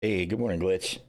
Hey, good morning, Glitch.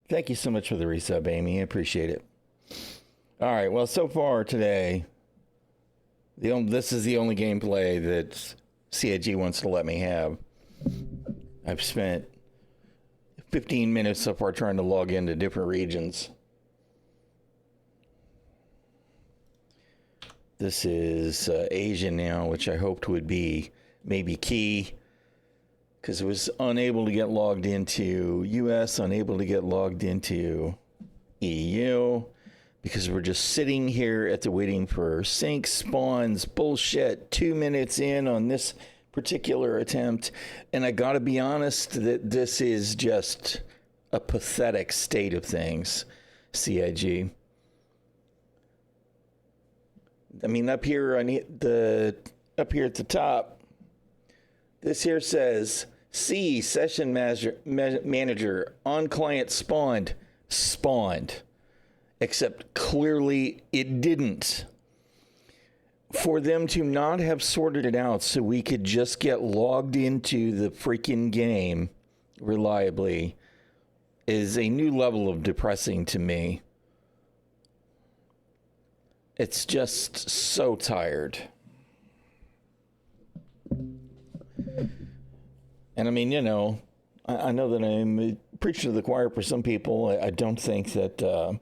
Thank you so much for the resub, Amy. I appreciate it. All right, well, so far today, this is the only gameplay that CIG wants to let me have. I've spent 15 minutes so far trying to log into different regions. This is Asia now, which I hoped would be maybe key, because it was unable to get logged into US, unable to get logged into EU, because we're just sitting here at the waiting for sync spawns bullshit 2 minutes in on this particular attempt. And I gotta be honest that this is just a pathetic state of things, CIG. I mean, up here at the top, this here says C session manager on client spawned, except clearly it didn't. For them to not have sorted it out so we could just get logged into the freaking game reliably is a new level of depressing to me. It's just so tired. And I mean, you know, I know that I'm preaching to the choir for some people. I don't think that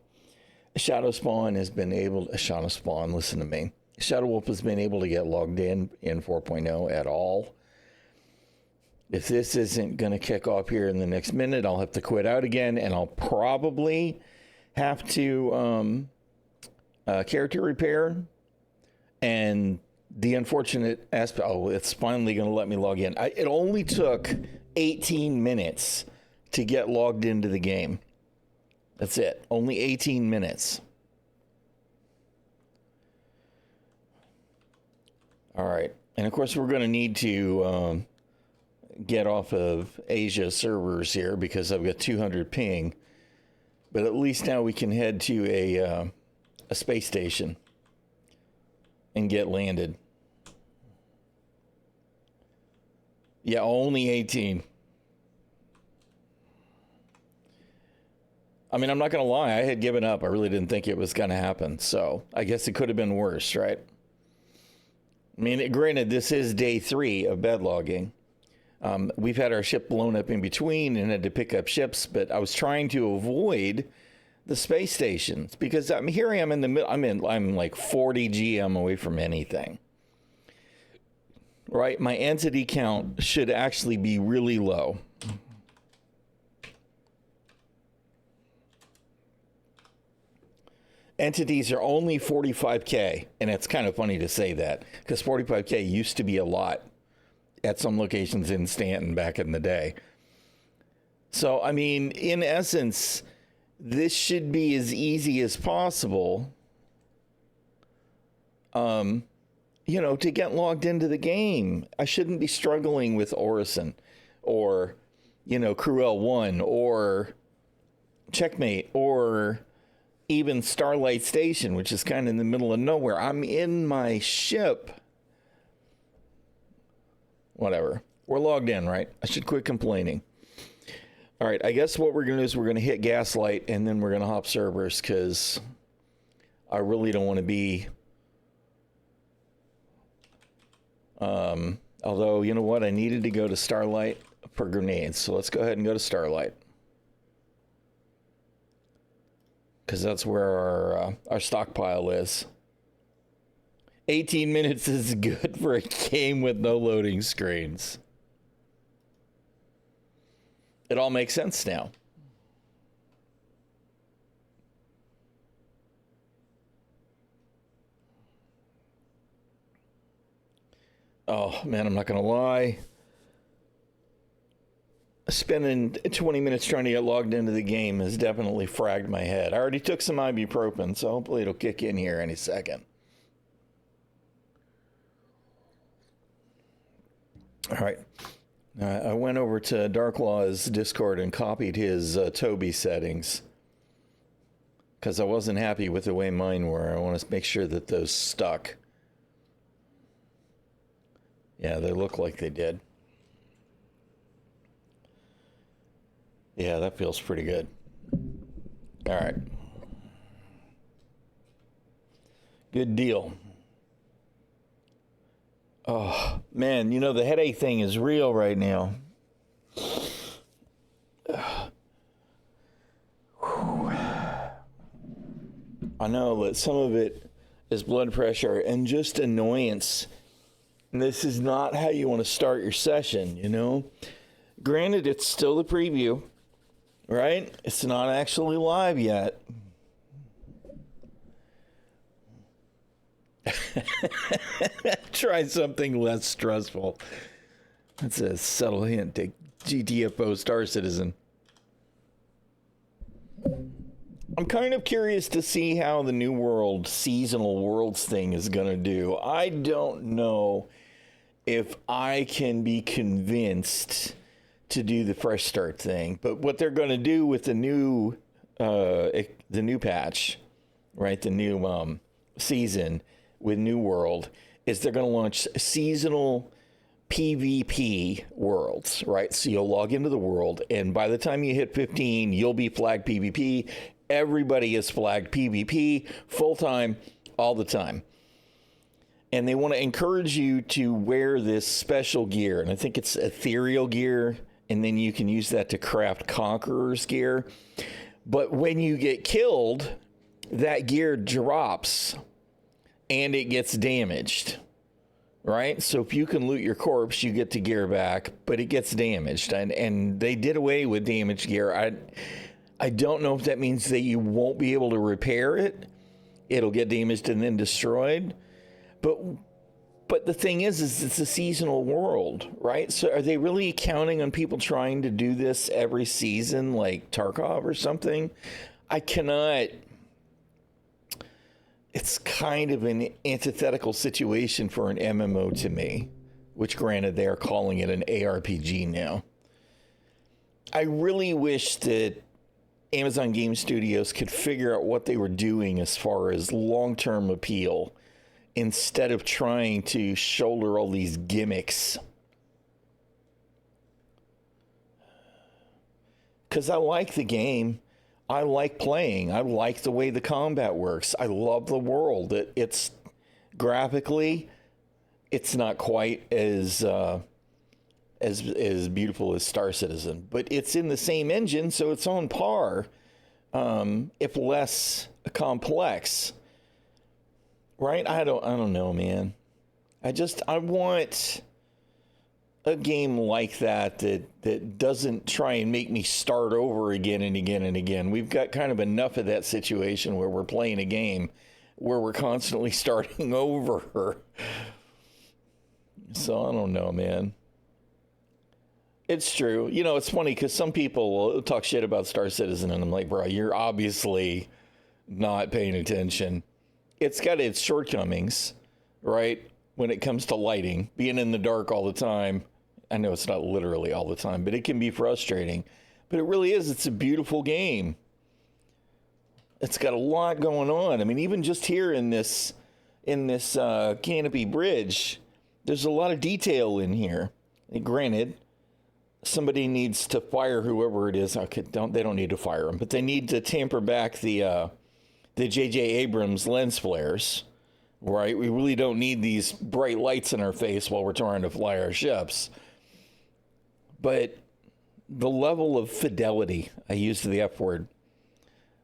Shadow Spawn has been able to, Shadow Spawn, listen to me. Shadow Wolf has been able to get logged in 4.0 at all. If this isn't going to kick off here in the next minute, I'll have to quit out again, and I'll probably have to character repair. And the unfortunate aspect, it's finally going to let me log in. It only took 18 minutes to get logged into the game. That's it. Only 18 minutes. All right. And of course, we're going to need to get off of Asia servers here because I've got 200 ping. But at least now we can head to a space station and get landed. Yeah, only 18. I mean, I'm not going to lie. I had given up. I really didn't think it was going to happen. So I guess it could have been worse, right? I mean, granted, this is day 3 of bed logging. We've had our ship blown up in between and had to pick up ships, but I was trying to avoid the space stations because here I am in the middle. I'm like 40 GM away from anything. Right? My entity count should actually be really low. Entities are only 45K, and it's kind of funny to say that because 45K used to be a lot at some locations in Stanton back in the day. So, I mean, in essence, this should be as easy as possible, you know, to get logged into the game. I shouldn't be struggling with Orison or, you know, Cruel 1 or Checkmate or even Starlight Station, which is kind of in the middle of nowhere. I'm in my ship. Whatever. We're logged in, right? I should quit complaining. All right, I guess what we're going to do is we're going to hit Gaslight, and then we're going to hop servers, because I really don't want to be... although, you know what? I needed to go to Starlight for grenades, so let's go ahead and go to Starlight. because that's where our stockpile is. 18 minutes is good for a game with no loading screens. It all makes sense now. Oh, man, I'm not going to lie. Spending 20 minutes trying to get logged into the game has definitely fragged my head. I already took some ibuprofen, so hopefully it'll kick in here any second. All right. I went over to Darklaw's Discord and copied his Toby settings because I wasn't happy with the way mine were. I want to make sure that those stuck. Yeah, they look like they did. Yeah, that feels pretty good. All right. Good deal. Oh, man, you know, the headache thing is real right now. I know that some of it is blood pressure and just annoyance. And this is not how you want to start your session, you know? Granted, it's still the preview, right? It's not actually live yet. Try something less stressful. That's a subtle hint to GTFO Star Citizen. I'm kind of curious to see how the New World seasonal worlds thing is going to do. I don't know if I can be convinced to do the fresh start thing, but what they're going to do with the new patch, right? The new season with New World is they're going to launch seasonal PvP worlds, right? So you'll log into the world, and by the time you hit 15, you'll be flagged PvP. Everybody is flagged PvP full time, all the time. And they want to encourage you to wear this special gear, and I think it's ethereal gear, and then you can use that to craft Conqueror's gear. But when you get killed, that gear drops and it gets damaged, right? So if you can loot your corpse, you get the gear back, but it gets damaged. And they did away with damaged gear. I don't know if that means that you won't be able to repair it. It'll get damaged and then destroyed. But the thing is it's a seasonal world, right? So are they really counting on people trying to do this every season like Tarkov or something? I cannot. It's kind of an antithetical situation for an MMO to me, which granted they're calling it an ARPG now. I really wish that Amazon Game Studios could figure out what they were doing as far as long-term appeal instead of trying to shoulder all these gimmicks. Because I like the game. I like playing. I like the way the combat works. I love the world. It's graphically, it's not quite as beautiful as Star Citizen, but it's in the same engine, so it's on par, if less complex. Right? I don't know, man. I want a game like that doesn't try and make me start over again and again and again. We've got kind of enough of that situation where we're playing a game where we're constantly starting over. So I don't know, man. It's true. You know, it's funny because some people will talk shit about Star Citizen and I'm like, bro, you're obviously not paying attention. It's got its shortcomings, right? When it comes to lighting, being in the dark all the time. I know it's not literally all the time, but it can be frustrating. But it really is. It's a beautiful game. It's got a lot going on. I mean, even just here in this Canopy Bridge, there's a lot of detail in here. And granted, somebody needs to fire whoever it is. Okay, they don't need to fire them, but they need to tamper back the J.J. Abrams lens flares, right? We really don't need these bright lights in our face while we're trying to fly our ships. But the level of fidelity, I used the F word,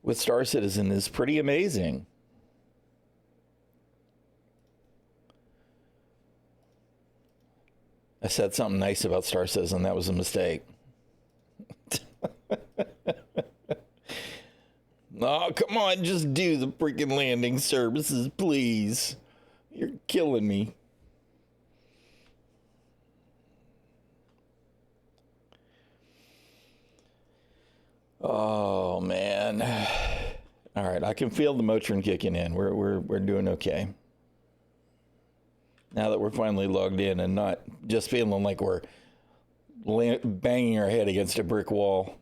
with Star Citizen is pretty amazing. I said something nice about Star Citizen. That was a mistake. Oh, come on. Just do the freaking landing services, please. You're killing me. Oh, man. All right. I can feel the Motrin kicking in. We're doing okay. Now that we're finally logged in and not just feeling like we're banging our head against a brick wall.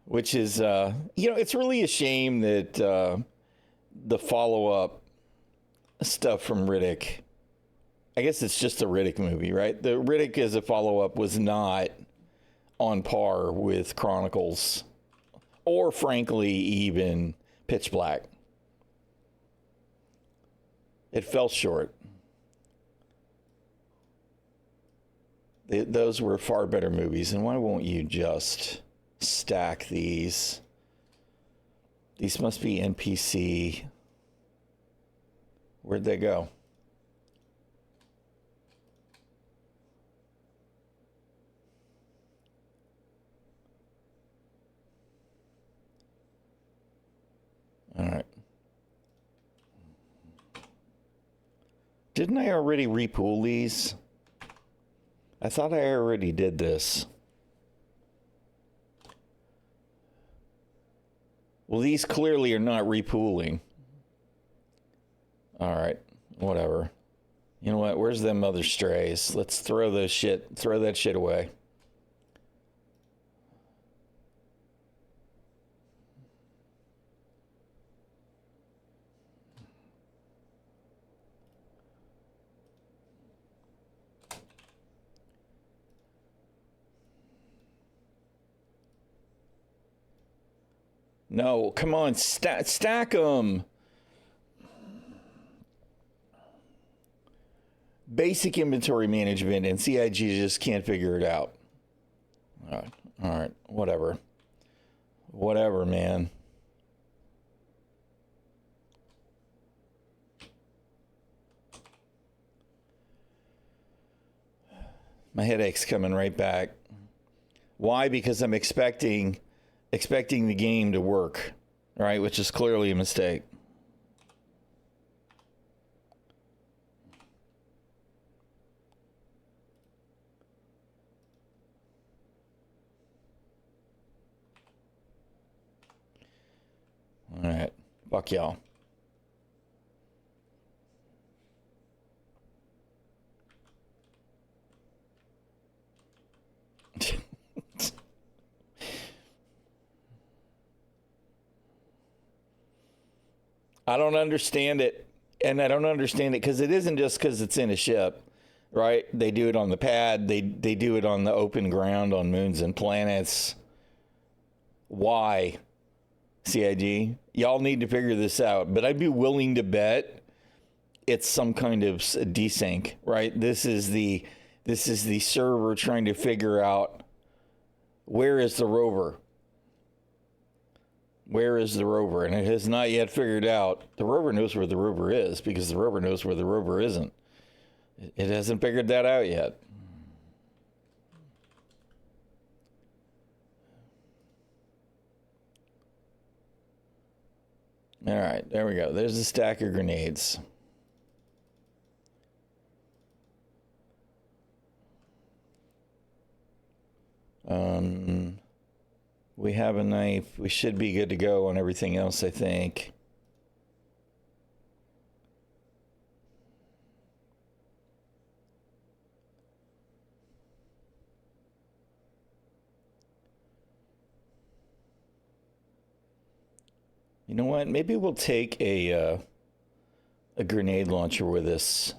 Which is, it's really a shame that the follow-up stuff from Riddick, I guess it's just a Riddick movie, right? The Riddick as a follow-up was not on par with Chronicles or, frankly, even Pitch Black. It fell short. Those were far better movies. And why won't you just stack these? These must be NPC. Where'd they go? All right. Didn't I already repool these? I thought I already did this. Well, these clearly are not repooling. All right, whatever. You know what? Where's them other strays? Let's throw that shit away. No, come on, stack them. Basic inventory management and CIG just can't figure it out. All right, whatever. Whatever, man. My headache's coming right back. Why? Because I'm expecting the game to work, right? Which is clearly a mistake. All right, fuck y'all. I don't understand it. And I don't understand it because it isn't just because it's in a ship, right? They do it on the pad. They do it on the open ground on moons and planets. Why? CIG? Y'all need to figure this out. But I'd be willing to bet it's some kind of desync, right? This is the server trying to figure out where is the rover. Where is the rover? And it has not yet figured out. The rover knows where the rover is because the rover knows where the rover isn't. It hasn't figured that out yet. All right, there we go. There's a stack of grenades. We have a knife. We should be good to go on everything else, I think. You know what? Maybe we'll take a grenade launcher with us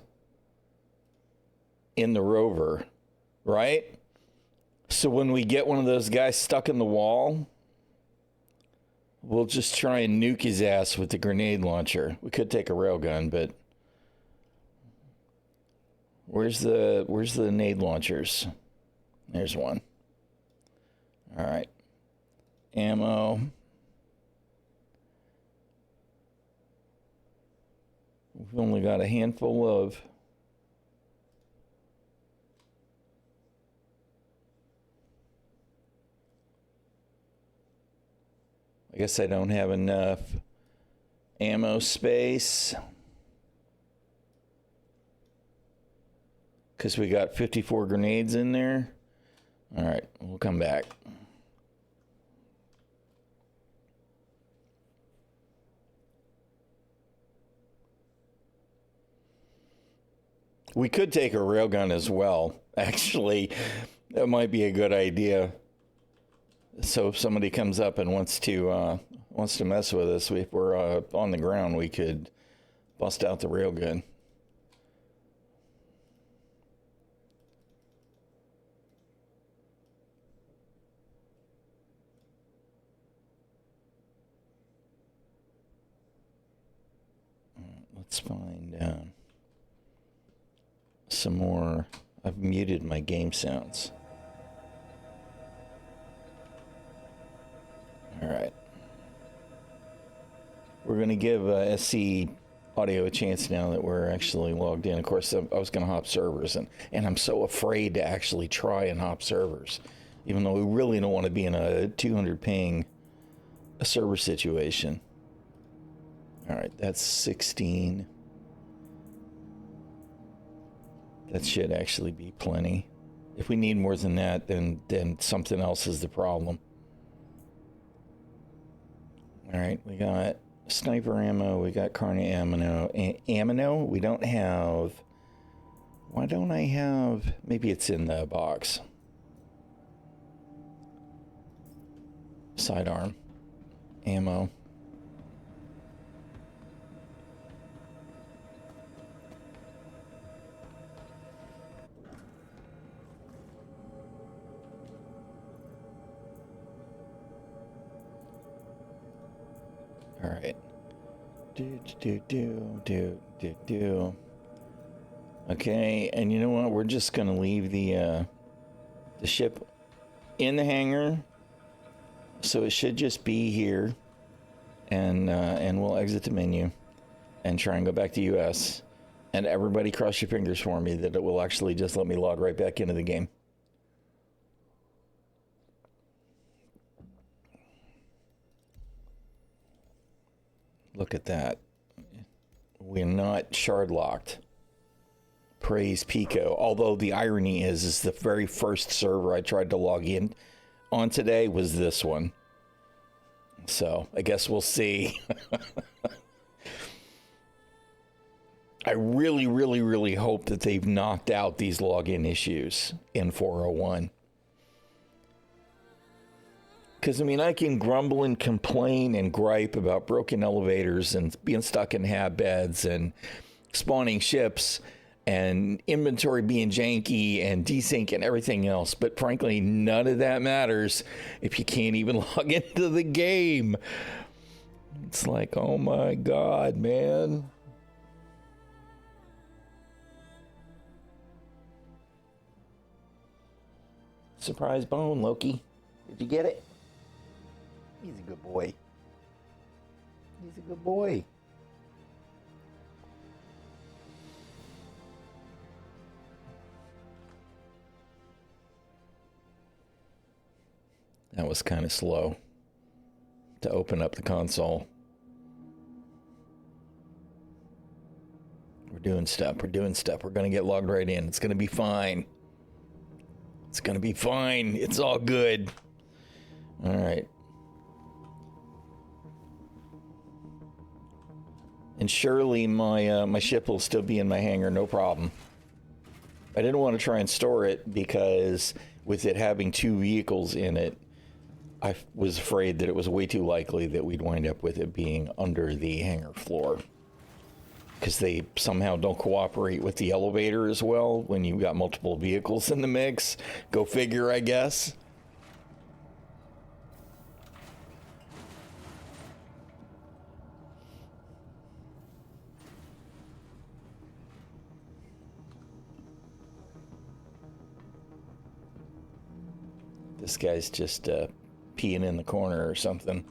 in the rover, right? So when we get one of those guys stuck in the wall, We'll just try and nuke his ass with the grenade launcher. We could take a railgun, but where's the nade launchers? There's one. All right. Ammo. We've only got a handful of I guess I don't have enough ammo space because we got 54 grenades in there. All right, we'll come back. We could take a railgun as well. Actually, that might be a good idea. So if somebody comes up and wants to mess with us, if we're on the ground, we could bust out the railgun. Let's find some more. I've muted my game sounds. All right. We're going to give SC Audio a chance now that we're actually logged in. Of course, I was going to hop servers, and I'm so afraid to actually try and hop servers, even though we really don't want to be in a 200 ping server situation. All right, that's 16. That should actually be plenty. If we need more than that, then something else is the problem. All right, we got sniper ammo, we got carnage ammo. We don't have. Why don't I have? Maybe it's in the box. Sidearm ammo. All right. Do. Okay, and you know what? We're just gonna leave the ship in the hangar, so it should just be here, and we'll exit the menu, and try and go back to US. And everybody, cross your fingers for me that it will actually just let me log right back into the game. Look at that. We're not shard locked. Praise Pico. Although the irony is the very first server I tried to log in on today was this one. So I guess we'll see. I really, really, really hope that they've knocked out these login issues in 401. Because, I mean, I can grumble and complain and gripe about broken elevators and being stuck in hab beds and spawning ships and inventory being janky and desync and everything else. But frankly, none of that matters if you can't even log into the game. It's like, oh my God, man. Surprise bone, Loki. Did you get it? He's a good boy. He's a good boy. That was kind of slow to open up the console. We're doing stuff. We're doing stuff. We're going to get logged right in. It's going to be fine. It's going to be fine. It's all good. All right. And surely my ship will still be in my hangar, no problem. I didn't want to try and store it because with it having two vehicles in it, I was afraid that it was way too likely that we'd wind up with it being under the hangar floor. Because they somehow don't cooperate with the elevator as well when you've got multiple vehicles in the mix. Go figure, I guess. this guy's just peeing in the corner or something.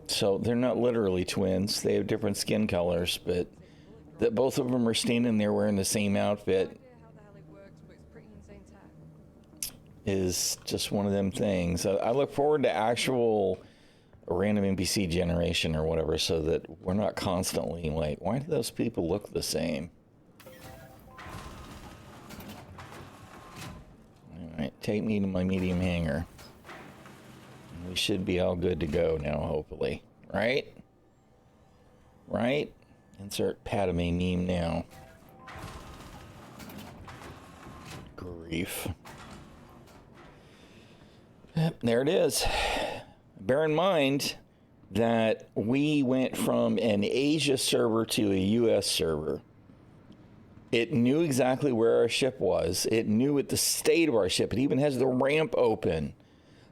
So they're not literally twins. They have different skin colors, but that both of them are standing there wearing the same outfit is just one of them things. I look forward to actual random NPC generation or whatever, so that we're not constantly like, why do those people look the same? All right, take me to my medium hangar. We should be all good to go now, hopefully. Right? Right? Insert Padme meme now. Grief. Yep, there it is. Bear in mind that we went from an Asia server to a US server. It knew exactly where our ship was. It knew what the state of our ship. It even has the ramp open.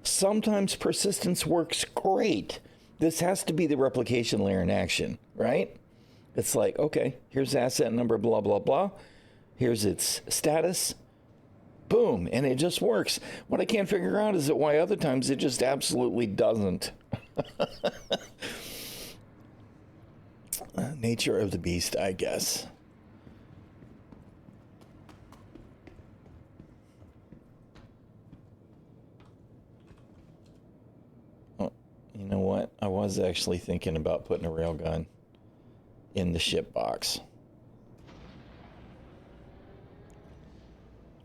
Sometimes persistence works great. This has to be the replication layer in action, right? It's like, okay, here's asset number, blah, blah, blah. Here's its status. Boom, and it just works. What I can't figure out is that why other times it just absolutely doesn't. Nature of the beast, I guess. You know what? I was actually thinking about putting a railgun in the ship box.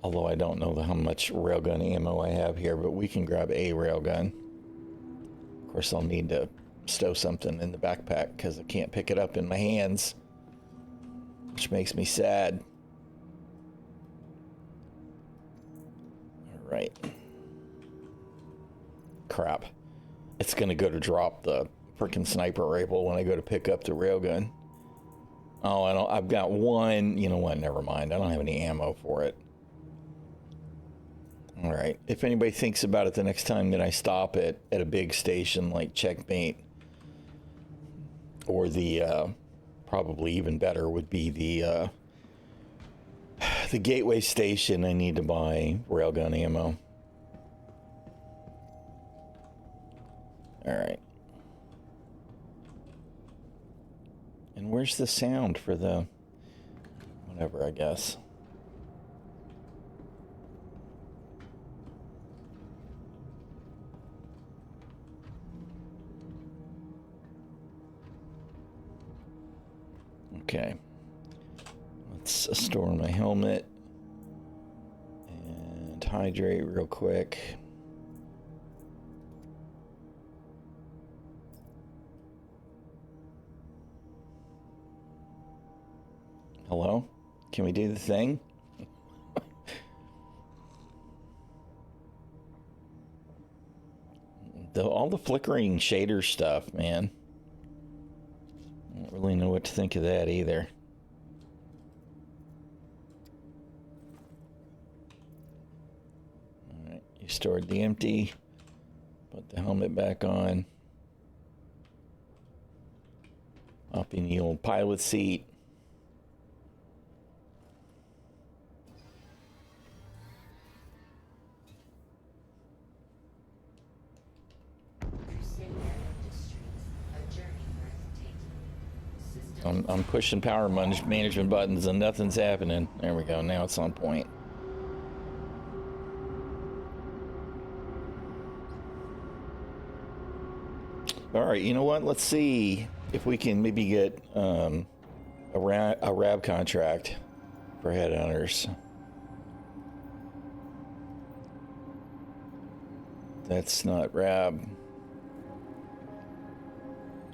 Although I don't know how much railgun ammo I have here, but we can grab a railgun. Of course, I'll need to stow something in the backpack because I can't pick it up in my hands, which makes me sad. All right. Crap. It's going to go to drop the freaking sniper rifle when I go to pick up the railgun. Oh, I've got one. You know what? Never mind. I don't have any ammo for it. All right. If anybody thinks about it the next time that I stop at a big station like Checkmate, or the probably even better would be the Gateway Station, I need to buy railgun ammo. All right. And where's the sound for the whatever, I guess? Okay. Let's store my helmet and hydrate real quick. Hello? Can we do the thing? All the flickering shader stuff, man. I don't really know what to think of that either. Alright, you stored the empty. Put the helmet back on. Up in the old pilot seat. I'm pushing power management buttons and nothing's happening. There we go. Now it's on point. All right. You know what? Let's see if we can maybe get a RAB contract for headhunters. That's not RAB.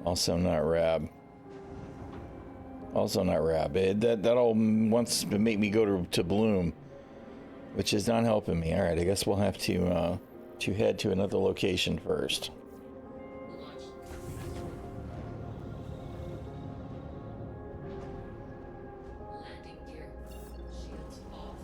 Also not RAB. Also not RAB. That all wants to make me go to Bloom, which is not helping me. All right, I guess we'll have to to head to another location first. Landing gear. Shields off.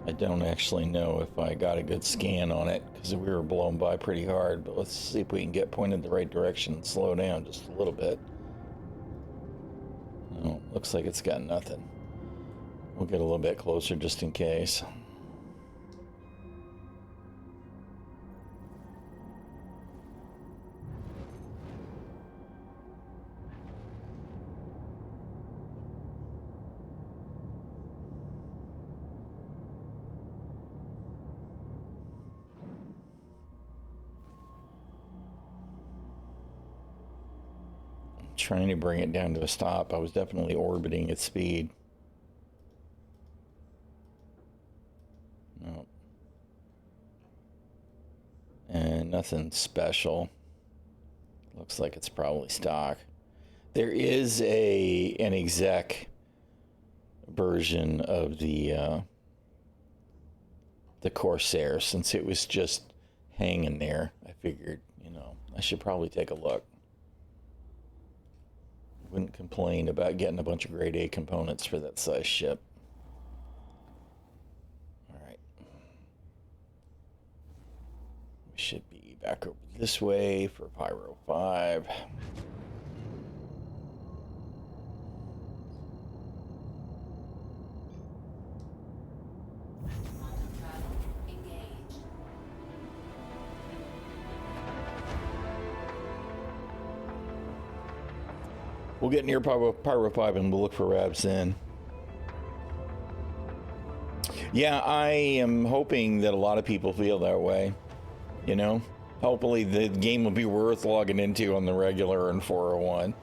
I don't actually know if I got a good scan on it because we were blown by pretty hard, but let's see if we can get pointed the right direction and slow down just a little bit. Oh, looks like it's got nothing. We'll get a little bit closer just in case. Trying to bring it down to a stop. I was definitely orbiting its speed. No. And nothing special. Looks like it's probably stock. There is an exec version of the Corsair. Since it was just hanging there, I figured, I should probably take a look. Wouldn't complain about getting a bunch of grade A components for that size ship. All right. We should be back over this way for Pyro 5. We'll get near Pyro 5 and we'll look for Rabs then. Yeah, I am hoping that a lot of people feel that way. Hopefully the game will be worth logging into on the regular and 401.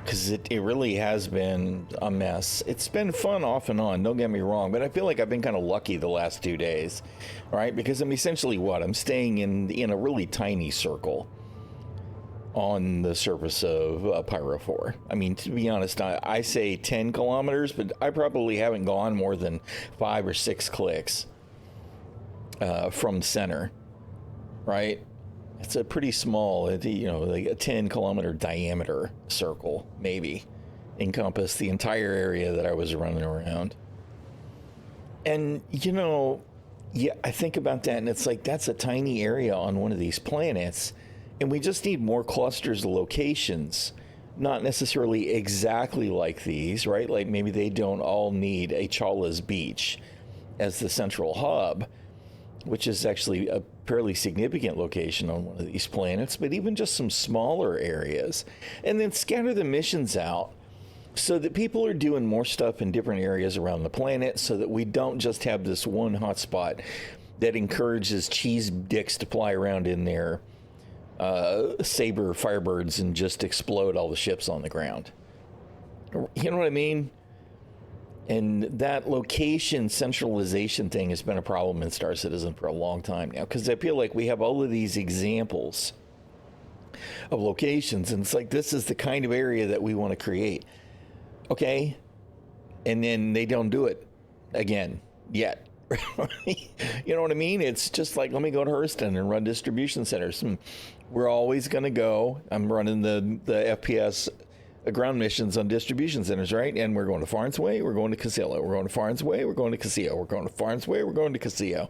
Because it really has been a mess. It's been fun off and on, don't get me wrong, but I feel like I've been kind of lucky the last 2 days, right? Because I'm essentially I'm staying in a really tiny circle on the surface of Pyro 4. I mean, to be honest, I say 10 kilometers, but I probably haven't gone more than 5 or 6 clicks from center, right? It's a pretty small, like a 10-kilometer diameter circle, maybe, encompass the entire area that I was running around. And, yeah, I think about that, and it's like, that's a tiny area on one of these planets, and we just need more clusters of locations, not necessarily exactly like these, right? Like, maybe they don't all need a ᚈᚚᚚ beach as the central hub, which is actually a fairly significant location on one of these planets, but even just some smaller areas. And then scatter the missions out so that people are doing more stuff in different areas around the planet, so that we don't just have this one hotspot that encourages cheese dicks to fly around in their saber firebirds and just explode all the ships on the ground. You know what I mean? And that location centralization thing has been a problem in Star Citizen for a long time now, because I feel like we have all of these examples of locations, and it's like, this is the kind of area that we want to create. Okay. And then they don't do it again yet. You know what I mean? It's just like, let me go to Hurston and run distribution centers. We're always going to go. I'm running the FPS ground missions on distribution centers, right? And we're going to Farnsway, we're going to Casilla, we're going to Farnsway, we're going to Casilla, we're going to Farnsway, we're going to Casilla.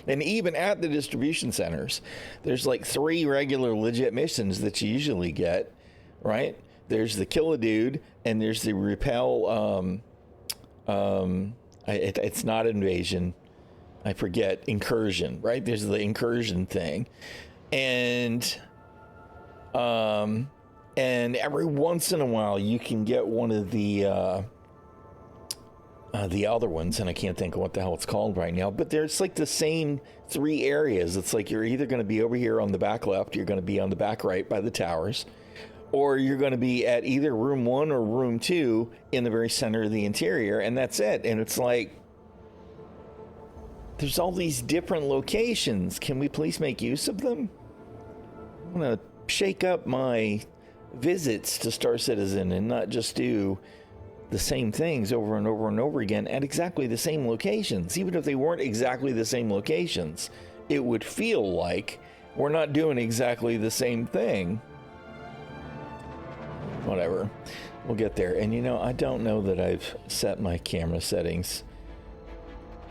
And even at the distribution centers, there's like 3 regular legit missions that you usually get, right? There's the kill a dude, and there's the repel. It's not invasion. I forget, incursion, right? There's the incursion thing. And every once in a while you can get one of the other ones, and I can't think of what the hell it's called right now, but there's like the same 3 areas. It's like you're either going to be over here on the back left, you're going to be on the back right by the towers, or you're going to be at either room 1 or room 2 in the very center of the interior, and that's it. And it's like, there's all these different locations. Can we please make use of them? I want to shake up my visits to Star Citizen and not just do the same things over and over and over again at exactly the same locations. Even if they weren't exactly the same locations, it would feel like we're not doing exactly the same thing. Whatever, we'll get there. And you know, I don't know that I've set my camera settings.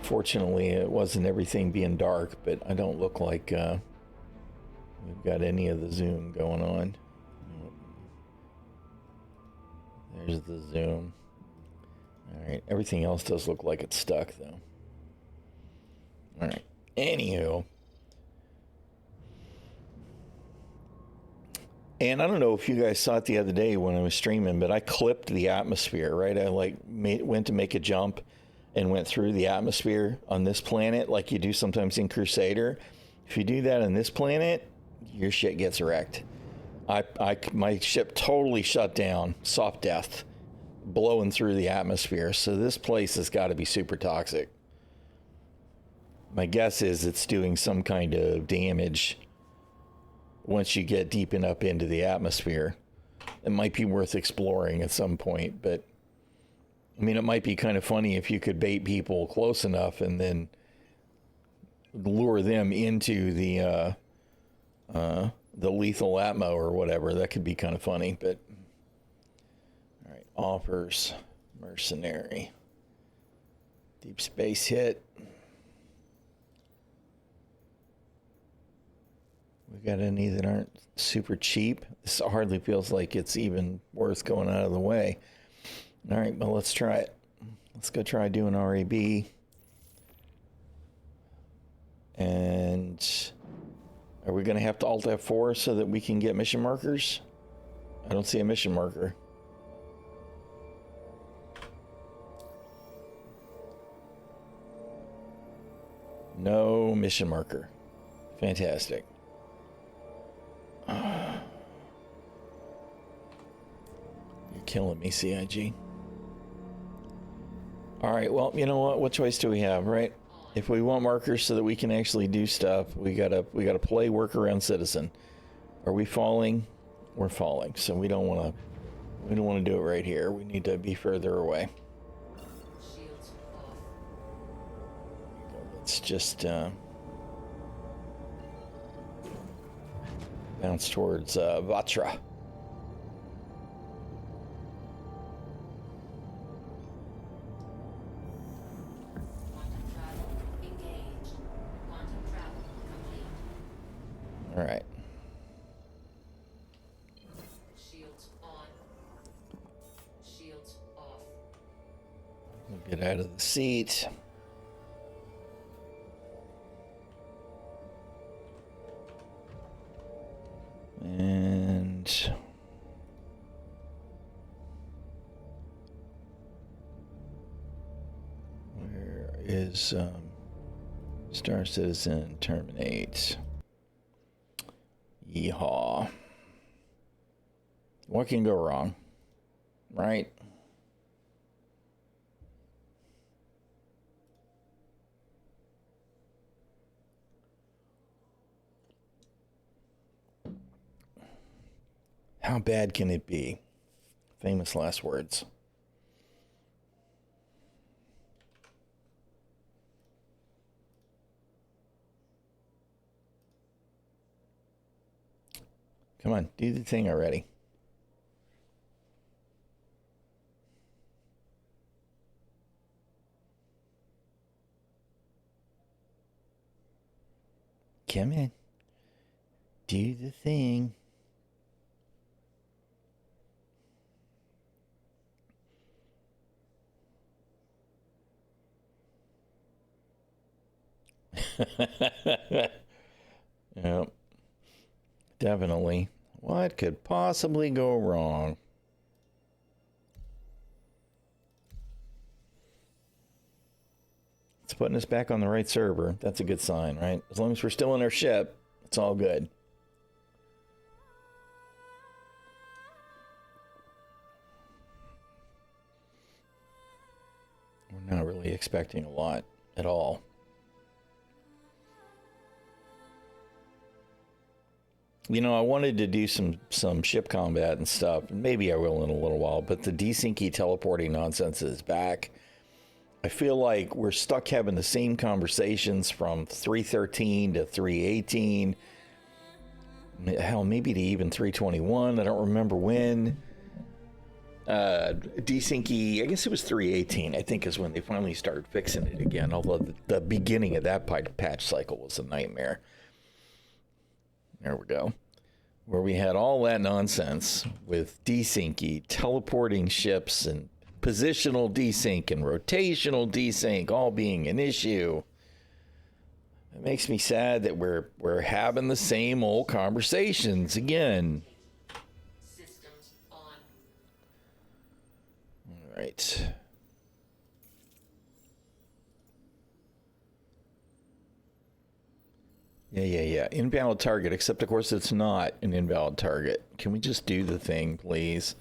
Fortunately, it wasn't everything being dark, but I don't look like we've got any of the zoom going on. There's the zoom. All right, everything else does look like it's stuck, though. All right, anywho. And I don't know if you guys saw it the other day when I was streaming, but I clipped the atmosphere, right? I went to make a jump and went through the atmosphere on this planet like you do sometimes in Crusader. If you do that on this planet, your shit gets wrecked. My ship totally shut down, soft death, blowing through the atmosphere. So this place has got to be super toxic. My guess is it's doing some kind of damage once you get deep enough into the atmosphere. It might be worth exploring at some point, but I mean, it might be kind of funny if you could bait people close enough and then lure them into the lethal atmo or whatever. That could be kind of funny, but all right. Offers mercenary, deep space hit. We got any that aren't super cheap? This hardly feels like it's even worth going out of the way. All right, well, let's try it. Let's go try doing RAB. And are we going to have to Alt F4 so that we can get mission markers? I don't see a mission marker. No mission marker. Fantastic. You're killing me, CIG. All right, well, you know what? What choice do we have, right? If we want markers so that we can actually do stuff, we gotta play work around citizen. Are we falling? We're falling, so we don't want to do it right here. We need to be further away. Shields off. Let's just bounce towards Vatra. All right. Shields on. Shields off. We'll get out of the seat. And where is Star Citizen terminate? Yeehaw. What can go wrong? Right? How bad can it be? Famous last words. Come on, do the thing already. Come in. Do the thing. Yep, definitely. What could possibly go wrong? It's putting us back on the right server. That's a good sign, right? As long as we're still in our ship, it's all good. We're not really expecting a lot at all. You know, I wanted to do some ship combat and stuff, and maybe I will in a little while, but the ᚹᚖᚚᚚᚗᚗ teleporting nonsense is back. I feel like we're stuck having the same conversations from 313 to 318. Hell, maybe to even 321. I don't remember when. ᚹᚚᚚᚚᚗᚚ, I guess it was 318, I think, is when they finally started fixing it again, although the beginning of that patch cycle was a nightmare. There we go. Where we had all that nonsense with ᚹᚚᚚᚚᚚ teleporting ships and positional desync and rotational desync all being an issue. It makes me sad that we're having the same old conversations again. Systems on. All right. Yeah. Invalid target, except of course it's not an invalid target. Can we just do the thing, please?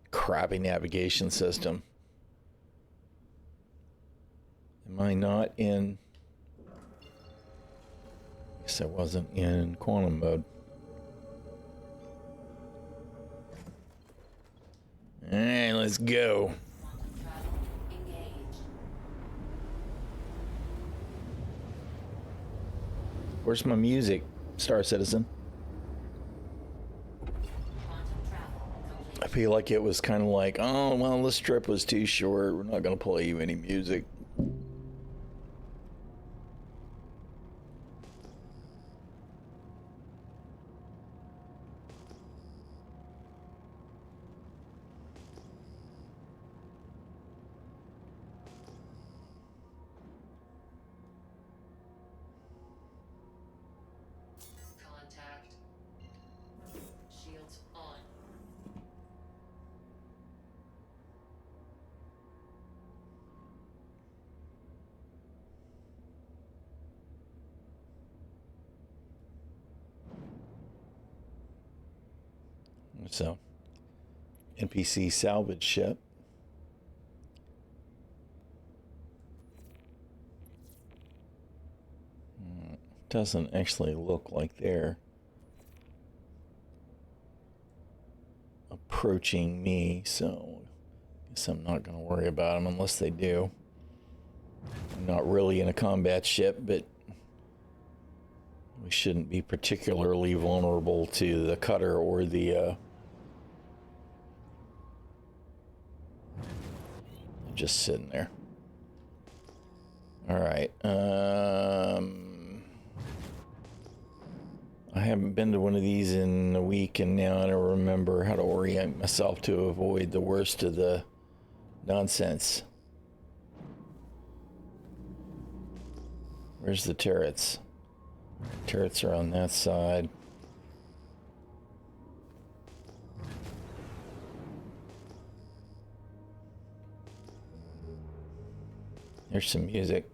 Crappy navigation system. Am I not in? Guess I wasn't in quantum mode. All right, let's go. Quantum travel engaged. Where's my music, Star Citizen? Quantum travel complete. I feel like it was kind of like, oh, well, this trip was too short. We're not going to play you any music. Contact. Shields on. So, NPC salvage ship. Doesn't actually look like they're approaching me, so I guess I'm not going to worry about them unless they do. I'm not really in a combat ship, but we shouldn't be particularly vulnerable to the cutter or the just sitting there. All right. I haven't been to one of these in a week, and now I don't remember how to orient myself to avoid the worst of the nonsense. Where's the turrets? Turrets are on that side. There's some music.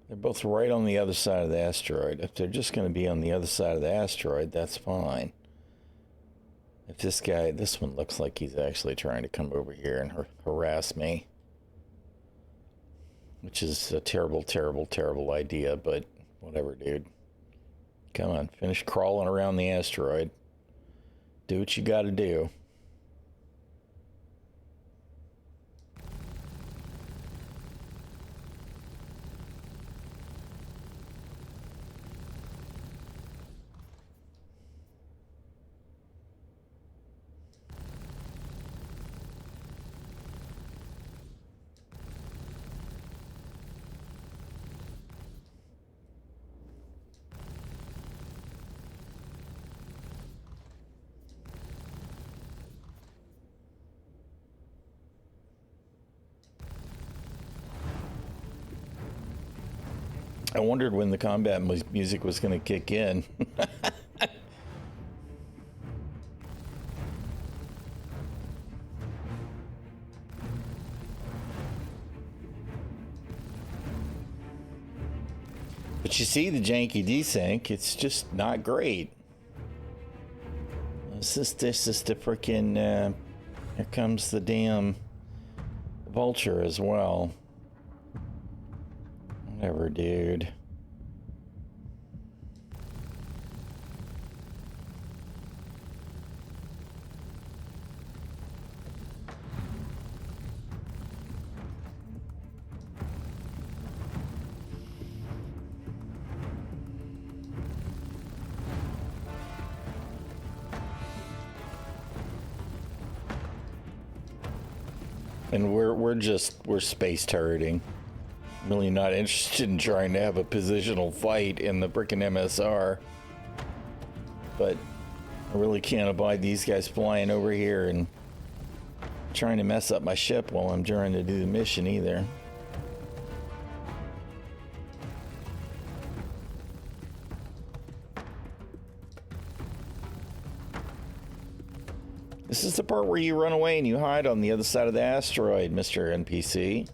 They're both right on the other side of the asteroid. If they're just going to be on the other side of the asteroid, that's fine. If this one looks like he's actually trying to come over here and harass me, which is a terrible, terrible, terrible idea, but whatever, dude. Come on, finish crawling around the asteroid. Do what you got to do. I wondered when the combat music was going to kick in. But you see the janky desync, it's just not great. This is the freaking, here comes the damn vulture as well. Whatever, dude. And we're space turreting. Really not interested in trying to have a positional fight in the frickin' MSR. But I really can't abide these guys flying over here and trying to mess up my ship while I'm trying to do the mission either. This is the part where you run away and you hide on the other side of the asteroid, Mr. NPC.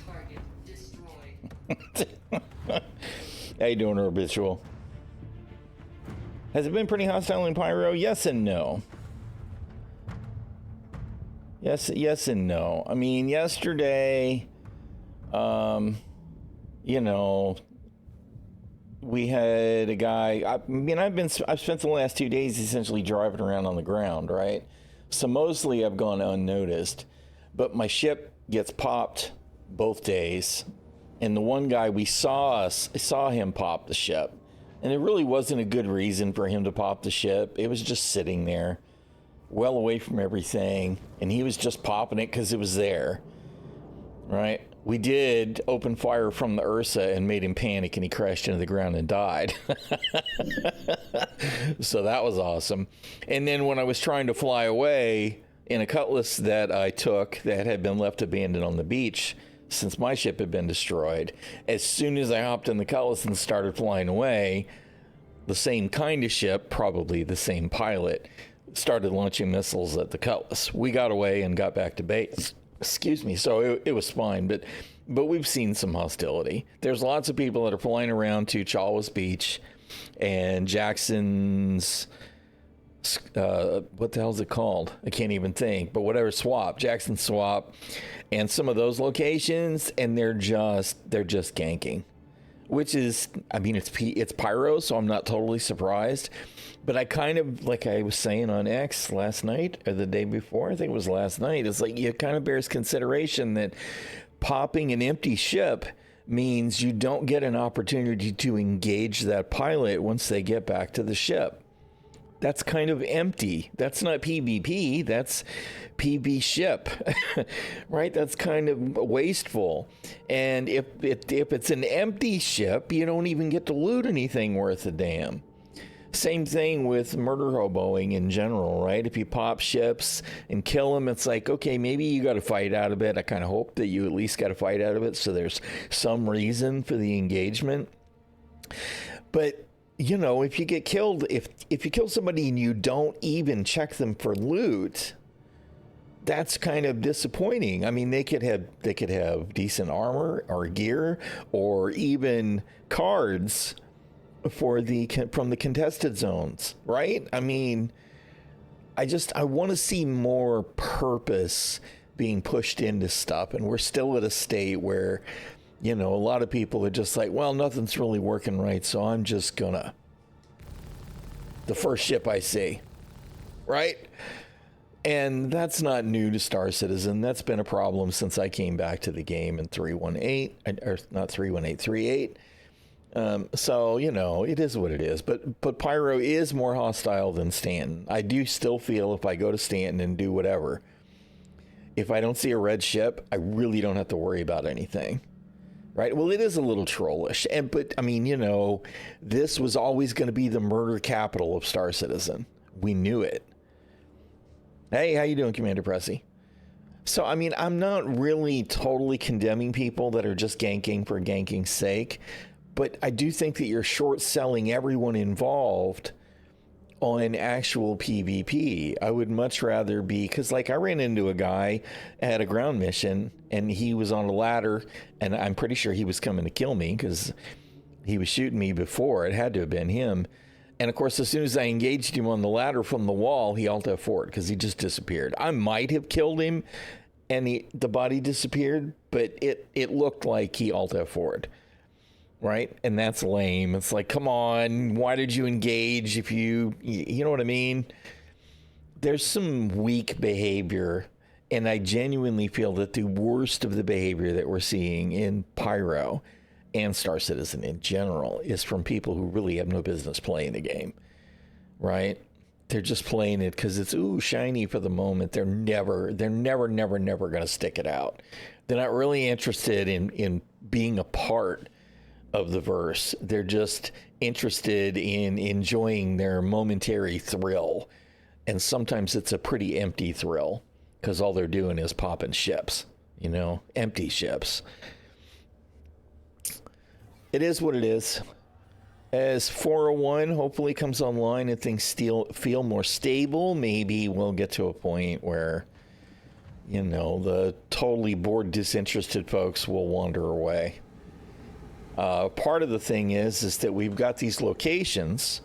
Target destroyed. How you doing, Habitual? Has it been pretty hostile in Pyro? Yes and no. Yes and no. I mean, yesterday, you know, we had a guy. I've spent the last 2 days essentially driving around on the ground, right? So mostly I've gone unnoticed, but my ship gets popped both days. And the one guy we saw him pop the ship, and it really wasn't a good reason for him to pop the ship. It was just sitting there, well away from everything, and he was just popping it because it was there, right? We did open fire from the Ursa and made him panic, and he crashed into the ground and died. So that was awesome. And then when I was trying to fly away in a Cutlass that I took that had been left abandoned on the beach, since my ship had been destroyed, as soon as I hopped in the Cutlass and started flying away, the same kind of ship, probably the same pilot, started launching missiles at the Cutlass. We got away and got back to base. Excuse me. So it was fine, but we've seen some hostility. There's lots of people that are flying around to Chalwa's Beach and Jackson's, what the hell is it called? I can't even think, but whatever, Jackson Swap, and some of those locations, and they're just ganking, which is, I mean, it's Pyro, so I'm not totally surprised, but I kind of, like I was saying on X last night or the day before, I think it was last night, it's like it kind of bears consideration that popping an empty ship means you don't get an opportunity to engage that pilot once they get back to the ship. That's kind of empty. That's not PvP, that's PB ship, right? That's kind of wasteful. And if it's an empty ship, you don't even get to loot anything worth a damn. Same thing with murder hoboing in general, right? If you pop ships and kill them, it's like, okay, maybe you got to fight out of it. I kind of hope that you at least got to fight out of it, so there's some reason for the engagement. But you know, if you get killed, if you kill somebody and you don't even check them for loot, that's kind of disappointing. I mean, they could have decent armor or gear or even cards from the contested zones, right? I mean, I want to see more purpose being pushed into stuff, and we're still at a state where, you know, a lot of people are just like, well, nothing's really working right, so I'm just gonna the first ship I see, right? And that's not new to Star Citizen. That's been a problem since I came back to the game in 3.18, or not 3.18, 3.8. So, you know, it is what it is. But Pyro is more hostile than Stanton. I do still feel if I go to Stanton and do whatever, if I don't see a red ship, I really don't have to worry about anything. Right? Well, it is a little trollish. But, I mean, you know, this was always going to be the murder capital of Star Citizen. We knew it. Hey, how you doing, Commander Pressy? So, I mean, I'm not really totally condemning people that are just ganking for ganking's sake. But I do think that you're short-selling everyone involved on actual PvP. I would much rather be, because like I ran into a guy at a ground mission and he was on a ladder and I'm pretty sure he was coming to kill me because he was shooting me before. It had to have been him. And of course, as soon as I engaged him on the ladder from the wall, he alt F4'd because he just disappeared. I might have killed him and the body disappeared, but it looked like he alt F4'd. Right? And that's lame. It's like, come on, why did you engage if you know what I mean? There's some weak behavior, and I genuinely feel that the worst of the behavior that we're seeing in Pyro and Star Citizen in general is from people who really have no business playing the game, right? They're just playing it because it's, ooh, shiny for the moment. They're never going to stick it out. They're not really interested in being a part of the verse. They're just interested in enjoying their momentary thrill. And sometimes it's a pretty empty thrill because all they're doing is popping ships, you know, empty ships. It is what it is. As 401 hopefully comes online and things feel more stable, maybe we'll get to a point where, you know, the totally bored, disinterested folks will wander away. Part of the thing is that we've got these locations,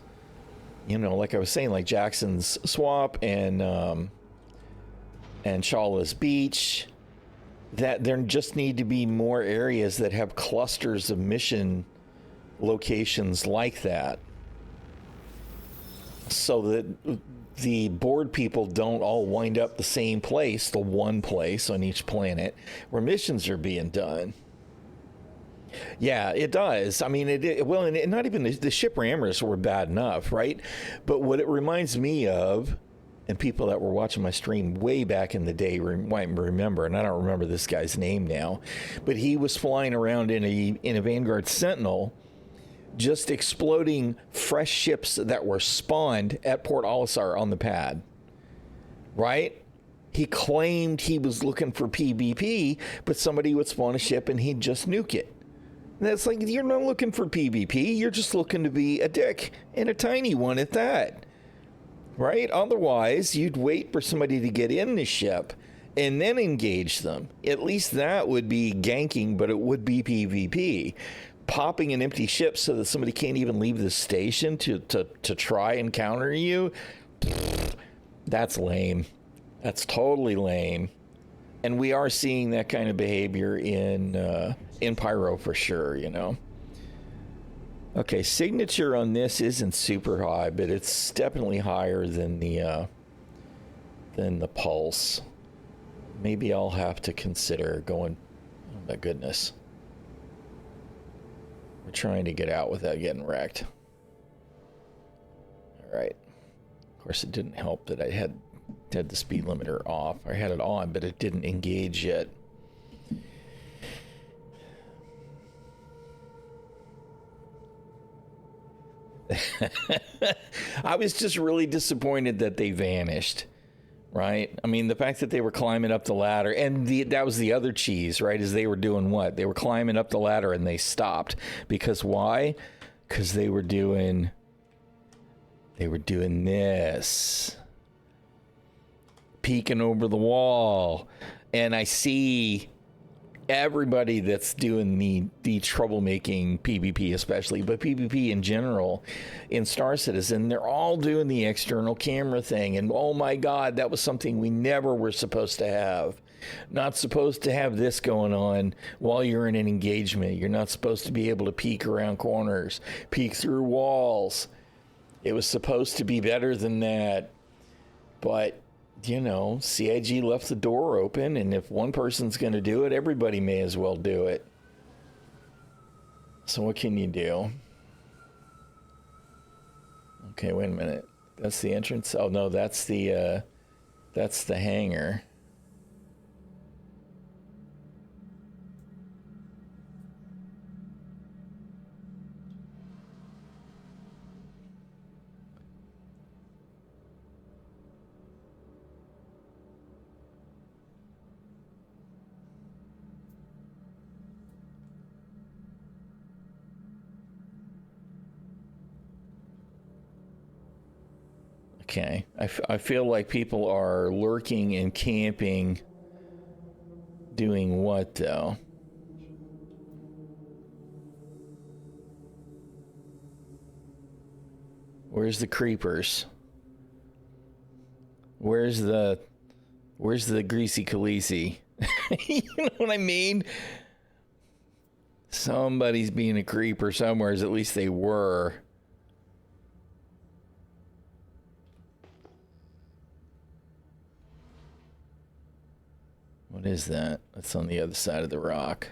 you know, like I was saying, like Jackson's Swamp and Shawla's Beach, that there just need to be more areas that have clusters of mission locations like that, so that the bored people don't all wind up the same place, the one place on each planet where missions are being done. Yeah, it does. I mean, well, and not even the ship rammers were bad enough, right? But what it reminds me of, and people that were watching my stream way back in the day might remember, and I don't remember this guy's name now, but he was flying around in a Vanguard Sentinel, just exploding fresh ships that were spawned at Port Olisar on the pad, right? He claimed he was looking for PvP, but somebody would spawn a ship and he'd just nuke it. And that's like, you're not looking for PvP, you're just looking to be a dick, and a tiny one at that. Right? Otherwise, you'd wait for somebody to get in the ship and then engage them. At least that would be ganking, but it would be PvP. Popping an empty ship so that somebody can't even leave the station to try and counter you, that's lame. That's totally lame. And we are seeing that kind of behavior in Pyro for sure, you know. Okay, signature on this isn't super high, but it's definitely higher than the pulse. Maybe I'll have to consider going. Oh my goodness, we're trying to get out without getting wrecked. All right. Of course, it didn't help that I had the speed limiter off. I had it on, but it didn't engage yet. I was just really disappointed that they vanished, right? I mean, the fact that they were climbing up the ladder, and that was the other cheese, right? Is they were doing what? They were climbing up the ladder and they stopped. Because why? Because they were doing this. Peeking over the wall. And I see everybody that's doing the troublemaking PvP especially, but PvP in general in Star Citizen, they're all doing the external camera thing. And oh my God, that was something we never were supposed to have. Not supposed to have this going on while you're in an engagement. You're not supposed to be able to peek around corners, peek through walls. It was supposed to be better than that. But you know, CIG left the door open, and if one person's going to do it, everybody may as well do it. So what can you do? Okay, wait a minute. That's the entrance. Oh no, that's the hangar. Okay, I feel like people are lurking and camping. Doing what, though? Where's the creepers? Where's the greasy khaleesi? You know what I mean? Somebody's being a creeper somewhere, at least they were. What is that? That's on the other side of the rock.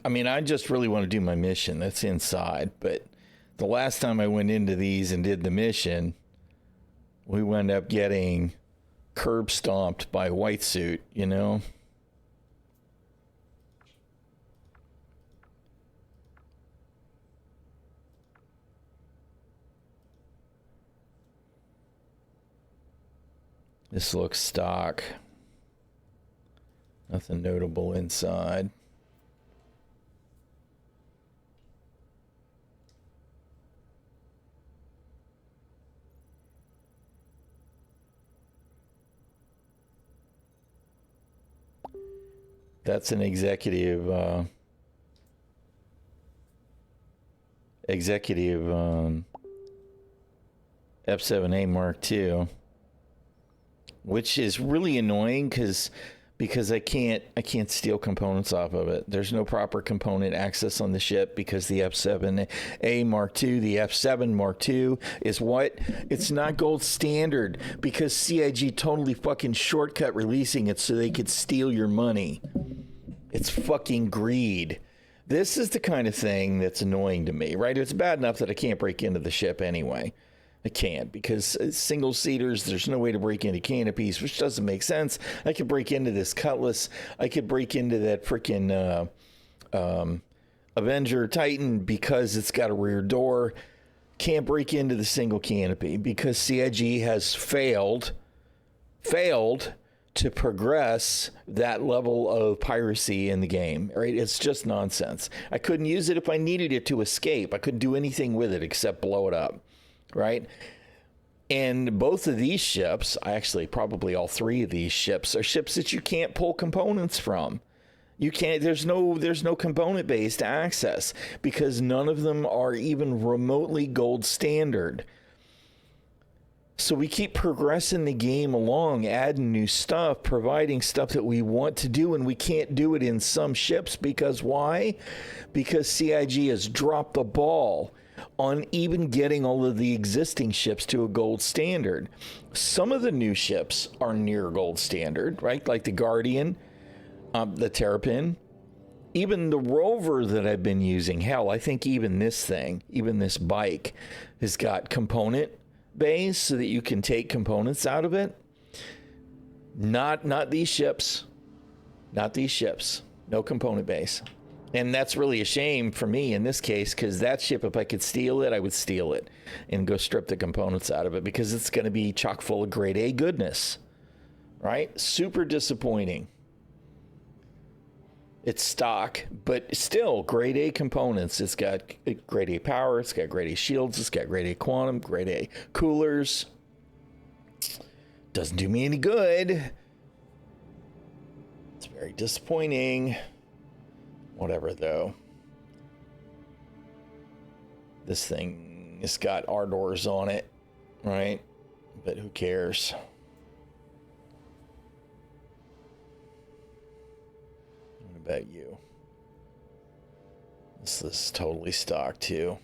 I mean, I just really want to do my mission. That's inside. But the last time I went into these and did the mission, we wound up getting curb stomped by white suit, you know? This looks stock. Nothing notable inside. That's an executive F7A Mark II, which is really annoying because I can't steal components off of it. There's no proper component access on the ship because the F7A Mark II, the F7 Mark II is what? It's not gold standard because CIG totally fucking shortcut releasing it so they could steal your money. It's fucking greed. This is the kind of thing that's annoying to me, right? It's bad enough that I can't break into the ship anyway. I can't because single seaters, there's no way to break into canopies, which doesn't make sense. I could break into this Cutlass. I could break into that freaking Avenger Titan because it's got a rear door. Can't break into the single canopy because CIG has failed to progress that level of piracy in the game, right? It's just nonsense. I couldn't use it if I needed it to escape. I couldn't do anything with it except blow it up, right? And both of these ships, actually probably all three of these ships, are ships that you can't pull components from. You can't, there's no component based access because none of them are even remotely gold standard. So we keep progressing the game along, adding new stuff, providing stuff that we want to do, and we can't do it in some ships because why? Because CIG has dropped the ball on even getting all of the existing ships to a gold standard. Some of the new ships are near gold standard, right? Like the Guardian, the Terrapin, even the rover that I've been using. Hell, I think even this thing, even this bike has got component bays so that you can take components out of it. Not these ships. Not these ships. No component base. And that's really a shame for me in this case, because that ship, if I could steal it, I would steal it and go strip the components out of it because it's going to be chock full of grade A goodness, right? Super disappointing. It's stock, but still grade A components. It's got grade A power. It's got grade A shields. It's got grade A quantum, grade A coolers. Doesn't do me any good. It's very disappointing. Whatever, though. This thing has got R doors on it, right? But who cares? What about you? This is totally stock too.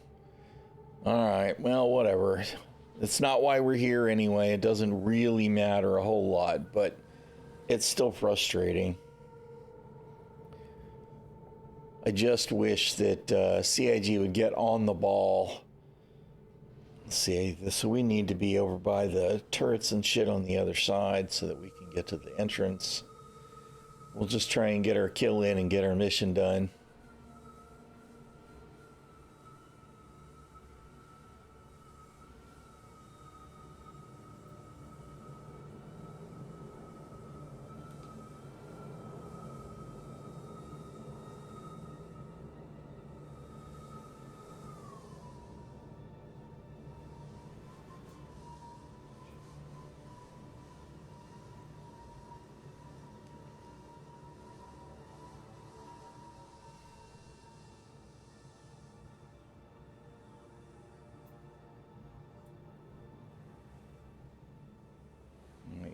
Alright, well, whatever. It's not why we're here anyway. It doesn't really matter a whole lot, but it's still frustrating. I just wish that CIG would get on the ball. Let's see, so we need to be over by the turrets and shit on the other side so that we can get to the entrance. We'll just try and get our kill in and get our mission done.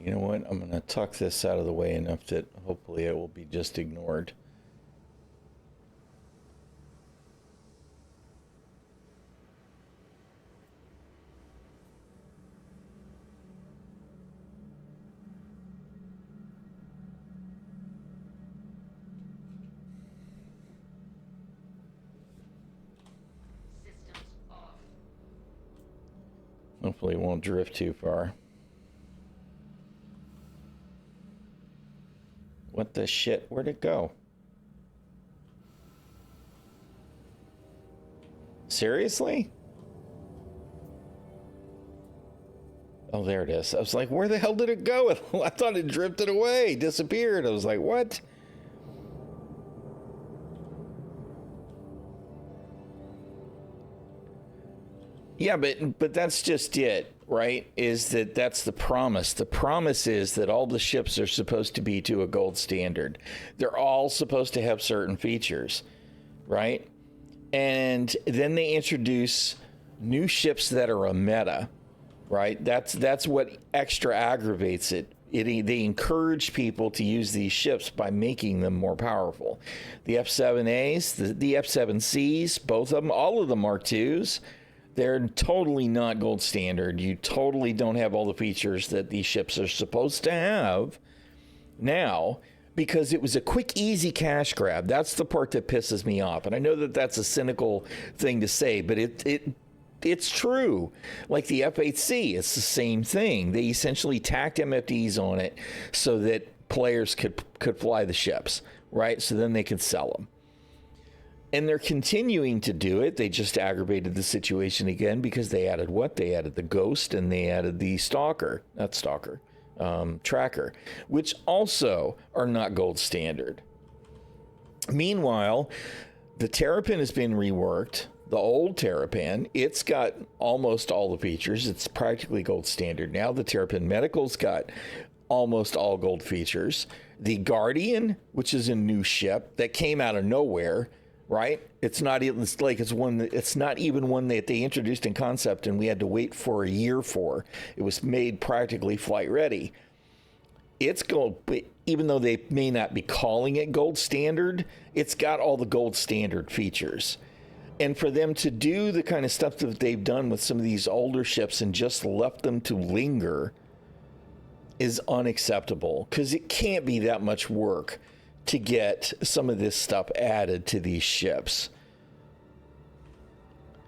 You know what? I'm going to tuck this out of the way enough that hopefully it will be just ignored. Systems off. Hopefully it won't drift too far. What the shit? Where'd it go? Seriously? Oh, there it is. I was like, where the hell did it go? I thought it drifted away, disappeared. I was like, what? Yeah, but that's just it, right? Is that's the promise. The promise is that all the ships are supposed to be to a gold standard. They're all supposed to have certain features, right? And then they introduce new ships that are a meta, right? That's what extra aggravates it. They encourage people to use these ships by making them more powerful. The F7As, the F7Cs, both of them, all of the Mark IIs, they're totally not gold standard. You totally don't have all the features that these ships are supposed to have now because it was a quick, easy cash grab. That's the part that pisses me off. And I know that that's a cynical thing to say, but it's true. Like the F8C, it's the same thing. They essentially tacked MFDs on it so that players could fly the ships, right? So then they could sell them. And they're continuing to do it. They just aggravated the situation again because they added what? They added the Ghost and they added the Tracker, which also are not gold standard. Meanwhile, the Terrapin has been reworked. The old Terrapin, it's got almost all the features. It's practically gold standard now. The Terrapin Medical's got almost all gold features. The Guardian, which is a new ship that came out of nowhere, right? It's not even one that they introduced in concept and we had to wait for a year for. It was made practically flight ready. It's gold, even though they may not be calling it gold standard, it's got all the gold standard features. And for them to do the kind of stuff that they've done with some of these older ships and just left them to linger is unacceptable because it can't be that much work to get some of this stuff added to these ships.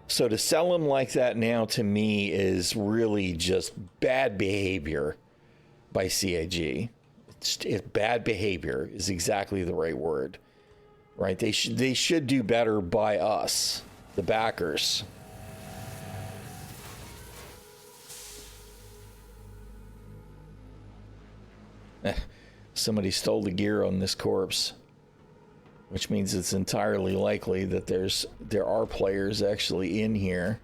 So to sell them like that now, to me, is really just bad behavior by CIG. It's bad behavior is exactly the right word, right? They should do better by us, the backers. Somebody stole the gear on this corpse, which means it's entirely likely that there are players actually in here.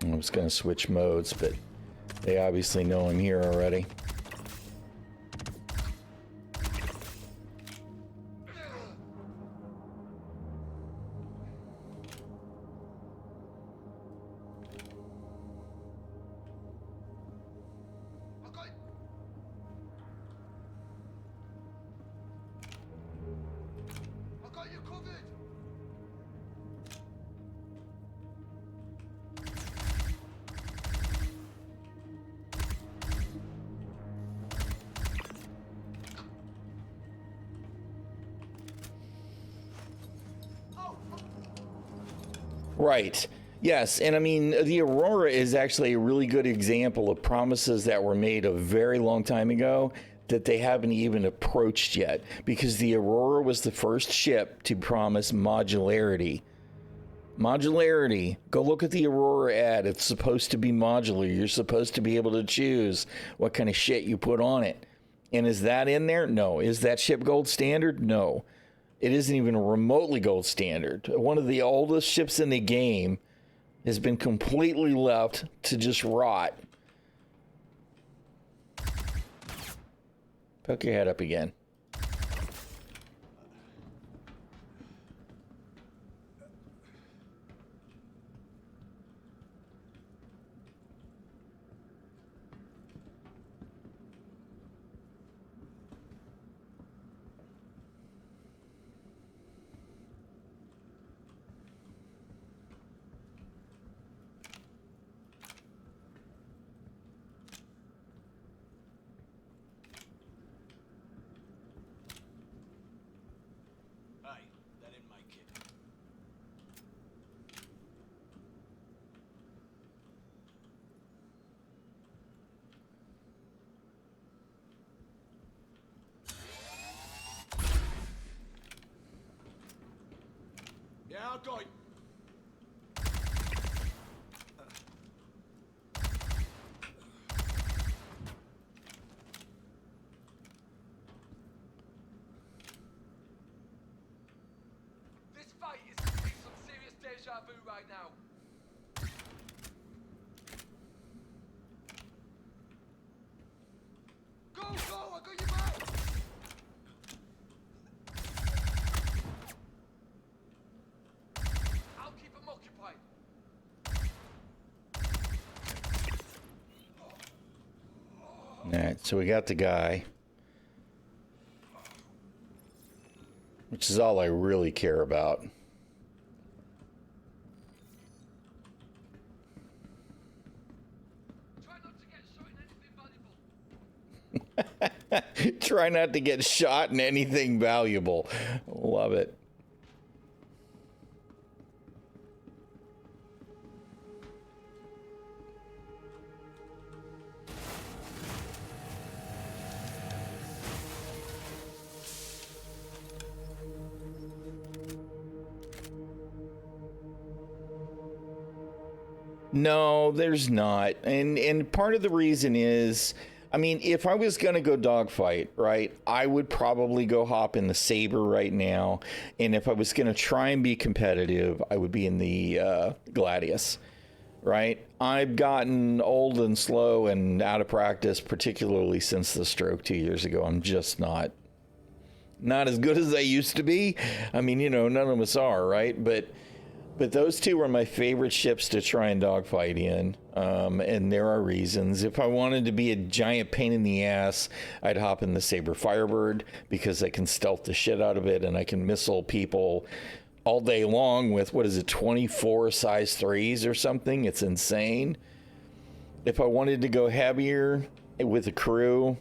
I was going to switch modes, but They obviously know I'm here already. Right. Yes. And I mean, the Aurora is actually a really good example of promises that were made a very long time ago that they haven't even approached yet, because the Aurora was the first ship to promise modularity. Modularity. Go look at the Aurora ad. It's supposed to be modular. You're supposed to be able to choose what kind of shit you put on it. And is that in there? No. Is that ship gold standard? No. It isn't even remotely gold standard. One of the oldest ships in the game has been completely left to just rot. Poke your head up again. Got it. This fight is some serious deja vu right now. Go, I got your back! I'll keep them occupied. Alright, so we got the guy. Which is all I really care about. Try not to get shot in anything valuable. Try not to get shot in anything valuable. Love it. No, there's not. And part of the reason is, I mean, if I was going to go dogfight, right, I would probably go hop in the Saber right now. And if I was going to try and be competitive, I would be in the Gladius, right? I've gotten old and slow and out of practice, particularly since the stroke 2 years ago. I'm just not as good as I used to be. I mean, you know, none of us are, right? But those two were my favorite ships to try and dogfight in, and there are reasons. If I wanted to be a giant pain in the ass, I'd hop in the Saber Firebird because I can stealth the shit out of it, and I can missile people all day long with, 24 size 3s or something? It's insane. If I wanted to go heavier with a crew,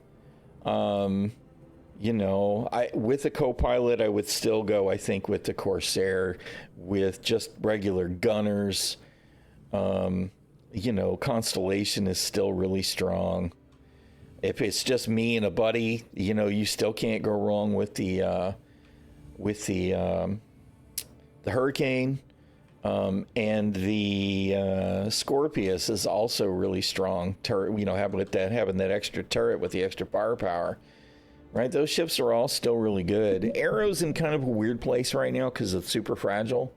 you know, with a co-pilot, I would still go, I think, with the Corsair, with just regular gunners. You know, Constellation is still really strong. If it's just me and a buddy, you know, you still can't go wrong with the Hurricane. And the Scorpius is also really strong. Turret, you know, having that extra turret with the extra firepower. Right, those ships are all still really good. Arrow's in kind of a weird place right now because it's super fragile.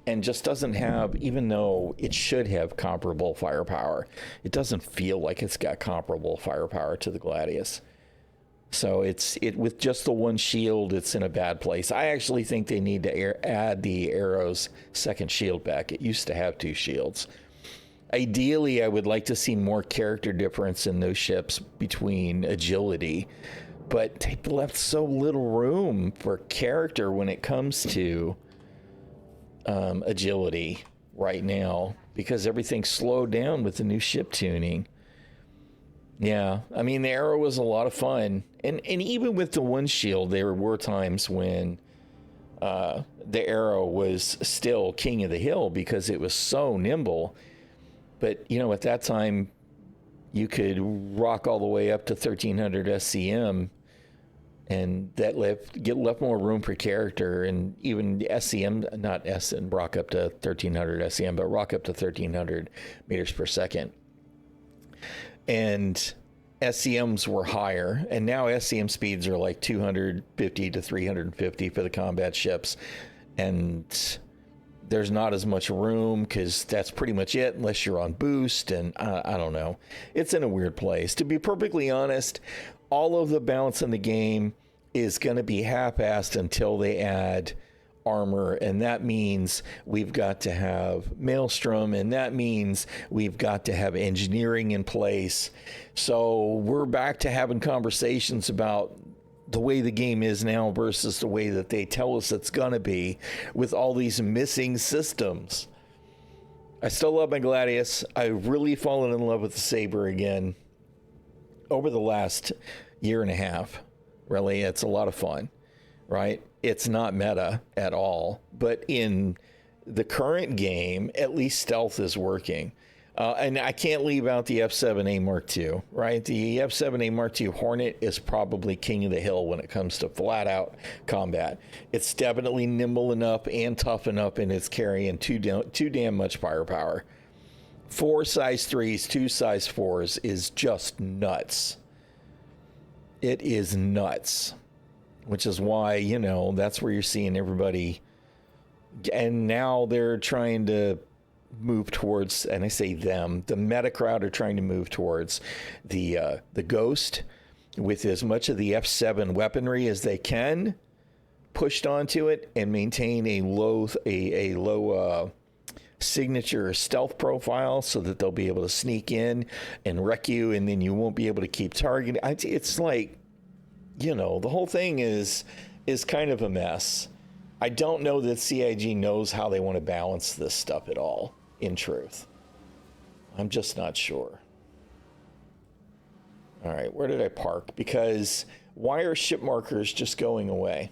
and just doesn't have, even though it should have comparable firepower, it doesn't feel like it's got comparable firepower to the Gladius. So it with just the one shield, it's in a bad place. I actually think they need to add the arrow's second shield back. It used to have 2 shields. Ideally, I would like to see more character difference in those ships between agility, but they've left so little room for character when it comes to agility right now, because everything's slowed down with the new ship tuning. Yeah, I mean, the arrow was a lot of fun. And even with the one shield, there were times when the arrow was still king of the hill because it was so nimble. But, you know, at that time, you could rock all the way up to 1300 SCM, and that left more room for character. And even the SCM, not S and rock up to 1300 SCM, but rock up to 1300 meters per second. And SCMs were higher, and now SCM speeds are like 250 to 350 for the combat ships, and there's not as much room because that's pretty much it unless you're on boost, and I don't know. It's in a weird place. To be perfectly honest, all of the balance in the game is going to be half-assed until they add armor, and that means we've got to have Maelstrom, and that means we've got to have engineering in place. So we're back to having conversations about the way the game is now versus the way that they tell us it's gonna be, with all these missing systems. I still love my Gladius. I've really fallen in love with the Saber again over the last year and a half. Really, it's a lot of fun, right? It's not meta at all, but in the current game, at least stealth is working. And I can't leave out the F7A Mark II, right? The F7A Mark II Hornet is probably king of the hill when it comes to flat out combat. It's definitely nimble enough and tough enough, and it's carrying too damn much firepower. 4 size 3s, 2 size 4s is just nuts. It is nuts. Which is why, you know, that's where you're seeing everybody. And now they're trying to move towards, and I say them, the meta crowd are trying to move towards the Ghost with as much of the F7 weaponry as they can pushed onto it, and maintain a low signature stealth profile so that they'll be able to sneak in and wreck you, and then you won't be able to keep targeting. It's like, you know, the whole thing is kind of a mess. I don't know that CIG knows how they want to balance this stuff at all, in truth. I'm just not sure. All right, where did I park? Because why are ship markers just going away?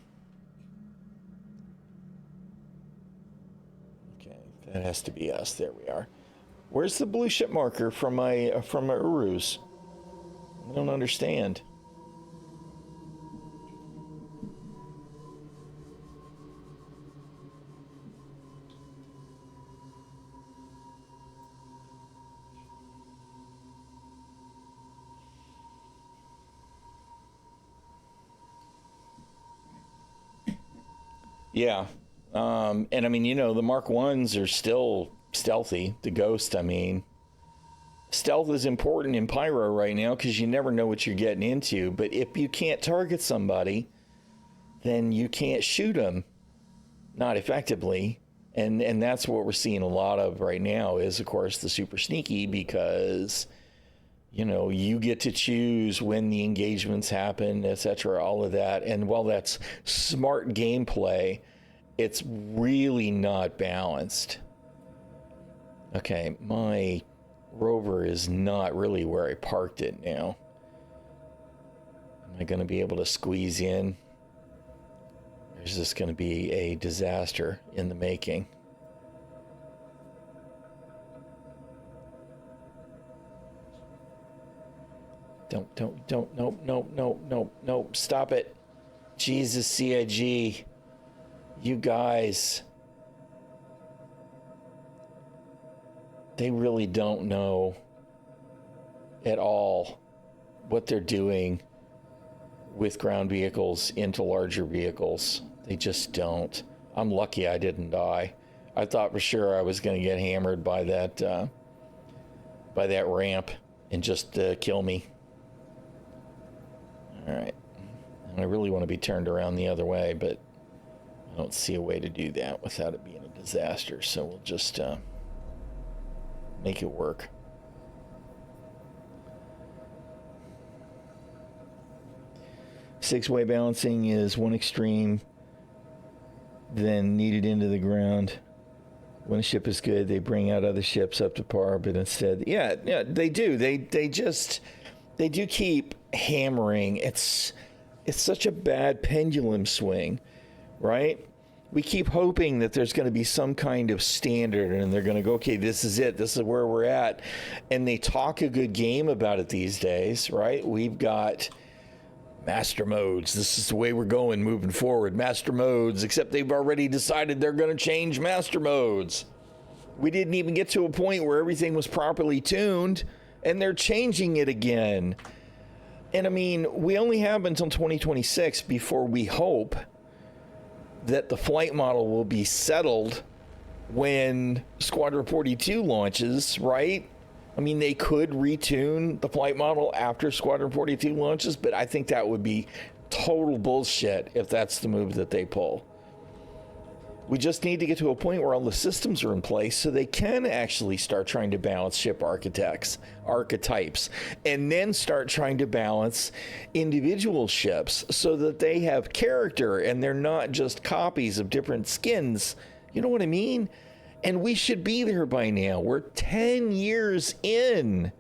Okay, that has to be us. There we are. Where's the blue ship marker from my Urus? I don't understand. Yeah. And I mean, you know, the Mark 1s are still stealthy. The Ghost, I mean. Stealth is important in Pyro right now because you never know what you're getting into. But if you can't target somebody, then you can't shoot them. Not effectively. And that's what we're seeing a lot of right now is, of course, the super sneaky, because, you know, you get to choose when the engagements happen, etc., all of that. And while that's smart gameplay, it's really not balanced. Okay, my rover is not really where I parked it now. Am I going to be able to squeeze in? Or is this going to be a disaster in the making? Nope, stop it. Jesus, CIG. You guys. They really don't know at all what they're doing with ground vehicles into larger vehicles. They just don't. I'm lucky I didn't die. I thought for sure I was going to get hammered by that ramp and just kill me. All right. And I really want to be turned around the other way, but I don't see a way to do that without it being a disaster. So we'll just make it work. Six-way balancing is one extreme, then kneaded into the ground. When a ship is good, they bring out other ships up to par, but instead, yeah, they do. They do keep hammering. It's such a bad pendulum swing, right? We keep hoping that there's going to be some kind of standard and they're going to go, okay, this is it. This is where we're at. And they talk a good game about it these days, right? We've got master modes. This is the way we're going moving forward. Master modes, except they've already decided they're going to change master modes. We didn't even get to a point where everything was properly tuned and they're changing it again. And I mean, we only have until 2026 before we hope that the flight model will be settled when Squadron 42 launches, right? I mean, they could retune the flight model after Squadron 42 launches, but I think that would be total bullshit if that's the move that they pull. We just need to get to a point where all the systems are in place so they can actually start trying to balance ship architects, archetypes, and then start trying to balance individual ships so that they have character and they're not just copies of different skins. You know what I mean? And we should be there by now. We're 10 years in.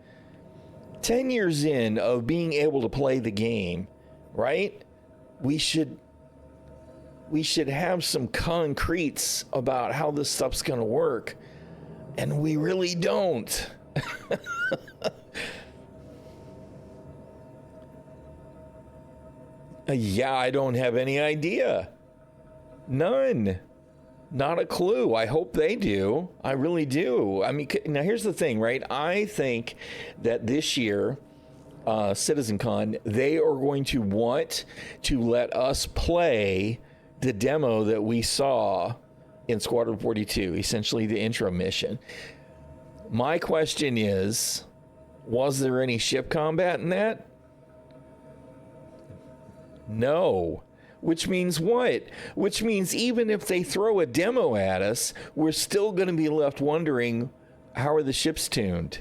10 years in of being able to play the game, right? We should have some concretes about how this stuff's going to work. And we really don't. Yeah, I don't have any idea. None. Not a clue. I hope they do. I really do. I mean, now here's the thing, right? I think that this year, CitizenCon, they are going to want to let us play the demo that we saw in Squadron 42, essentially the intro mission. My question is, was there any ship combat in that? No. Which means what? Which means even if they throw a demo at us, we're still going to be left wondering, how are the ships tuned?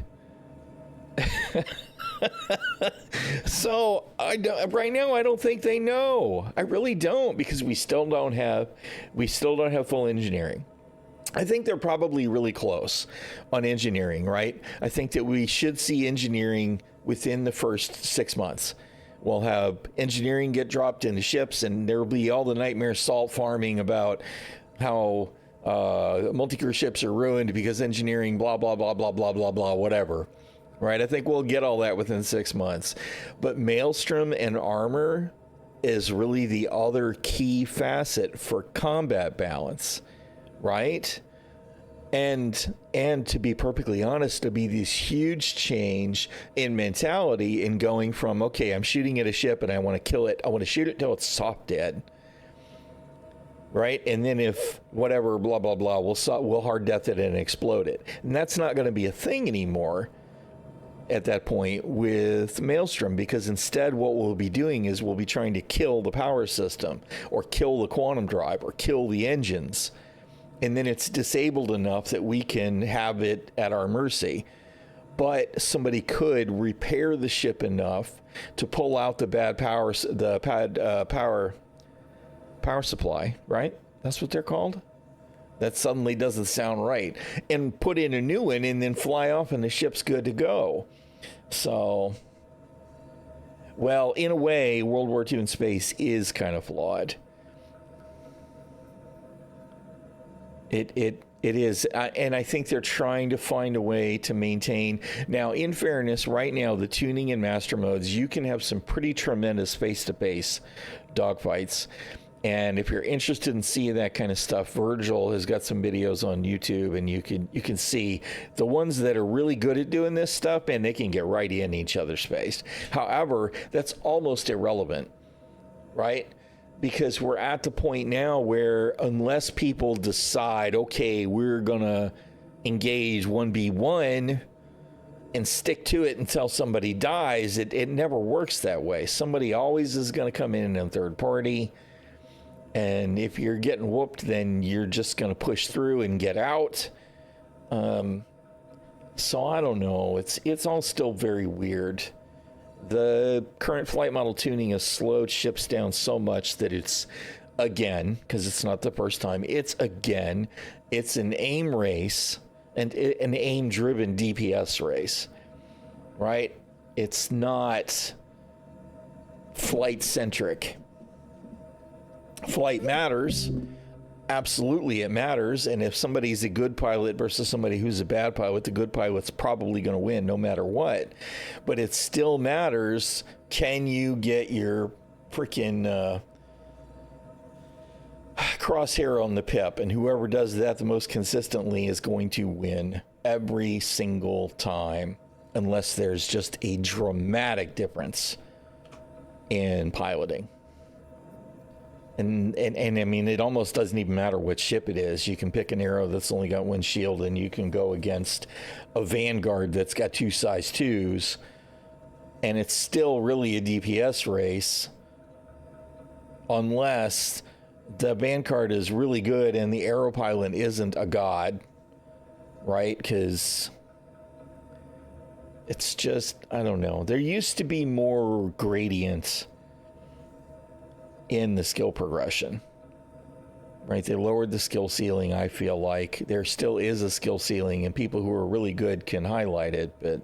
So right now, I don't think they know. I really don't, because we still don't have full engineering. I think they're probably really close on engineering, right? I think that we should see engineering within the first 6 months. We'll have engineering get dropped into ships, and there will be all the nightmare salt farming about how multi-crew ships are ruined because engineering, blah, blah, blah, blah, blah, blah, blah, whatever. Right? I think we'll get all that within 6 months. But Maelstrom and armor is really the other key facet for combat balance, right? And to be perfectly honest, to be this huge change in mentality in going from, okay, I'm shooting at a ship and I want to kill it. I want to shoot it till it's soft dead. Right? And then if whatever, blah, blah, blah, we'll hard death it and explode it. And that's not going to be a thing anymore at that point with Maelstrom, because instead what we'll be doing is we'll be trying to kill the power system or kill the quantum drive or kill the engines. And then it's disabled enough that we can have it at our mercy. But somebody could repair the ship enough to pull out the bad power supply, right? That's what they're called? That suddenly doesn't sound right. And put in a new one and then fly off and the ship's good to go. So, well, in a way, World War II in space is kind of flawed. It is, and I think they're trying to find a way to maintain. Now, in fairness, right now, the tuning and master modes, you can have some pretty tremendous face-to-face dogfights. And if you're interested in seeing that kind of stuff, Virgil has got some videos on YouTube, and you can see the ones that are really good at doing this stuff, and they can get right in each other's face. However, that's almost irrelevant, right? because we're at the point now where unless people decide, okay, we're going to engage 1v1 and stick to it until somebody dies, it never works that way. Somebody always is going to come in a third party. And if you're getting whooped, then you're just going to push through and get out. So I don't know. It's all still very weird. The current flight model tuning has slowed ships down so much that it's, again, because it's not the first time, it's an aim race and an aim-driven DPS race, right? It's not flight-centric. Flight matters. Absolutely, it matters. And if somebody's a good pilot versus somebody who's a bad pilot, the good pilot's probably going to win no matter what. But it still matters. Can you get your freaking crosshair on the pip? And whoever does that the most consistently is going to win every single time, unless there's just a dramatic difference in piloting. And I mean, it almost doesn't even matter what ship it is. You can pick an arrow that's only got one shield, and you can go against a Vanguard that's got 2 size 2s, and it's still really a DPS race, unless the Vanguard is really good and the arrow pilot isn't a god, right? Because it's just, I don't know. There used to be more gradients in the skill progression, right? They lowered the skill ceiling. I feel like there still is a skill ceiling, and people who are really good can highlight it. But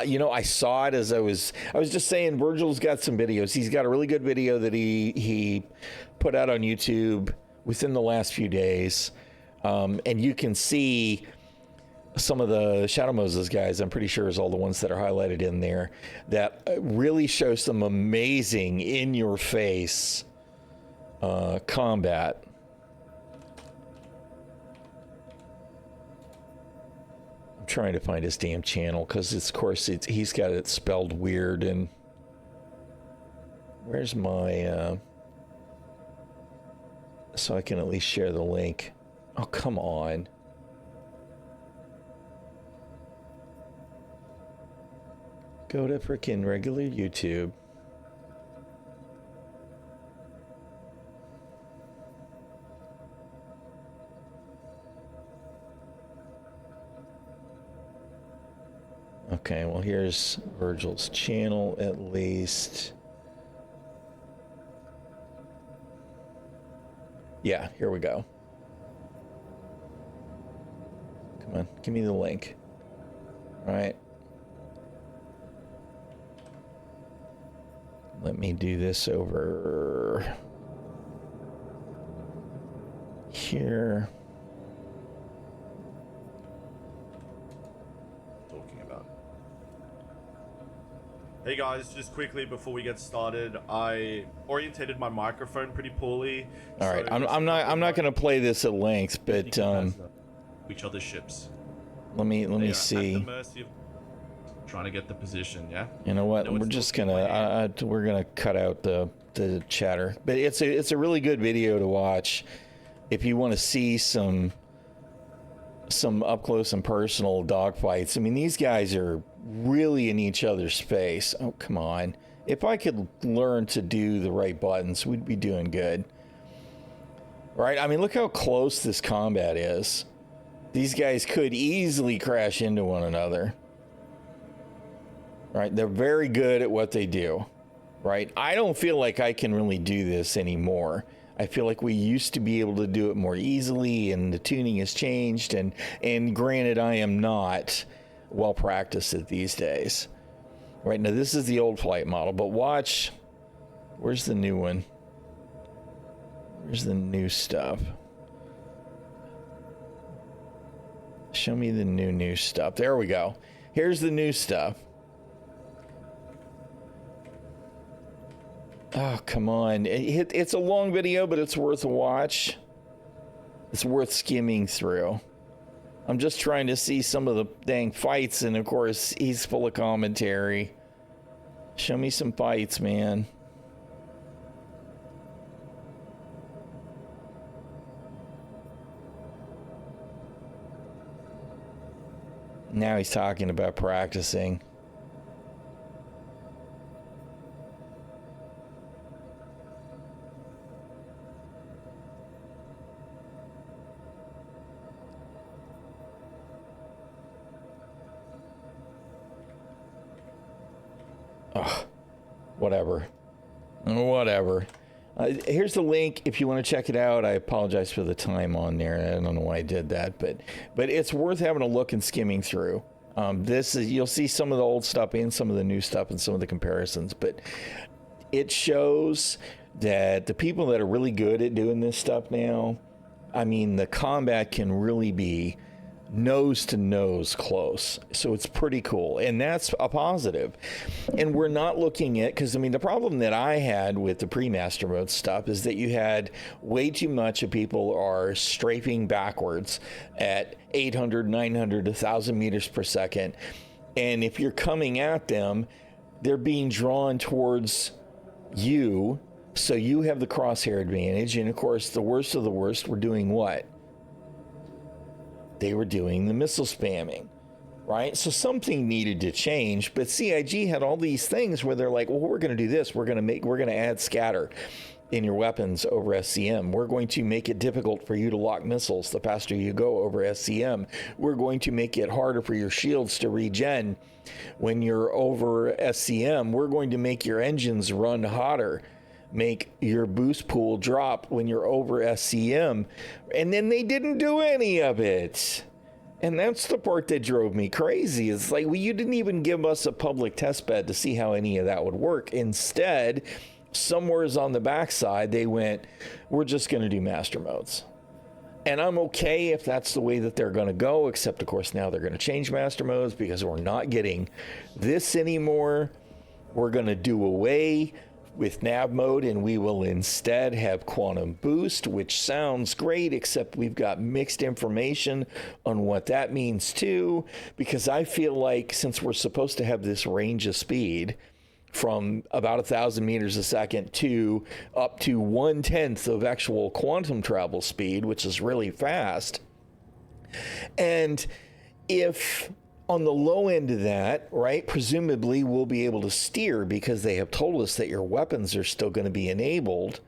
you know, I saw it as I was just saying. Virgil's got some videos. He's got a really good video that he put out on YouTube within the last few days, and you can see some of the Shadow Moses guys, I'm pretty sure, is all the ones that are highlighted in there, that really show some amazing in-your-face combat. I'm trying to find his damn channel, because of course he's got it spelled weird. And where's my so I can at least share the link. Oh, come on. Go to freaking regular YouTube. Okay, well, here's Virgil's channel at least. Yeah, here we go. Come on, give me the link. All right. Let me do this over here. Talking about. Hey guys, just quickly before we get started, I orientated my microphone pretty poorly. All right, I'm not going to play this at length, but each other's ships. Let me see. At the mercy of trying to get the position, yeah. You know what? We're just gonna we're gonna cut out the chatter, but it's a really good video to watch if you want to see some up close and personal dogfights. I mean, these guys are really in each other's space. Oh, come on! If I could learn to do the right buttons, we'd be doing good, right? I mean, look how close this combat is. These guys could easily crash into one another. Right, they're very good at what they do, right? I don't feel like I can really do this anymore. I feel like we used to be able to do it more easily, and the tuning has changed, and granted, I am not well practiced at these days. Right, now this is the old flight model, but watch, where's the new one? Where's the new stuff? Show me the new stuff. There we go. Here's the new stuff. Oh, come on. It's a long video, but it's worth a watch. It's worth skimming through. I'm just trying to see some of the dang fights, and of course, he's full of commentary. Show me some fights, man. Now he's talking about practicing. Ugh, whatever. Here's the link if you want to check it out. I apologize for the time on there. I don't know why I did that, but it's worth having a look and skimming through. You'll see some of the old stuff and some of the new stuff and some of the comparisons, but it shows that the people that are really good at doing this stuff now, I mean, the combat can really be nose to nose close. So it's pretty cool. And that's a positive. And we're not looking at, because I mean, the problem that I had with the pre-master mode stuff is that you had way too much of people are strafing backwards at 800, 900, 1,000 meters per second. And if you're coming at them, they're being drawn towards you. So you have the crosshair advantage. And of course, the worst of the worst were doing what? They were doing the missile spamming, right? So something needed to change, but CIG had all these things where they're like, well, we're going to do this. We're going to add scatter in your weapons over SCM. We're going to make it difficult for you to lock missiles the faster you go over SCM. We're going to make it harder for your shields to regen when you're over SCM. We're going to make your engines run hotter, make your boost pool drop when you're over SCM. And then they didn't do any of it. And that's the part that drove me crazy. It's like, well, you didn't even give us a public test bed to see how any of that would work. Instead, somewhere's on the backside, they went, we're just going to do master modes. And I'm okay if that's the way that they're going to go, except, of course, now they're going to change master modes because we're not getting this anymore. We're going to do away with nav mode, and we will instead have quantum boost, which sounds great, except we've got mixed information on what that means too, because I feel like since we're supposed to have this range of speed from about 1,000 meters a second to up to 1/10 of actual quantum travel speed, which is really fast. And if on the low end of that, right, presumably we'll be able to steer because they have told us that your weapons are still going to be enabled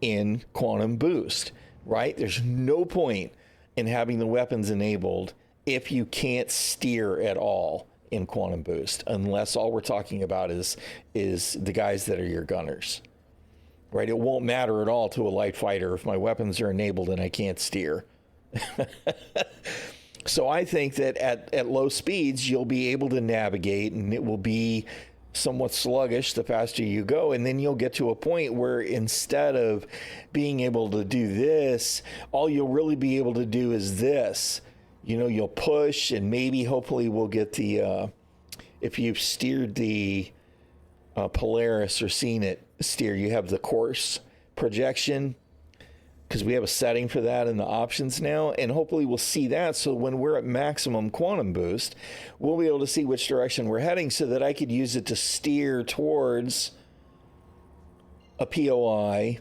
in quantum boost, right? There's no point in having the weapons enabled if you can't steer at all in quantum boost, unless all we're talking about is the guys that are your gunners, right? It won't matter at all to a light fighter if my weapons are enabled and I can't steer. So I think that at low speeds, you'll be able to navigate, and it will be somewhat sluggish the faster you go. And then you'll get to a point where instead of being able to do this, all you'll really be able to do is this. You know, you'll push, and maybe hopefully we'll get the, if you've steered the Polaris or seen it steer, you have the course projection, because we have a setting for that in the options now, and hopefully we'll see that. So when we're at maximum quantum boost, we'll be able to see which direction we're heading so that I could use it to steer towards a POI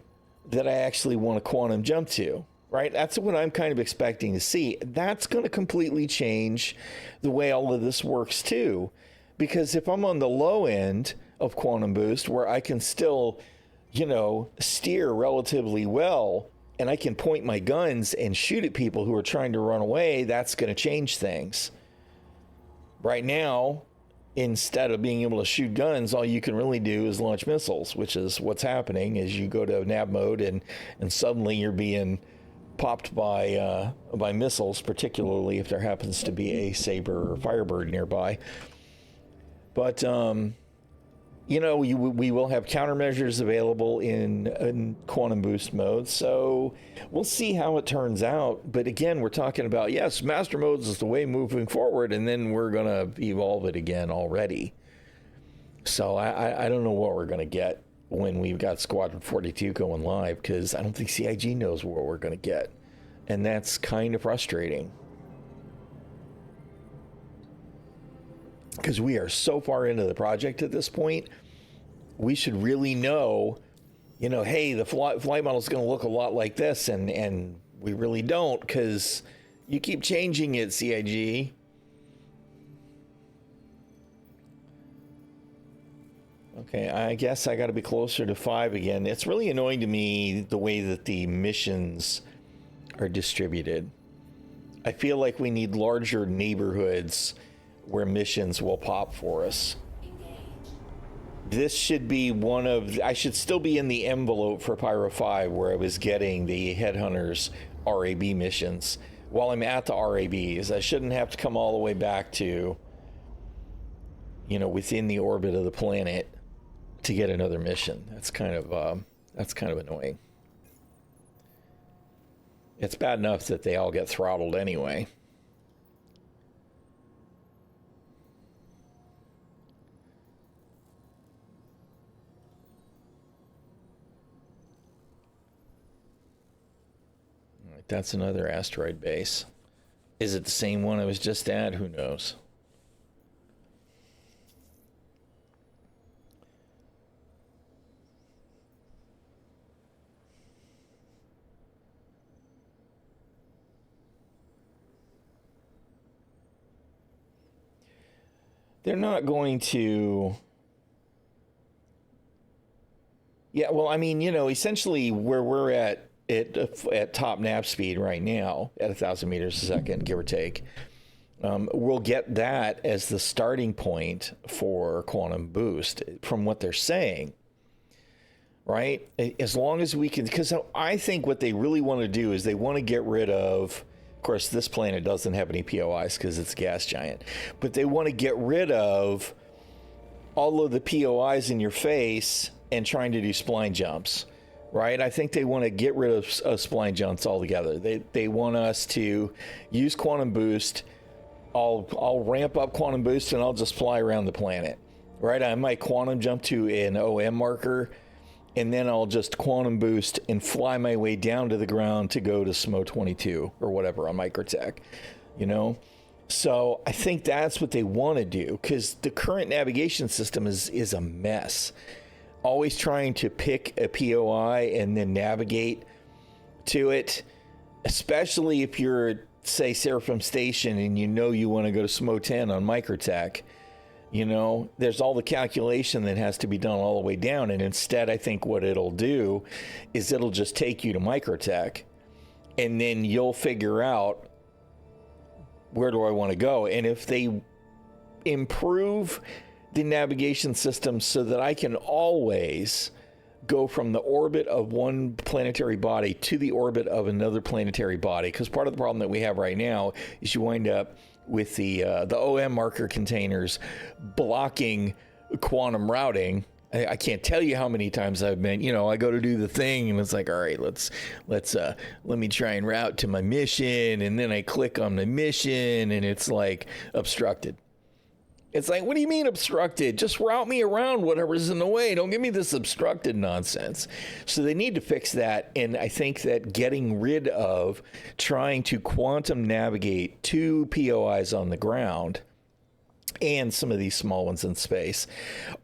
that I actually want to quantum jump to, right? That's what I'm kind of expecting to see. That's going to completely change the way all of this works too, because if I'm on the low end of quantum boost where I can still, you know, steer relatively well, and I can point my guns and shoot at people who are trying to run away, that's going to change things. Right now, instead of being able to shoot guns, all you can really do is launch missiles, which is what's happening as you go to nav mode, and suddenly you're being popped by missiles, particularly if there happens to be a Saber or Firebird nearby. But you know, we will have countermeasures available in quantum boost mode, so we'll see how it turns out. But again, we're talking about, yes, master modes is the way moving forward, and then we're going to evolve it again already. So I don't know what we're going to get when we've got Squadron 42 going live, because I don't think CIG knows what we're going to get, and that's kind of frustrating. Because we are so far into the project at this point, we should really know, you know, hey, the flight model is going to look a lot like this, and we really don't, because you keep changing it, CIG. Okay, I guess I got to be closer to 5 again. It's really annoying to me the way that the missions are distributed. I feel like we need larger neighborhoods where missions will pop for us. This should be one of... I should still be in the envelope for Pyro 5 where I was getting the Headhunters RAB missions. While I'm at the RABs, I shouldn't have to come all the way back to, you know, within the orbit of the planet to get another mission. That's kind of annoying. It's bad enough that they all get throttled anyway. All right, that's another asteroid base. Is it the same one I was just at? Who knows? They're not going to... Yeah, well, I mean, you know, essentially where we're at top nav speed right now, at 1,000 meters a second, give or take, we'll get that as the starting point for quantum boost from what they're saying, right? As long as we can... Because I think what they really want to do is they want to get rid of... Of course, this planet doesn't have any POIs because it's a gas giant, but they want to get rid of all of the POIs in your face and trying to do spline jumps, right? I think they want to get rid of spline jumps altogether. They want us to use quantum boost. I'll ramp up quantum boost and I'll just fly around the planet, right? I might quantum jump to an OM marker, and then I'll just quantum boost and fly my way down to the ground to go to SMO 22 or whatever on Microtech, you know? So I think that's what they want to do, because the current navigation system is a mess. Always trying to pick a POI and then navigate to it, especially if you're, say, Seraphim Station and you know you want to go to SMO 10 on Microtech. You know, there's all the calculation that has to be done all the way down. And instead, I think what it'll do is it'll just take you to Microtech, and then you'll figure out, where do I want to go? And if they improve the navigation system so that I can always go from the orbit of one planetary body to the orbit of another planetary body, because part of the problem that we have right now is you wind up with the OM marker containers blocking quantum routing. I can't tell you how many times I've been, you know, I go to do the thing and it's like, all right, let me try and route to my mission, and then I click on the mission and it's like obstructed. It's like, what do you mean obstructed? Just route me around whatever's in the way. Don't give me this obstructed nonsense. So they need to fix that. And I think that getting rid of trying to quantum navigate to POIs on the ground and some of these small ones in space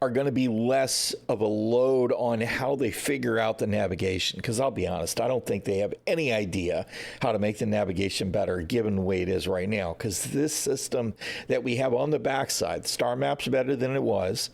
are going to be less of a load on how they figure out the navigation. Because I'll be honest, I don't think they have any idea how to make the navigation better given the way it is right now. Because this system that we have on the backside, the star map's better than it was.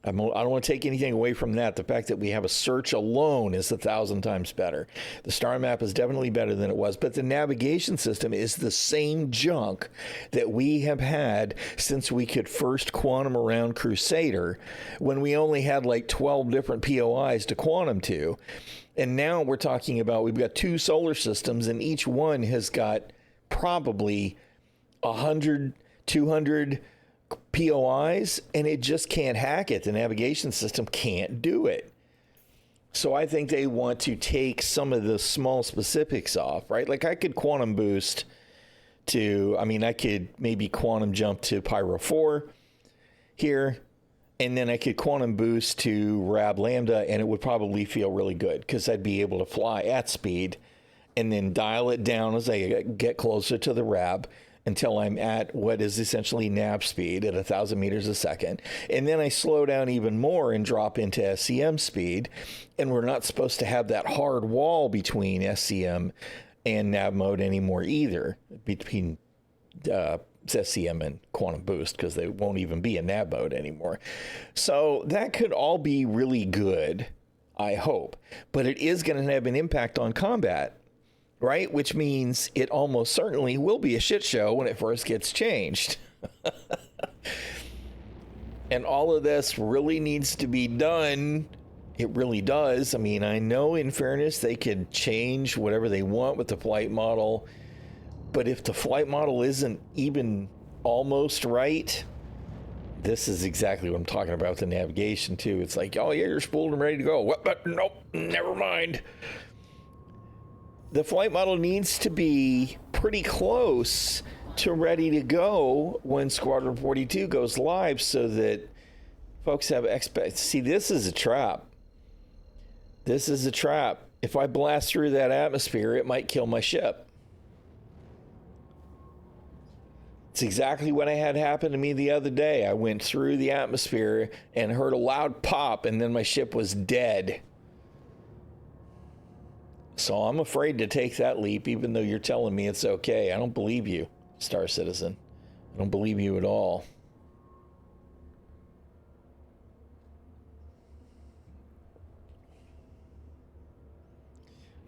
I don't want to take anything away from that. The fact that we have a search alone is 1,000 times better. The star map is definitely better than it was, but the navigation system is the same junk that we have had since we could first quantum around Crusader, when we only had like 12 different POIs to quantum to. And now we're talking about, we've got 2 solar systems, and each one has got probably 100, 200 POIs, and it just can't hack it. The navigation system can't do it. So I think they want to take some of the small specifics off, right? Like I could quantum boost to, I could maybe quantum jump to Pyro 4 here, and then I could quantum boost to Rab Lambda, and it would probably feel really good because I'd be able to fly at speed and then dial it down as I get closer to the Rab until I'm at what is essentially nav speed at 1,000 meters a second. And then I slow down even more and drop into SCM speed. And we're not supposed to have that hard wall between SCM and nav mode anymore either, between SCM and quantum boost, because they won't even be in nav mode anymore. So that could all be really good, I hope. But it is going to have an impact on combat, right? Which means it almost certainly will be a shit show when it first gets changed. And all of this really needs to be done. It really does. I mean, I know in fairness, they could change whatever they want with the flight model. But if the flight model isn't even almost right, this is exactly what I'm talking about with the navigation too. It's like, oh yeah, you're spooled and ready to go. What? But nope, never mind. The flight model needs to be pretty close to ready to go when Squadron 42 goes live, so that folks have See, this is a trap. This is a trap. If I blast through that atmosphere, it might kill my ship. It's exactly what I had happen to me the other day. I went through the atmosphere and heard a loud pop, and then my ship was dead. So I'm afraid to take that leap, even though you're telling me it's okay. I don't believe you, Star Citizen. I don't believe you at all.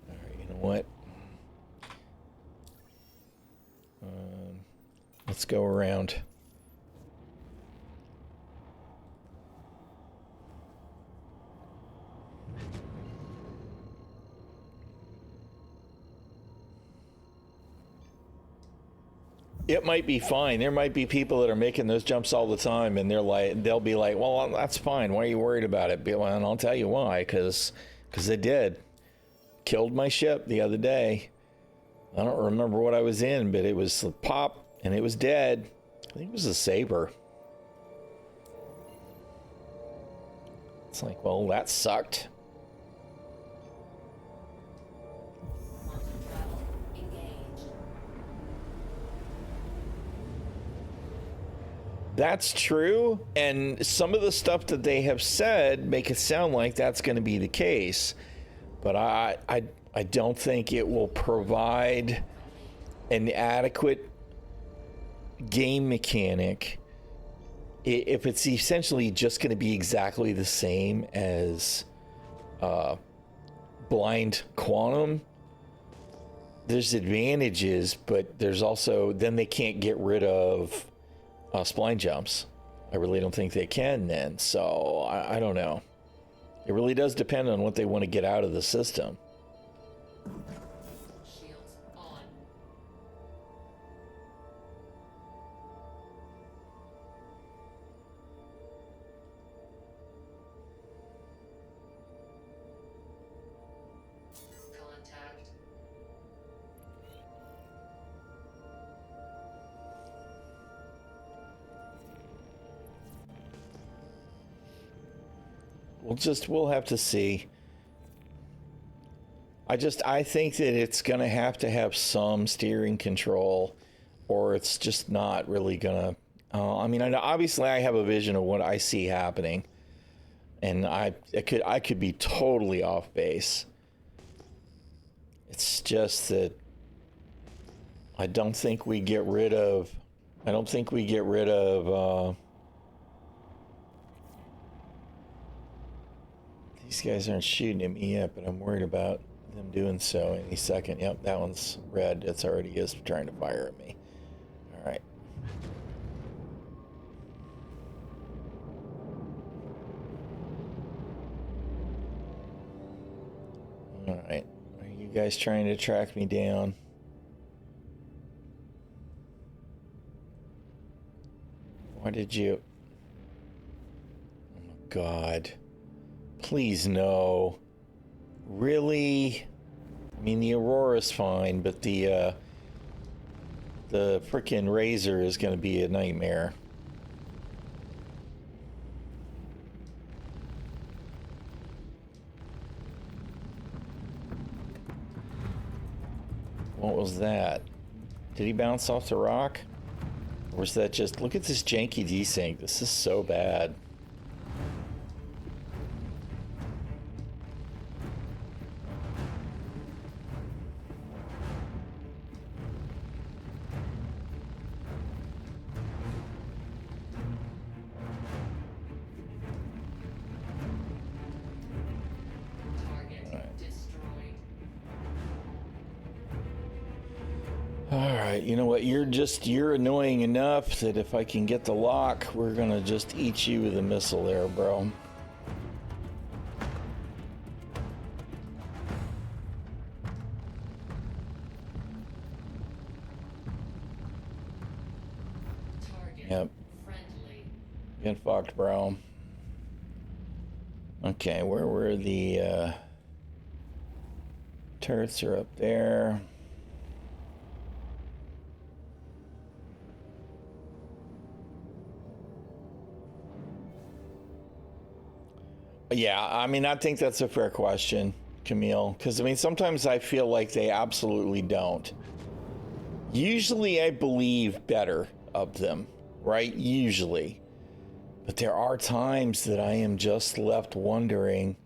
All right, you know what? Let's go around. It might be fine. There might be people that are making those jumps all the time, and they'll be like, well, that's fine. Why are you worried about it? Well, and I'll tell you why, because it did. Killed my ship the other day. I don't remember what I was in, but it was a pop, and it was dead. I think it was a Saber. It's like, well, that sucked. That's true, and some of the stuff that they have said make it sound like that's going to be the case, but I don't think it will provide an adequate game mechanic if it's essentially just going to be exactly the same as blind quantum. There's advantages, but there's also, then they can't get rid of spline jumps. I really don't think they can then. So I don't know. It really does depend on what they want to get out of the system. Shields on. Contact. We'll have to see. I think that it's going to have some steering control, or it's just not really going to. I mean, obviously I have a vision of what I see happening, and I could be totally off base. It's just that I don't think we get rid of. These guys aren't shooting at me yet, but I'm worried about them doing so any second. Yep, that one's red. It's already is trying to fire at me. All right. All right. Are you guys trying to track me down? Why did you? Oh my God. Please no. Really? I mean, the Aurora's fine, but the frickin' Razor is going to be a nightmare. What was that? Did he bounce off the rock? Or was that just... Look at this janky desync. This is so bad. All right, you know what? You're annoying enough that if I can get the lock, we're gonna just eat you with a missile there, bro. Target. Yep. Friendly. Get fucked, bro. Okay, where were the turrets are up there. Yeah, I mean, I think that's a fair question, Camille, because I mean, sometimes I feel like they absolutely don't. Usually I believe better of them, right? Usually. But there are times that I am just left wondering,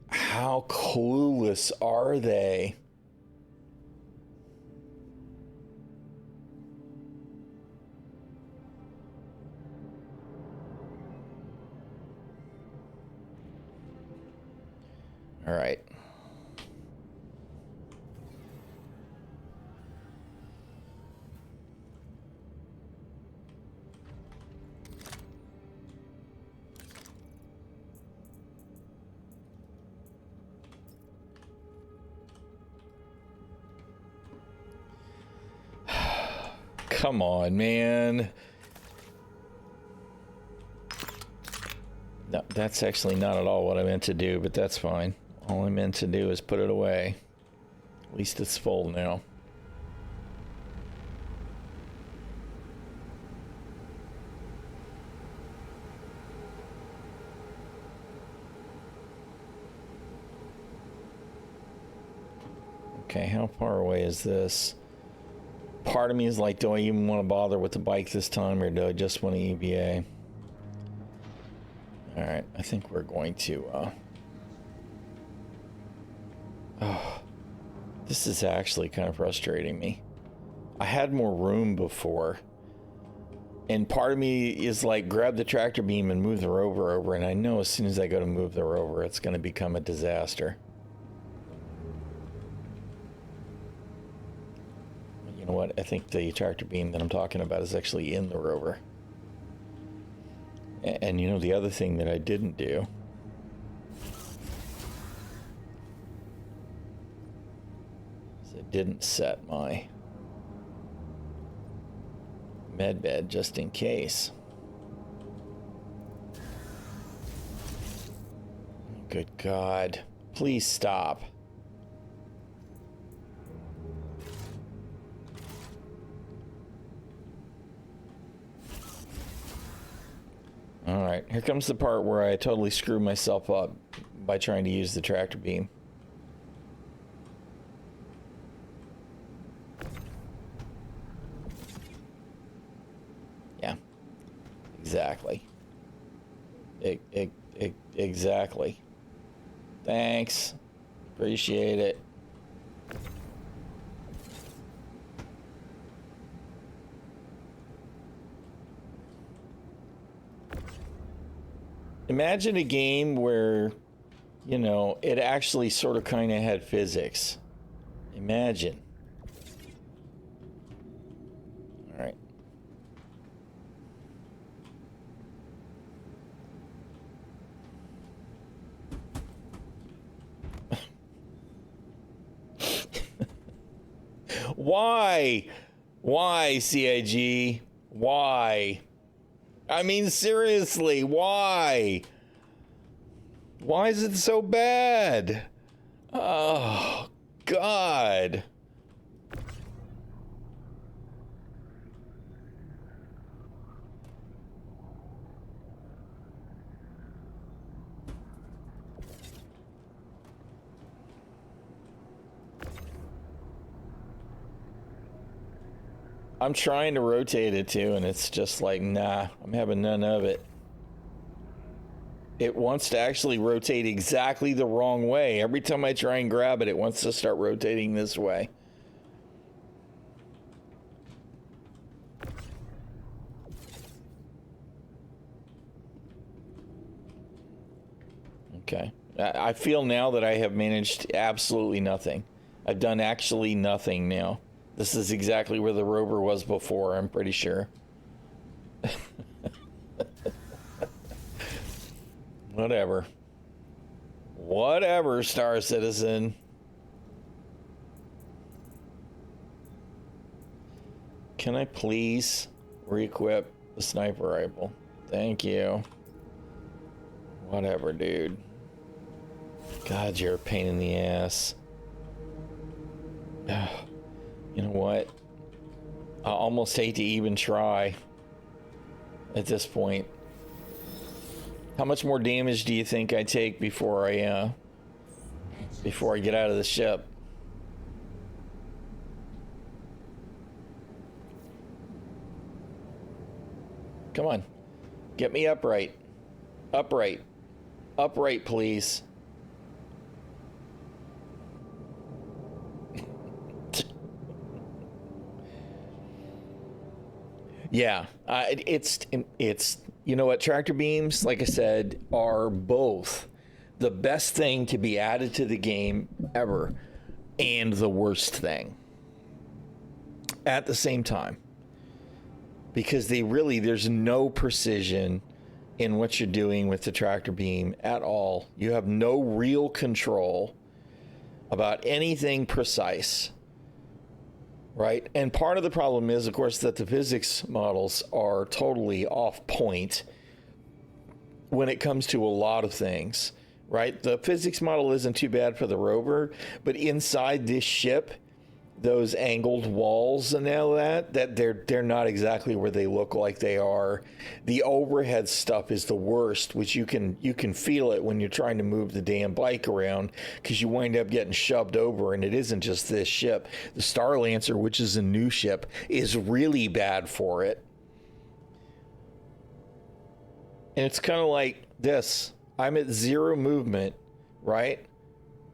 how clueless are they? All right. Come on, man. No, that's actually not at all what I meant to do, but that's fine. All I meant to do is put it away. At least it's full now. Okay, how far away is this? Part of me is like, do I even want to bother with the bike this time, or do I just want to EVA? Alright, I think we're going to, Oh, this is actually kind of frustrating me. I had more room before. And part of me is like, grab the tractor beam and move the rover over, and I know as soon as I go to move the rover, it's going to become a disaster. You know what? I think the tractor beam that I'm talking about is actually in the rover. And you know, the other thing that I didn't do is I didn't set my med bed just in case. Good God. Please stop. All right, here comes the part where I totally screw myself up by trying to use the tractor beam. Yeah, exactly. Exactly. Thanks. Appreciate it. Imagine a game where, you know, it actually sort of kind of had physics. Imagine. All right. Why? Why, CIG? Why? I mean, seriously, why? Why is it so bad? Oh, God. I'm trying to rotate it too, and it's just like, nah, I'm having none of it. It wants to actually rotate exactly the wrong way. Every time I try and grab it, it wants to start rotating this way. Okay. I feel now that I have managed absolutely nothing. I've done actually nothing now. This is exactly where the rover was before, I'm pretty sure. Whatever. Whatever, Star Citizen. Can I please re-equip the sniper rifle? Thank you. Whatever, dude. God, you're a pain in the ass. You know what? I almost hate to even try at this point. How much more damage do you think I take before I get out of the ship? Come on. Get me upright. Upright. Upright, please. Yeah, it's you know what, tractor beams, like I said, are both the best thing to be added to the game ever and the worst thing at the same time, because there's no precision in what you're doing with the tractor beam at all. You have no real control about anything precise. Right? And part of the problem is, of course, that the physics models are totally off point when it comes to a lot of things, right? The physics model isn't too bad for the rover, but inside this ship, those angled walls and all that they're not exactly where they look like they are. The overhead stuff is the worst, which you can feel it when you're trying to move the damn bike around, because you wind up getting shoved over. And it isn't just this ship. The Star Lancer, which is a new ship, is really bad for it. And it's kind of like this. I'm at 0 movement, right?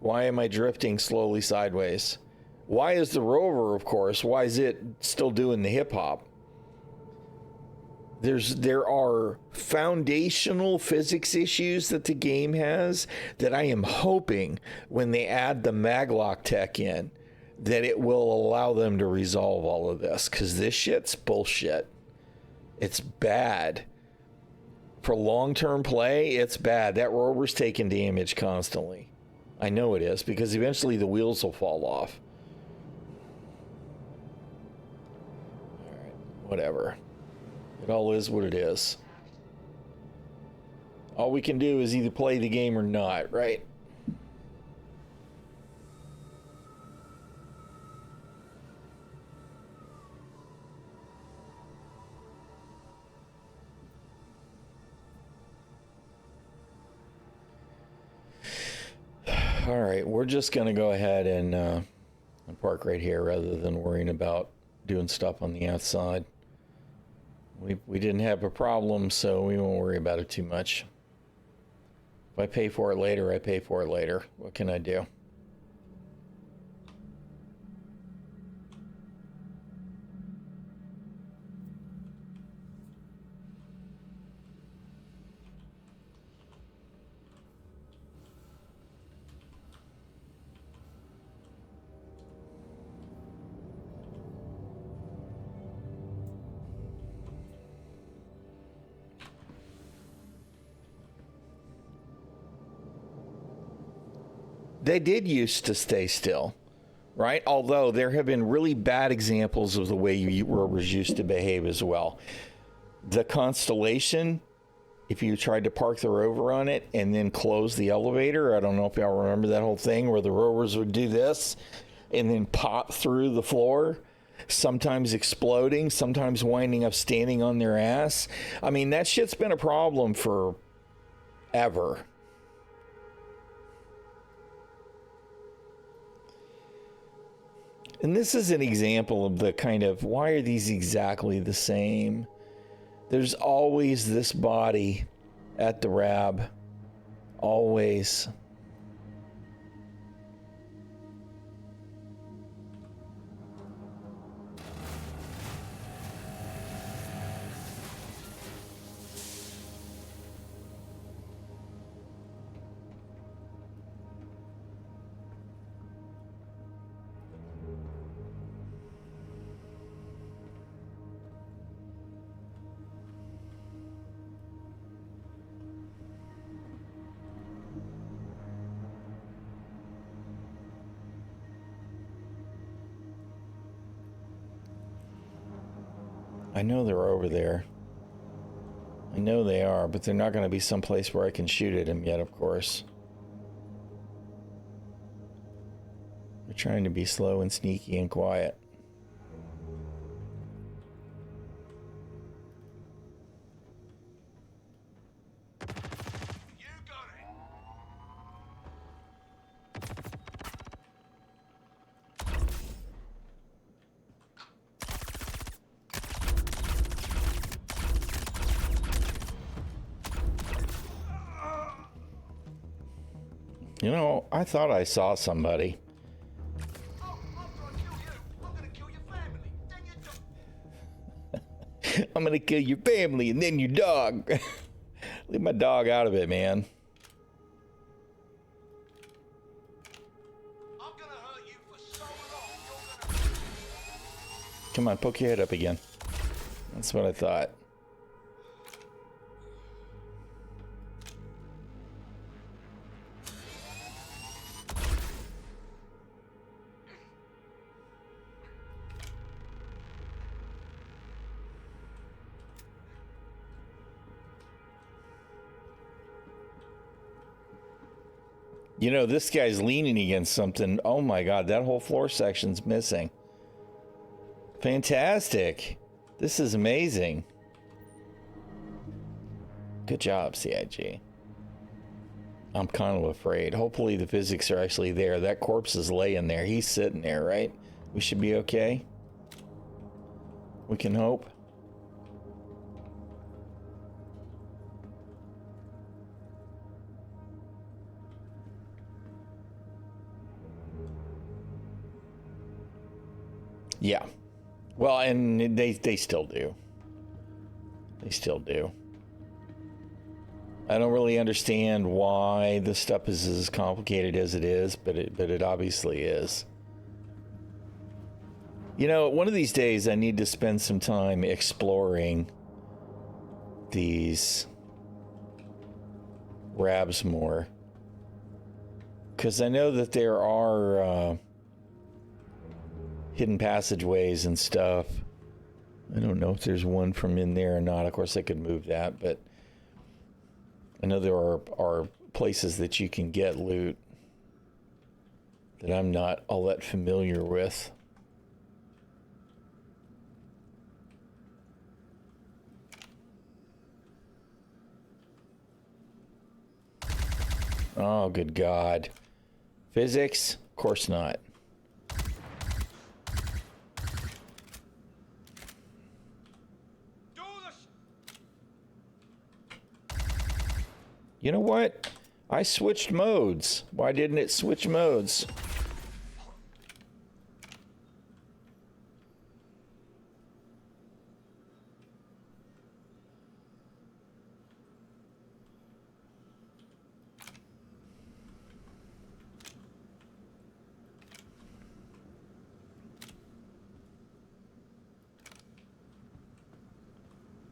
Why am I drifting slowly sideways? Why is the rover, of course, why is it still doing the hip hop? There are foundational physics issues that the game has that I am hoping when they add the maglock tech in, that it will allow them to resolve all of this, because this shit's bullshit. It's bad. For long-term play, it's bad. That rover's taking damage constantly. I know it is, because eventually the wheels will fall off. Whatever. It all is what it is. All we can do is either play the game or not, right? All right, we're just going to go ahead and park right here rather than worrying about doing stuff on the outside. We didn't have a problem, so we won't worry about it too much. If I pay for it later, I pay for it later. What can I do? They did used to stay still, right? Although there have been really bad examples of the way rovers used to behave as well. The Constellation, if you tried to park the rover on it and then close the elevator, I don't know if y'all remember that whole thing where the rovers would do this and then pop through the floor, sometimes exploding, sometimes winding up standing on their ass. I mean, that shit's been a problem for ever. And this is an example of the kind of, why are these exactly the same? There's always this body at the RAB. Always. I know they're over there. I know they are, but they're not going to be someplace where I can shoot at them yet, of course. They're trying to be slow and sneaky and quiet. You got it. You know, I thought I saw somebody. Oh, after I kill you, I'm gonna kill your family. Then you I'm gonna kill your family and then your dog. Leave my dog out of it, man. I'm gonna hurt you for so long. You're gonna. Come on, poke your head up again. That's what I thought. You know, this guy's leaning against something. Oh my God, that whole floor section's missing. Fantastic. This is amazing. Good job, CIG. I'm kind of afraid. Hopefully the physics are actually there. That corpse is laying there. He's sitting there, right? We should be okay. We can hope. Yeah. Well, and they still do. They still do. I don't really understand why this stuff is as complicated as it is, but it obviously is. You know, one of these days I need to spend some time exploring these rabs more. Because I know that there are hidden passageways and stuff. I don't know if there's one from in there or not. Of course, I could move that, but I know there are places that you can get loot that I'm not all that familiar with. Oh, good God. Physics? Of course not. You know what? I switched modes. Why didn't it switch modes?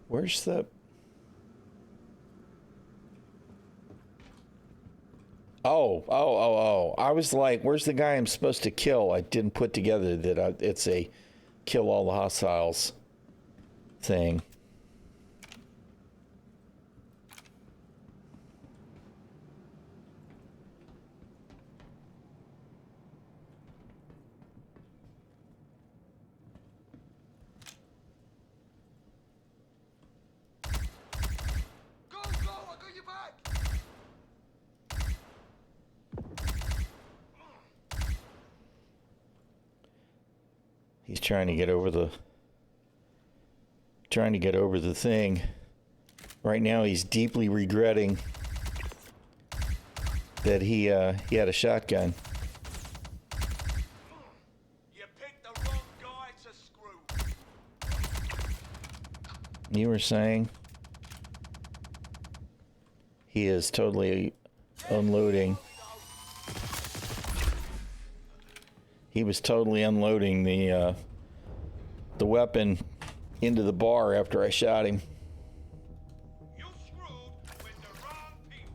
Where's the... Oh. I was like, where's the guy I'm supposed to kill? I didn't put together that it's a kill all the hostiles thing. Go, I got your back. He's trying to get over the thing. Right now he's deeply regretting that he had a shotgun. You picked the wrong guy to screw. You were saying he is totally unloading. He was totally unloading the weapon into the bar after I shot him. You screwed with the wrong people.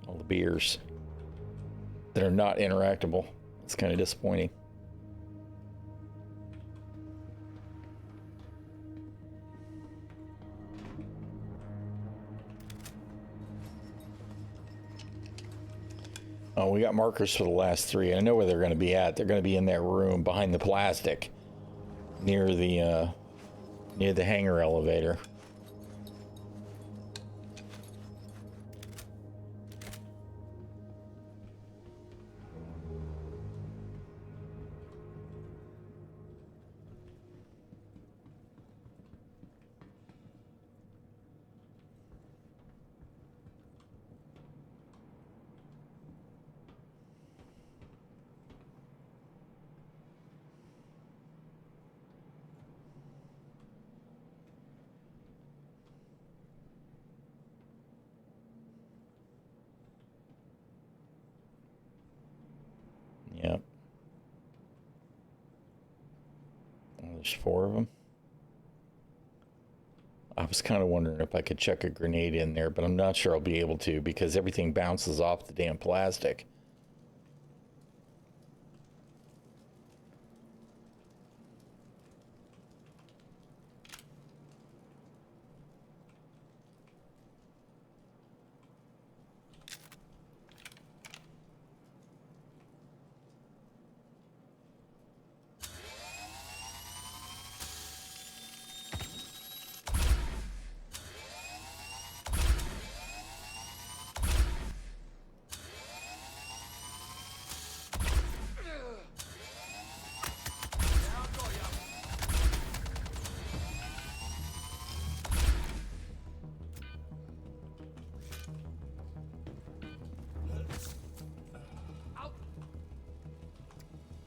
All the beers that are not interactable. It's kind of disappointing. Oh, we got markers for the last 3. I know where they're going to be at. They're going to be in that room behind the plastic, near the hangar elevator. Yep. Oh, there's 4 of them. I was kind of wondering if I could chuck a grenade in there, but I'm not sure I'll be able to because everything bounces off the damn plastic.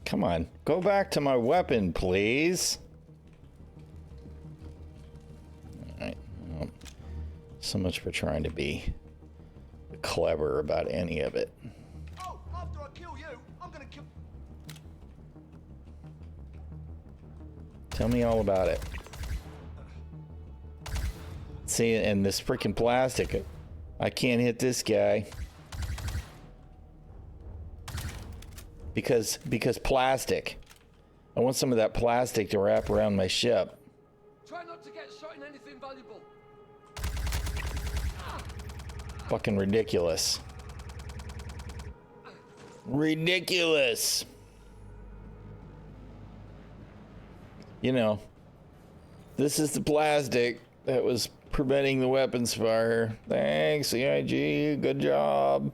Come on, go back to my weapon, please. Alright, well, so much for trying to be clever about any of it. Oh, after I kill you, I'm gonna kill. Tell me all about it. See, and this freaking plastic, I can't hit this guy. Because plastic. I want some of that plastic to wrap around my ship. Try not to get shot in anything valuable. Fucking ridiculous. Ridiculous. You know, this is the plastic that was preventing the weapons fire. Thanks, CIG. Good job.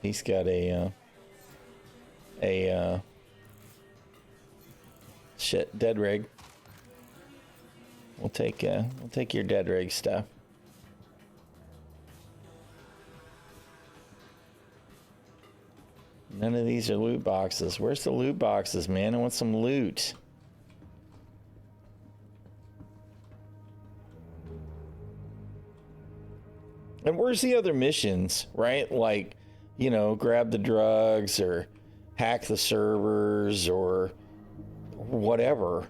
He's got a shit dead rig. We'll take your dead rig stuff. None of these are loot boxes. Where's the loot boxes, man? I want some loot. And where's the other missions, right? Like, you know, grab the drugs or hack the servers or whatever.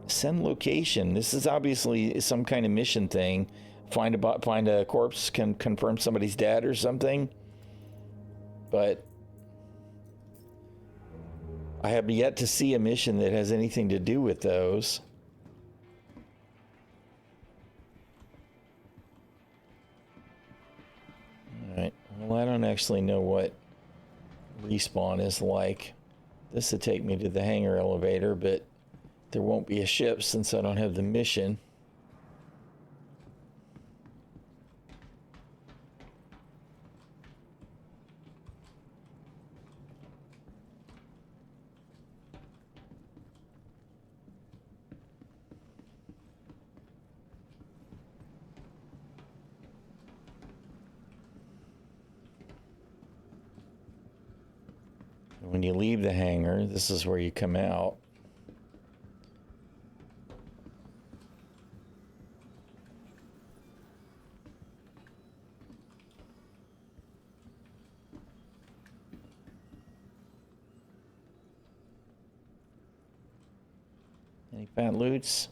Send location. This is obviously some kind of mission thing. Find a corpse, can confirm somebody's dead or something. But I have yet to see a mission that has anything to do with those. Alright, well, I don't actually know what respawn is like. This would take me to the hangar elevator, but there won't be a ship since I don't have the mission. When you leave the hangar, this is where you come out. Any fat loots?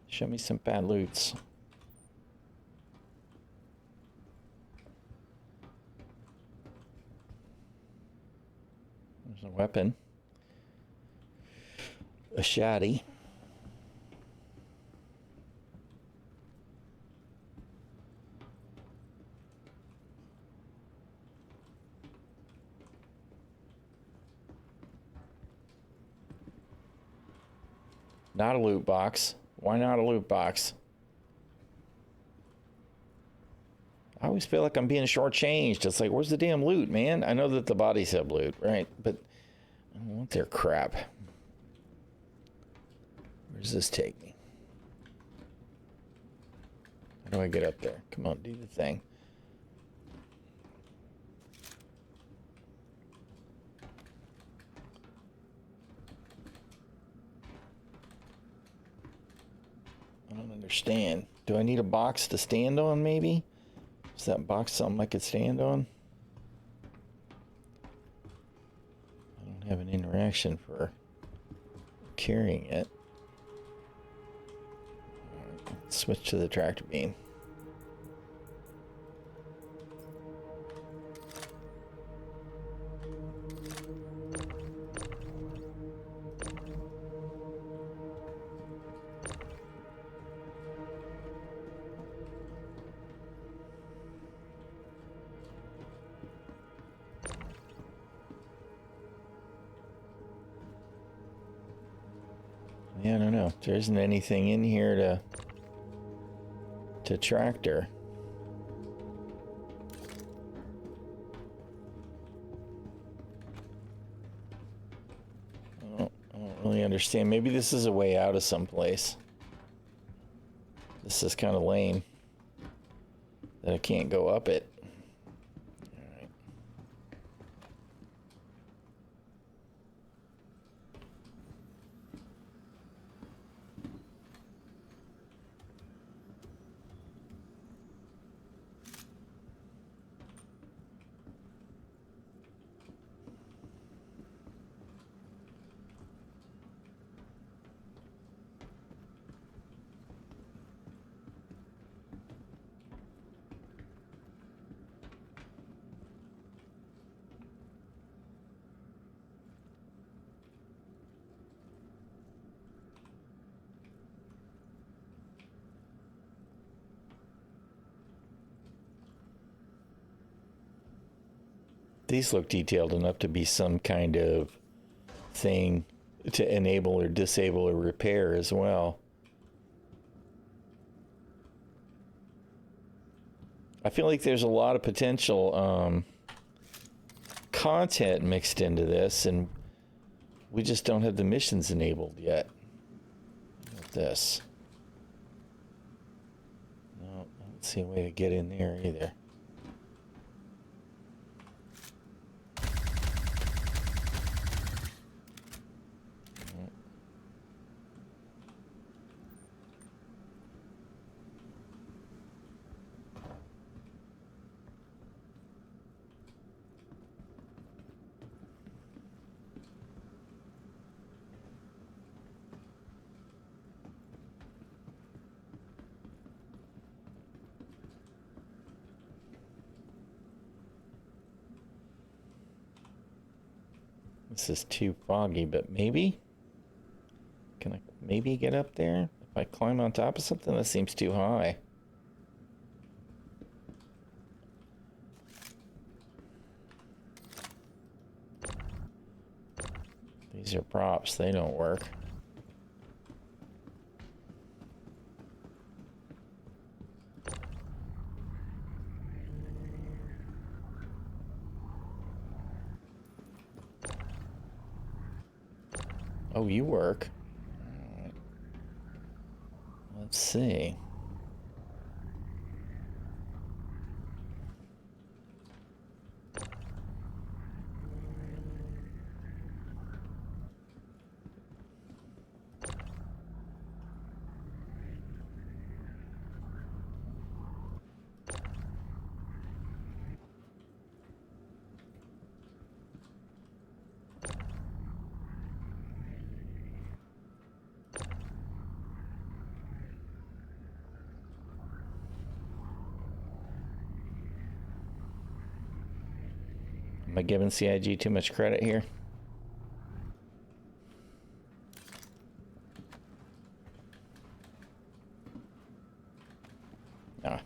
Show me some fat loots. There's a weapon. A shotty. Not a loot box. Why not a loot box? I always feel like I'm being shortchanged. It's like, where's the damn loot, man? I know that the bodies have loot, right? But I don't want their crap. Where does this take me? How do I get up there? Come on, do the thing. I don't understand. Do I need a box to stand on, maybe? Is that box something I could stand on? I don't have an interaction for carrying it. All right, switch to the tractor beam. Yeah, I don't know. There isn't anything in here to tractor. I don't really understand. Maybe this is a way out of someplace. This is kind of lame that I can't go up it. All right. These look detailed enough to be some kind of thing to enable or disable or repair as well. I feel like there's a lot of potential content mixed into this, and we just don't have the missions enabled yet. Look at this. No, I don't see a way to get in there either. This is too foggy, but maybe? Can I maybe get up there? If I climb on top of something, that seems too high. These are props, they don't work. Oh, you work. All right. Let's see. Am I giving CIG too much credit here? No.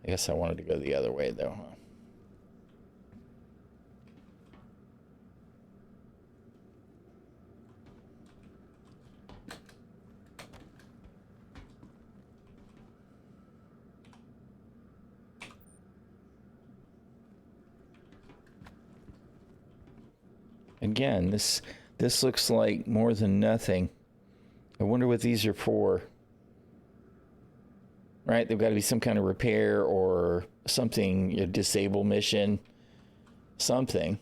I guess I wanted to go the other way, though, huh? Again, this looks like more than nothing. I wonder what these are for. Right? They've got to be some kind of repair or something, a disable mission, something.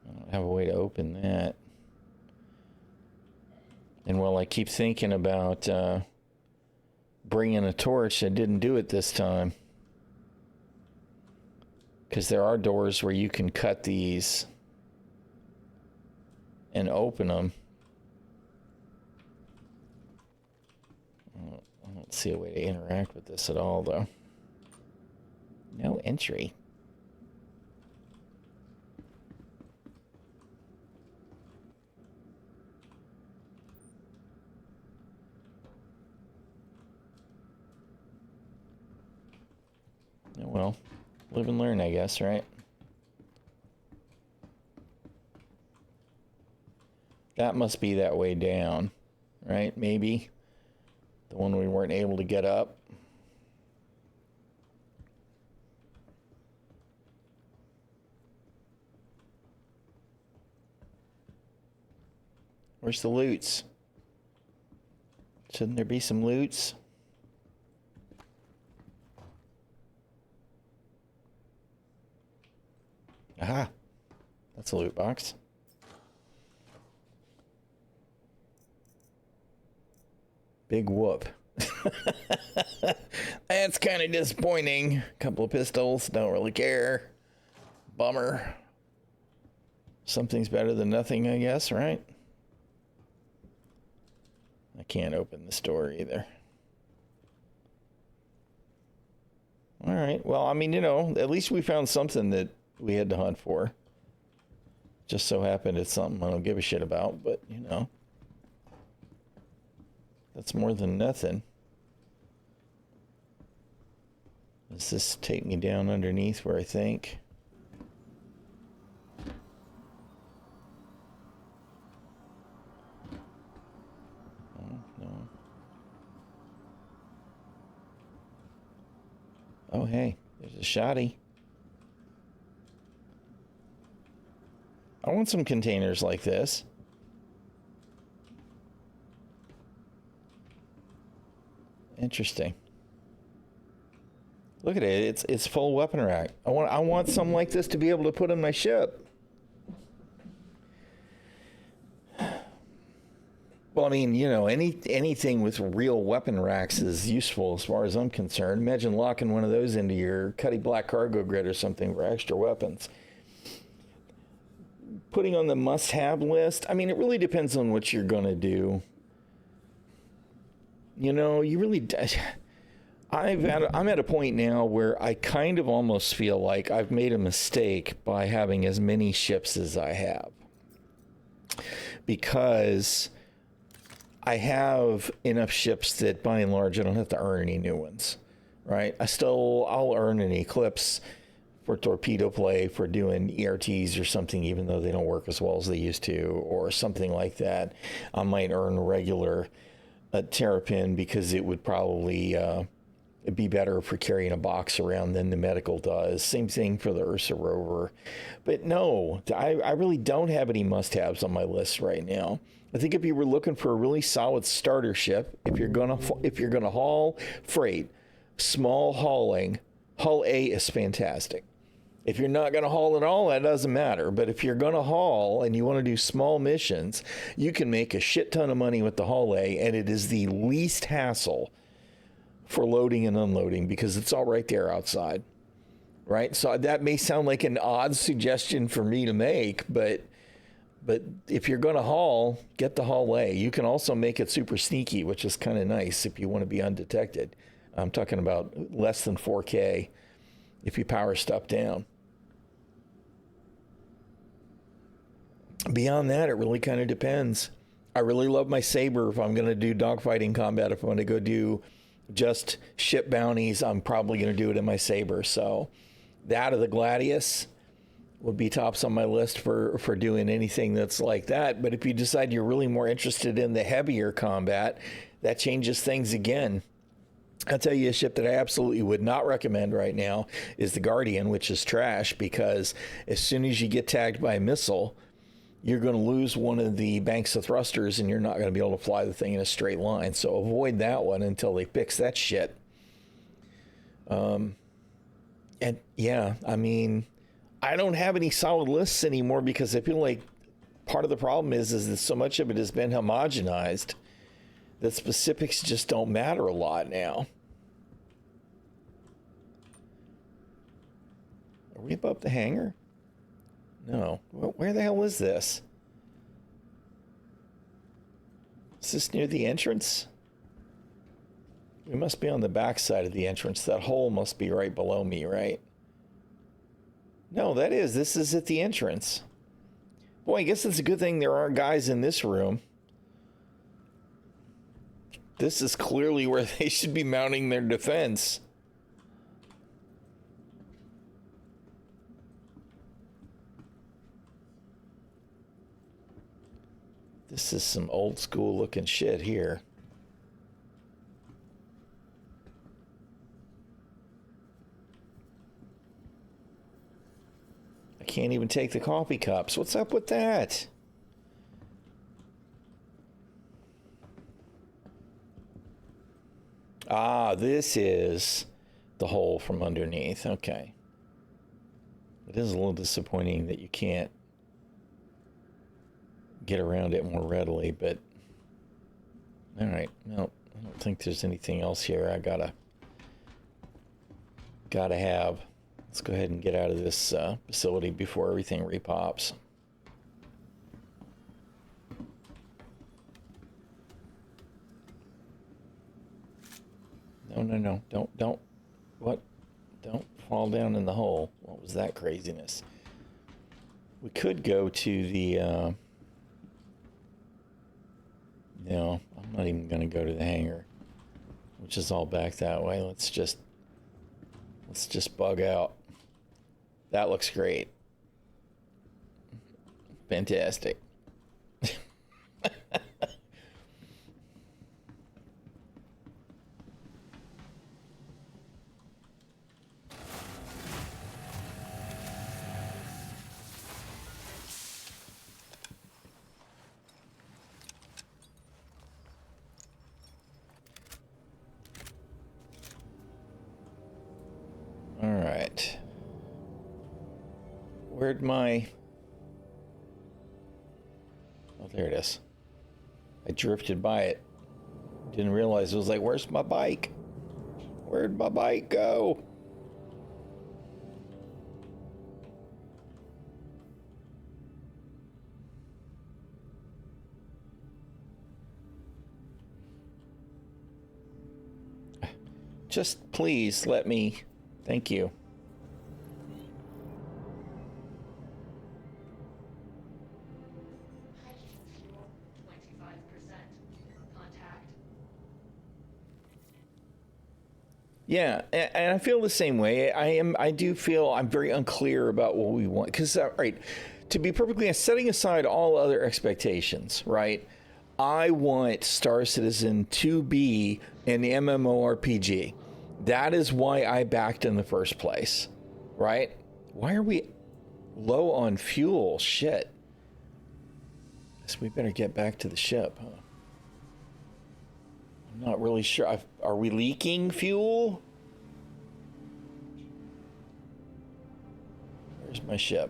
I don't have a way to open that. And while I keep thinking about bringing a torch, I didn't do it this time. Because there are doors where you can cut these and open them. I don't see a way to interact with this at all, though. No entry. Well, live and learn, I guess, right? That must be that way down, right? Maybe. The one we weren't able to get up. Where's the loots? Shouldn't there be some loots? Aha, that's a loot box. Big whoop. That's kind of disappointing. A couple of pistols, don't really care. Bummer. Something's better than nothing, I guess, right? I can't open this door either. All right, well, I mean, you know, at least we found something that we had to hunt for. Just so happened it's something I don't give a shit about, but you know, that's more than nothing. Does this take me down underneath where I think? Oh, no. Oh, hey, there's a shoddy. I want some containers like this. Interesting. Look at it. It's full weapon rack. I want something like this to be able to put in my ship. Well, I mean, you know, anything with real weapon racks is useful as far as I'm concerned. Imagine locking one of those into your Cuddy Black cargo grid or something for extra weapons. Putting on the must-have list, I mean, it really depends on what you're going to do. You know, you really... I'm at a point now where I kind of almost feel like I've made a mistake by having as many ships as I have. Because I have enough ships that, by and large, I don't have to earn any new ones, right? I'll earn an Eclipse for torpedo play, for doing ERTs or something, even though they don't work as well as they used to, or something like that. I might earn regular Terrapin because it would probably be better for carrying a box around than the medical does. Same thing for the Ursa rover. But no, I really don't have any must-haves on my list right now. I think if you were looking for a really solid starter ship, if you're gonna haul freight, small hauling, Hull A is fantastic. If you're not going to haul at all, that doesn't matter. But if you're going to haul and you want to do small missions, you can make a shit ton of money with the Hull A, and it is the least hassle for loading and unloading because it's all right there outside. right? So that may sound like an odd suggestion for me to make, but if you're going to haul, get the haul lay. You can also make it super sneaky, which is kind of nice if you want to be undetected. I'm talking about less than 4K if you power stuff down. Beyond that, it really kind of depends. I really love my saber if I'm going to do dogfighting combat. If I'm going to go do just ship bounties, I'm probably going to do it in my saber. So that or the Gladius would be tops on my list for doing anything that's like that. But if you decide you're really more interested in the heavier combat, that changes things again. I'll tell you a ship that I absolutely would not recommend right now is the Guardian, which is trash, because as soon as you get tagged by a missile, you're going to lose one of the banks of thrusters and you're not going to be able to fly the thing in a straight line. So avoid that one until they fix that shit. And yeah, I mean, I don't have any solid lists anymore because I feel like part of the problem is that so much of it has been homogenized that specifics just don't matter a lot now. Are we above the hangar? No. Where the hell is this? Is this near the entrance? We must be on the back side of the entrance. That hole must be right below me, right? No, this is at the entrance. Boy, I guess it's a good thing there aren't guys in this room. This is clearly where they should be mounting their defense. This is some old school looking shit here. I can't even take the coffee cups. What's up with that? Ah, this is the hole from underneath. Okay. It is a little disappointing that you can't get around it more readily, but all right. No, I don't think there's anything else here I gotta have. Let's go ahead and get out of this facility before everything repops. No. Don't. What? Don't fall down in the hole. What was that craziness? We could go to the... No, I'm not even going to go to the hangar, which is all back that way. Let's just bug out. That looks great. Fantastic. All right. Where'd my... Oh, there it is. I drifted by it. Didn't realize it was like, where's my bike? Where'd my bike go? Just please let me... Thank you. Hydrogen fuel, 25%. Contact. Yeah, and I feel the same way. I do feel I'm very unclear about what we want. Because, right, to be perfectly honest, setting aside all other expectations, right? I want Star Citizen to be an MMORPG. That is why I backed in the first place, right? Why are we low on fuel? Shit. Guess we better get back to the ship, huh? I'm not really sure. Are we leaking fuel? Where's my ship?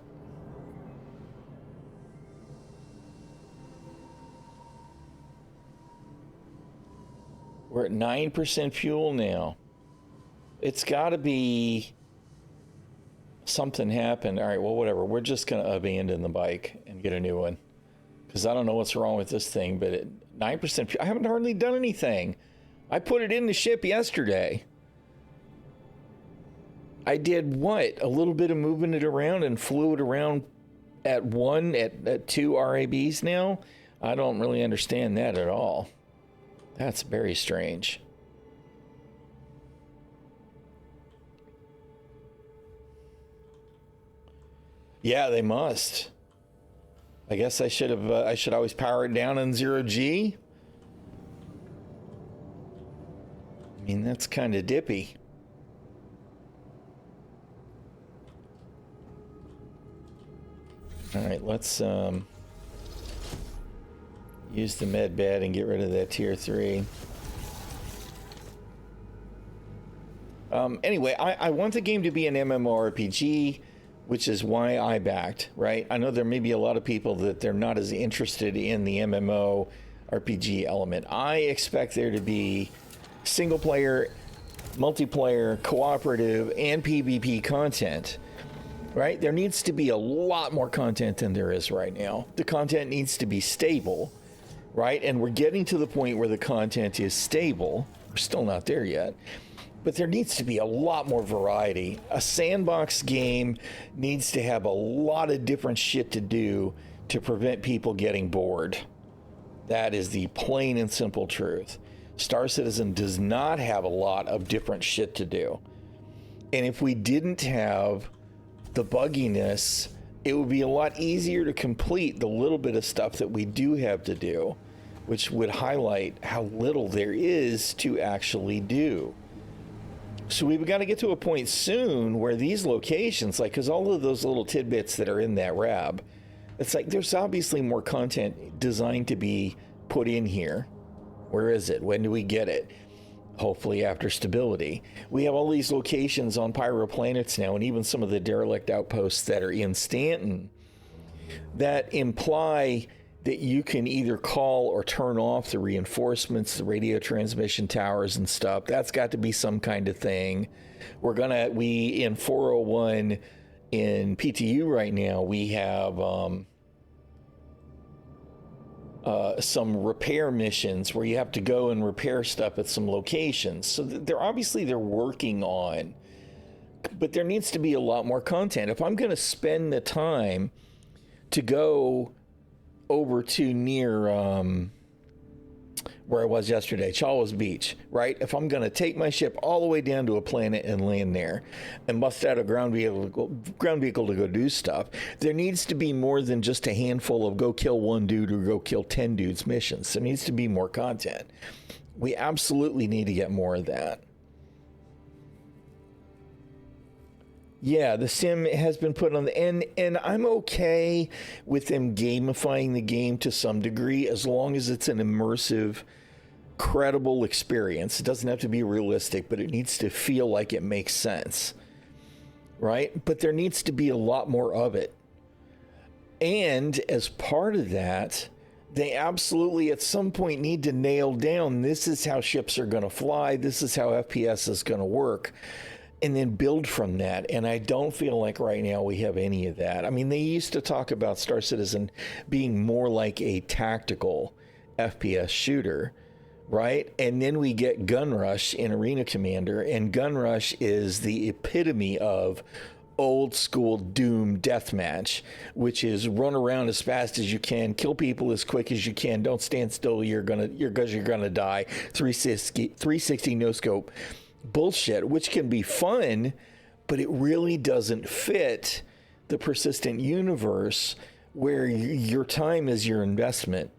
We're at 9% fuel now. It's got to be something happened. All right, well, whatever. We're just going to abandon the bike and get a new one. Because I don't know what's wrong with this thing, but at 9%, I haven't hardly done anything. I put it in the ship yesterday. I did what? A little bit of moving it around and flew it around at 2 RABs now? I don't really understand that at all. That's very strange. Yeah, they must. I guess I should have. I should always power it down in 0G. I mean, that's kind of dippy. All right, let's use the med bed and get rid of that tier 3. Anyway, I want the game to be an MMORPG, which is why I backed, right? I know there may be a lot of people that they're not as interested in the MMORPG element. I expect there to be single player, multiplayer, cooperative, and PvP content, right? There needs to be a lot more content than there is right now. The content needs to be stable, right? And we're getting to the point where the content is stable. We're still not there yet. But there needs to be a lot more variety. A sandbox game needs to have a lot of different shit to do to prevent people getting bored. That is the plain and simple truth. Star Citizen does not have a lot of different shit to do. And if we didn't have the bugginess, it would be a lot easier to complete the little bit of stuff that we do have to do, which would highlight how little there is to actually do. So we've got to get to a point soon where these locations, like, because all of those little tidbits that are in that RAB, it's like there's obviously more content designed to be put in here. Where is it? When do we get it? Hopefully after stability. We have all these locations on Pyro Planets now, and even some of the derelict outposts that are in Stanton that imply that you can either call or turn off the reinforcements, the radio transmission towers and stuff. That's got to be some kind of thing. We in 401 in PTU right now, we have some repair missions where you have to go and repair stuff at some locations. So they're working on, but there needs to be a lot more content. If I'm going to spend the time to go over to near where I was yesterday, ᚈᚚᚚᚗ Beach, right? If I'm going to take my ship all the way down to a planet and land there and bust out a ground vehicle to go do stuff, there needs to be more than just a handful of go kill one dude or go kill 10 dudes missions. There needs to be more content. We absolutely need to get more of that. Yeah, the sim has been put on the end, and I'm okay with them gamifying the game to some degree as long as it's an immersive, credible experience. It doesn't have to be realistic, but it needs to feel like it makes sense, right? But there needs to be a lot more of it. And as part of that, they absolutely at some point need to nail down, this is how ships are going to fly, this is how FPS is going to work, and then build from that. And I don't feel like right now we have any of that. I mean, they used to talk about Star Citizen being more like a tactical FPS shooter, right? And then we get Gun Rush in Arena Commander, and Gun Rush is the epitome of old school Doom deathmatch, which is run around as fast as you can, kill people as quick as you can, don't stand still, you're gonna die, 360 no scope bullshit, which can be fun, but it really doesn't fit the persistent universe where your time is your investment,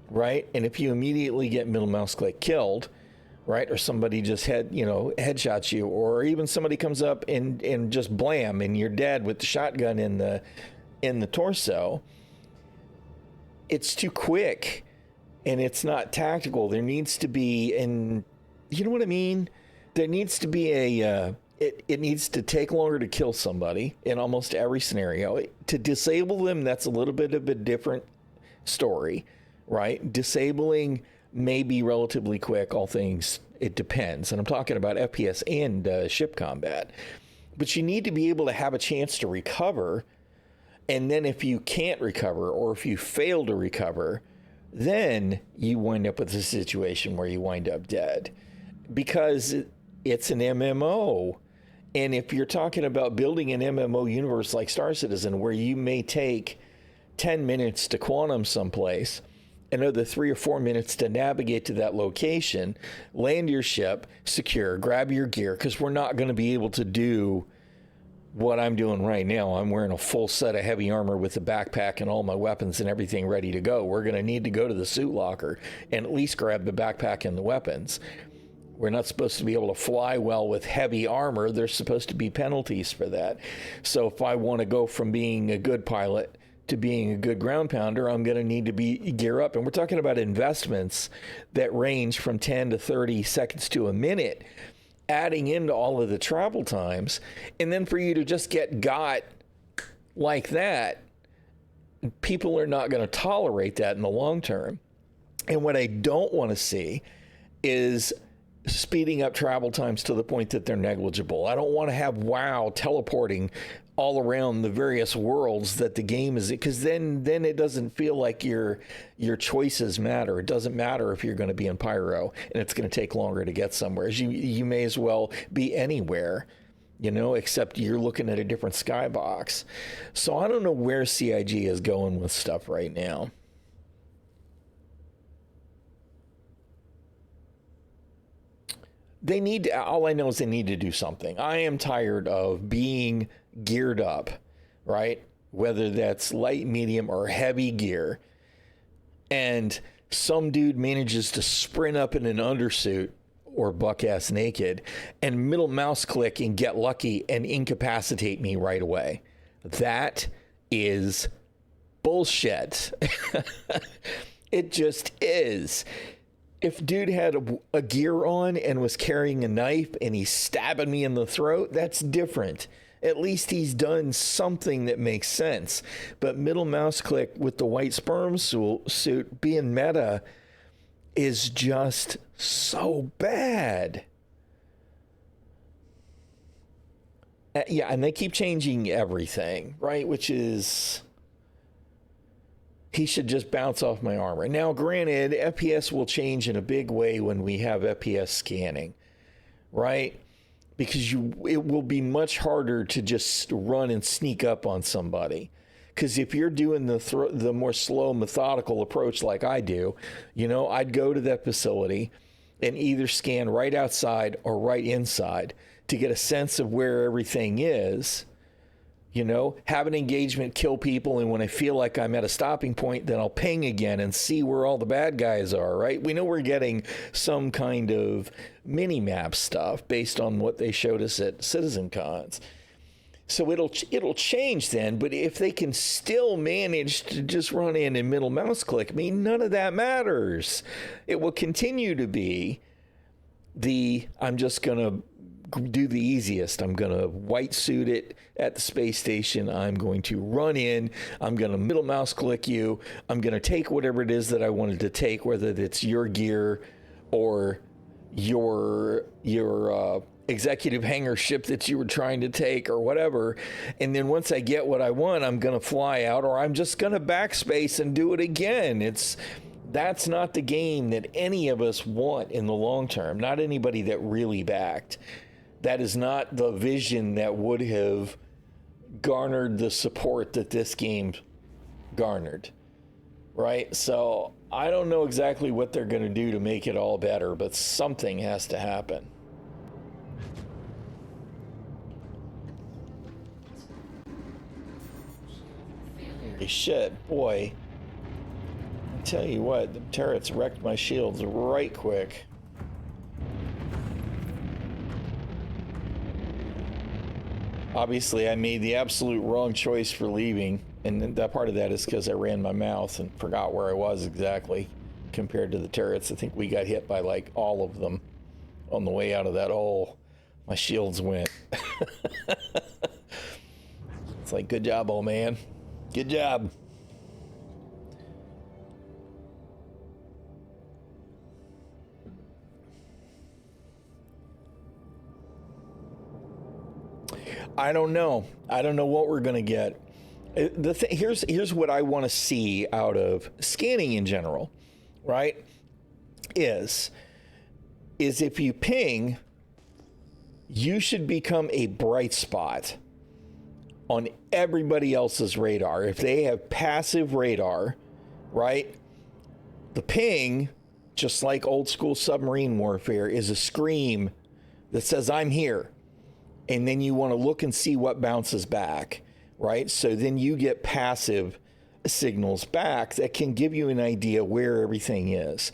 right? And if you immediately get middle mouse click killed, right, or somebody just headshots you, or even somebody comes up and just blam and you're dead with the shotgun in the torso, it's too quick and it's not tactical. There needs to be, and you know what I mean? There needs to be it needs to take longer to kill somebody in almost every scenario. To disable them, that's a little bit of a different story, right? Disabling may be relatively quick, all things, it depends. And I'm talking about FPS and ship combat. but you need to be able to have a chance to recover. And then if you can't recover, or if you fail to recover, then you wind up with a situation where you wind up dead, because it's an MMO. And if you're talking about building an MMO universe like Star Citizen, where you may take 10 minutes to quantum someplace, another 3 or 4 minutes to navigate to that location, land your ship, secure, grab your gear, because we're not going to be able to do what I'm doing right now. I'm wearing a full set of heavy armor with a backpack and all my weapons and everything ready to go. We're going to need to go to the suit locker and at least grab the backpack and the weapons. We're not supposed to be able to fly well with heavy armor. There's supposed to be penalties for that. So if I want to go from being a good pilot to being a good ground pounder, I'm going to need to gear up. And we're talking about investments that range from 10 to 30 seconds to a minute, adding into all of the travel times. And then for you to just get got like that, people are not going to tolerate that in the long term. And what I don't want to see is speeding up travel times to the point that they're negligible. I don't want to have WoW teleporting all around the various worlds that the game is, because then it doesn't feel like your choices matter. It doesn't matter if you're going to be in Pyro and it's going to take longer to get somewhere. You may as well be anywhere, except you're looking at a different skybox. So I don't know where CIG is going with stuff right now. All I know is they need to do something. I am tired of being geared up, right? Whether that's light, medium, or heavy gear. And some dude manages to sprint up in an undersuit or buck-ass naked and middle mouse click and get lucky and incapacitate me right away. That is bullshit. It just is. If dude had a gear on and was carrying a knife and he's stabbing me in the throat, that's different. At least he's done something that makes sense. But middle mouse click with the white sperm suit being meta is just so bad. Yeah, and they keep changing everything, right? Which is... he should just bounce off my armor. Now, granted, FPS will change in a big way when we have FPS scanning, right? Because it will be much harder to just run and sneak up on somebody. Because if you're doing the more slow, methodical approach like I do, I'd go to that facility and either scan right outside or right inside to get a sense of where everything is. Have an engagement, kill people, and when I feel like I'm at a stopping point, then I'll ping again and see where all the bad guys are, right? We know we're getting some kind of mini-map stuff based on what they showed us at Citizen Cons. So it'll change then, but if they can still manage to just run in and middle mouse click me, none of that matters. It will continue to be I'm just going to do the easiest. I'm going to white suit it at the space station. I'm going to run in. I'm going to middle mouse click you. I'm going to take whatever it is that I wanted to take, whether it's your gear or your executive hangar ship that you were trying to take or whatever. And then once I get what I want, I'm going to fly out, or I'm just going to backspace and do it again. That's not the game that any of us want in the long term. Not anybody that really backed. That is not the vision that would have garnered the support that this game garnered, right? So I don't know exactly what they're going to do to make it all better, but something has to happen. Holy shit, boy. I tell you what, the turrets wrecked my shields right quick. Obviously, I made the absolute wrong choice for leaving, and that part of that is because I ran my mouth and forgot where I was exactly compared to the turrets. I think we got hit by like all of them on the way out of that hole. My shields went. It's like, good job, old man. Good job. I don't know. I don't know what we're going to get. Here's what I want to see out of scanning in general, right? Is if you ping, you should become a bright spot on everybody else's radar. If they have passive radar, right? The ping, just like old school submarine warfare, is a scream that says, I'm here. And then you want to look and see what bounces back, right? So then you get passive signals back that can give you an idea where everything is.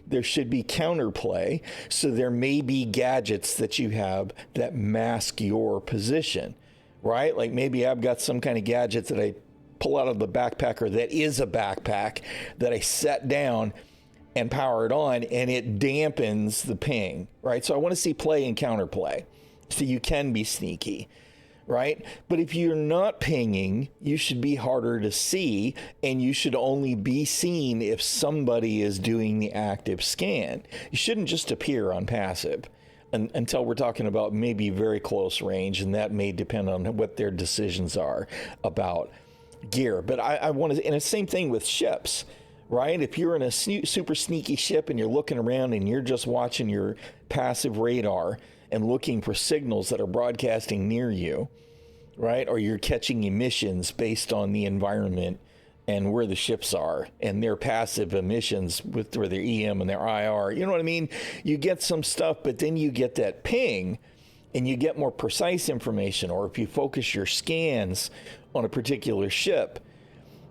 There should be counterplay. So there may be gadgets that you have that mask your position, right? Like maybe I've got some kind of gadget that I pull out of the backpack, or that is a backpack that I set down and power it on, and it dampens the ping, right? So I want to see play and counterplay. So you can be sneaky, right? But if you're not pinging, you should be harder to see, and you should only be seen if somebody is doing the active scan. You shouldn't just appear on passive until we're talking about maybe very close range, and that may depend on what their decisions are about gear. But I want to, and the same thing with ships, right? If you're in a super sneaky ship and you're looking around and you're just watching your passive radar and looking for signals that are broadcasting near you, right? Or you're catching emissions based on the environment and where the ships are and their passive emissions with their EM and their IR. You know what I mean? You get some stuff, but then you get that ping and you get more precise information. Or if you focus your scans on a particular ship,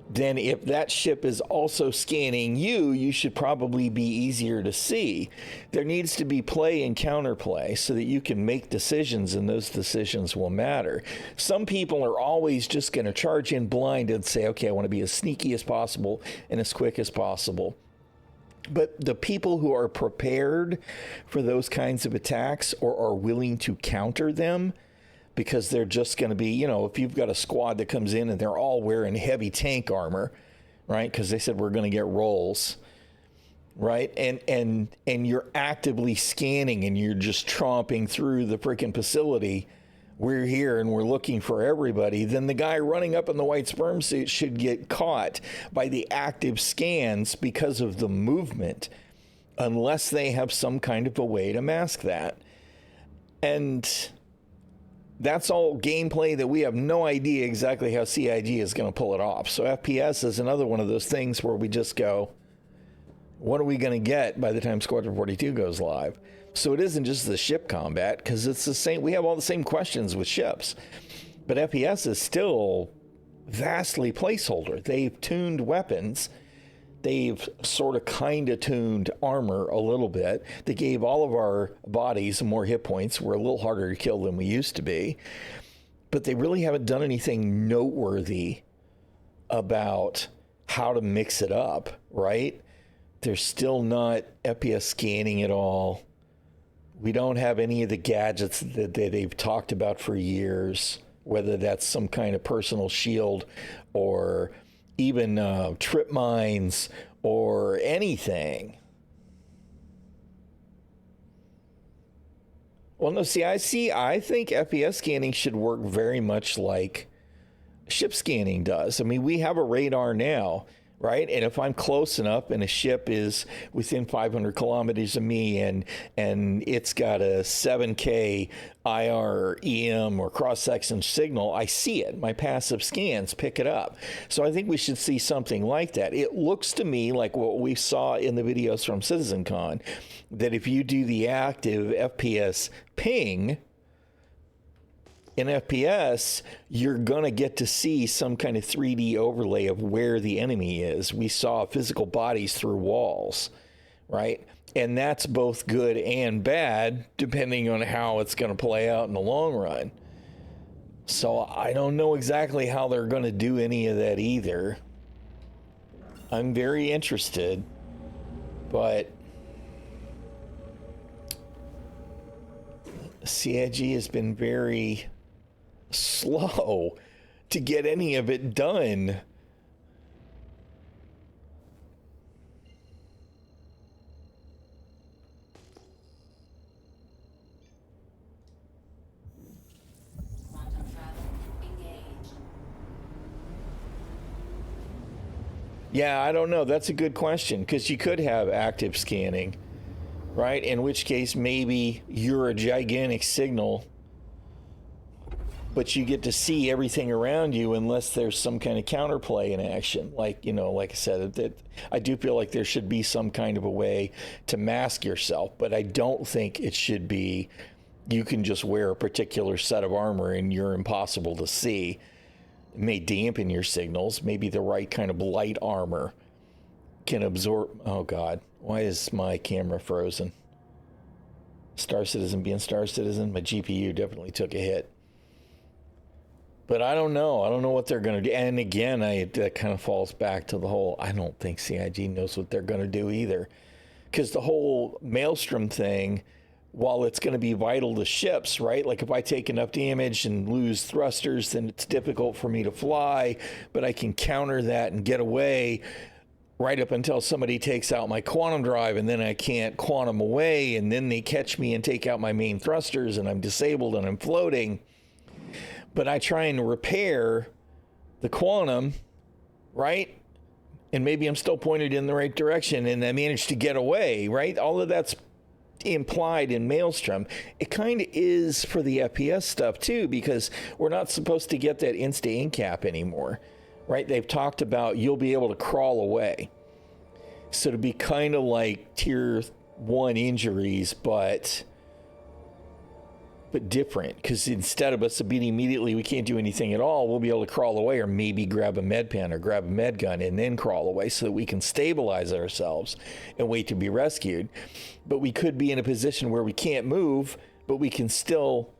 then if that ship is also scanning you, you should probably be easier to see. There needs to be play and counterplay so that you can make decisions, and those decisions will matter. Some people are always just going to charge in blind and say, okay, I want to be as sneaky as possible and as quick as possible. But the people who are prepared for those kinds of attacks or are willing to counter them, because they're just going to be, you know, if you've got a squad that comes in and they're all wearing heavy tank armor, right? Because they said we're going to get rolls, right? And you're actively scanning and you're just tromping through the freaking facility. We're here and we're looking for everybody. Then the guy running up in the white sperm suit should get caught by the active scans because of the movement, unless they have some kind of a way to mask that. And that's all gameplay that we have no idea exactly how CIG is going to pull it off. So FPS is another one of those things where we just go, what are we going to get by the time Squadron 42 goes live? So it isn't just the ship combat, because it's the same. We have all the same questions with ships, but FPS is still vastly placeholder. They've tuned weapons. They've sort of kind of tuned armor a little bit. They gave all of our bodies more hit points. We're a little harder to kill than we used to be. But they really haven't done anything noteworthy about how to mix it up, right? They're still not FPS scanning at all. We don't have any of the gadgets that they've talked about for years, whether that's some kind of personal shield or even trip mines or anything. Well, no, I think FPS scanning should work very much like ship scanning does. I mean, we have a radar now, right? And if I'm close enough and a ship is within 500 kilometers of me and it's got a 7K IR or EM or cross-section signal, I see it. My passive scans pick it up. So I think we should see something like that. It looks to me like what we saw in the videos from CitizenCon, that if you do the active FPS ping in FPS, you're going to get to see some kind of 3D overlay of where the enemy is. We saw physical bodies through walls, right? And that's both good and bad, depending on how it's going to play out in the long run. So I don't know exactly how they're going to do any of that either. I'm very interested, but CIG has been very slow to get any of it done. Yeah, I don't know. That's a good question, because you could have active scanning, right? In which case, maybe you're a gigantic signal, but you get to see everything around you unless there's some kind of counterplay in action. Like, like I said, that I do feel like there should be some kind of a way to mask yourself, but I don't think it should be you can just wear a particular set of armor and you're impossible to see. It may dampen your signals. Maybe the right kind of light armor can absorb. Oh God, why is my camera frozen? Star Citizen being Star Citizen, my GPU definitely took a hit. But I don't know. I don't know what they're going to do. And again, that kind of falls back to the whole, I don't think CIG knows what they're going to do either. Because the whole Maelstrom thing, while it's going to be vital to ships, right? Like if I take enough damage and lose thrusters, then it's difficult for me to fly, but I can counter that and get away right up until somebody takes out my quantum drive, and then I can't quantum away, and then they catch me and take out my main thrusters, and I'm disabled and I'm floating. But I try and repair the quantum, right? And maybe I'm still pointed in the right direction and I managed to get away, right? All of that's implied in Maelstrom. It kind of is for the FPS stuff too, because we're not supposed to get that insta incap anymore, right? They've talked about you'll be able to crawl away. So to be kind of like tier 1 injuries, but different, because instead of us being immediately we can't do anything at all, we'll be able to crawl away, or maybe grab a med pen or grab a med gun and then crawl away so that we can stabilize ourselves and wait to be rescued. But we could be in a position where we can't move, but we can still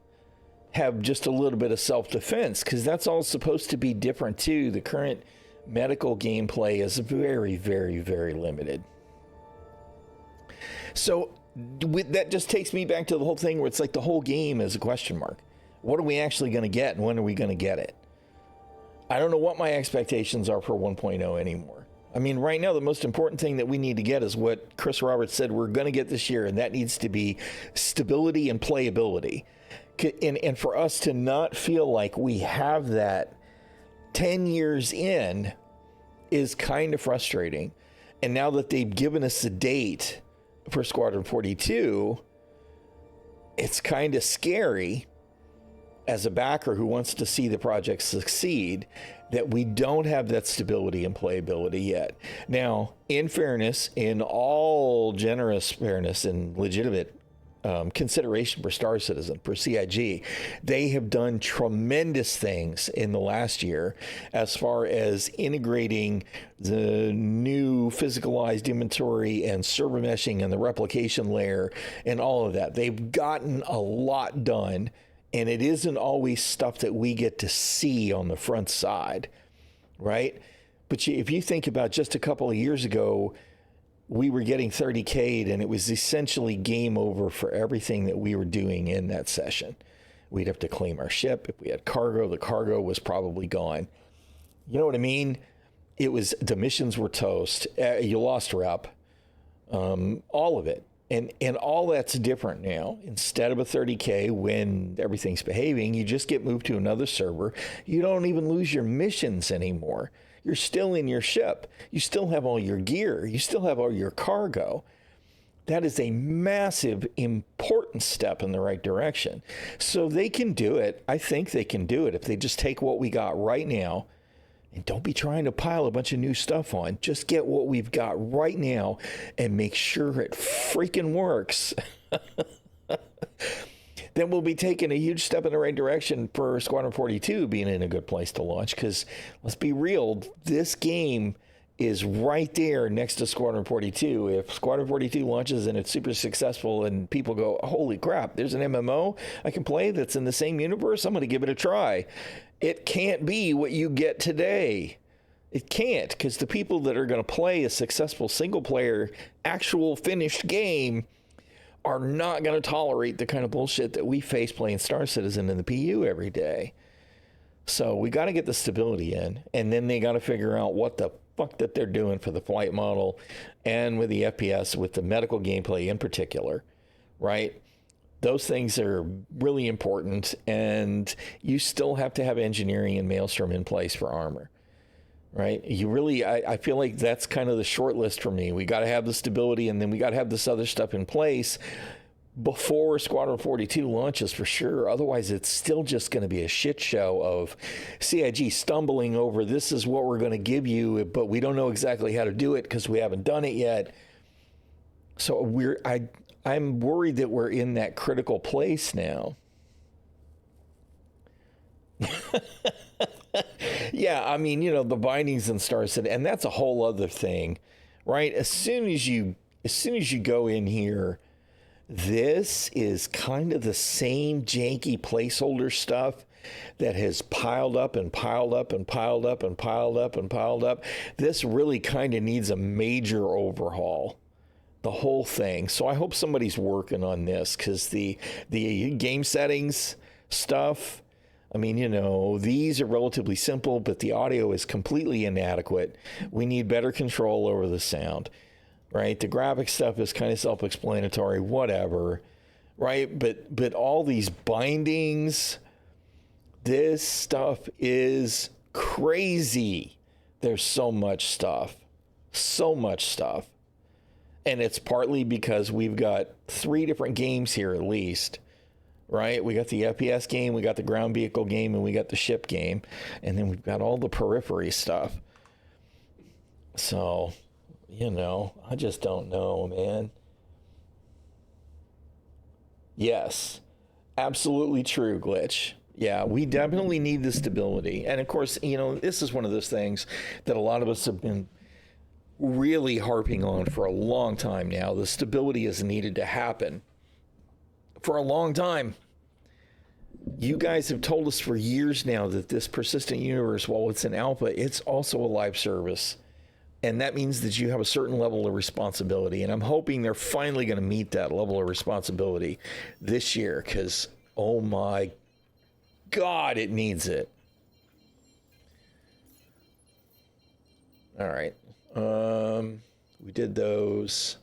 have just a little bit of self-defense, because that's all supposed to be different too. The current medical gameplay is very, very, very limited. So that just takes me back to the whole thing where it's like the whole game is a question mark. What are we actually going to get, and when are we going to get it? I don't know what my expectations are for 1.0 anymore. I mean, right now, the most important thing that we need to get is what Chris Roberts said we're going to get this year, and that needs to be stability and playability. And for us to not feel like we have that 10 years in is kind of frustrating. And now that they've given us a date for Squadron 42, it's kind of scary as a backer who wants to see the project succeed that we don't have that stability and playability yet. Now, in fairness, in all generous fairness and legitimate consideration for Star Citizen, for CIG, they have done tremendous things in the last year as far as integrating the new physicalized inventory and server meshing and the replication layer and all of that. They've gotten a lot done, and it isn't always stuff that we get to see on the front side, right? But if you think about just a couple of years ago, we were getting 30K'd and it was essentially game over for everything that we were doing in that session. We'd have to claim our ship. If we had cargo, the cargo was probably gone. You know what I mean? It was, the missions were toast. You lost rep, all of it. And all that's different now. Instead of a 30K, when everything's behaving, you just get moved to another server. You don't even lose your missions anymore. You're still in your ship. You still have all your gear. You still have all your cargo. That is a massive, important step in the right direction. So they can do it. I think they can do it if they just take what we got right now and don't be trying to pile a bunch of new stuff on. Just get what we've got right now and make sure it freaking works. Then we'll be taking a huge step in the right direction for Squadron 42 being in a good place to launch. Because let's be real, this game is right there next to Squadron 42. If Squadron 42 launches and it's super successful and people go, holy crap, there's an MMO I can play that's in the same universe, I'm going to give it a try. It can't be what you get today. It can't, because the people that are going to play a successful single player, actual finished game are not going to tolerate the kind of bullshit that we face playing Star Citizen in the PU every day. So we got to get the stability in, and then they got to figure out what the fuck that they're doing for the flight model and with the FPS, with the medical gameplay in particular, right? Those things are really important, and you still have to have engineering and Maelstrom in place for armor, right? You really, I feel like that's kind of the short list for me. We got to have the stability, and then we got to have this other stuff in place before Squadron 42 launches for sure. Otherwise, it's still just going to be a shit show of CIG stumbling over, this is what we're going to give you, but we don't know exactly how to do it because we haven't done it yet. So I'm worried that we're in that critical place now. Yeah, I mean, you know, the bindings and stars, and that's a whole other thing, right? As soon as you go in here, this is kind of the same janky placeholder stuff that has piled up and piled up and piled up and piled up and piled up. This really kind of needs a major overhaul, the whole thing. So I hope somebody's working on this, because the game settings stuff, I mean, you know, these are relatively simple, but the audio is completely inadequate. We need better control over the sound, right? The graphic stuff is kind of self-explanatory, whatever, right? But all these bindings, this stuff is crazy. There's so much stuff. And it's partly because we've got 3 different games here at least, right? We got the FPS game, we got the ground vehicle game, and we got the ship game. And then we've got all the periphery stuff. So, you know, I just don't know, man. Yes, absolutely true, Glitch. Yeah, we definitely need the stability. And of course, you know, this is one of those things that a lot of us have been really harping on for a long time now. The stability is needed to happen for a long time. You guys have told us for years now that this persistent universe, while it's an alpha, it's also a live service. And that means that you have a certain level of responsibility. And I'm hoping they're finally going to meet that level of responsibility this year, because, oh my God, it needs it. All right. We did those.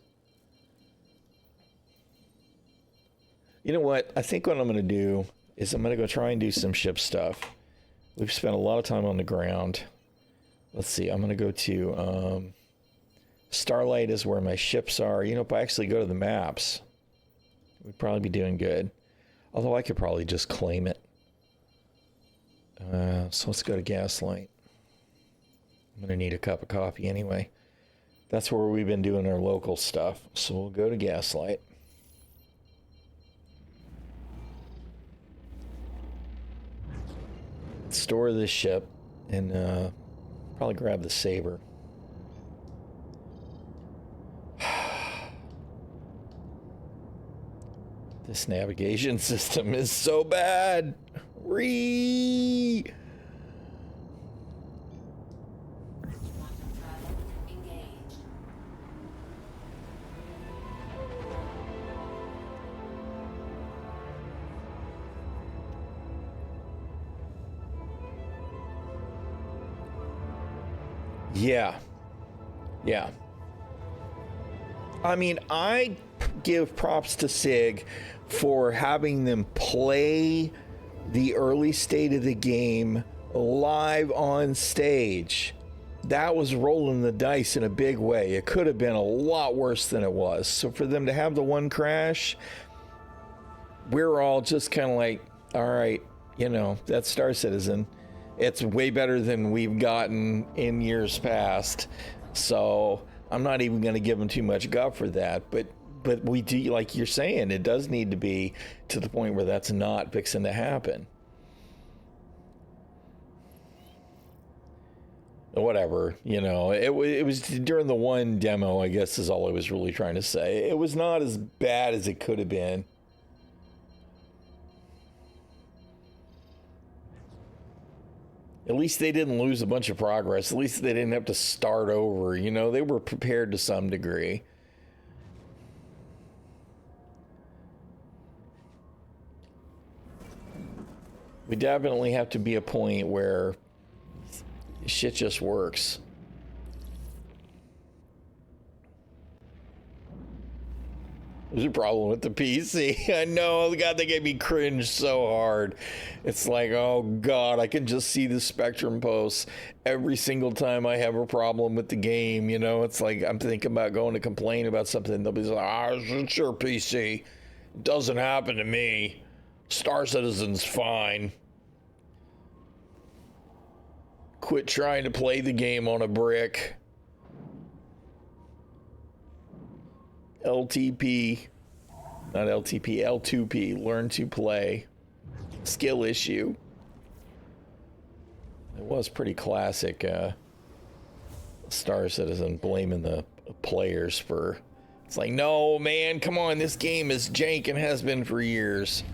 You know what? I think what I'm going to do is I'm going to go try and do some ship stuff. We've spent a lot of time on the ground. Let's see. I'm going to go to Starlight is where my ships are. You know, if I actually go to the maps, we'd probably be doing good. Although I could probably just claim it. So let's go to Gaslight. I'm going to need a cup of coffee anyway. That's where we've been doing our local stuff. So we'll go to Gaslight. Store this ship and probably grab the saber. This navigation system is so bad. Quantum throttle engaged. Yeah. I mean, I give props to SIG for having them play the early state of the game live on stage. That was rolling the dice in a big way. It could have been a lot worse than it was. So for them to have the one crash, we're all just kind of like, all right, you know, that's Star Citizen. It's way better than we've gotten in years past. So I'm not even going to give them too much guff for that. But we do, like you're saying, it does need to be to the point where that's not fixing to happen. Whatever, you know, it was during the one demo, I guess is all I was really trying to say. It was not as bad as it could have been. At least they didn't lose a bunch of progress. At least they didn't have to start over. You know, they were prepared to some degree. We definitely have to be a point where shit just works. There's a problem with the PC. I know, God, they gave me cringe so hard. It's like, oh God, I can just see the Spectrum posts every single time I have a problem with the game. You know, it's like I'm thinking about going to complain about something. They'll be like, it's your PC. It doesn't happen to me. Star Citizen's fine. Quit trying to play the game on a brick. LTP, not LTP, L2P, learn to play. Skill issue. It was pretty classic, Star Citizen blaming the players for, it's like, no, man, come on, this game is jank and has been for years.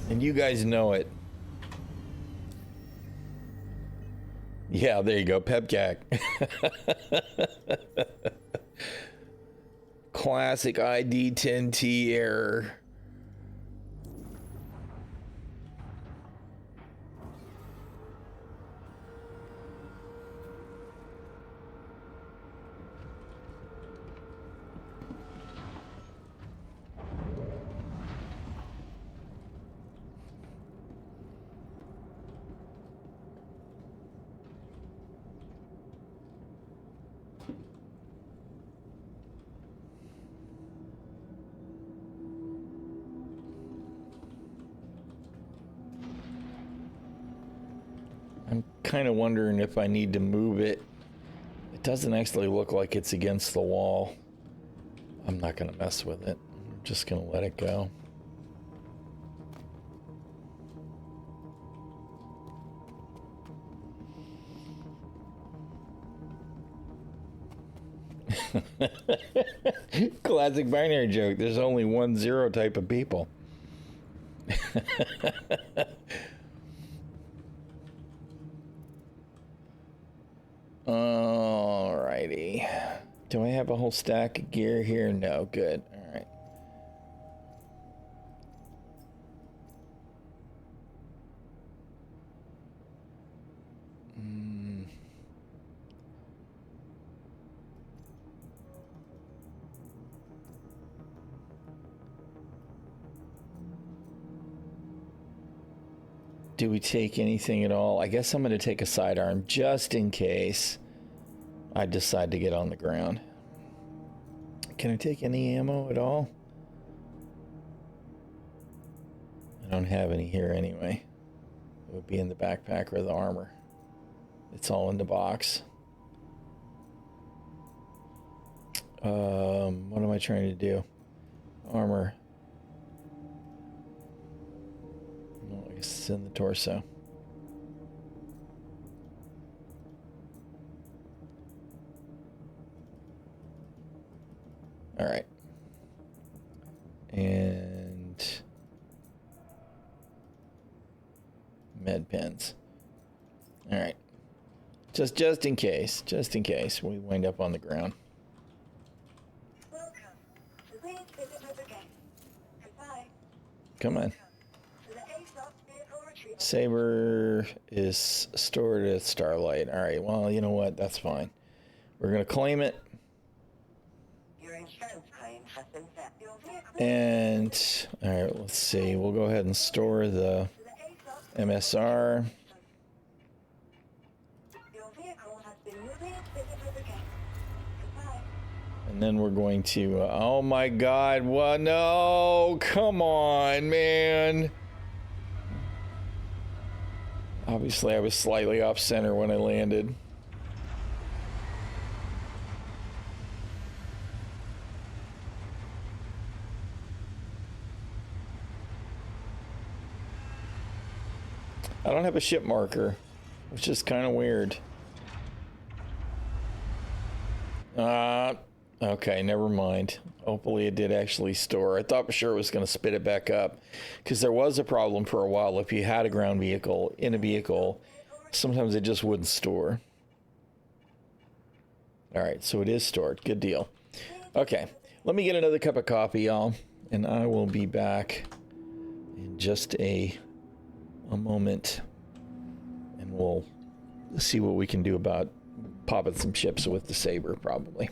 And you guys know it. Yeah, there you go, Pepcac. Classic ID 10T error. I'm kind of wondering if I need to move it. It doesn't actually look like it's against the wall. I'm not going to mess with it. I'm just going to let it go. Classic binary joke. There's only 1 0 type of people. Alrighty. Do I have a whole stack of gear here? No. Good. All right. Do we take anything at all? I guess I'm going to take a sidearm just in case I decide to get on the ground. Can I take any ammo at all? I don't have any here anyway. It would be in the backpack or the armor. It's all in the box. What am I trying to do? Armor. No, I guess it's in the torso. All right. And med pens. All right. Just in case we wind up on the ground. Come on. Saber is stored at Starlight. All right, well, you know what? That's fine. We're going to claim it. And, all right, let's see. We'll go ahead and store the MSR. And then we're going to, oh my God, what? No, come on, man. Obviously, I was slightly off center when I landed. I don't have a ship marker, which is kind of weird. Okay, never mind. Hopefully it did actually store. I thought for sure it was going to spit it back up, because there was a problem for a while. If you had a ground vehicle in a vehicle, sometimes it just wouldn't store. All right, so it is stored. Good deal. Okay, let me get another cup of coffee, y'all, and I will be back in just a moment, and we'll see what we can do about popping some ships with the Saber, probably.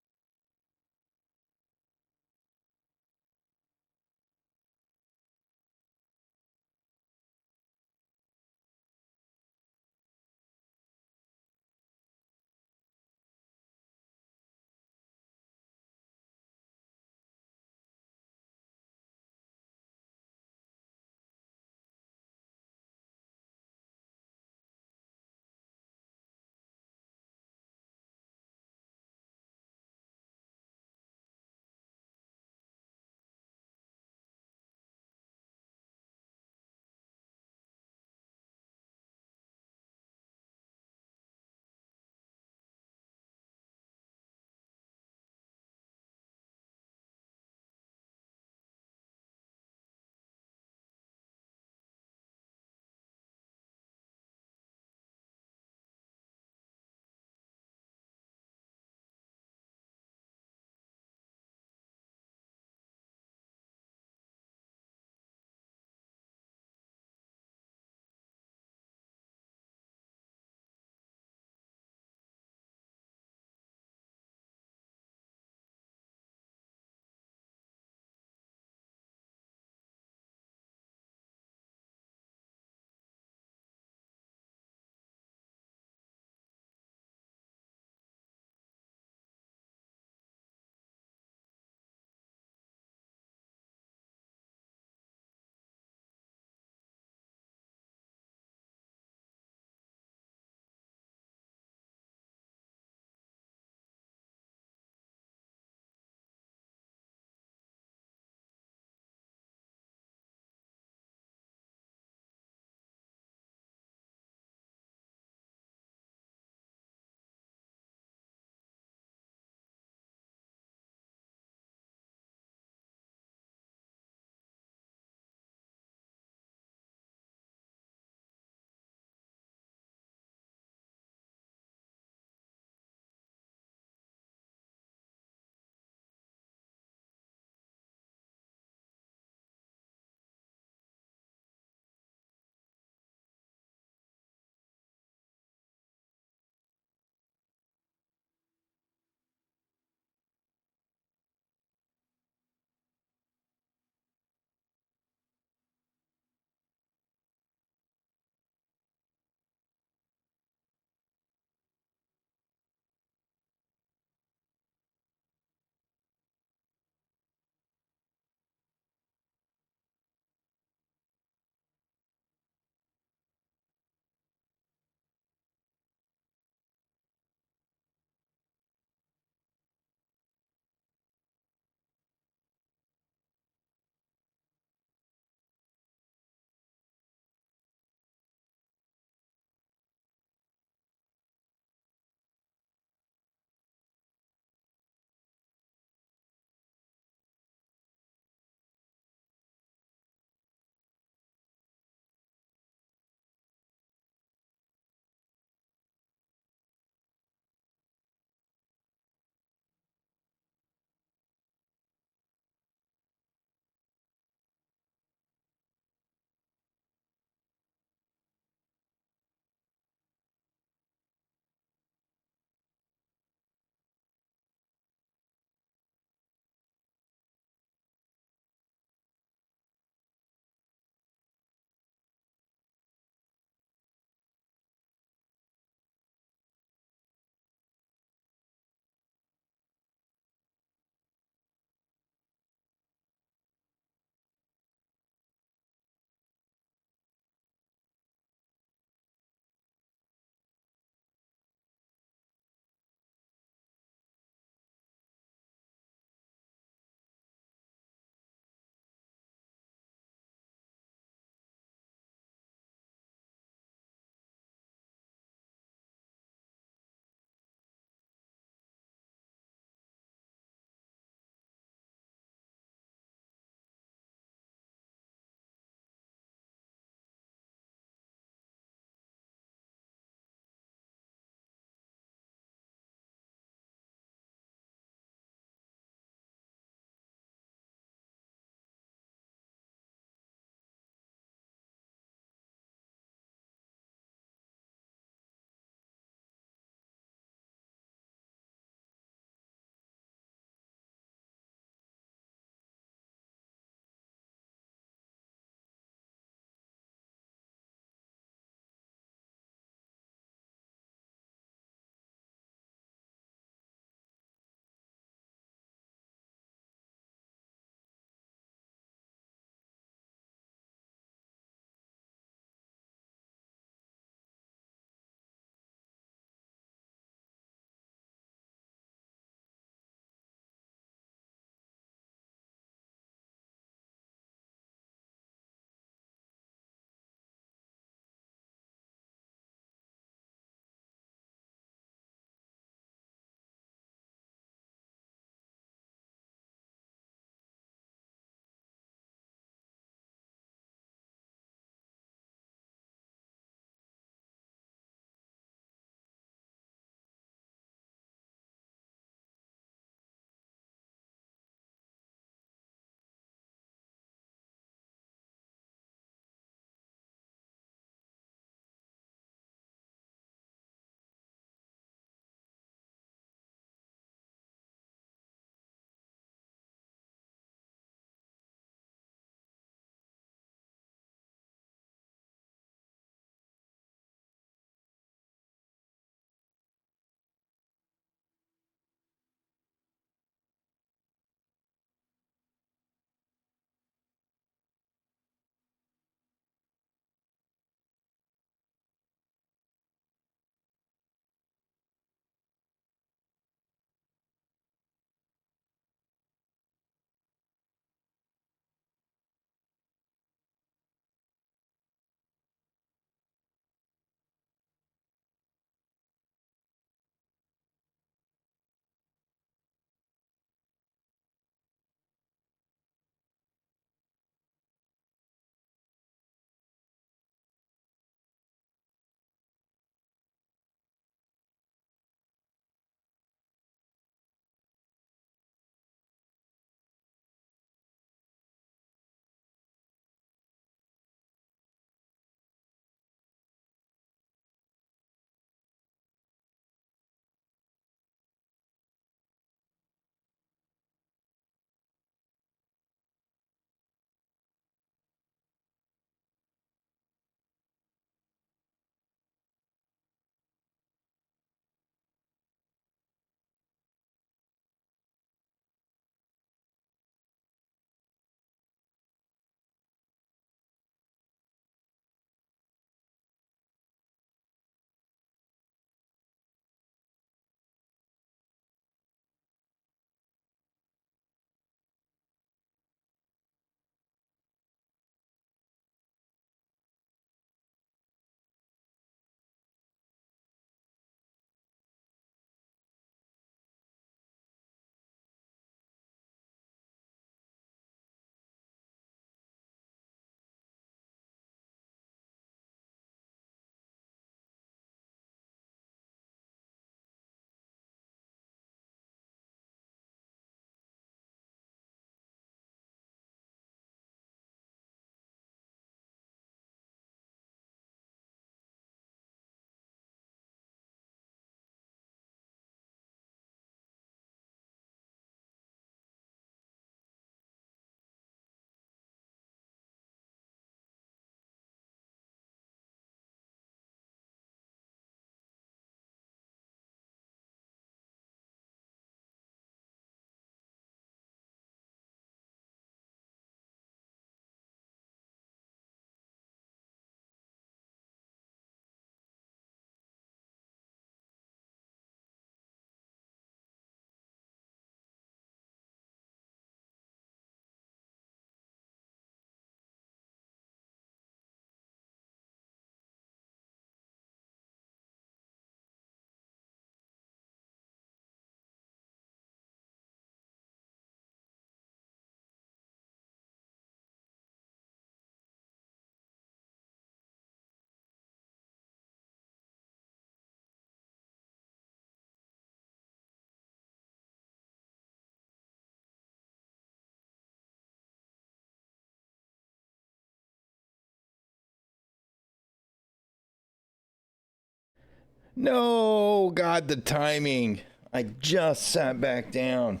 No, God, the timing. I just sat back down.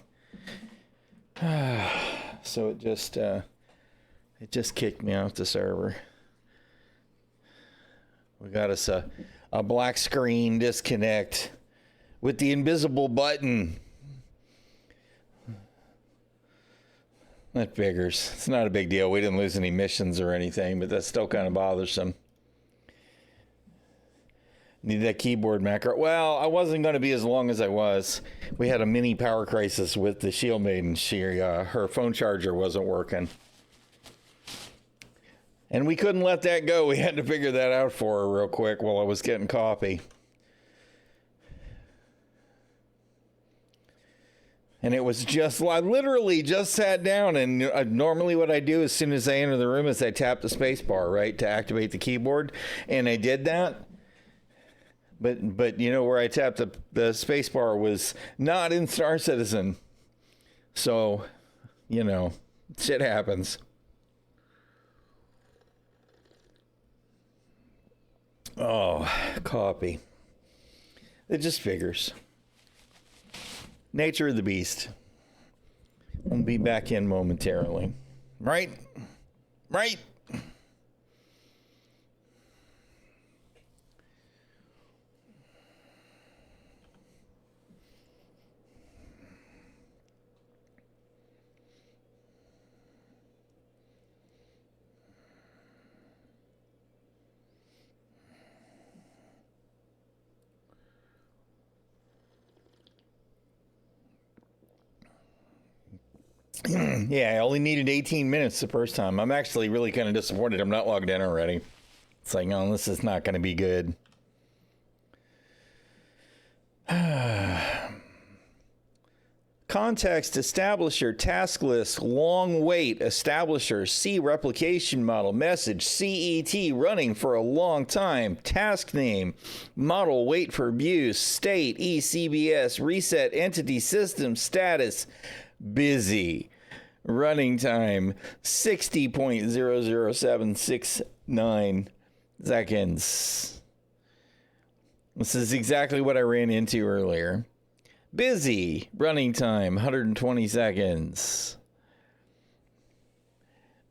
So it just kicked me off the server. We got us a black screen disconnect with the invisible button. That figures. It's not a big deal. We didn't lose any missions or anything, but that's still kind of bothersome. Need that keyboard macro. Well, I wasn't going to be as long as I was. We had a mini power crisis with the Shield Maiden. Her phone charger wasn't working. And we couldn't let that go. We had to figure that out for her real quick while I was getting coffee. And it was just, I literally just sat down, and normally what I do as soon as I enter the room is I tap the space bar, right, to activate the keyboard. And I did that. But you know, where I tapped the space bar was not in Star Citizen. So, you know, shit happens. Oh, coffee. It just figures. Nature of the beast. I'll be back in momentarily. Right? Right? Yeah, I only needed 18 minutes the first time. I'm actually really kind of disappointed I'm not logged in already. It's like, no, this is not going to be good. Context establisher, task list, long wait, establisher, C replication model, message, CET running for a long time, task name, model, wait for abuse, state, ECBS, reset, entity, system, status, busy. Running time 60.00769 seconds. This is exactly what I ran into earlier. Busy. Running time 120 seconds.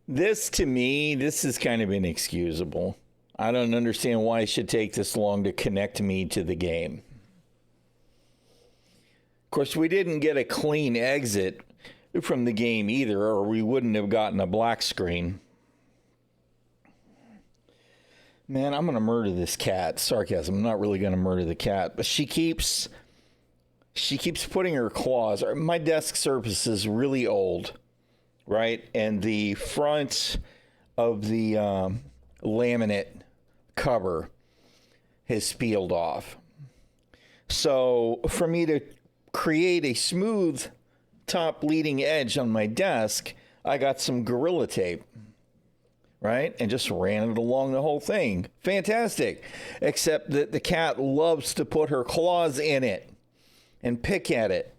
This, to me, this is kind of inexcusable. I don't understand why it should take this long to connect me to the game. Of course, we didn't get a clean exit from the game either, or we wouldn't have gotten a black screen. Man, I'm going to murder this cat. Sarcasm. I'm not really going to murder the cat, but she keeps putting her claws. My desk surface is really old, right? And the front of the laminate cover has peeled off. So for me to create a smooth top leading edge on my desk, I got some Gorilla Tape, right? And just ran it along the whole thing. Fantastic. Except that the cat loves to put her claws in it and pick at it.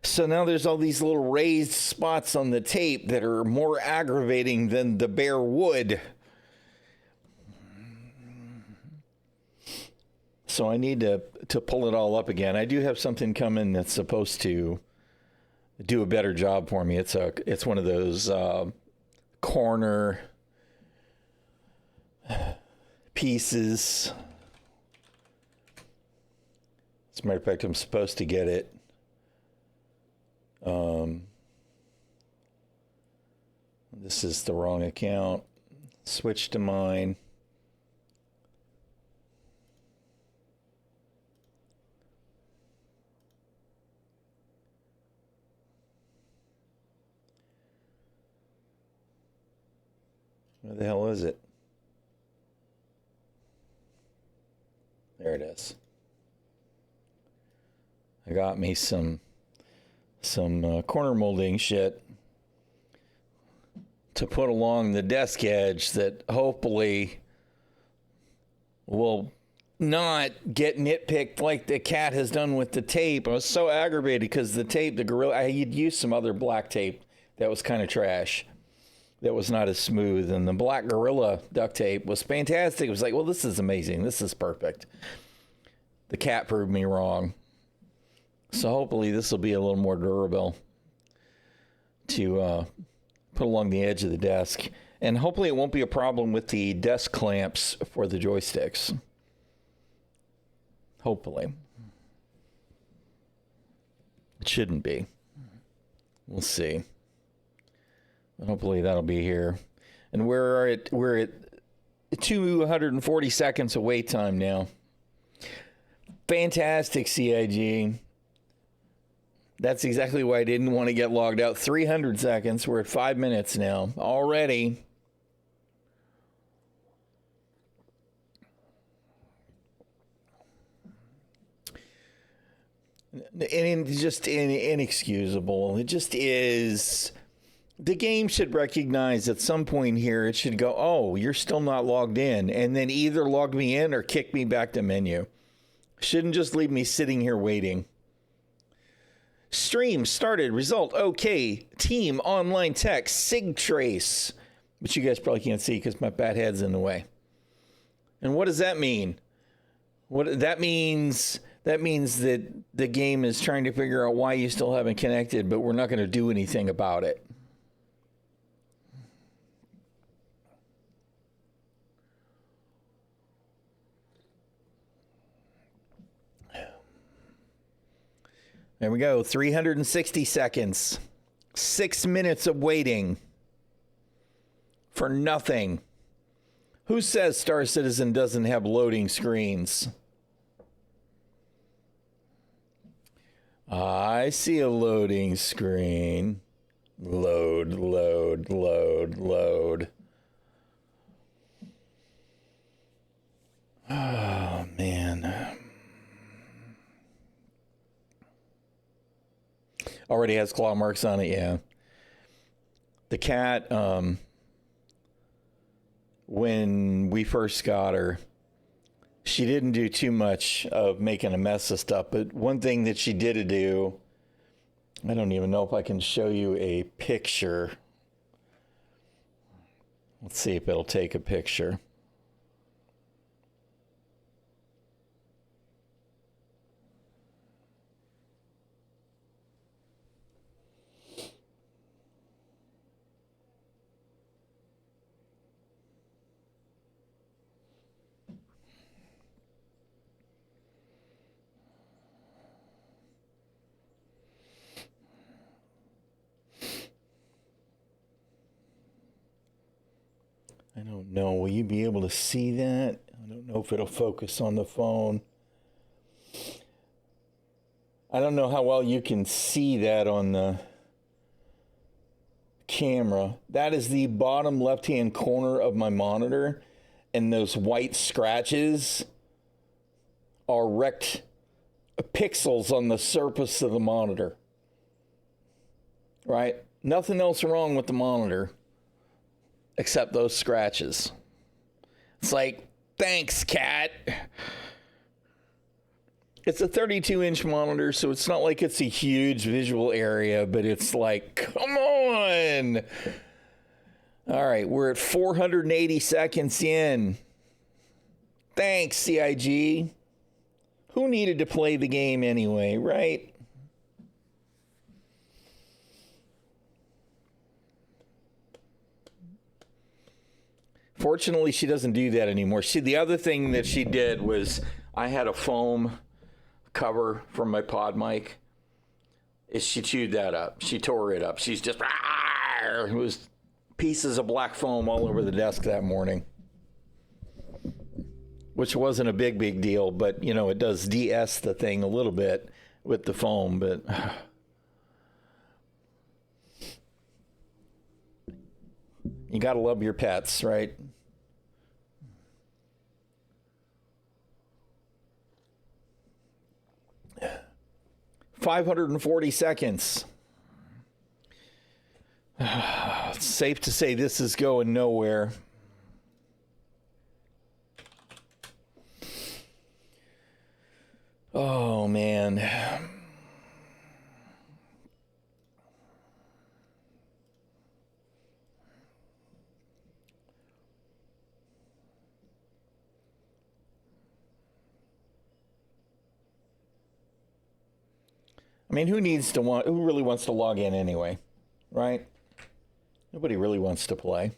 So now there's all these little raised spots on the tape that are more aggravating than the bare wood. So I need to pull it all up again. I do have something coming that's supposed to do a better job for me. It's one of those corner pieces. As a matter of fact, I'm supposed to get it. This is the wrong account. Switch to mine. Where the hell is it? There it is. I got me some corner molding shit to put along the desk edge that hopefully will not get nitpicked like the cat has done with the tape. I was so aggravated because the tape, the Gorilla, I had used some other black tape that was kind of trash, that was not as smooth, and the black Gorilla duct tape was fantastic. It was like, well, this is amazing. This is perfect. the cat proved me wrong. So hopefully this will be a little more durable to put along the edge of the desk. And hopefully it won't be a problem with the desk clamps for the joysticks. Hopefully. It shouldn't be. We'll see. But hopefully that'll be here. And we're at 240 seconds of wait time now. Fantastic, CIG. That's exactly why I didn't want to get logged out. 300 seconds. We're at 5 minutes now already. And just inexcusable. It just is. The game should recognize at some point here, it should go, oh, you're still not logged in. And then either log me in or kick me back to menu. Shouldn't just leave me sitting here waiting. Stream started. Result okay. Team online text. Sig trace. But you guys probably can't see because my bad head's in the way. And what does that mean? What that means that the game is trying to figure out why you still haven't connected, but we're not going to do anything about it. There we go. 360 seconds. 6 minutes of waiting for nothing. Who says Star Citizen doesn't have loading screens? I see a loading screen. Load, load, load, load. Oh, man. Already has claw marks on it, yeah. The cat, when we first got her, she didn't do too much of making a mess of stuff, but one thing that she did do, I don't even know if I can show you a picture. Let's see if it'll take a picture. I don't know. Will you be able to see that? I don't know if it'll focus on the phone. I don't know how well you can see that on the camera. That is the bottom left-hand corner of my monitor, and those white scratches are wrecked pixels on the surface of the monitor. Right? Nothing else wrong with the monitor except those scratches. It's like, thanks, cat. It's a 32-inch monitor, so it's not like it's a huge visual area, but it's like, come on. All right, we're at 480 seconds in. Thanks, CIG. Who needed to play the game anyway, right? Fortunately, she doesn't do that anymore. The other thing that she did was, I had a foam cover from my pod mic. She chewed that up. She tore it up. She's just, it was pieces of black foam all over the desk that morning. Which wasn't a big deal, but, you know, it does de-ess the thing a little bit with the foam, but... You gotta love your pets, right? $540 seconds. It's safe to say this is going nowhere. Oh, man. I mean, who really wants to log in anyway, right? Nobody really wants to play.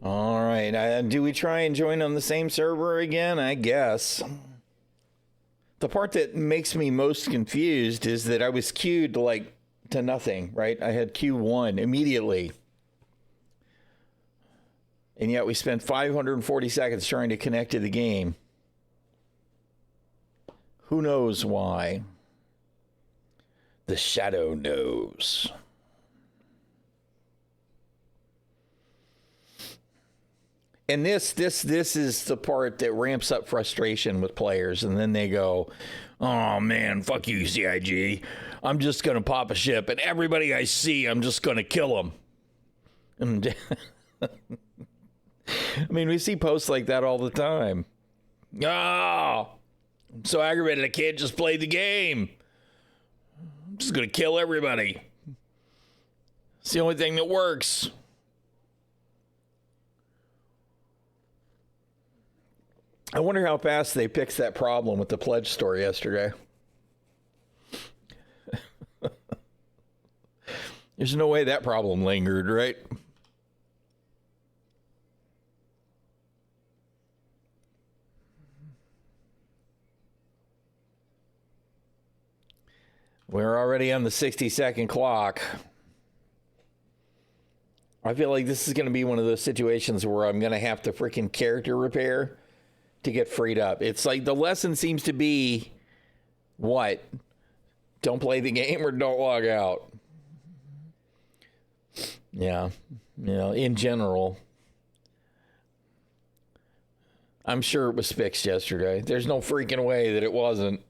All right. Do we try and join on the same server again? I guess. The part that makes me most confused is that I was queued to nothing, right? I had Q1 immediately. And yet we spent 540 seconds trying to connect to the game. Who knows why? The shadow knows. And this is the part that ramps up frustration with players. And then they go, oh, man, fuck you, CIG. I'm just going to pop a ship. And everybody I see, I'm just going to kill them. And I mean, we see posts like that all the time. Oh, I'm so aggravated. I can't just play the game. I'm just going to kill everybody. It's the only thing that works. I wonder how fast they fixed that problem with the pledge store yesterday. There's no way that problem lingered, right? We're already on the 60-second clock. I feel like this is going to be one of those situations where I'm going to have to freaking character repair to get freed up. It's like the lesson seems to be, what? Don't play the game or don't log out. Yeah. In general. I'm sure it was fixed yesterday. There's no freaking way that it wasn't.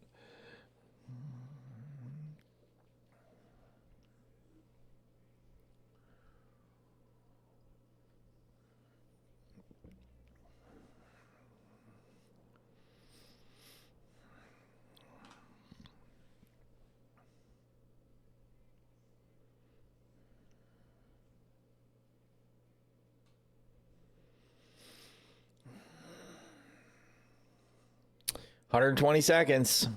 $120.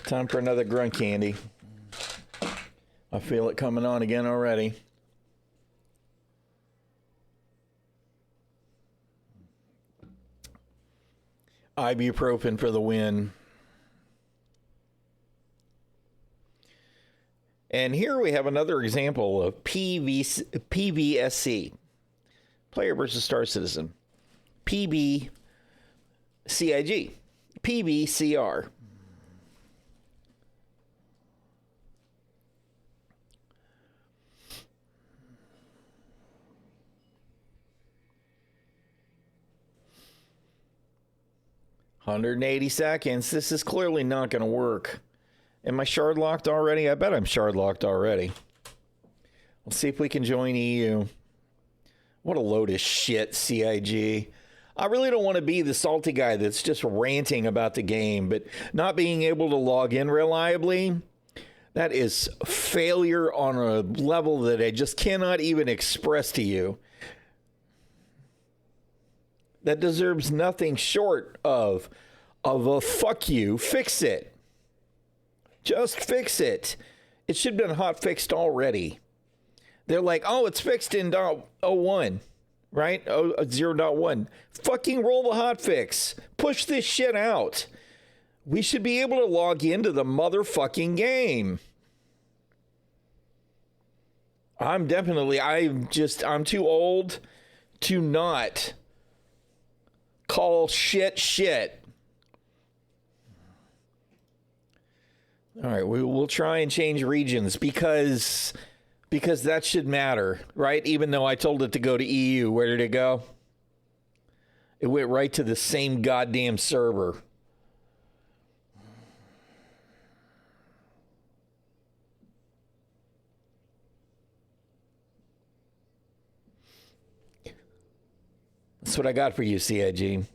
Time for another grunt candy. I feel it coming on again already. Ibuprofen for the win. And here we have another example of PVSC. Player versus Star Citizen. PBCIG. PBCR. $180 seconds. This is clearly not going to work. Am I shard locked already? I bet I'm shard locked already. Let's see if we can join EU. What a load of shit, CIG. I really don't want to be the salty guy that's just ranting about the game, but not being able to log in reliably, that is failure on a level that I just cannot even express to you. That deserves nothing short of a fuck you. Fix it. Just fix it. It should have been hot fixed already. They're like, oh, it's fixed in .01, right? 0.1. Fucking roll the hot fix. Push this shit out. We should be able to log into the motherfucking game. I'm too old to not call shit. All right, we'll try and change regions because that should matter, right? Even though I told it to go to EU, where did it go? It went right to the same goddamn server. That's what I got for you, CIG.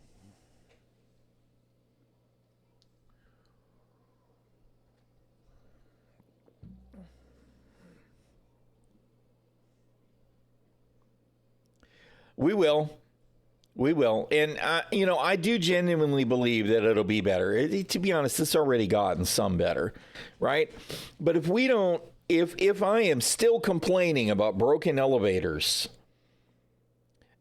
We will. We will. And, I do genuinely believe that it'll be better. To be honest, it's already gotten some better, right? But if we don't, if I am still complaining about broken elevators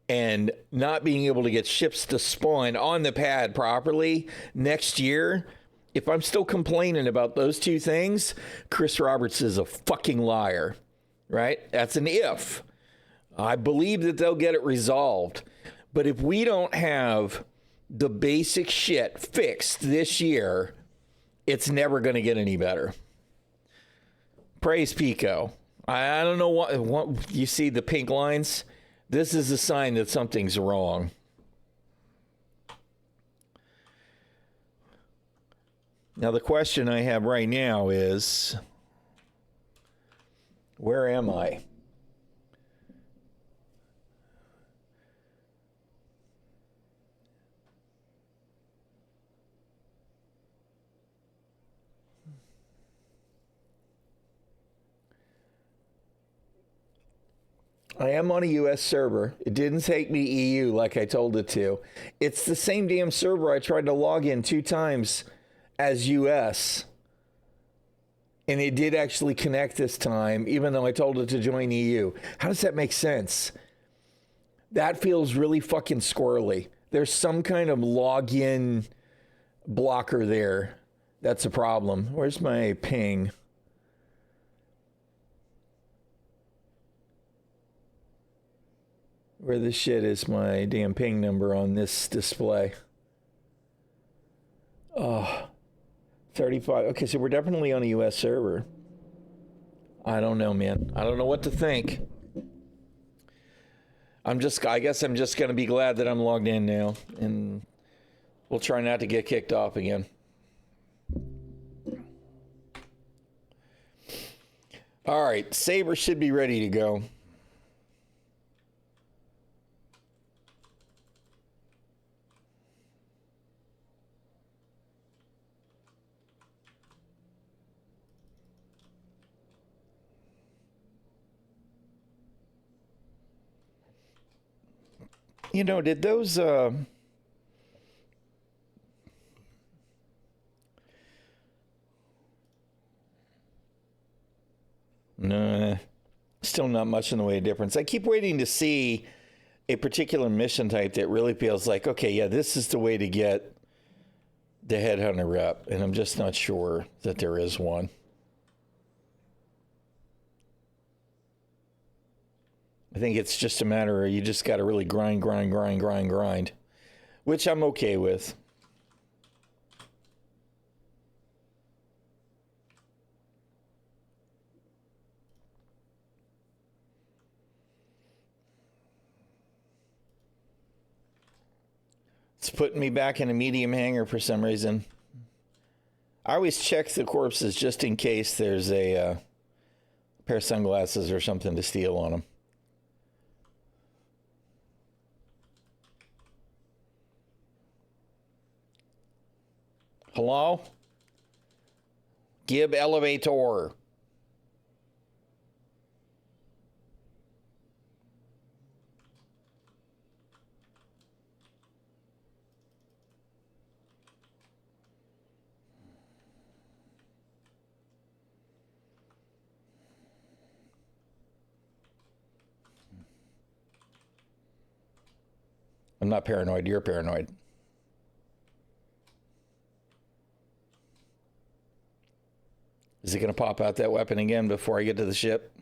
and not being able to get ships to spawn on the pad properly next year, if I'm still complaining about those two things, Chris Roberts is a fucking liar, right? That's an if. I believe that they'll get it resolved. But if we don't have the basic shit fixed this year, it's never going to get any better. Praise Pico. I don't know what you see the pink lines. This is a sign that something's wrong. Now, the question I have right now is, where am I? I am on a US server. It didn't take me EU like I told it to. It's the same damn server I tried to log in 2 times as US. And it did actually connect this time, even though I told it to join EU. How does that make sense? That feels really fucking squirrely. There's some kind of login blocker there. That's a problem. Where's my ping? Where the shit is my damn ping number on this display? Oh, 35. Okay, so we're definitely on a US server. I don't know, man. I don't know what to think. I guess I'm just going to be glad that I'm logged in now. And we'll try not to get kicked off again. All right, Saber should be ready to go. Did those no, still not much in the way of difference. I keep waiting to see a particular mission type that really feels like, okay, yeah, this is the way to get the headhunter rep, and I'm just not sure that there is one. I think it's just a matter of you just got to really grind, which I'm okay with. It's putting me back in a medium hangar for some reason. I always check the corpses just in case there's a pair of sunglasses or something to steal on them. Hello? Gib elevator. I'm not paranoid. You're paranoid. Is it going to pop out that weapon again before I get to the ship?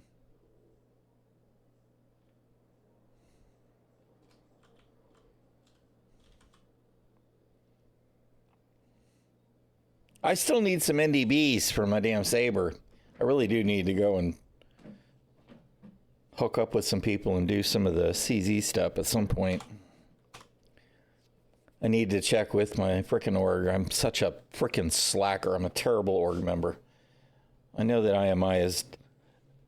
I still need some NDBs for my damn saber. I really do need to go and hook up with some people and do some of the CZ stuff at some point. I need to check with my frickin' org. I'm such a frickin' slacker. I'm a terrible org member. I know that IMI is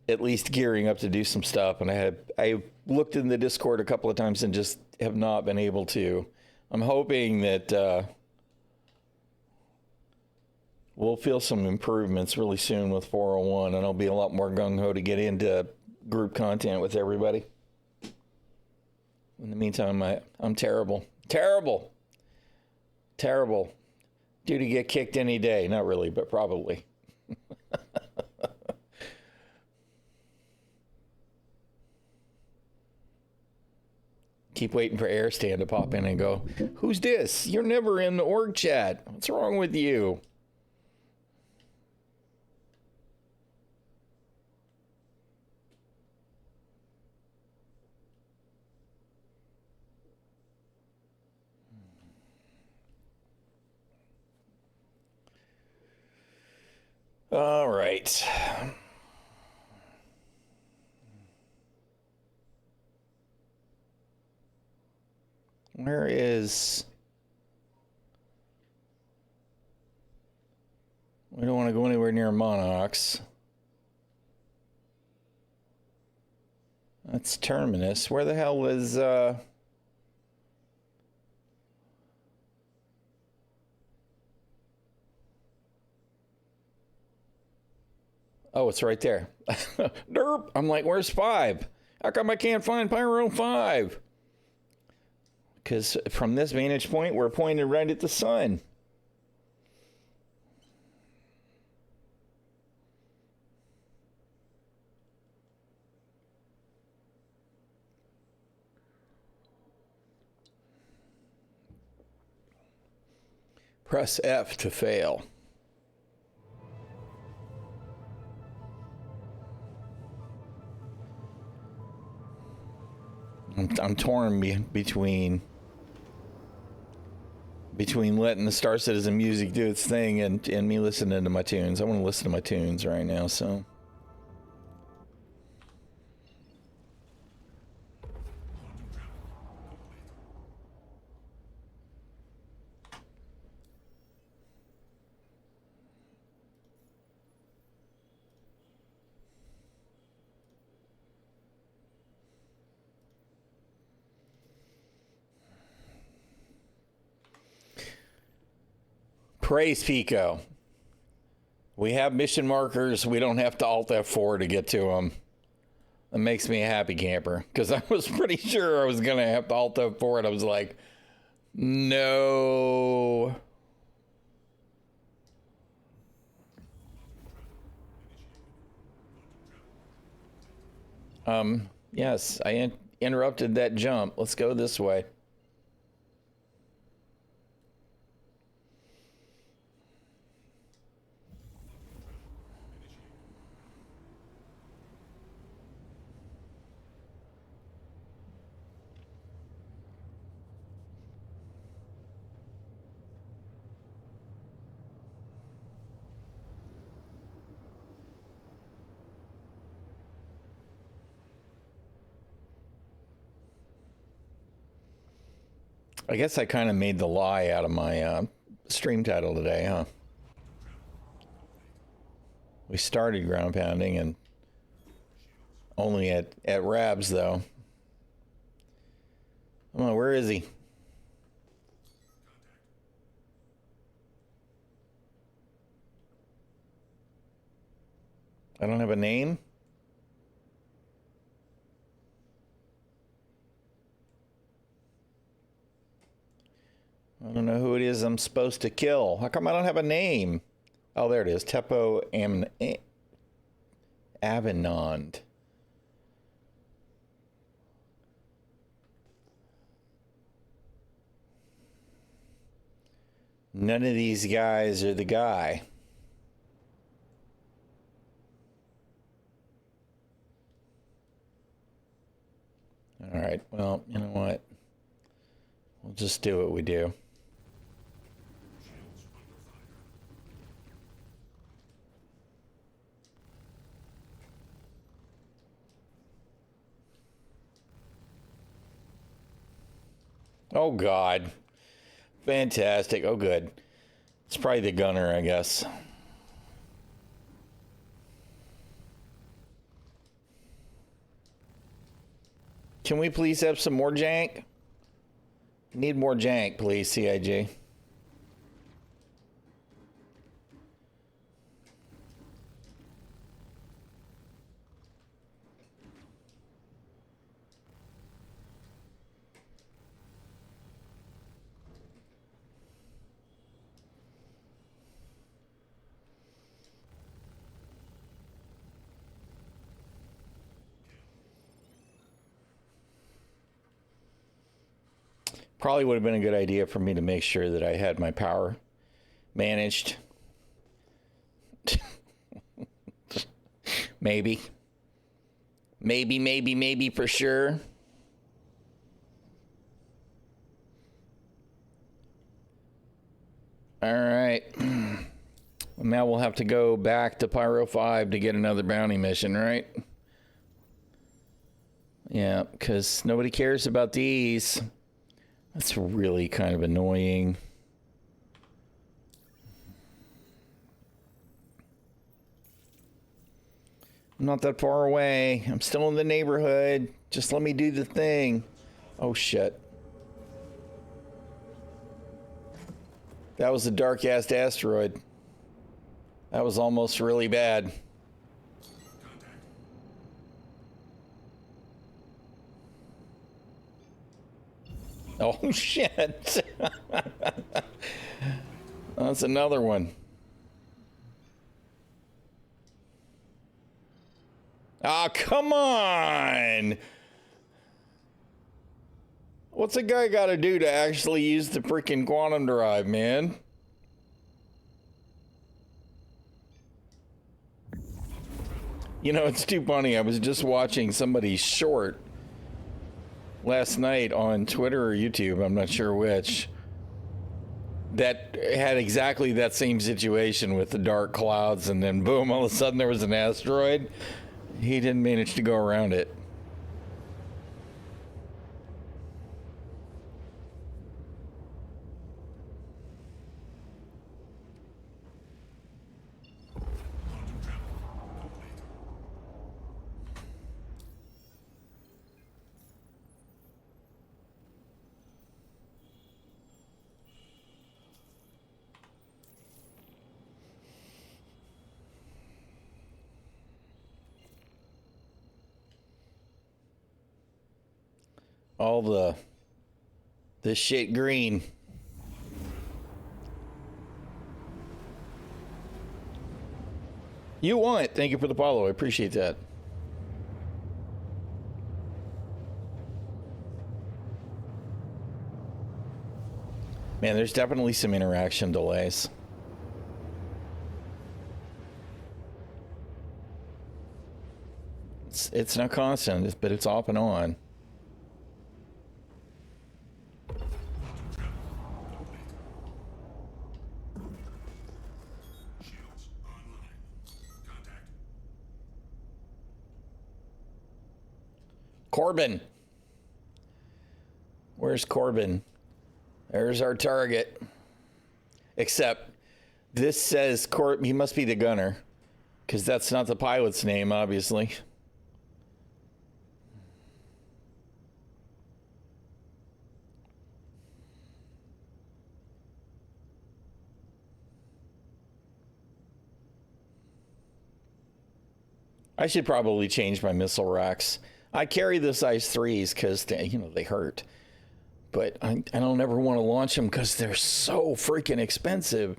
at least gearing up to do some stuff, and I looked in the Discord a couple of times and just have not been able to. I'm hoping that we'll feel some improvements really soon with 401, and I'll be a lot more gung-ho to get into group content with everybody. In the meantime, I'm terrible. Terrible. Terrible. Due to get kicked any day. Not really, but probably. Keep waiting for Airstand to pop in and go, "Who's this? You're never in the org chat. What's wrong with you?" All right. Where is... We don't want to go anywhere near Monarchs. That's Terminus. Where the hell is... Oh, it's right there. Derp. I'm like, where's 5? How come I can't find Pyro 5? Because from this vantage point, we're pointed right at the sun. Press F to fail. I'm torn between letting the Star Citizen music do its thing and me listening to my tunes. I want to listen to my tunes right now, so. Praise Pico. We have mission markers. We don't have to Alt F4 to get to them. That makes me a happy camper. Because I was pretty sure I was going to have to Alt F4 and I was like, no. Yes, I interrupted that jump. Let's go this way. I guess I kind of made the lie out of my stream title today, huh? We started ground pounding and only at Rabs, though. Come on, where is he? I don't have a name? I don't know who it is I'm supposed to kill. How come I don't have a name? Oh, there it is. Tepo Avenond. None of these guys are the guy. All right. Well, you know what? We'll just do what we do. Oh, God. Fantastic. Oh, good. It's probably the gunner, I guess. Can we please have some more jank? Need more jank, please, CIG. Probably would have been a good idea for me to make sure that I had my power managed. Maybe. Maybe for sure. All right. Now we'll have to go back to Pyro 5 to get another bounty mission, right? Yeah, because nobody cares about these. That's really kind of annoying. I'm not that far away. I'm still in the neighborhood. Just let me do the thing. Oh, shit. That was a dark-ass asteroid. That was almost really bad. Oh, shit. That's another one. Ah, come on. What's a guy got to do to actually use the freaking quantum drive, man? You know, it's too funny. I was just watching somebody's short last night on Twitter or YouTube, I'm not sure which, that had exactly that same situation with the dark clouds, and then boom, all of a sudden there was an asteroid. He didn't manage to go around it. All the shit green. You won it. Thank you for the follow. I appreciate that. Man, there's definitely some interaction delays. It's not constant, but it's off and on. Corbin. Where's Corbin? There's our target. Except this says he must be the gunner, because that's not the pilot's name, obviously. I should probably change my missile racks. I carry the size 3s because, you know, they hurt. But I don't ever want to launch them because they're so freaking expensive.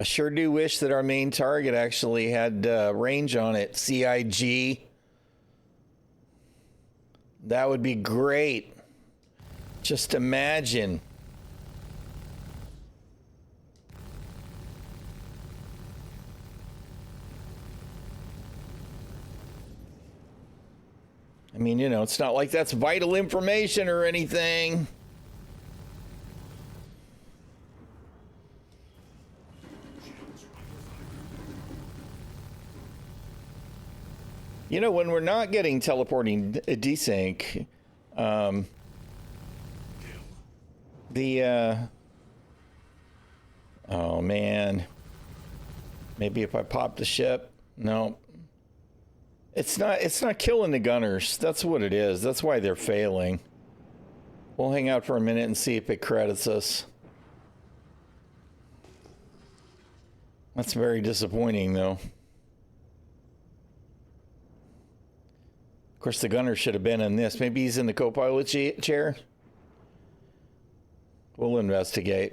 I sure do wish that our main target actually had range on it. CIG. That would be great. Just imagine. I mean, you know, it's not like that's vital information or anything. You know, when we're not getting teleporting desync, oh man, maybe if I pop the ship. No, it's not killing the gunners. That's what it is. That's why they're failing. We'll hang out for a minute and see if it credits us. That's very disappointing, though. Of course, the gunner should have been in this. Maybe he's in the co-pilot chair. We'll investigate.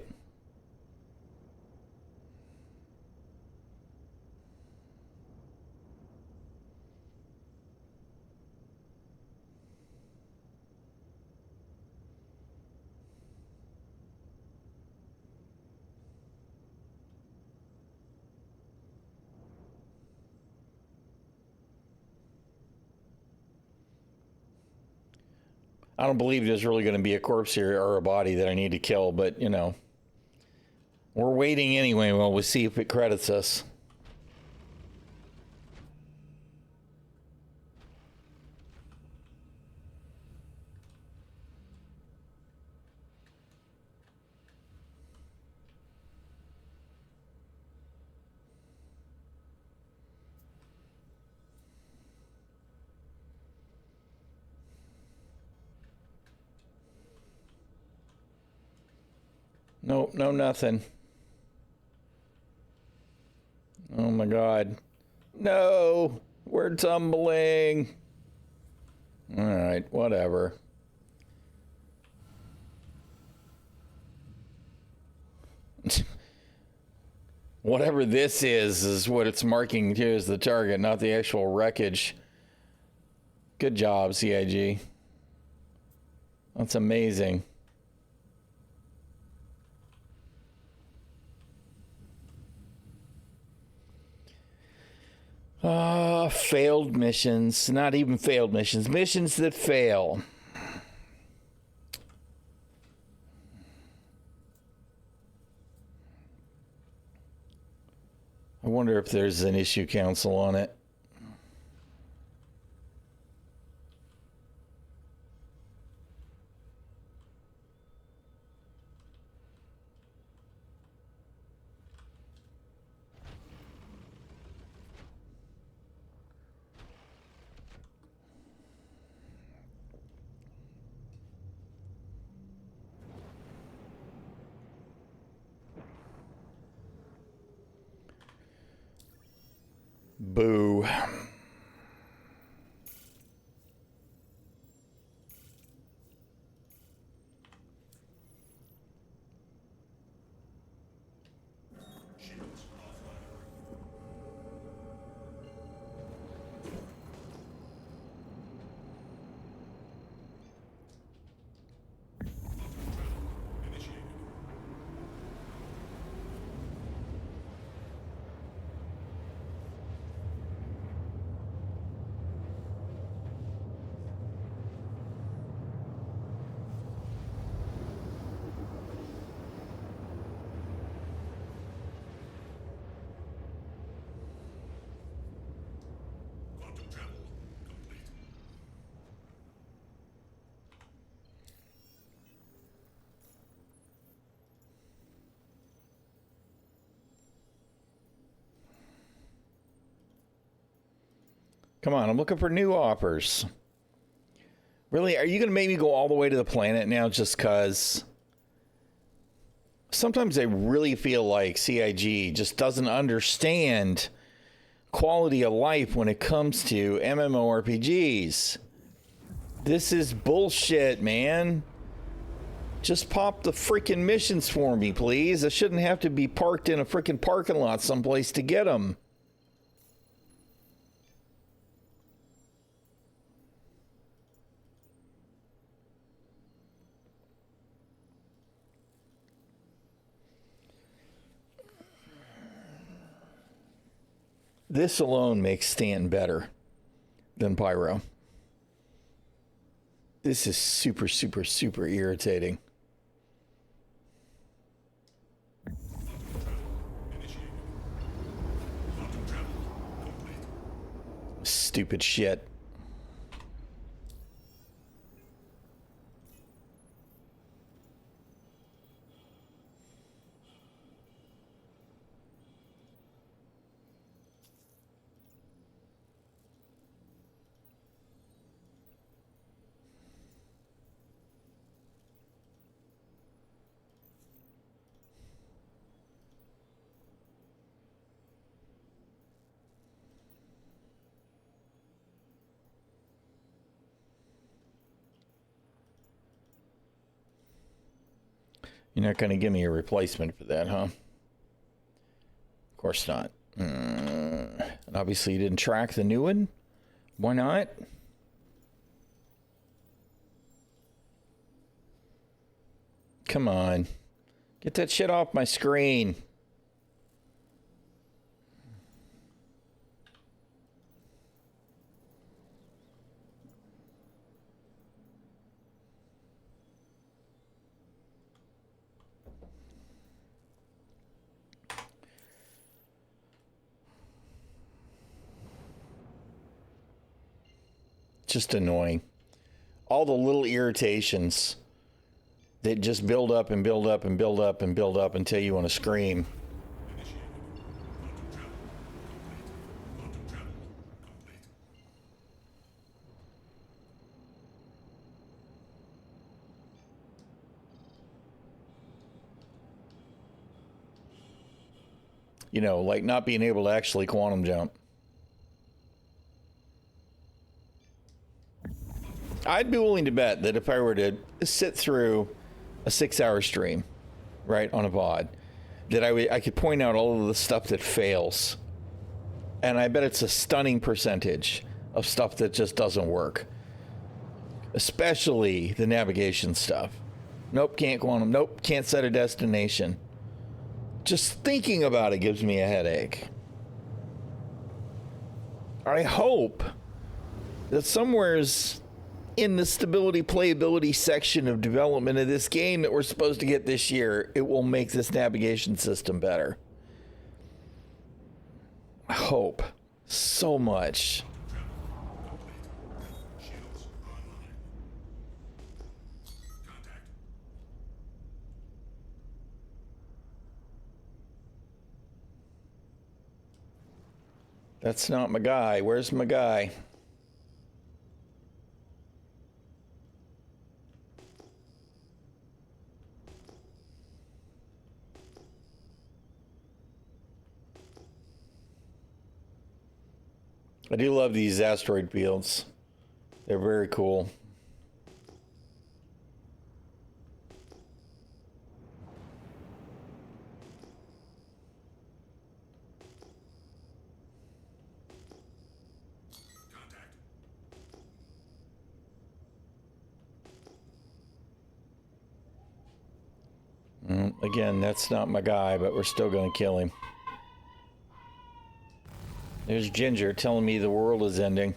I don't believe there's really going to be a corpse here or a body that I need to kill, but, you know, we're waiting anyway while we see if it credits us. Nope, no nothing. Oh my God. No, we're tumbling. All right, whatever. Whatever this is what it's marking here as the target, not the actual wreckage. Good job, CIG. That's amazing. Failed missions. Not even failed missions. Missions that fail. I wonder if there's an issue council on it. Boo. Come on, I'm looking for new offers. Really, are you going to make me go all the way to the planet now just because? Sometimes I really feel like CIG just doesn't understand quality of life when it comes to MMORPGs. This is bullshit, man. Just pop the freaking missions for me, please. I shouldn't have to be parked in a freaking parking lot someplace to get them. This alone makes Stan better than Pyro. This is super, super, super irritating. Stupid shit. You're not going to give me a replacement for that, huh? Of course not. And obviously you didn't track the new one. Why not? Come on. Get that shit off my screen. Just annoying. All the little irritations that just build up and build up and build up and build up until you want to scream. You know, like not being able to actually quantum jump. I'd be willing to bet that if I were to sit through a 6-hour stream, right, on a VOD, that I could point out all of the stuff that fails. And I bet it's a stunning percentage of stuff that just doesn't work. Especially the navigation stuff. Nope, can't quantum. Nope, can't set a destination. Just thinking about it gives me a headache. I hope that somewhere's in the stability playability section of development of this game that we're supposed to get this year, it will make this navigation system better. I hope so much. That's not my guy. Where's my guy? I do love these asteroid fields. They're very cool. Again, that's not my guy, but we're still going to kill him. There's Ginger telling me the world is ending.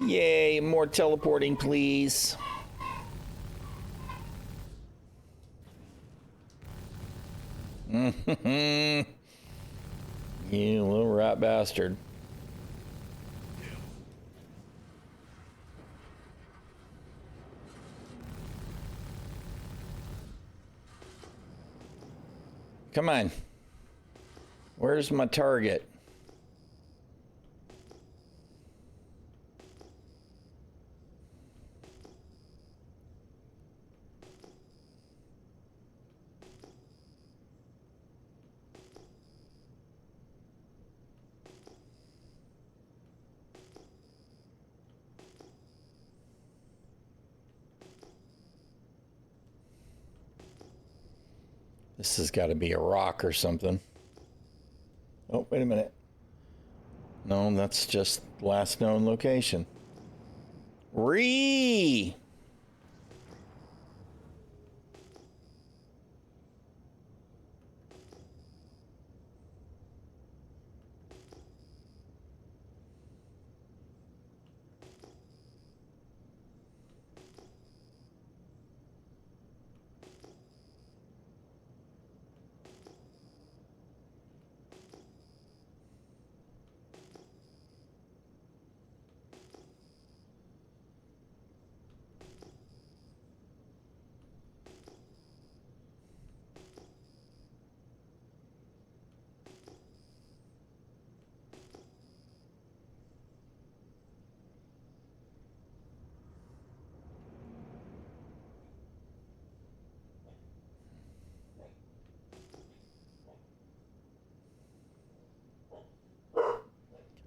Yay, more teleporting, please. You little rat bastard. Come on. Where's my target? This has got to be a rock or something. Oh, wait a minute. No, that's just last known location. Ree!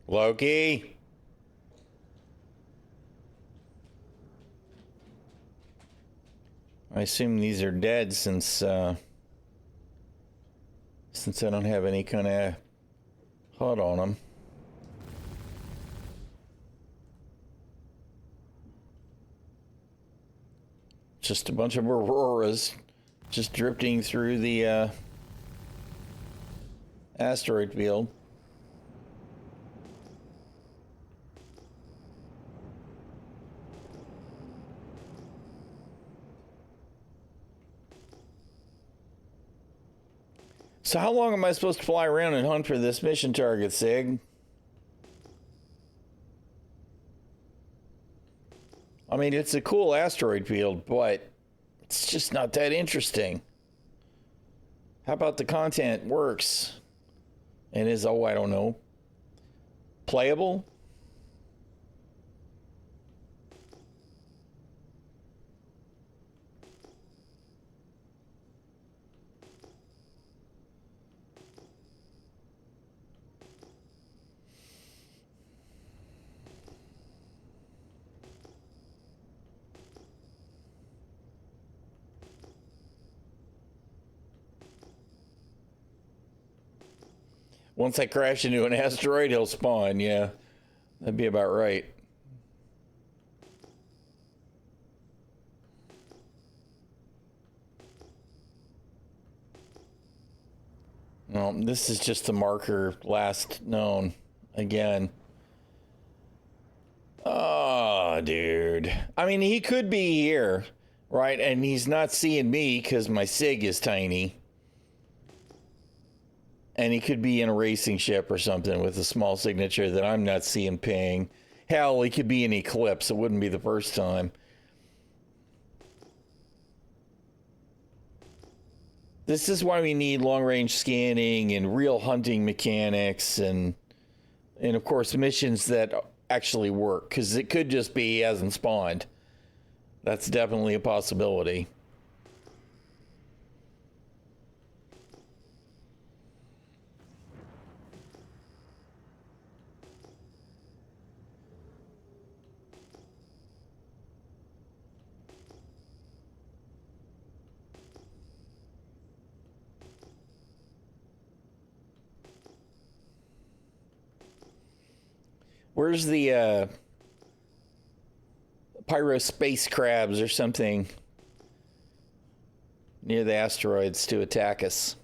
Loki? I assume these are dead since I don't have any kind of HUD on them. Just a bunch of auroras just drifting through the asteroid field. So how long am I supposed to fly around and hunt for this mission target, Sig? I mean, it's a cool asteroid field, but it's just not that interesting. How about the content works and is, oh, I don't know, playable? Once I crash into an asteroid, he'll spawn. Yeah, that'd be about right. No, this is just the marker last known again. Oh, dude. I mean, he could be here, right? And he's not seeing me because my SIG is tiny. And he could be in a racing ship or something with a small signature that I'm not seeing ping. Hell, he could be in Eclipse. It wouldn't be the first time. This is why we need long-range scanning and real hunting mechanics and of course, missions that actually work. Because it could just be he hasn't spawned. That's definitely a possibility. Where's the pyro space crabs or something near the asteroids to attack us?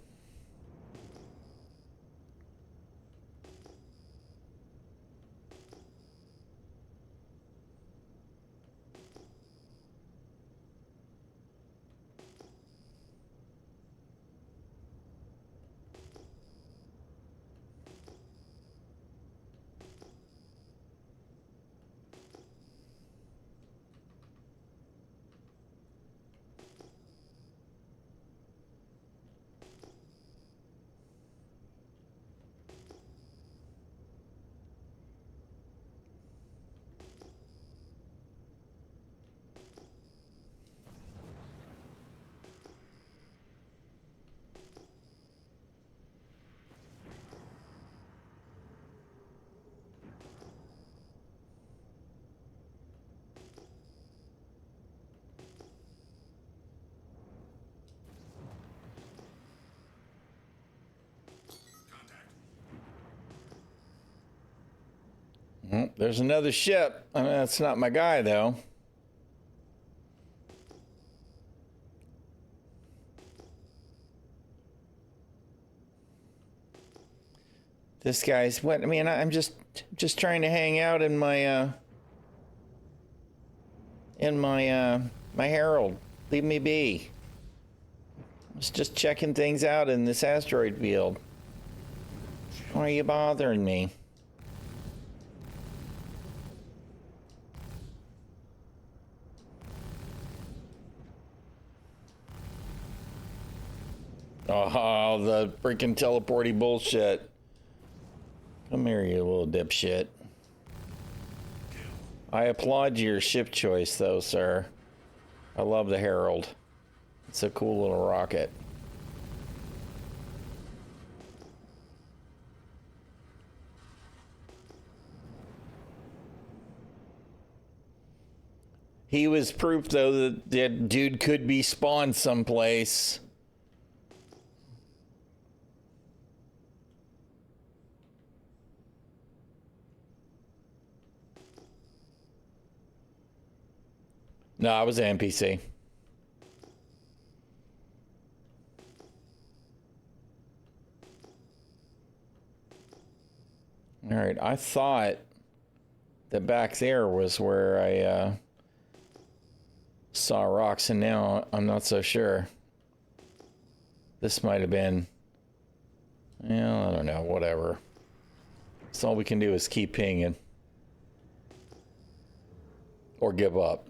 There's another ship. I mean, that's not my guy, though. This guy's what? I mean, I'm just trying to hang out in my my Herald. Leave me be. I was just checking things out in this asteroid field. Why are you bothering me? Oh, the freaking teleporty bullshit. Come here, you little dipshit. I applaud your ship choice, though, sir. I love the Herald. It's a cool little rocket. He was proof, though, that that dude could be spawned someplace. No, I was an NPC. All right, I thought that back there was where I saw rocks, and now I'm not so sure. This might have been... Yeah, I don't know, whatever. So all we can do is keep pinging. Or give up.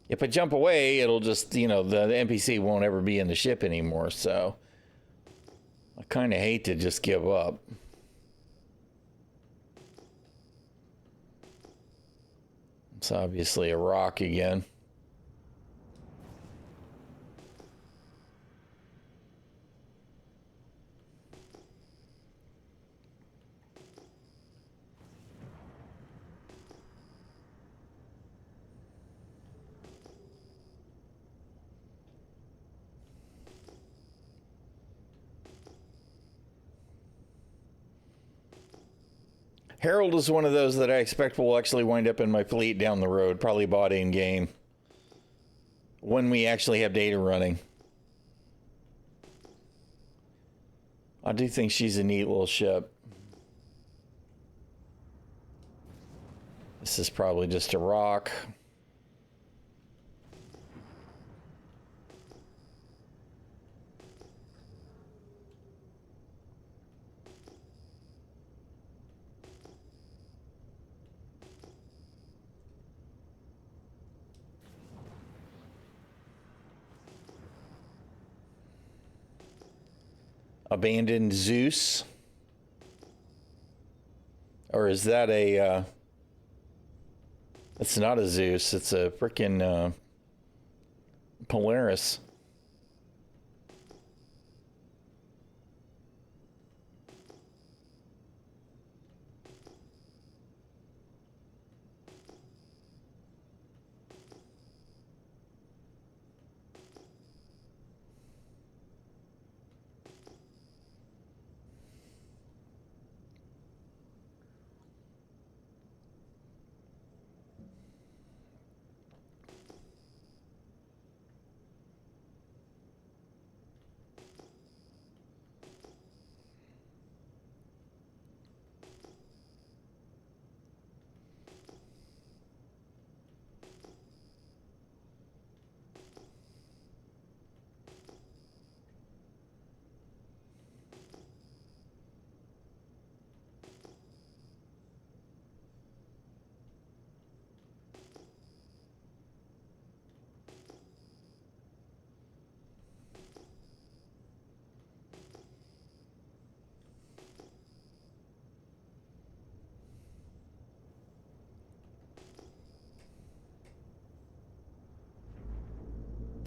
If I jump away, it'll just, you know, the NPC won't ever be in the ship anymore, so... I kind of hate to just give up. It's obviously a rock again. Herald is one of those that I expect will actually wind up in my fleet down the road, probably bought in game. When we actually have data running. I do think she's a neat little ship. This is probably just a rock. Abandoned Zeus? Or is that a, it's not a Zeus, it's a frickin' Polaris.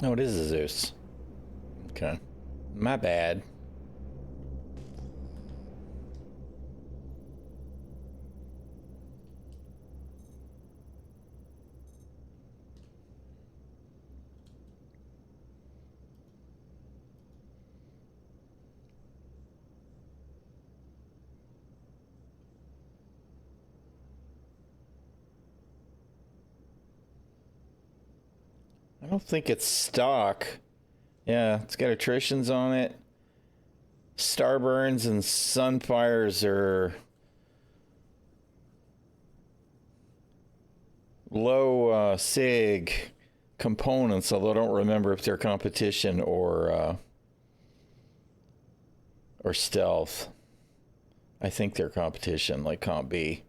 Oh, it is a Zeus. Okay. My bad. I don't think it's stock. Yeah, it's got attritions on it. Starburns and Sunfires are low SIG components, although I don't remember if they're competition or stealth. I think they're competition, like Comp B.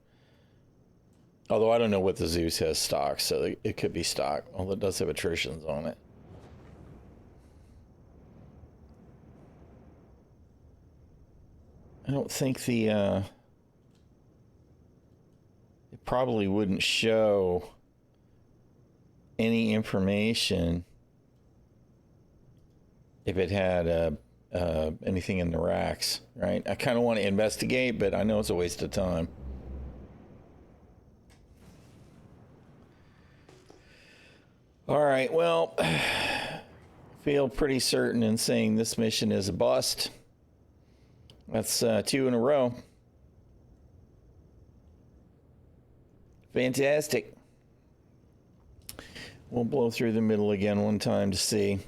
Although I don't know what the Zeus has stock, so it could be stock. Although it does have attritions on it. I don't think the... it probably wouldn't show any information if it had anything in the racks, right? I kind of want to investigate, but I know it's a waste of time. All right, well, feel pretty certain in saying this mission is a bust. That's 2 in a row. Fantastic. We'll blow through the middle again one time to see.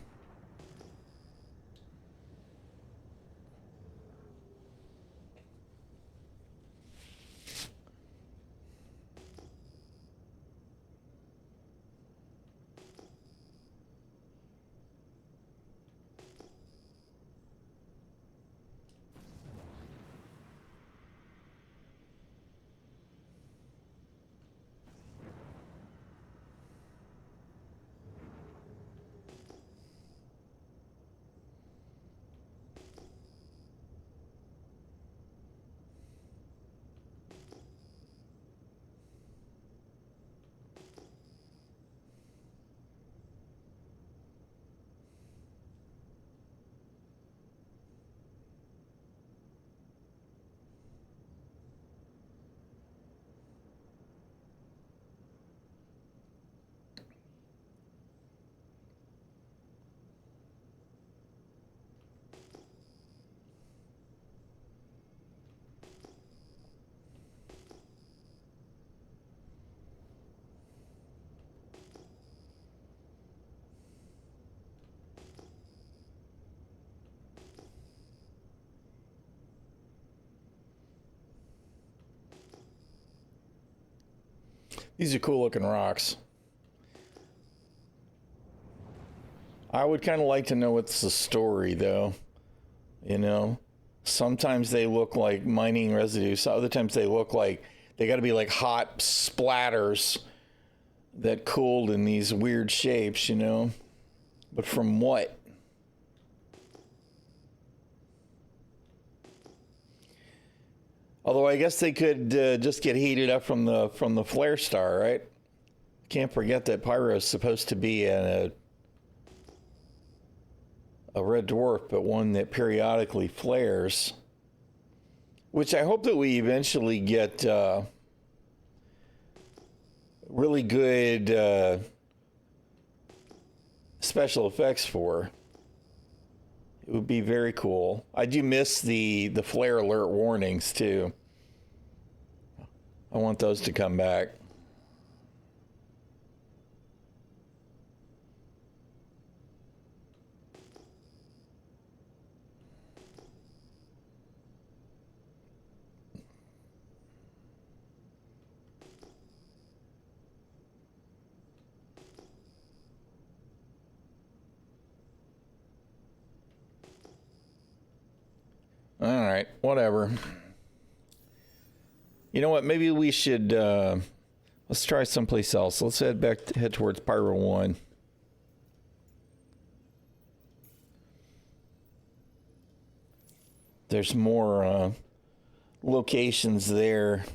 These are cool looking rocks. I would kind of like to know what's the story, though. You know, sometimes they look like mining residues. Other times they look like they got to be like hot splatters that cooled in these weird shapes, you know. But from what? Although I guess they could just get heated up from the flare star, right? Can't forget that Pyro is supposed to be a red dwarf, but one that periodically flares. Which I hope that we eventually get really good special effects for. It would be very cool. I do miss the flare alert warnings too. I want those to come back. All right, whatever. You know what? Maybe we should let's try someplace else. Let's head towards Pyro 1. There's more locations there.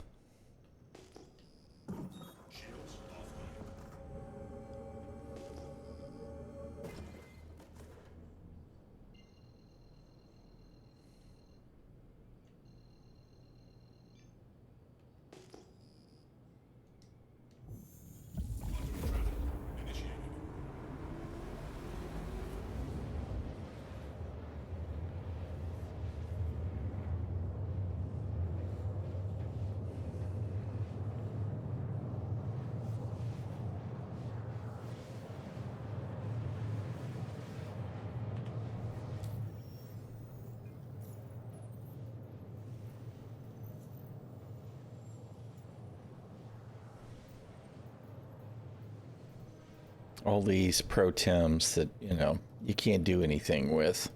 All these pro-tems that, you know, you can't do anything with.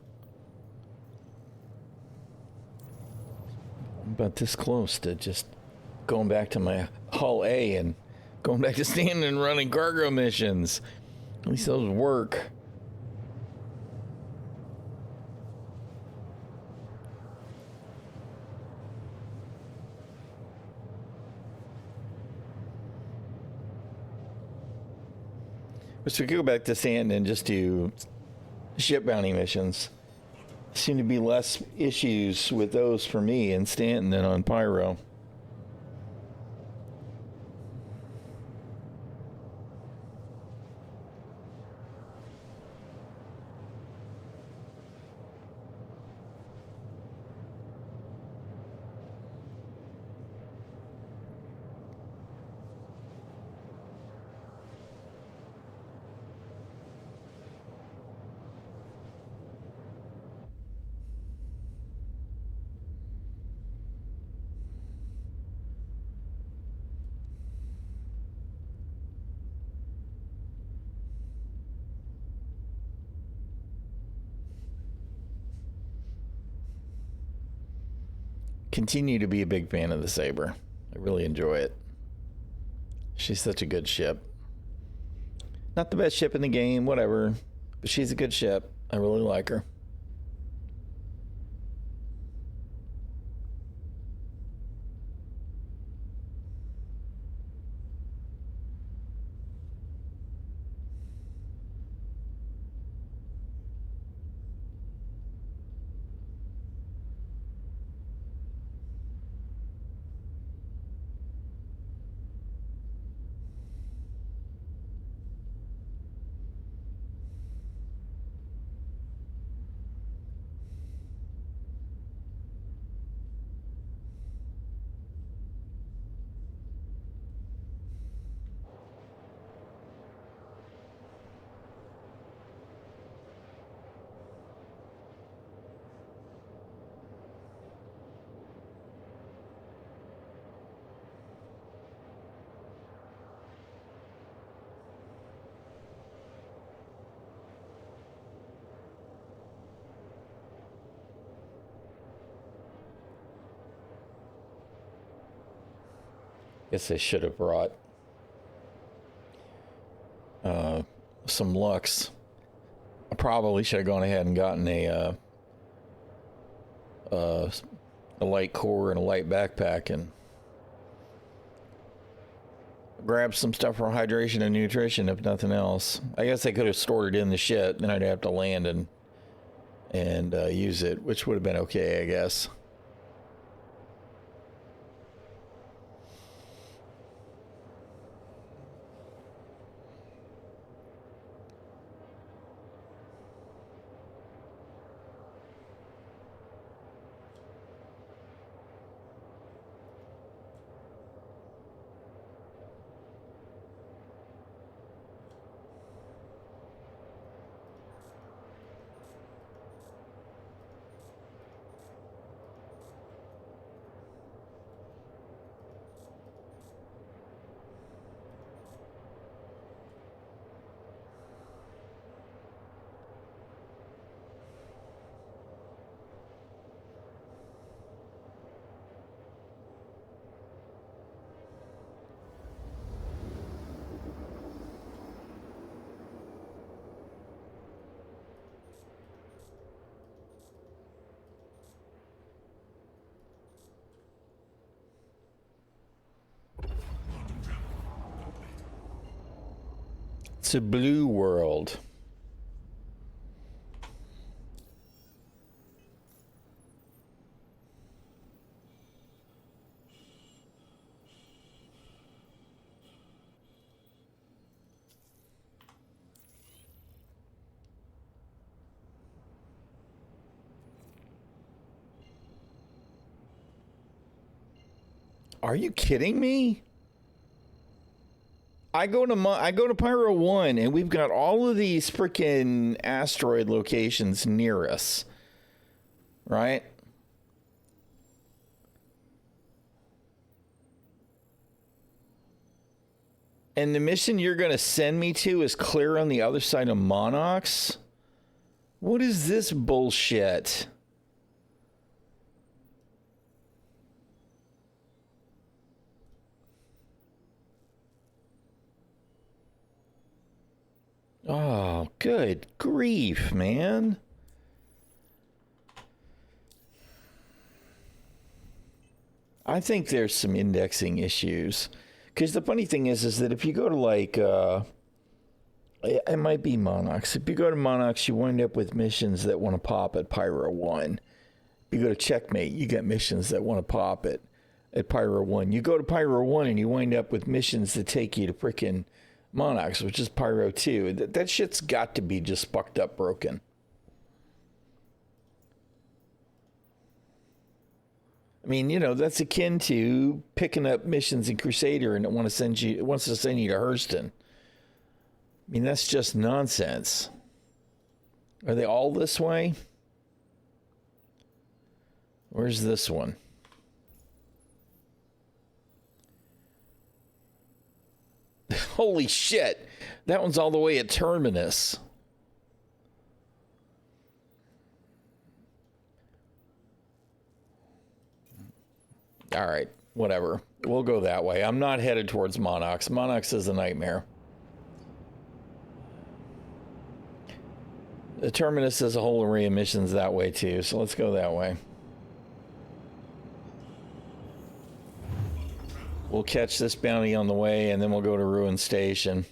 I'm about this close to just going back to my Hull A and going back to standing and running cargo missions. At least those work. So we could go back to Stanton and just do ship bounty missions. Seem to be less issues with those for me in Stanton than on Pyro. continue to be a big fan of the Saber. I really enjoy it. She's such a good ship. Not the best ship in the game, whatever, but she's a good ship. I really like her. Guess I should have brought some Lux. I probably should have gone ahead and gotten a light core and a light backpack and grab some stuff for hydration and nutrition, if nothing else. I guess I could have stored it in the shit, then I'd have to land and use it, which would have been okay, I guess. It's a blue world. Are you kidding me? I go to Pyro 1 and we've got all of these freaking asteroid locations near us. Right? And the mission you're going to send me to is clear on the other side of Monox? What is this bullshit? Oh, good grief, man. I think there's some indexing issues. Because the funny thing is that if you go to like, it might be Monox. If you go to Monox, you wind up with missions that want to pop at Pyro 1. If you go to Checkmate, you get missions that want to pop at Pyro 1. You go to Pyro 1 and you wind up with missions that take you to frickin' Monox, which is Pyro 2. That shit's got to be just fucked up broken. I mean, you know, that's akin to picking up missions in Crusader and it wants to send you to Hurston. I mean, that's just nonsense. Are they all this way? Where's this one? Holy shit. That one's all the way at Terminus. All right, whatever. We'll go that way. I'm not headed towards Monox. Monox is a nightmare. The Terminus has a whole array of missions that way too, so let's go that way. We'll catch this bounty on the way, and then we'll go to Ruin Station.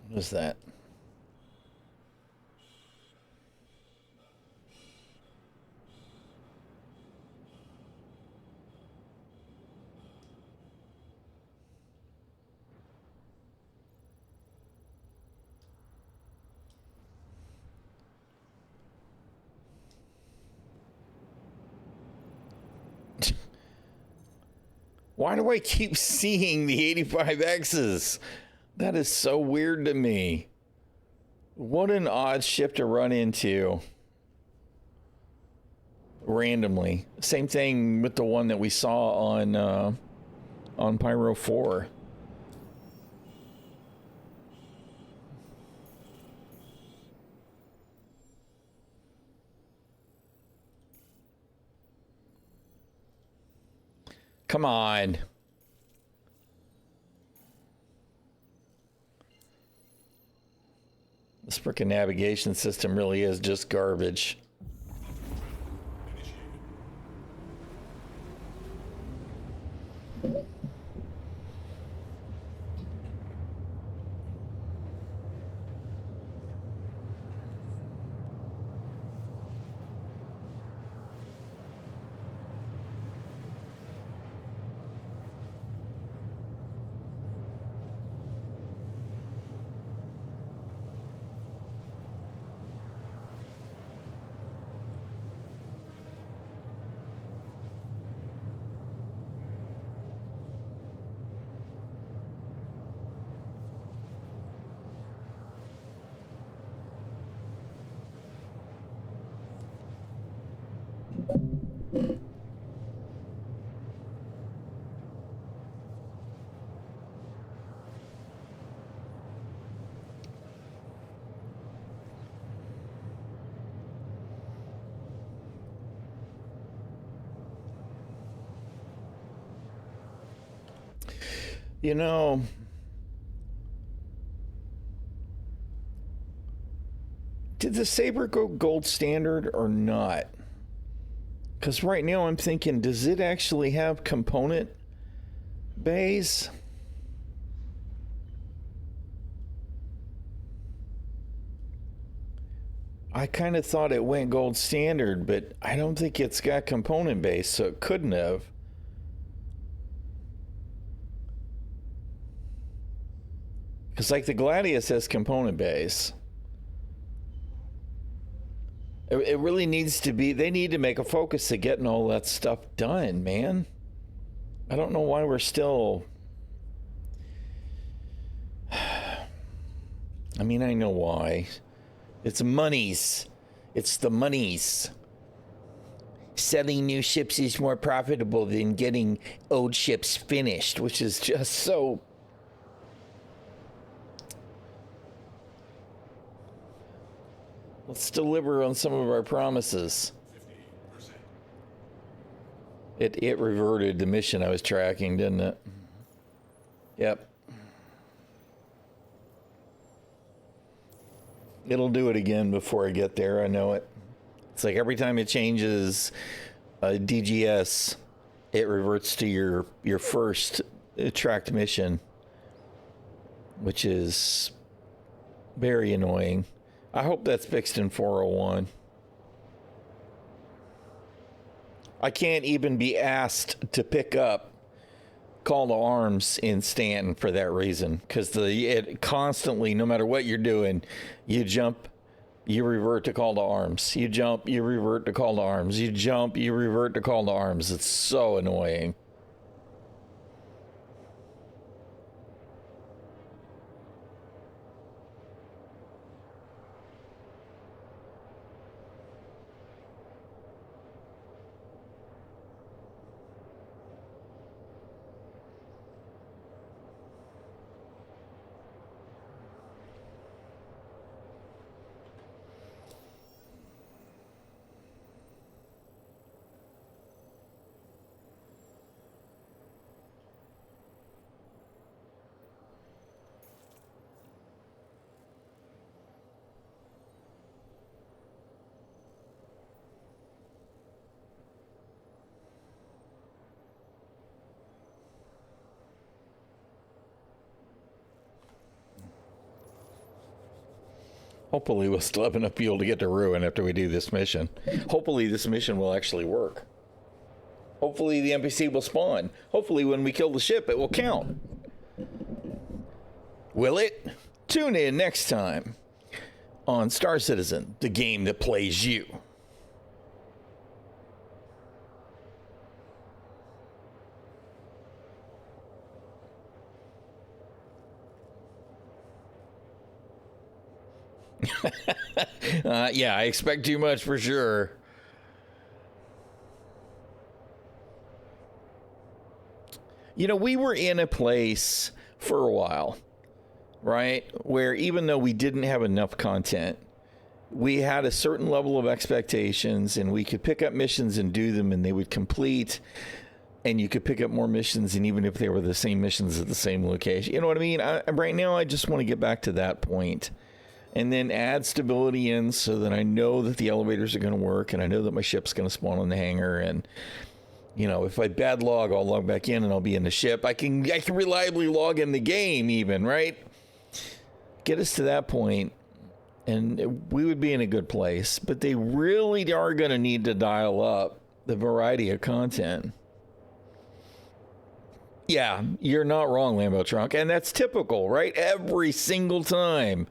What is that? Why do I keep seeing the 85Xs? That is so weird to me. What an odd ship to run into randomly. Same thing with the one that we saw on Pyro 4. Come on. This frickin' navigation system really is just garbage. You know, did the Saber go gold standard or not? Because right now I'm thinking, does it actually have component bays? I kind of thought it went gold standard, but I don't think it's got component base, so it couldn't have. Because, like, the Gladius has component base. It really needs to be... They need to make a focus of getting all that stuff done, man. I don't know why we're still... I mean, I know why. It's monies. It's the monies. Selling new ships is more profitable than getting old ships finished, which is just so... Let's deliver on some of our promises. 50%. It reverted the mission I was tracking, didn't it? Yep. It'll do it again before I get there, I know it. It's like every time it changes DGS, it reverts to your first tracked mission, which is very annoying. I hope that's fixed in 401. I can't even be asked to pick up Call to Arms in Stanton for that reason, because it constantly, no matter what you're doing, you jump, you revert to Call to Arms. You jump, you revert to Call to Arms. You jump, you revert to Call to Arms. It's so annoying. Hopefully we'll still have enough fuel to get to Ruin after we do this mission. Hopefully this mission will actually work. Hopefully the NPC will spawn. Hopefully when we kill the ship, it will count. Will it? Tune in next time on Star Citizen, the game that plays you. Yeah, I expect too much for sure. You know, we were in a place for a while, right, where even though we didn't have enough content, we had a certain level of expectations, and we could pick up missions and do them, and they would complete, and you could pick up more missions, and even if they were the same missions at the same location, you know what I mean? Right now, I just want to get back to that point. And then add stability in so that I know that the elevators are going to work, and I know that my ship's going to spawn in the hangar. And, you know, if I bad log, I'll log back in and I'll be in the ship. I can reliably log in the game even, right? Get us to that point, and we would be in a good place. But they really are going to need to dial up the variety of content. Yeah, you're not wrong, Lambo Trunk. And that's typical, right? Every single time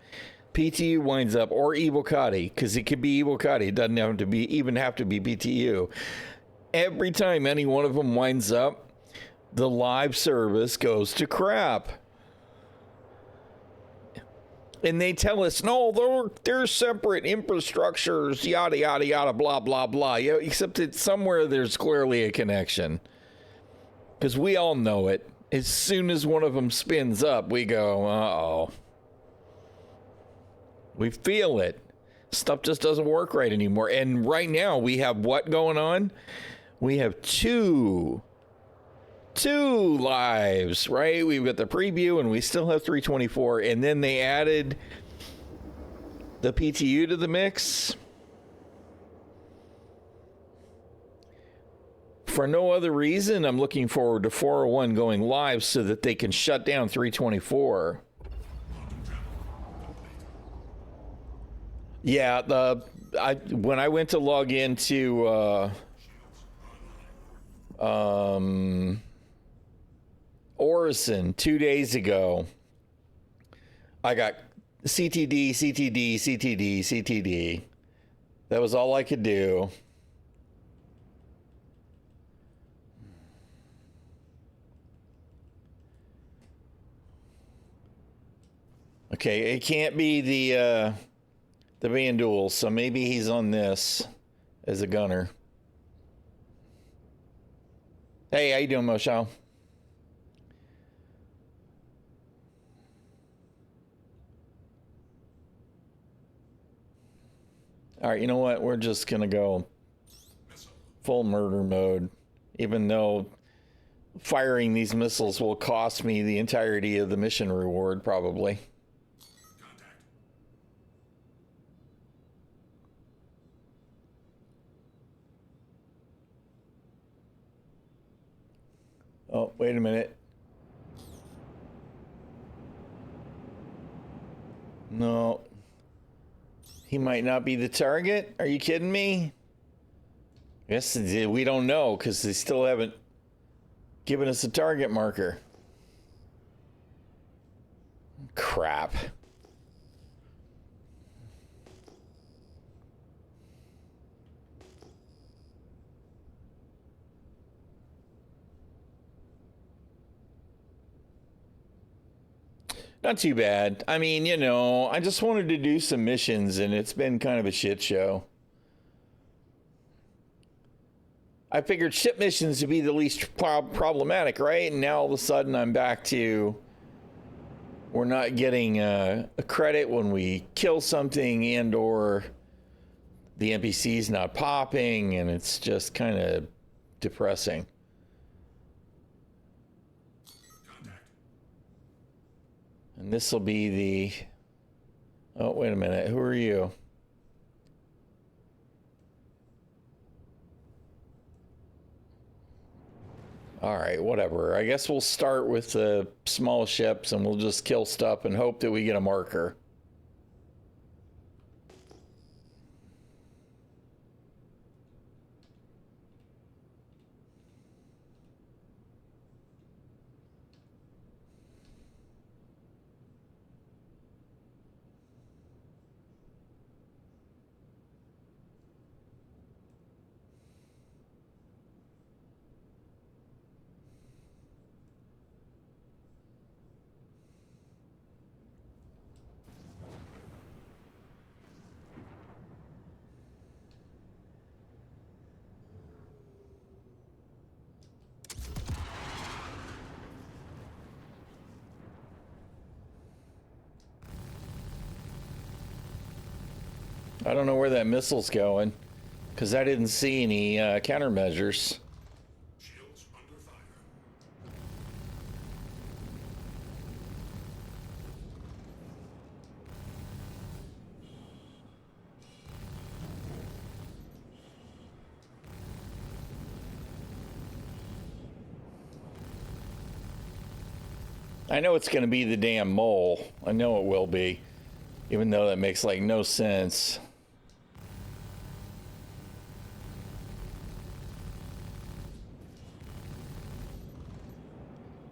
PTU winds up, or Evocati, because it could be Evocati. It doesn't have to be PTU. Every time any one of them winds up, the live service goes to crap. And they tell us, no, they're separate infrastructures, yada, yada, yada, blah, blah, blah. You know, except that somewhere there's clearly a connection. Because we all know it. As soon as one of them spins up, we go, uh-oh. We feel it. Stuff just doesn't work right anymore. And right now we have what going on? We have two lives, right? We've got the preview and we still have 324. And then they added the PTU to the mix. For no other reason, I'm looking forward to 401 going live so that they can shut down 324. Yeah, when I went to log into Orison 2 days ago, I got CTD. That was all I could do. Okay, it can't be the Vandal, so maybe he's on this as a gunner. Hey, how you doing, Moshow? All right, you know what? We're just going to go full murder mode, even though firing these missiles will cost me the entirety of the mission reward, probably. Oh, wait a minute. No. He might not be the target? Are you kidding me? Yes, we don't know because they still haven't given us a target marker. Crap. Not too bad. I mean, you know, I just wanted to do some missions, and it's been kind of a shit show. I figured ship missions to be the least problematic, right? And now all of a sudden I'm back to we're not getting a credit when we kill something, and or the NPC's not popping, and it's just kind of depressing. And this will be the... Oh, wait a minute. Who are you? All right, whatever. I guess we'll start with the small ships and we'll just kill stuff and hope that we get a marker. I don't know where that missile's going, because I didn't see any countermeasures. Shields under fire. I know it's going to be the damn mole. I know it will be, even though that makes like no sense.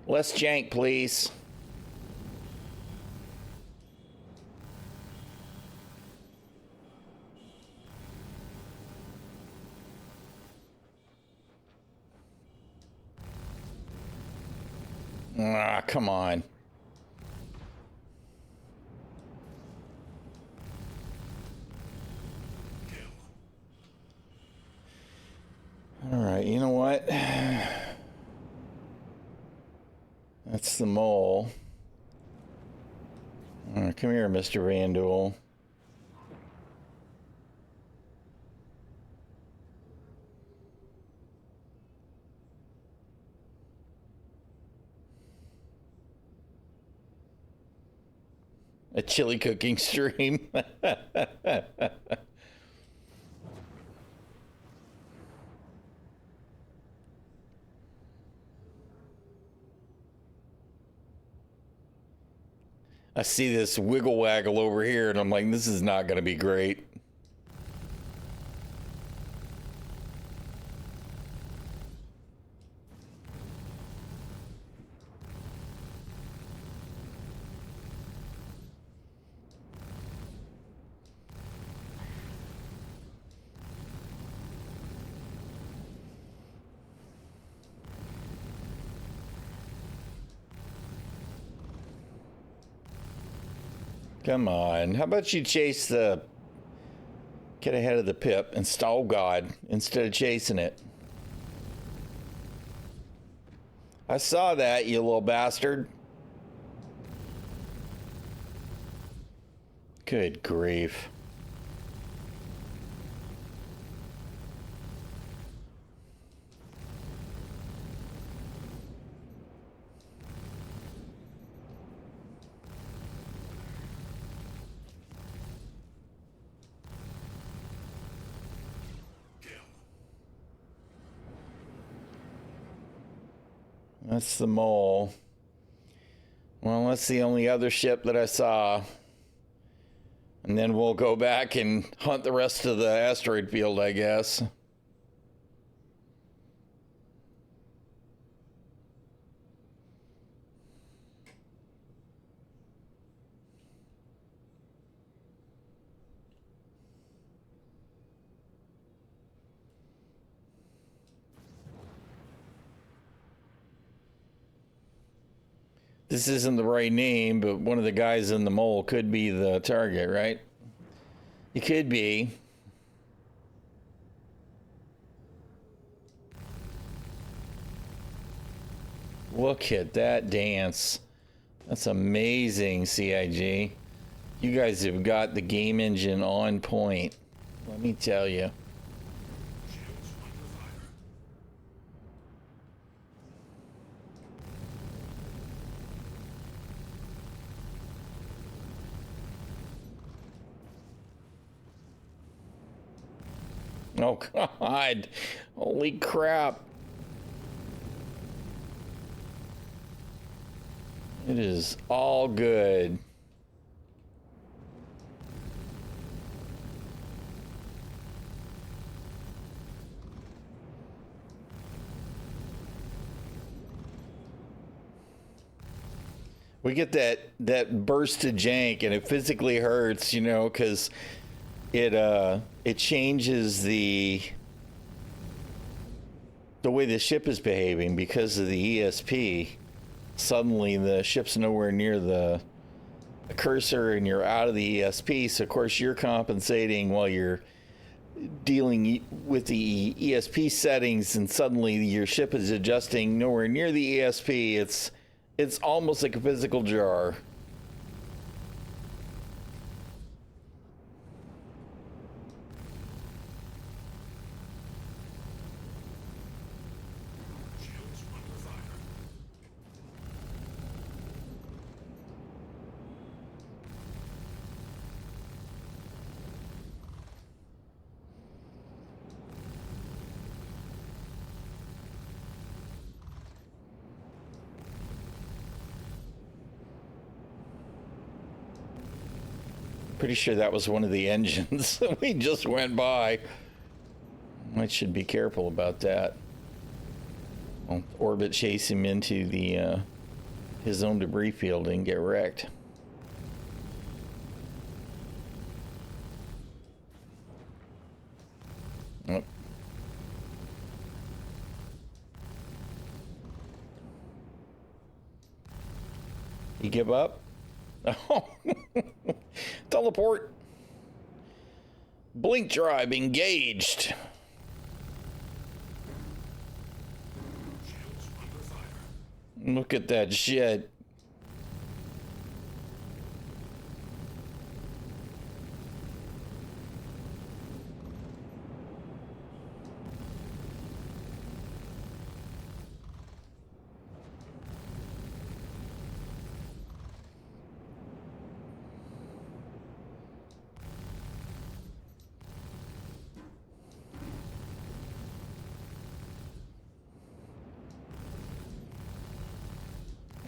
Less jank, please. Ah, come on. All right, you know what? That's the mole. Come here, Mr. Vanduel. A chili cooking stream. I see this wiggle waggle over here, and I'm like, this is not going to be great. Come on. How about you chase the... Get ahead of the pip and stall God instead of chasing it. I saw that, you little bastard. Good grief. That's the mole. Well, that's the only other ship that I saw. And then we'll go back and hunt the rest of the asteroid field, I guess. This isn't the right name, but one of the guys in the mole could be the target, right? It could be. Look at that dance. That's amazing, CIG. You guys have got the game engine on point. Let me tell you. Shields under fire. Oh, God. Holy crap. It is all good. We get that burst of jank, and it physically hurts, you know, because it changes the way the ship is behaving because of the ESP. Suddenly the ship's nowhere near the cursor and you're out of the ESP, so of course you're compensating while you're dealing with the ESP settings, and suddenly your ship is adjusting nowhere near the ESP. It's almost like a physical jar. Pretty sure that was one of the engines that we just went by. I should be careful about that. I'll orbit chase him into the his own debris field and get wrecked. Oh. You give up? Oh. Teleport. Blink drive engaged. Shields under fire. Look at that shit.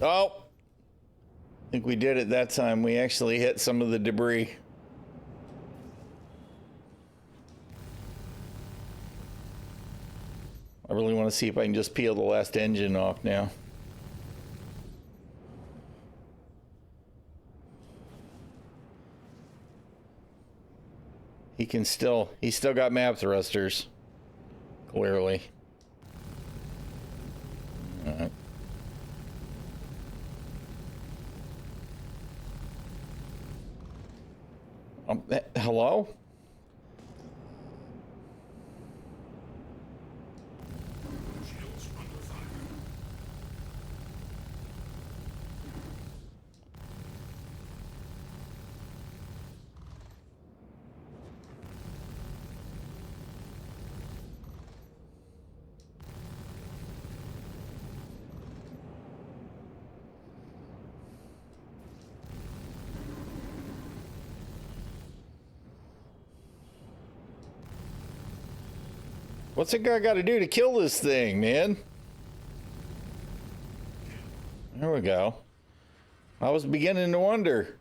Oh, I think we did it that time. We actually hit some of the debris. I really want to see if I can just peel the last engine off now. He's still got map thrusters. Clearly. All right. Hello? Shields under fire. What's a guy got to do to kill this thing, man? There we go. I was beginning to wonder.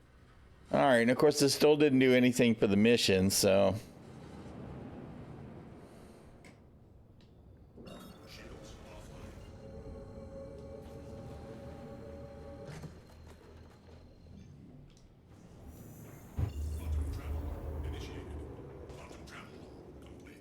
All right, and of course, this still didn't do anything for the mission, so. Shields offline. Quantum travel initiated. Quantum travel complete.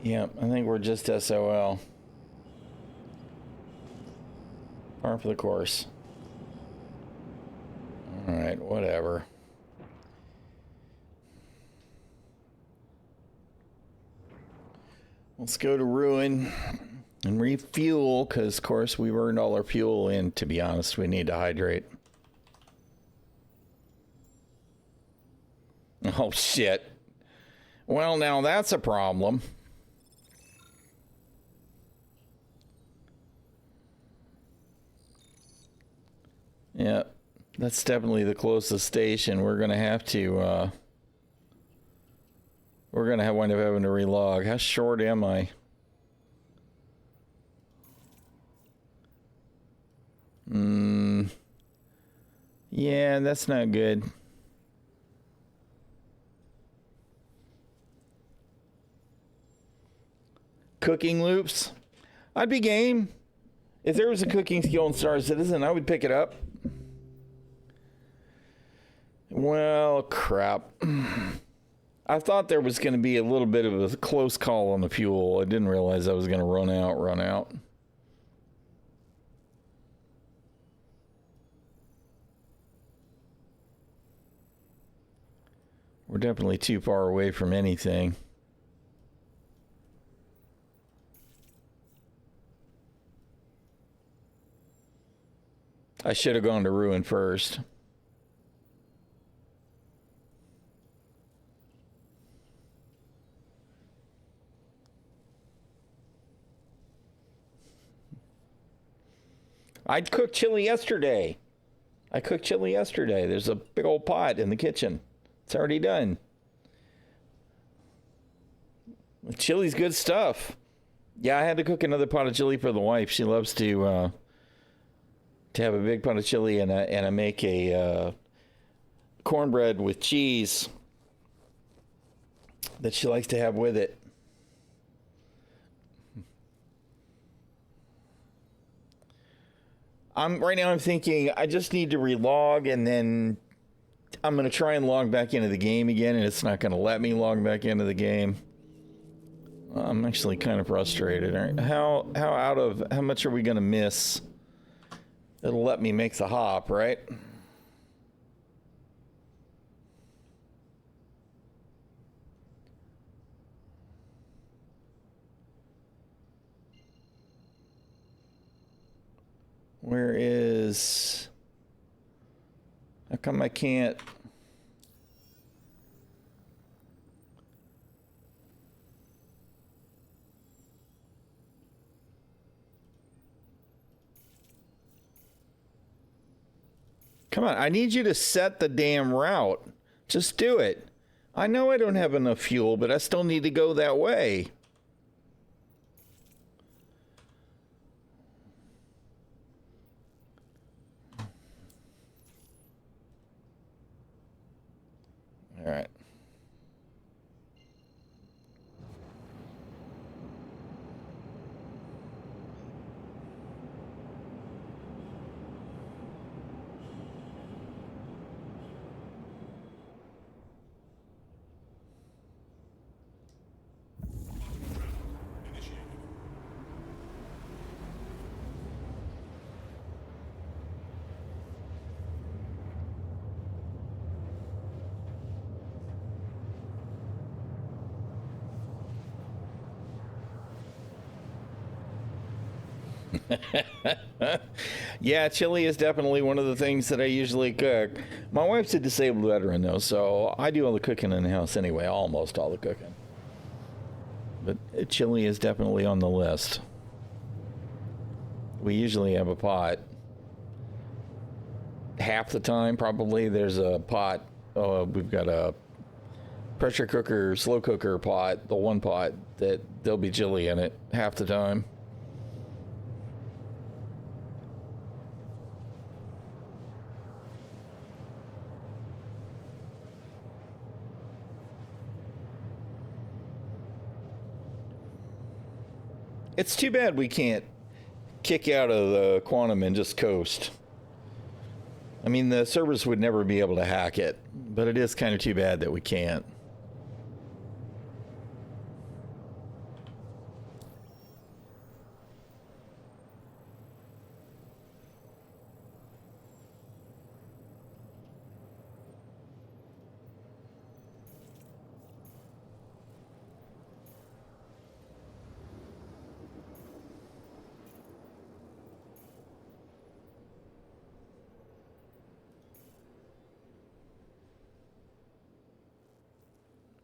Yeah, I think we're just SOL. Par for the course. All right, whatever. Let's go to Ruin and refuel, because, of course, we burned all our fuel in. To be honest, we need to hydrate. Oh, shit. Well, now that's a problem. Yeah, that's definitely the closest station. We're going to have to, we're going to wind up having to relog. How short am I? Yeah, that's not good. Cooking loops? I'd be game. If there was a cooking skill in Star Citizen, I would pick it up. Well, crap. I thought there was going to be a little bit of a close call on the fuel. I didn't realize I was going to run out. We're definitely too far away from anything. I should have gone to Ruin first. I cooked chili yesterday. There's a big old pot in the kitchen. It's already done. Chili's good stuff. Yeah, I had to cook another pot of chili for the wife. She loves to have a big pot of chili, and I make a cornbread with cheese that she likes to have with it. Right now I'm thinking I just need to relog, and then I'm going to try and log back into the game again, and it's not going to let me log back into the game. I'm actually kind of frustrated. How much are we going to miss? It'll let me make the hop, right? Where is... How come I can't... Come on, I need you to set the damn route. Just do it. I know I don't have enough fuel, but I still need to go that way. All right. Yeah, chili is definitely one of the things that I usually cook. My wife's a disabled veteran, though, so I do all the cooking in the house anyway, almost all the cooking. But chili is definitely on the list. We usually have a pot. Half the time, probably, there's a pot. We've got a pressure cooker, slow cooker pot, the one pot that there'll be chili in it half the time. It's too bad we can't kick out of the quantum and just coast. I mean, the servers would never be able to hack it, but it is kind of too bad that we can't.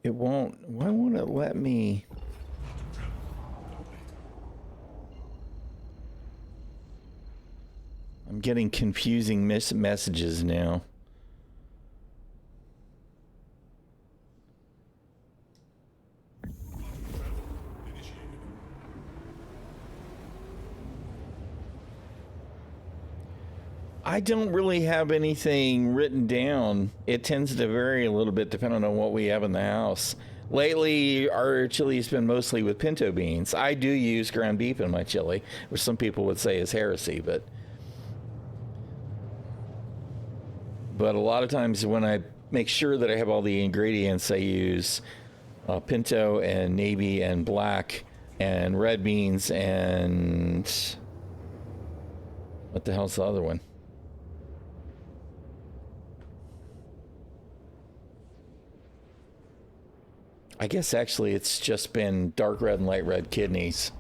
It won't. Why won't it let me? I'm getting confusing messages now. I don't really have anything written down. It tends to vary a little bit depending on what we have in the house. Lately, our chili's been mostly with pinto beans. I do use ground beef in my chili, which some people would say is heresy, but a lot of times when I make sure that I have all the ingredients, I use pinto and navy and black and red beans and what the hell's the other one? I guess actually it's just been dark red and light red kidneys.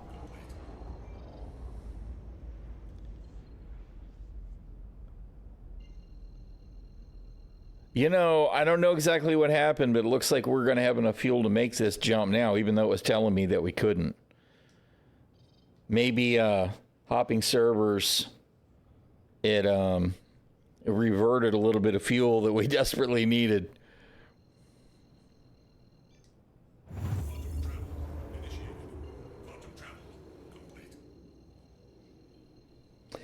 You know, I don't know exactly what happened, but it looks like we're going to have enough fuel to make this jump now, even though it was telling me that we couldn't. Maybe hopping servers, it reverted a little bit of fuel that we desperately needed. Quantum travel initiated. Quantum travel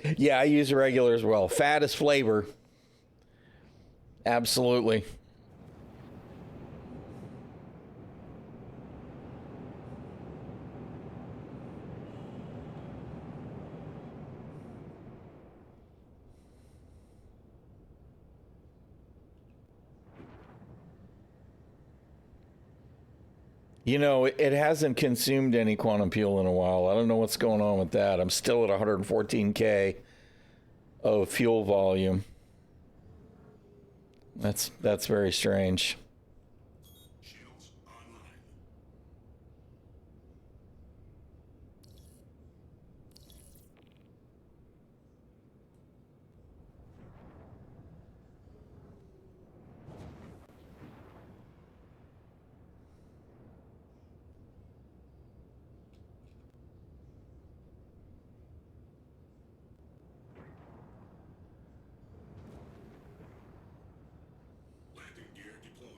complete. Yeah, I use regular as well. Fat is flavor. Absolutely. You know, it hasn't consumed any quantum fuel in a while. I don't know what's going on with that. I'm still at 114K of fuel volume. That's very strange. Shields online. Landing gear deployed.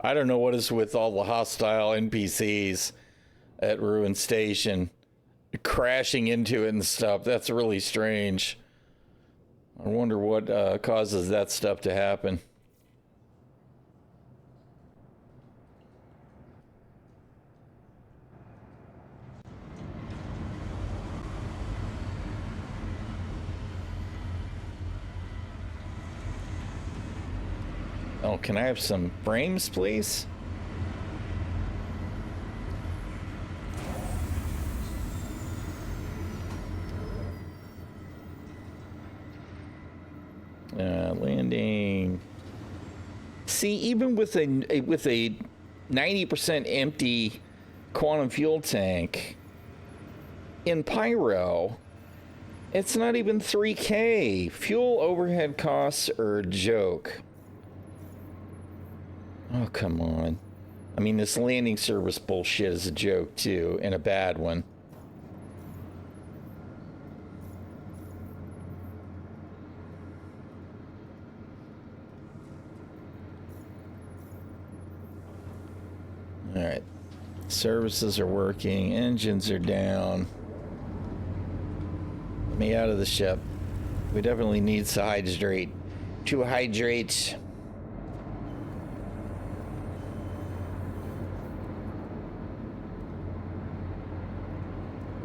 I don't know what is with all the hostile NPCs at Ruin Station crashing into it and stuff. That's really strange. I wonder what causes that stuff to happen. Oh, can I have some frames, please? Landing. See, even with a 90% empty quantum fuel tank in Pyro, it's not even 3K. Fuel overhead costs are a joke. Oh, come on. I mean, this landing service bullshit is a joke, too, and a bad one. All right. Services are working. Engines are down. Let me out of the ship. We definitely need to hydrate. To hydrate.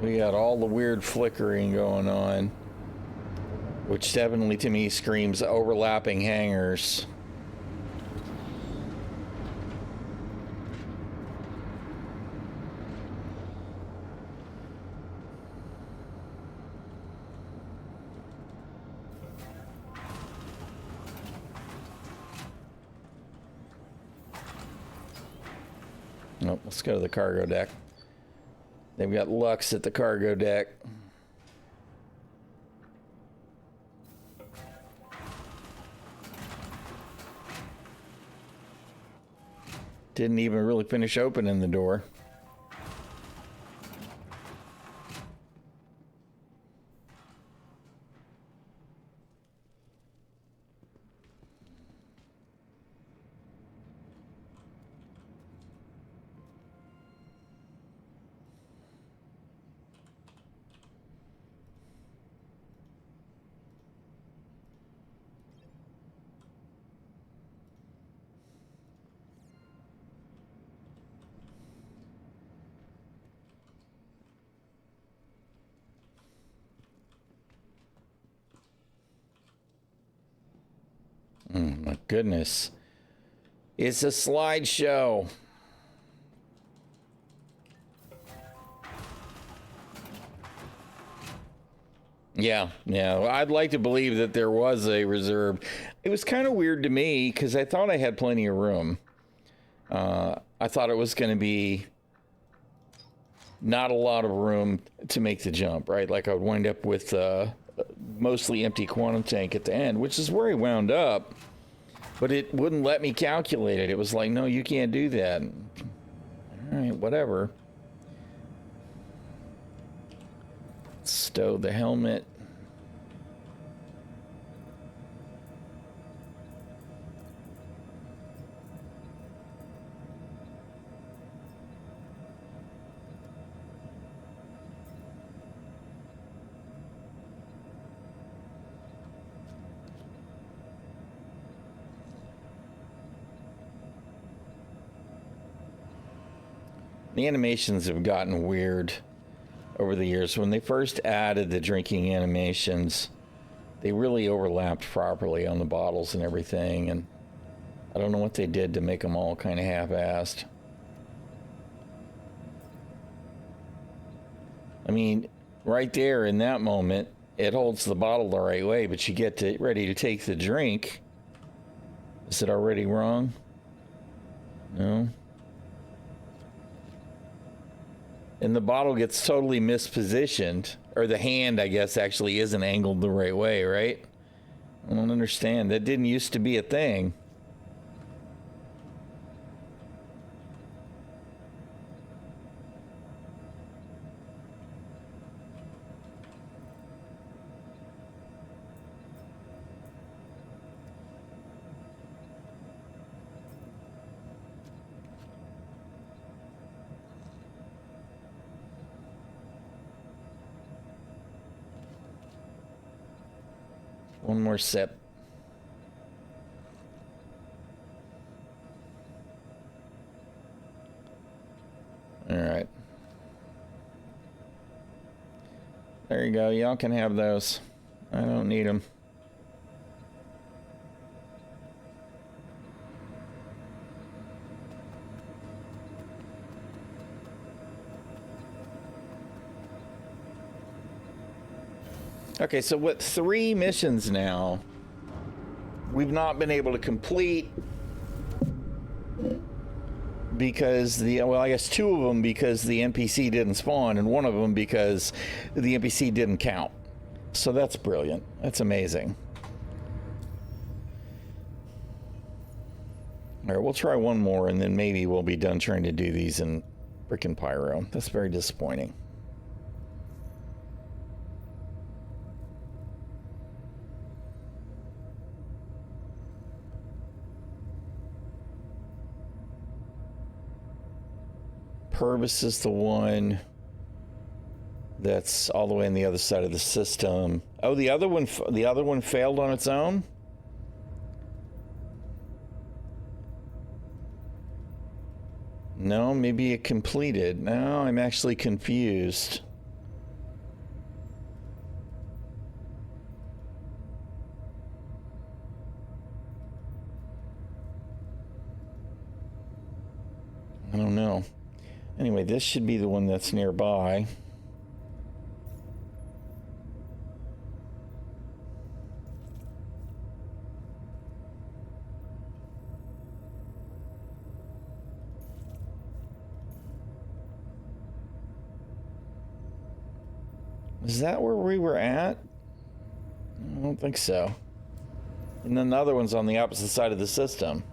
We got all the weird flickering going on, which definitely to me screams overlapping hangars. Nope, let's go to the cargo deck. They've got Lux at the cargo deck. Didn't even really finish opening the door. My goodness. It's a slideshow. Yeah. I'd like to believe that there was a reserve. It was kind of weird to me because I thought I had plenty of room. I thought it was going to be not a lot of room to make the jump, right? Like I would wind up with mostly empty quantum tank at the end, which is where he wound up. But it wouldn't let me calculate it. It was like, no, you can't do that. All right, whatever. Stow the helmet. The animations have gotten weird over the years. When they first added the drinking animations, they really overlapped properly on the bottles and everything, and I don't know what they did to make them all kind of half-assed. I mean, right there in that moment, it holds the bottle the right way, but you get to ready to take the drink. Is it already wrong? No. And the bottle gets totally mispositioned, or the hand, I guess, actually isn't angled the right way, right? I don't understand. That didn't used to be a thing. One more sip. All right. There you go. Y'all can have those. I don't need them. Okay, so what, 3 missions now we've not been able to complete because well, I guess 2 of them because the NPC didn't spawn, and 1 of them because the NPC didn't count. So that's brilliant. That's amazing. All right, we'll try 1 more, and then maybe we'll be done trying to do these in frickin' Pyro. That's very disappointing. Purvis is the one that's all the way on the other side of the system. Oh, the other one failed on its own? No, maybe it completed. Now I'm actually confused. I don't know. Anyway, this should be the one that's nearby. Is that where we were at? I don't think so. And then the other one's on the opposite side of the system.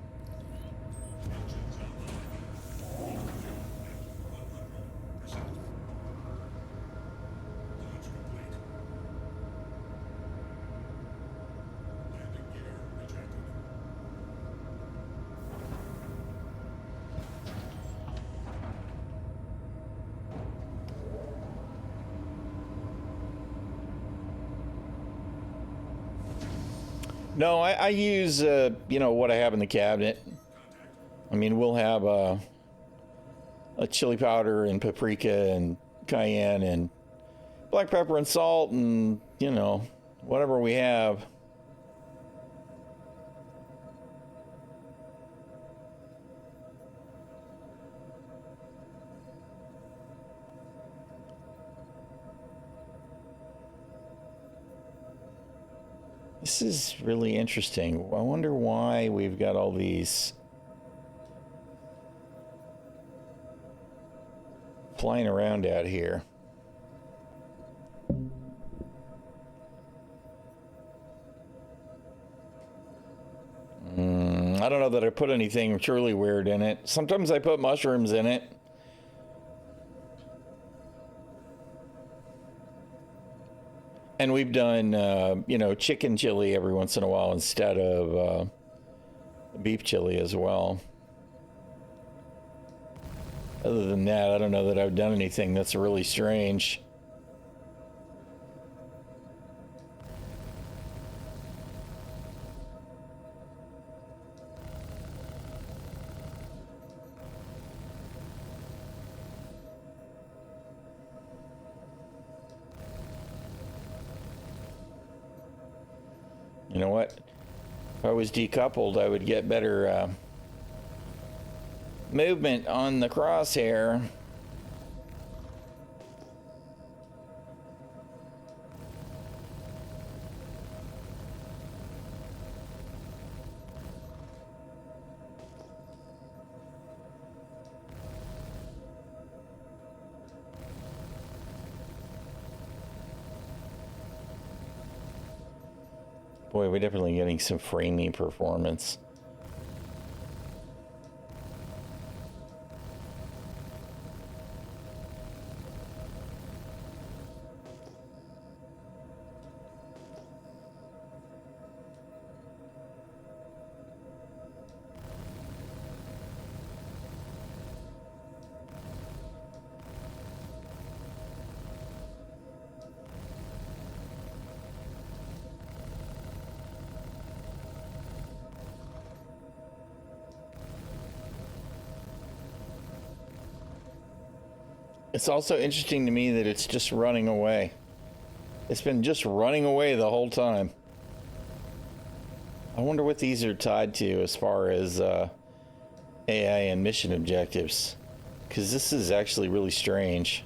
No, I use, you know, what I have in the cabinet. I mean, we'll have a chili powder and paprika and cayenne and black pepper and salt and, you know, whatever we have. This is really interesting. I wonder why we've got all these flying around out here. I don't know that I put anything truly weird in it. Sometimes I put mushrooms in it. And we've done, you know, chicken chili every once in a while instead of beef chili as well. Other than that, I don't know that I've done anything that's really strange. You know what? If I was decoupled, I would get better movement on the crosshair. Boy, we're definitely getting some framing performance. It's also interesting to me that it's just running away. It's been just running away the whole time. I wonder what these are tied to as far as AI and mission objectives. Because this is actually really strange.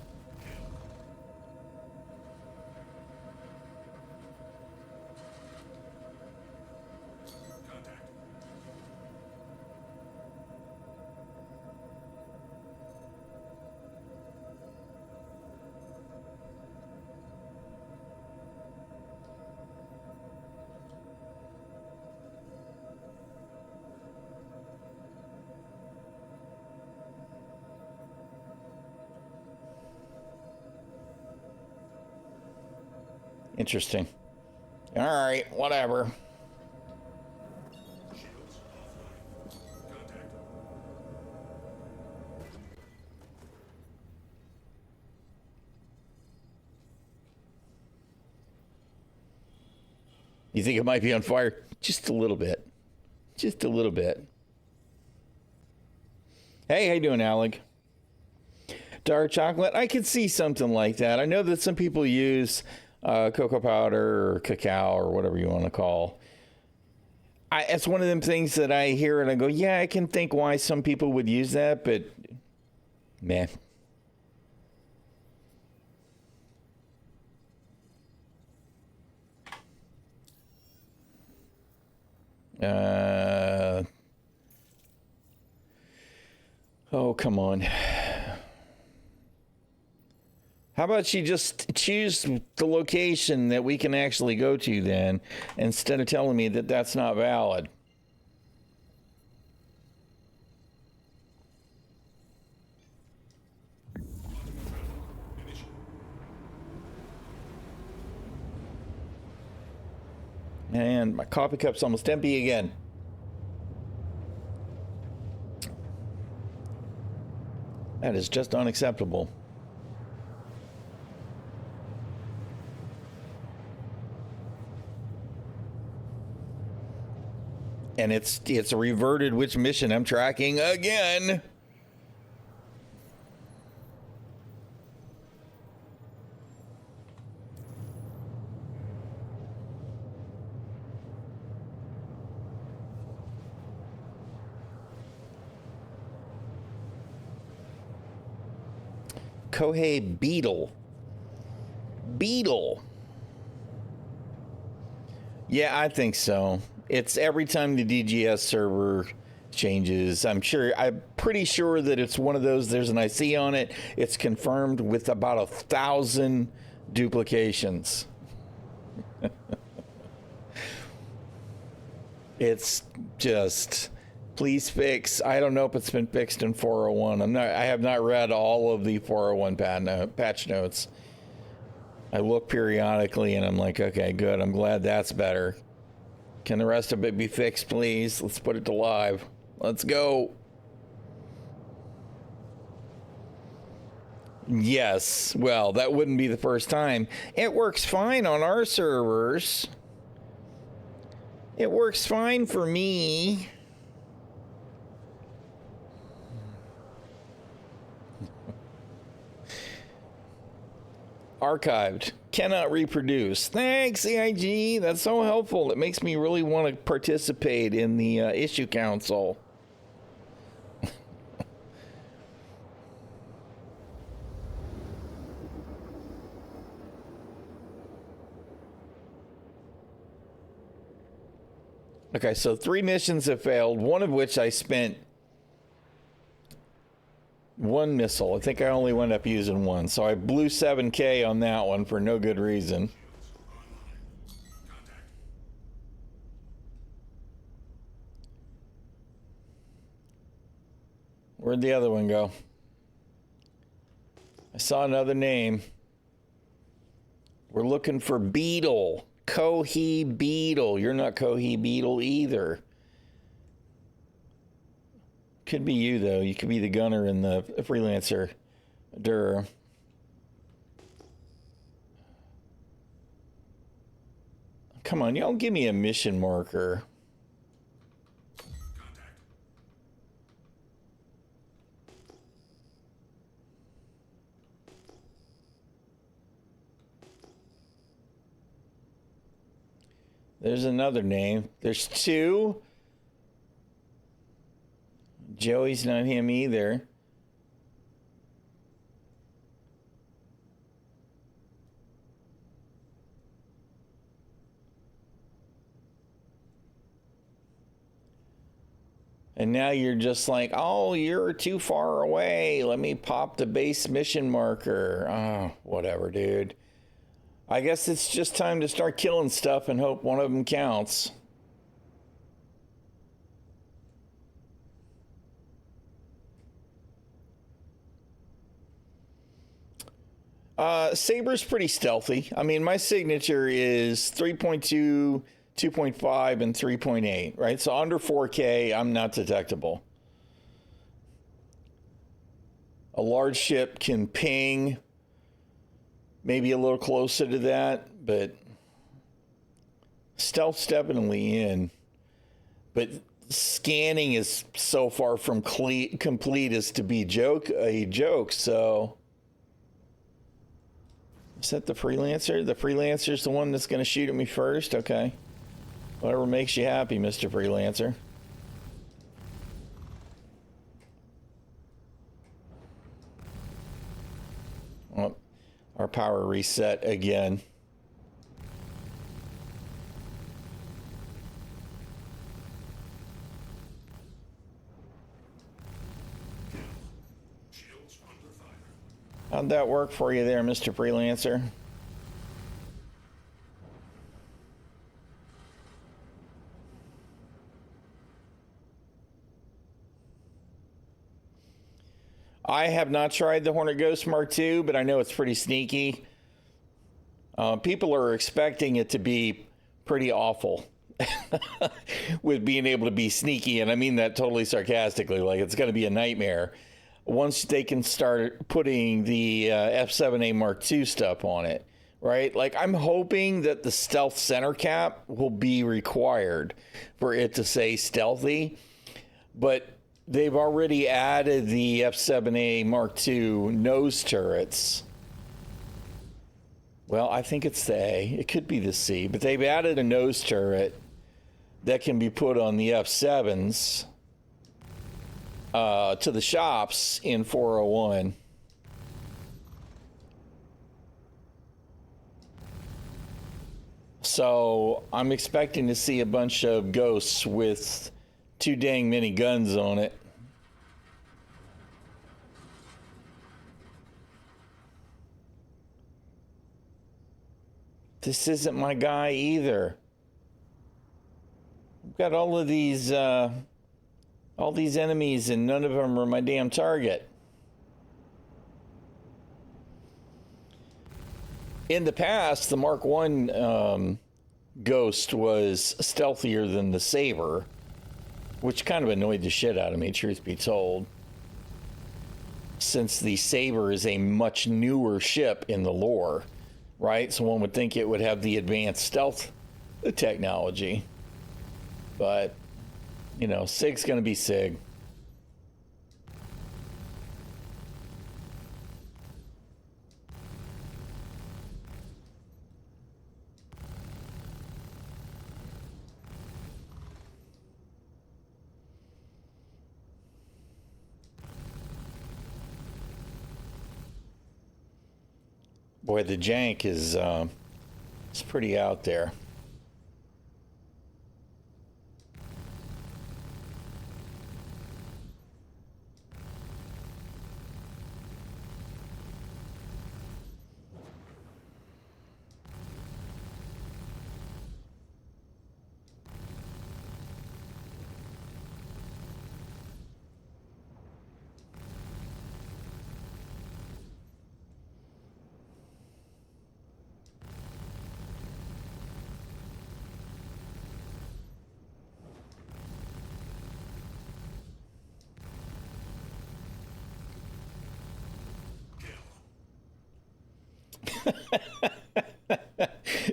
Interesting. All right, whatever. Shields offline. Contact. You think it might be on fire? Just a little bit. Just a little bit. Hey, how you doing, Alec? Dark chocolate? I could see something like that. I know that some people use cocoa powder or cacao or whatever you want to call. It's one of them things that I hear and I go, yeah, I can think why some people would use that, but man. Oh, come on. How about you just choose the location that we can actually go to then, instead of telling me that that's not valid? And my coffee cup's almost empty again. That is just unacceptable. And it's reverted which mission I'm tracking again. Kohei Beetle. Beetle. Yeah, I think so. It's every time the DGS server changes. I'm pretty sure that it's one of those, there's an IC on it. It's confirmed with about 1,000 duplications. It's just Please fix. I don't know if it's been fixed in 401. I have not read all of the 401 patch notes. I look periodically and I'm like, okay, good. I'm glad that's better. Can the rest of it be fixed, please? Let's put it to live. Let's go. Yes. Well, that wouldn't be the first time. It works fine on our servers. It works fine for me. Archived. Cannot reproduce. Thanks, CIG. That's so helpful. It makes me really want to participate in the issue council. Okay, so 3 missions have failed, one of which I spent 1 missile. I think I only wound up using 1. So I blew 7K on that one for no good reason. Where'd the other one go? I saw another name. We're looking for Beetle. Cohee Beetle. You're not Cohee Beetle either. Could be you, though. You could be the gunner in the freelancer. Durr. Come on, y'all give me a mission marker. There's another name. There's 2. Joey's not him either. And now you're just like, oh, you're too far away. Let me pop the base mission marker. Oh, whatever, dude. I guess it's just time to start killing stuff and hope one of them counts. Saber's pretty stealthy. I mean, my signature is 3.2, 2.5, and 3.8, right? So under 4K, I'm not detectable. A large ship can ping, maybe a little closer to that, but stealth's definitely in. But scanning is so far from complete as to be a joke, so... Is that the freelancer? The freelancer's the one that's going to shoot at me first? Okay. Whatever makes you happy, Mr. Freelancer. Oh, our power reset again. How'd that work for you there, Mr. Freelancer? I have not tried the Hornet Ghost Mark II, but I know it's pretty sneaky. People are expecting it to be pretty awful with being able to be sneaky, and I mean that totally sarcastically, like it's going to be a nightmare once they can start putting the F7A Mark II stuff on it, right? Like, I'm hoping that the stealth center cap will be required for it to say stealthy, but they've already added the F7A Mark II nose turrets. Well, I think it's the A. It could be the C, but they've added a nose turret that can be put on the F7s to the shops in 401. So I'm expecting to see a bunch of ghosts with too dang many guns on it. This isn't my guy either. I've got all of these All these enemies and none of them are my damn target. In the past, the Mark I Ghost was stealthier than the Saber, which kind of annoyed the shit out of me, truth be told. Since the Saber is a much newer ship in the lore, right? So one would think it would have the advanced stealth technology. But, you know, Sig's gonna be Sig. Boy, the jank is it's pretty out there.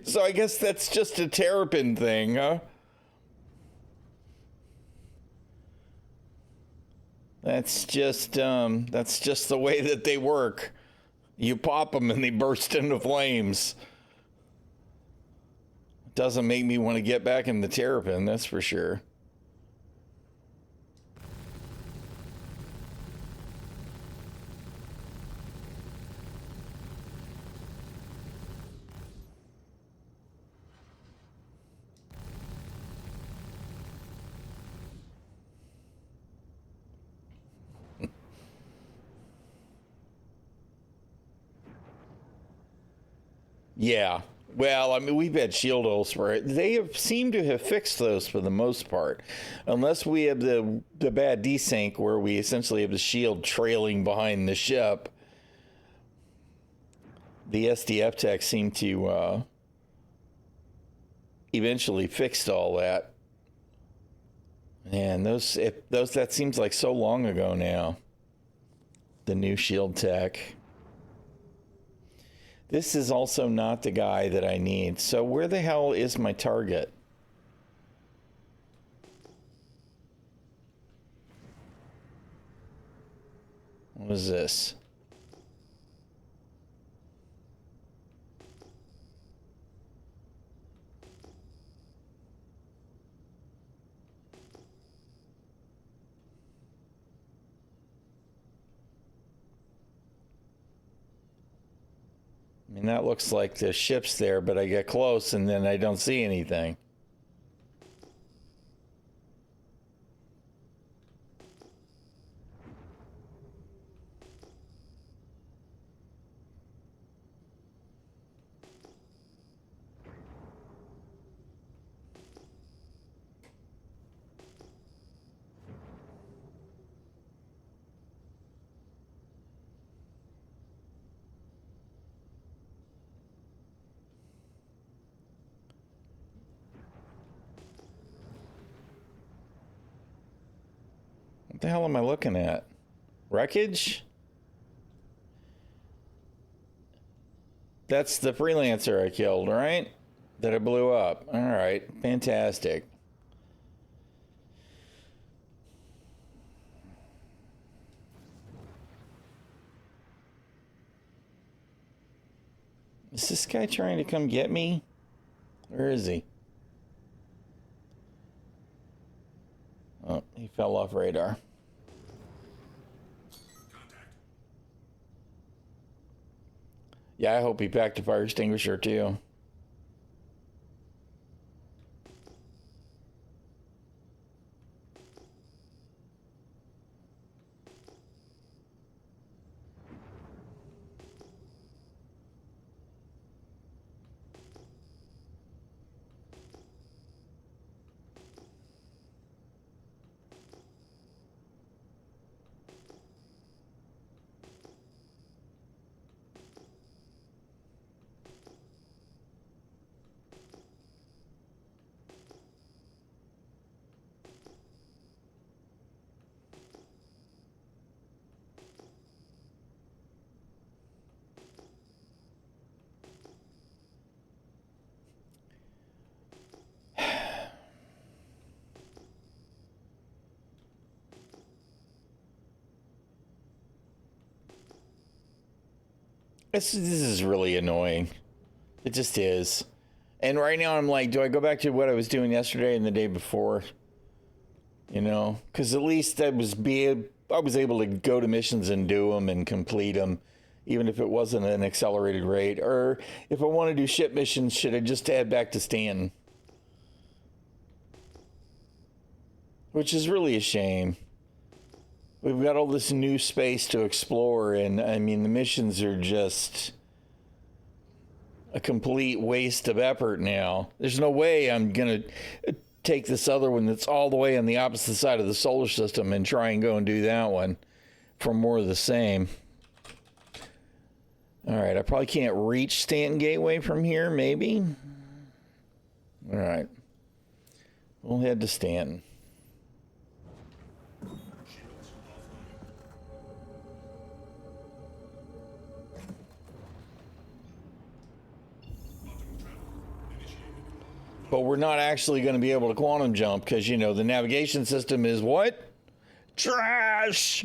So I guess that's just a terrapin thing, huh? That's just the way that they work. You pop them and they burst into flames. Doesn't make me want to get back in the terrapin, that's for sure. Yeah. Well, I mean, we've had shield ults for it. They have seemed to have fixed those for the most part. Unless we have the bad desync where we essentially have the shield trailing behind the ship. The SDF tech seemed to eventually fixed all that. Man, that seems like so long ago now. The new shield tech. This is also not the guy that I need. So where the hell is my target? What is this? I mean, that looks like the ship's there, but I get close and then I don't see anything. What the hell am I looking at? Wreckage? That's the freelancer I killed, right? That I blew up. All right, fantastic. Is this guy trying to come get me? Where is he? Oh, he fell off radar. Contact. Yeah, I hope he packed a fire extinguisher too. This is really annoying. It just is. And right now I'm like, do I go back to what I was doing yesterday and the day before? You know, because at least I was able to go to missions and do them and complete them, even if it wasn't an accelerated rate. Or if I want to do ship missions, should I just add back to Stanton? Which is really a shame. We've got all this new space to explore, and I mean, the missions are just a complete waste of effort now. There's no way I'm going to take this other one that's all the way on the opposite side of the solar system and try and go and do that one for more of the same. All right, I probably can't reach Stanton Gateway from here, maybe. All right, we'll head to Stanton. But we're not actually going to be able to quantum jump because, you know, the navigation system is what? Trash!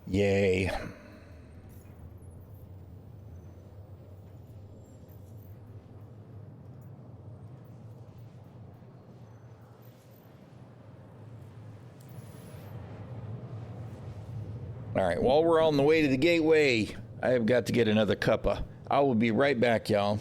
Yay. All right, while we're on the way to the gateway, I have got to get another cuppa. I will be right back, y'all.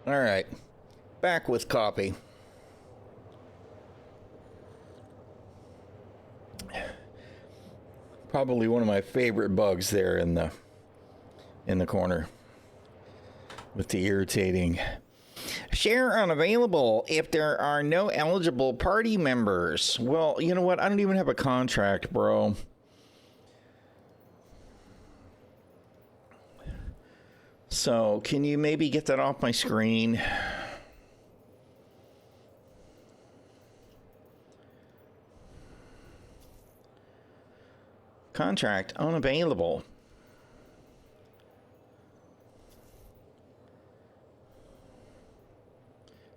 All right, back with copy. Probably one of my favorite bugs there in the corner with the irritating share unavailable if there are no eligible party members. Well, you know what? I don't even have a contract, bro. So, can you maybe get that off my screen? Contract unavailable.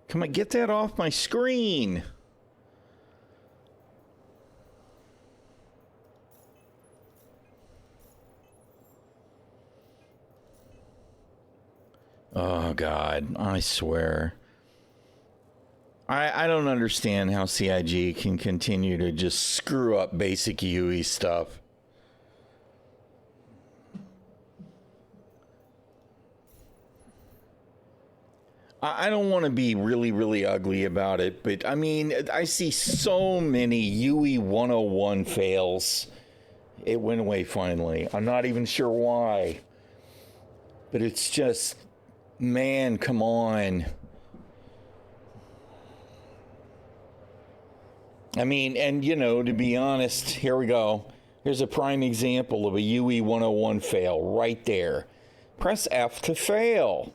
Come on, get that off my screen. Oh, God, I swear. I don't understand how CIG can continue to just screw up basic UE stuff. I don't want to be really, really ugly about it, but I mean, I see so many UE 101 fails. It went away finally. I'm not even sure why. But it's just, man, come on. I mean, and you know, to be honest, here we go. Here's a prime example of a UE 101 fail right there. Press F to fail,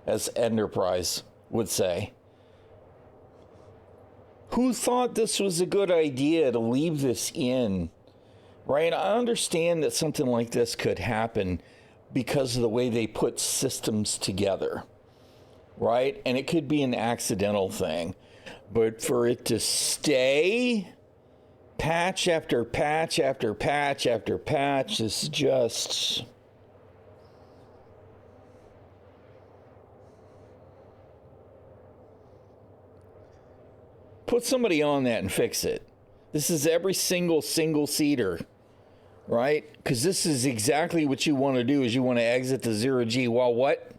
as Enterprise would say. Who thought this was a good idea to leave this in? Right? I understand that something like this could happen because of the way they put systems together. Right? And it could be an accidental thing. But for it to stay patch after patch after patch after patch is just... Put somebody on that and fix it. This is every single seater, right? Because this is exactly what you want to do is you want to exit the 0G while what?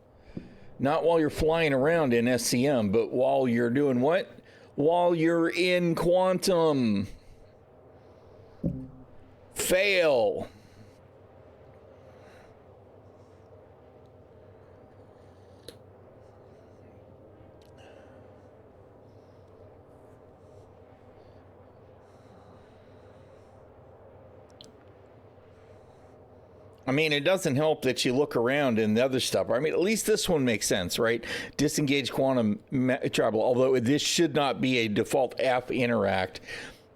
Not while you're flying around in SCM, but while you're doing what? While you're in quantum. Fail. I mean, it doesn't help that you look around and the other stuff. I mean, at least this one makes sense, right? Disengage quantum travel, although this should not be a default F interact.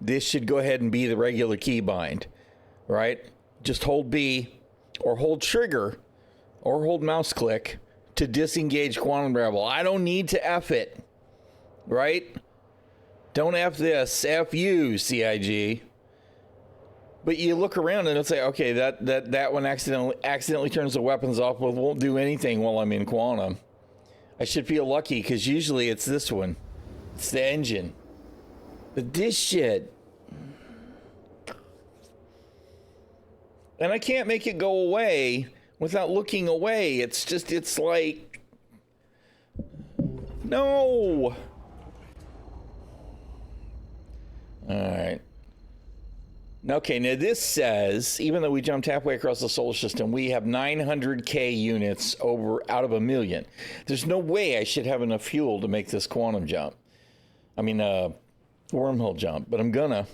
This should go ahead and be the regular keybind, right? Just hold B or hold trigger or hold mouse click to disengage quantum travel. I don't need to F it, right? Don't F this, F you, CIG. But you look around and it'll say, okay, that one accidentally turns the weapons off, but won't do anything while I'm in quantum. I should feel lucky because usually it's this one. It's the engine. But this shit. And I can't make it go away without looking away. It's just, it's like, no. All right. Okay, now this says, even though we jumped halfway across the solar system, we have 900K units out of 1 million. There's no way I should have enough fuel to make this quantum jump. I mean, wormhole jump, but I'm gonna.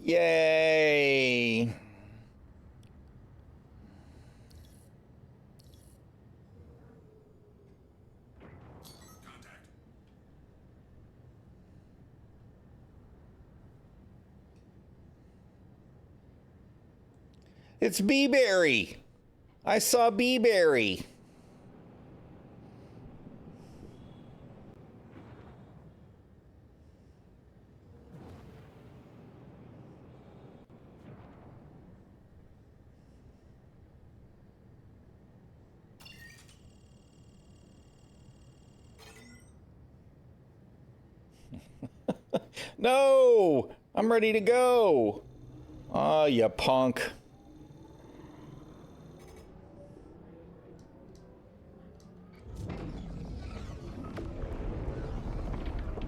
Yay! Contact. It's Beeberry. I saw Beeberry. No, I'm ready to go. Oh, you punk.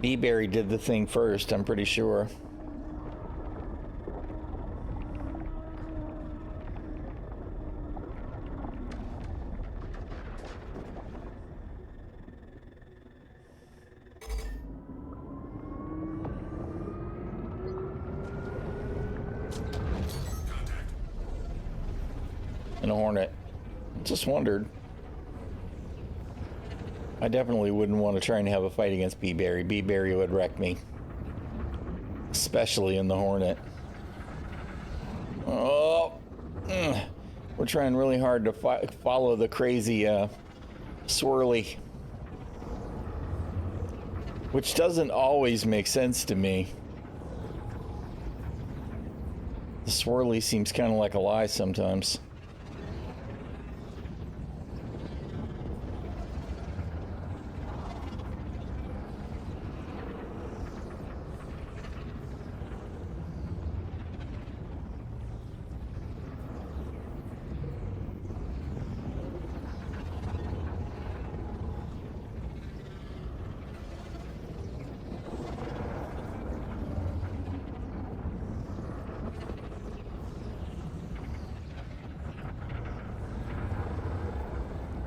Beeberry did the thing first, I'm pretty sure. And a Hornet. Just wondered. I definitely wouldn't want to try and have a fight against B-Berry. B-Berry would wreck me. Especially in the Hornet. Oh! We're trying really hard to follow the crazy swirly. Which doesn't always make sense to me. The swirly seems kind of like a lie sometimes.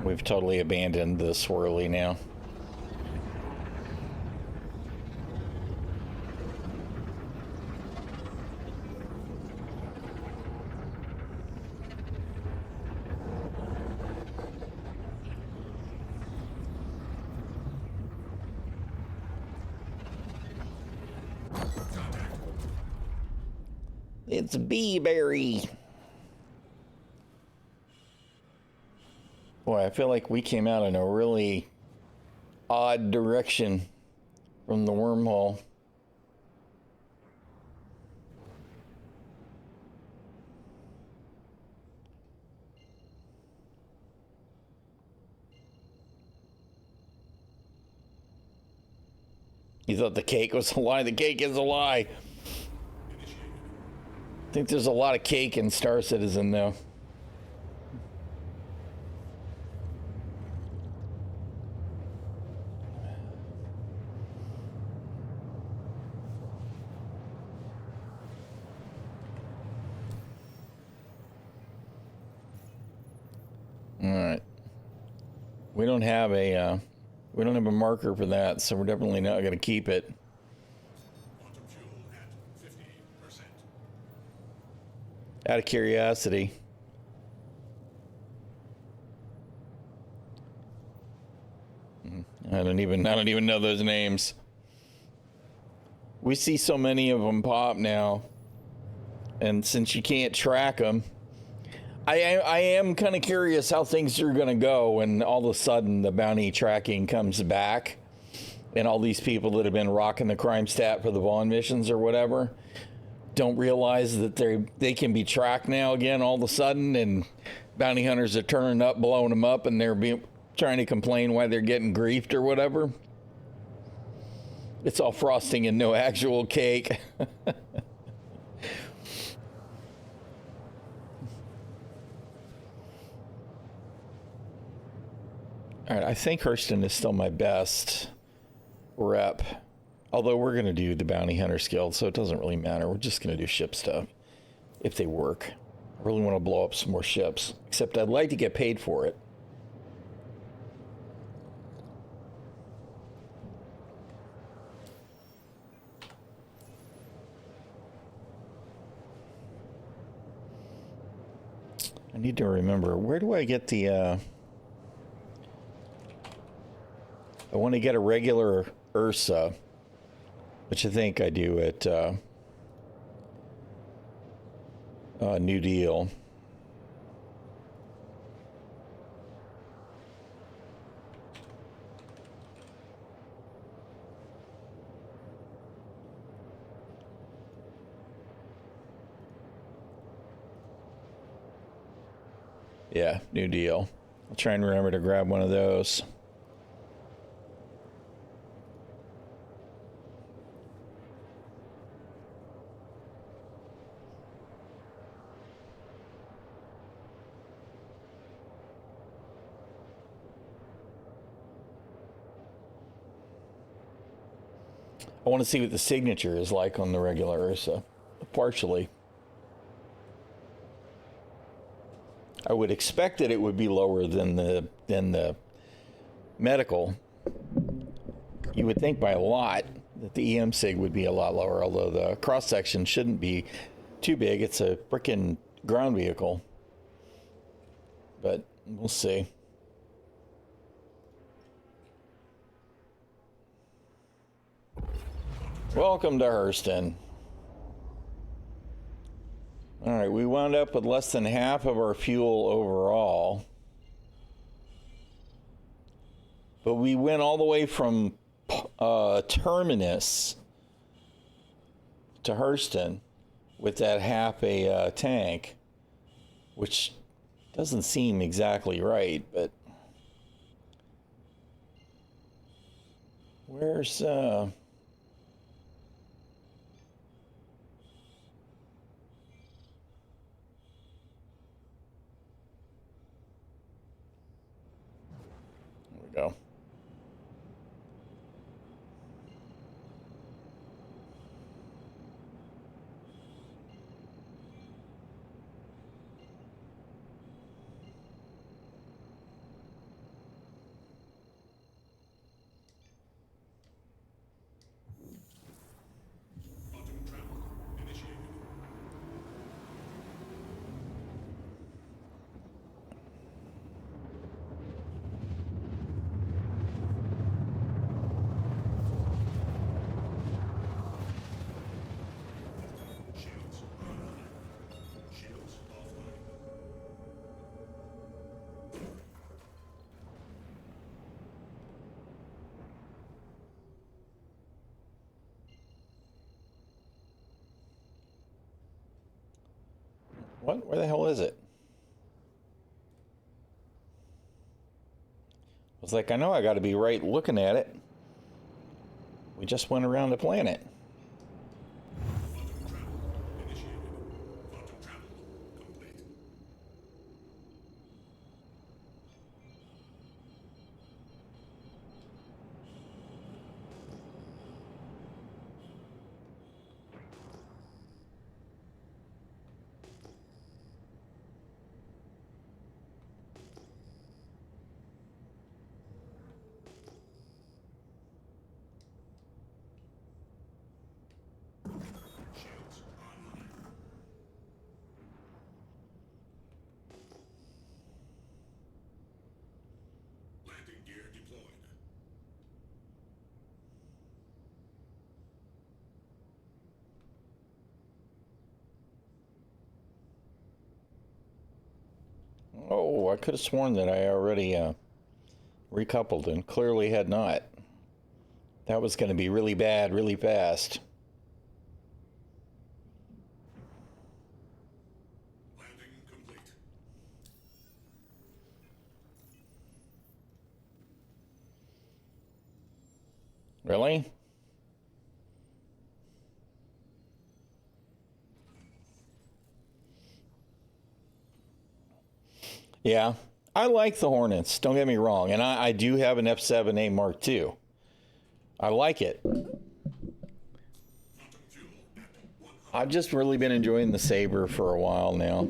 We've totally abandoned the swirly now. It's B-Berry. Boy, I feel like we came out in a really odd direction from the wormhole. You thought the cake was a lie? The cake is a lie. I think there's a lot of cake in Star Citizen, though. We don't have a marker for that, so we're definitely not going to keep it. Quantum fuel at 50%. Out of curiosity. I don't even know those names. We see so many of them pop now, and since you can't track them, I am kind of curious how things are going to go when all of a sudden the bounty tracking comes back and all these people that have been rocking the crime stat for the Vaughn missions or whatever don't realize that they can be tracked now again all of a sudden, and bounty hunters are turning up, blowing them up, and they're trying to complain why they're getting griefed or whatever. It's all frosting and no actual cake. All right, I think Hurston is still my best rep. Although we're going to do the Bounty Hunters Guild, so it doesn't really matter. We're just going to do ship stuff if they work. I really want to blow up some more ships, except I'd like to get paid for it. I need to remember, where do I get the... I want to get a regular Ursa, which I think I do at New Deal. Yeah, New Deal. I'll try and remember to grab one of those. I want to see what the signature is like on the regular Ursa, partially. I would expect that it would be lower than the medical. You would think by a lot that the EM sig would be a lot lower, although the cross section shouldn't be too big. It's a frickin' ground vehicle, but we'll see. Welcome to Hurston. All right, we wound up with less than half of our fuel overall. But we went all the way from Terminus to Hurston with that half a tank, which doesn't seem exactly right, but where's there we go. Quantum travel initiated. Shields online. Shields offline. What? Where the hell is it? I was like, I know I got to be right looking at it. We just went around the planet. Quantum travel initiated. Quantum travel complete. Shields online. Landing gear deployed. Oh, I could have sworn that I already recoupled and clearly had not. That was going to be really bad, really fast. Landing complete. Really? Yeah, I like the Hornets, don't get me wrong, and I do have an F7A Mark II. I like it. Quantum fuel at 100. I've just really been enjoying the Saber for a while now.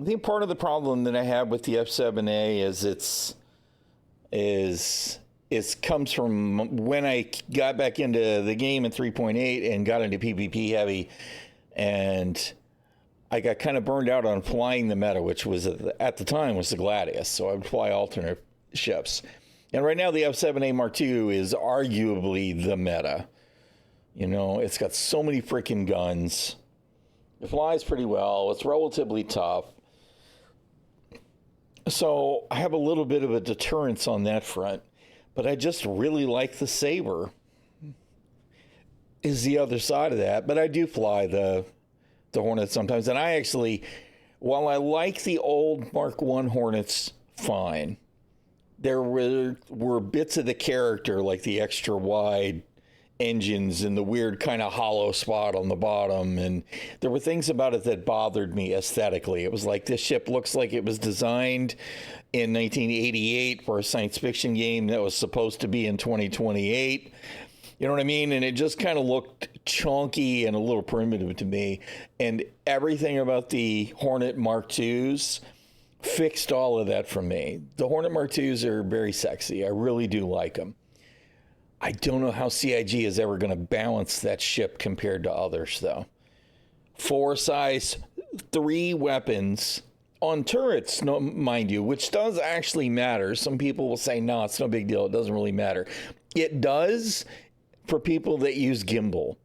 I think part of the problem that I have with the F7A is it comes from when I got back into the game in 3.8 and got into PvP heavy, and I got kind of burned out on flying the meta, which was at the time was the Gladius, so I would fly alternate ships. And right now the F7A Mark II is arguably the meta. You know, it's got so many freaking guns. It flies pretty well. It's relatively tough. So I have a little bit of a deterrence on that front, but I just really like the Saber is the other side of that. But I do fly the Hornets sometimes. And I actually, while I like the old Mark I Hornets fine, there were bits of the character, like the extra wide engines and the weird kind of hollow spot on the bottom. And there were things about it that bothered me aesthetically. It was like, this ship looks like it was designed in 1988 for a science fiction game that was supposed to be in 2028. You know what I mean? And it just kind of looked chunky and a little primitive to me. And everything about the Hornet Mark IIs fixed all of that for me. The Hornet Mark IIs are very sexy. I really do like them. I don't know how CIG is ever going to balance that ship compared to others, though. 4 size 3 weapons on turrets, no, mind you, which does actually matter. Some people will say, no, it's no big deal. It doesn't really matter. It does for people that use gimbal,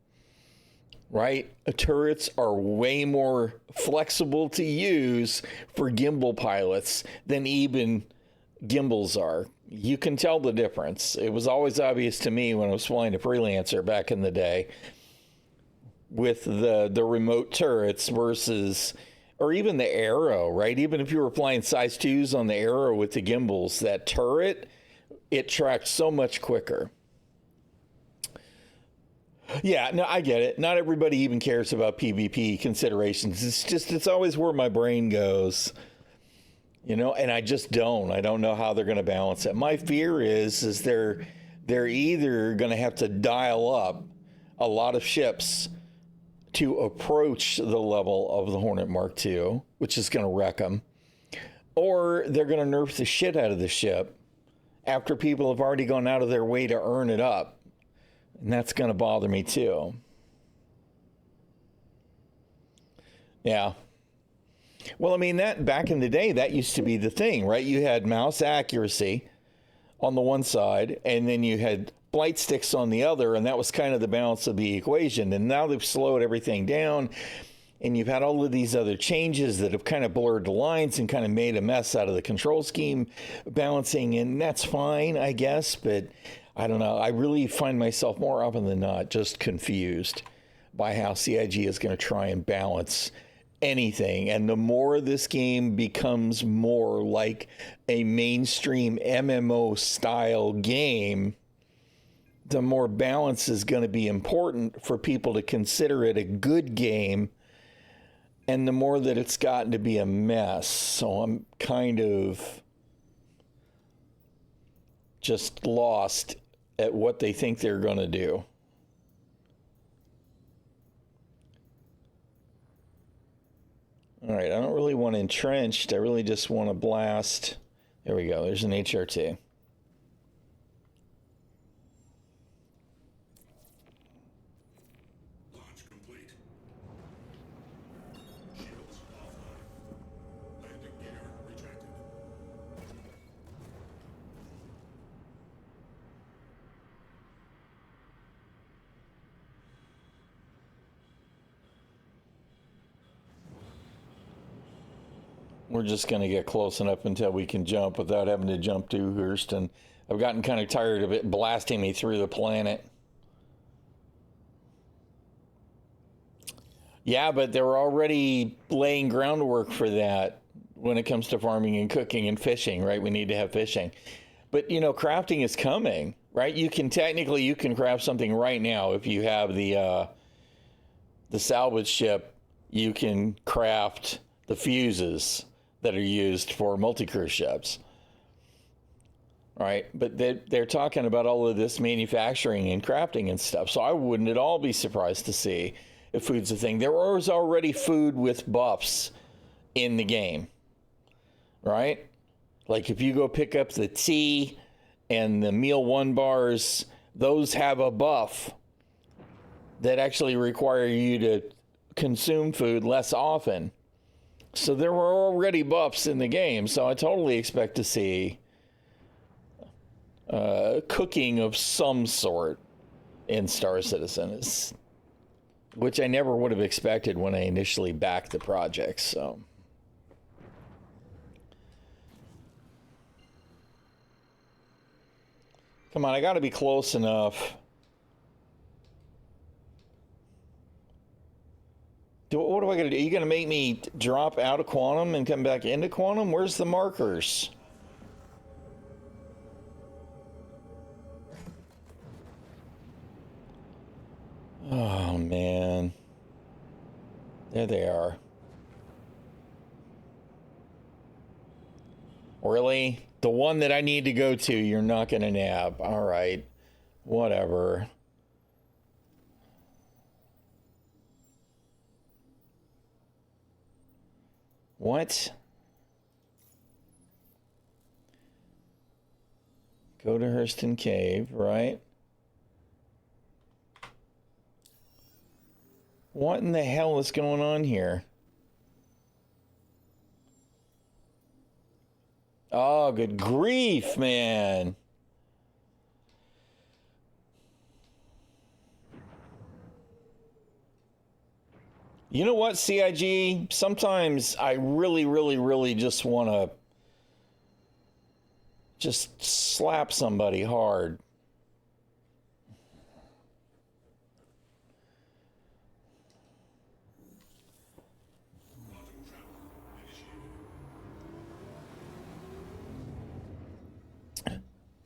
right? Turrets are way more flexible to use for gimbal pilots than even gimbals are. You can tell the difference. It was always obvious to me when I was flying a Freelancer back in the day with the remote turrets versus, or even the Arrow, right? Even if you were flying size 2s on the Arrow with the gimbals, that turret, it tracked so much quicker. Yeah, no, I get it. Not everybody even cares about PvP considerations. It's always where my brain goes, you know, and I just don't. I don't know how they're going to balance it. My fear is they're either going to have to dial up a lot of ships to approach the level of the Hornet Mark II, which is going to wreck them, or they're going to nerf the shit out of the ship after people have already gone out of their way to earn it up. And that's going to bother me too. Yeah. Well, I mean, that back in the day, that used to be the thing, right? You had mouse accuracy on the one side, and then you had flight sticks on the other, and that was kind of the balance of the equation. And now they've slowed everything down, and you've had all of these other changes that have kind of blurred the lines and kind of made a mess out of the control scheme balancing, and that's fine, I guess, but I don't know. I really find myself more often than not just confused by how CIG is going to try and balance anything. And the more this game becomes more like a mainstream MMO style game, the more balance is going to be important for people to consider it a good game. And the more that it's gotten to be a mess. So I'm kind of just lost at what they think they're going to do. All right, I don't really want entrenched. I really just want to blast. There we go. There's an HRT. Launch complete. Shields offline. Landing gear retracted. We're just going to get close enough until we can jump without having to jump to Hurston. I've gotten kind of tired of it blasting me through the planet. Yeah, but they're already laying groundwork for that when it comes to farming and cooking and fishing, right? We need to have fishing. But, you know, crafting is coming, right? You can craft something right now. If you have the salvage ship, you can craft the fuses that are used for multi-cruise ships, right? But they're talking about all of this manufacturing and crafting and stuff. So I wouldn't at all be surprised to see if food's a thing. There was already food with buffs in the game, right? Like if you go pick up the tea and the meal 1 bars, those have a buff that actually require you to consume food less often. So there were already buffs in the game, so I totally expect to see cooking of some sort in Star Citizen, which I never would have expected when I initially backed the project. So, come on, I got to be close enough. What do I got to do? Are you going to make me drop out of quantum and come back into quantum? Where's the markers? Oh, man. There they are. Really? The one that I need to go to, you're not going to nab. All right. Whatever. What? Go to Hurston Cave, right? What in the hell is going on here? Oh, good grief, man. You know what, CIG? Sometimes I really, really, really just want to just slap somebody hard.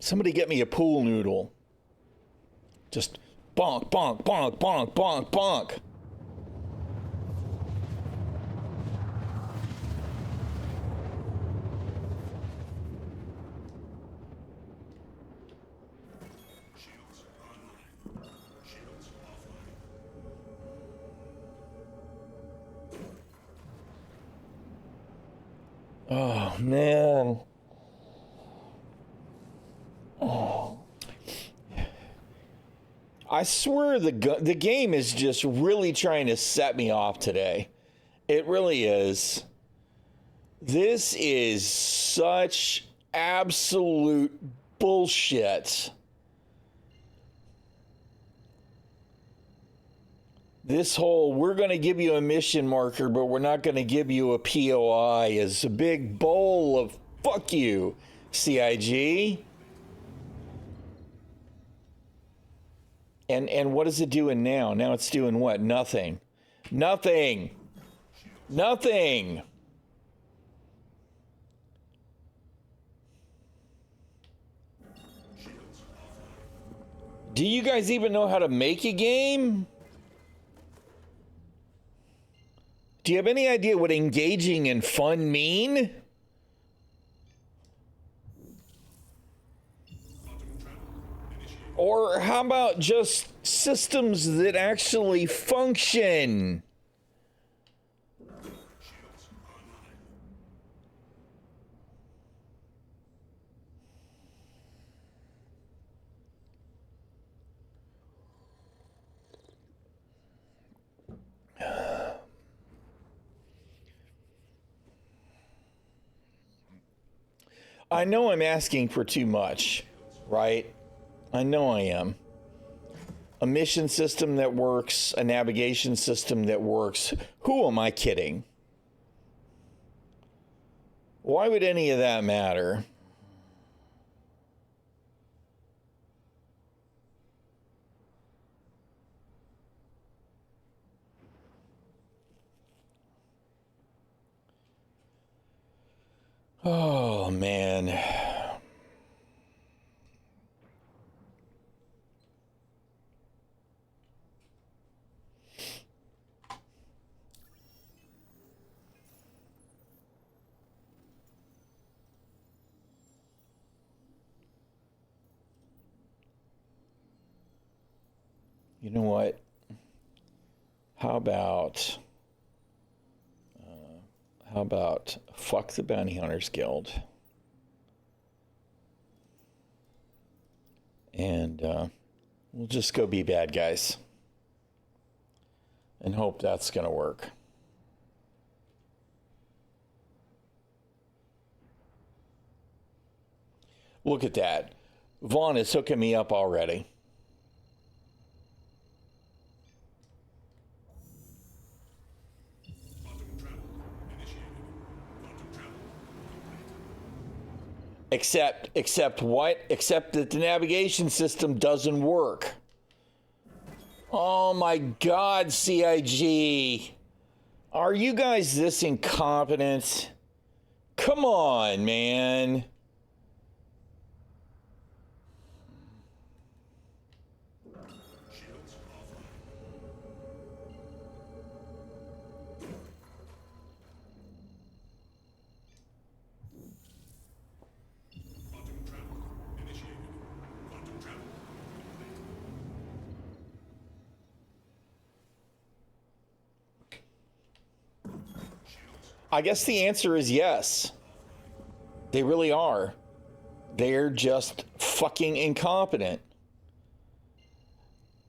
Somebody get me a pool noodle. Just bonk, bonk, bonk, bonk, bonk, bonk. Shields online. Shields offline. Oh, man. I swear the game is just really trying to set me off today. It really is. This is such absolute bullshit. This whole, we're going to give you a mission marker, but we're not going to give you a POI is a big bowl of fuck you, CIG. And what is it doing now? Now it's doing what? Nothing. Nothing. Nothing. Do you guys even know how to make a game? Do you have any idea what engaging and fun mean? Or how about just systems that actually function? I know I'm asking for too much, right? I know I am. A mission system that works, a navigation system that works. Who am I kidding? Why would any of that matter? Oh, man. You know what? How about fuck the Bounty Hunters Guild? And we'll just go be bad guys. And hope that's going to work. Look at that. Vaughn is hooking me up already. Except what? Except that the navigation system doesn't work. Oh my God, CIG. Are you guys this incompetent? Come on, man. I guess the answer is yes. They really are. They're just fucking incompetent.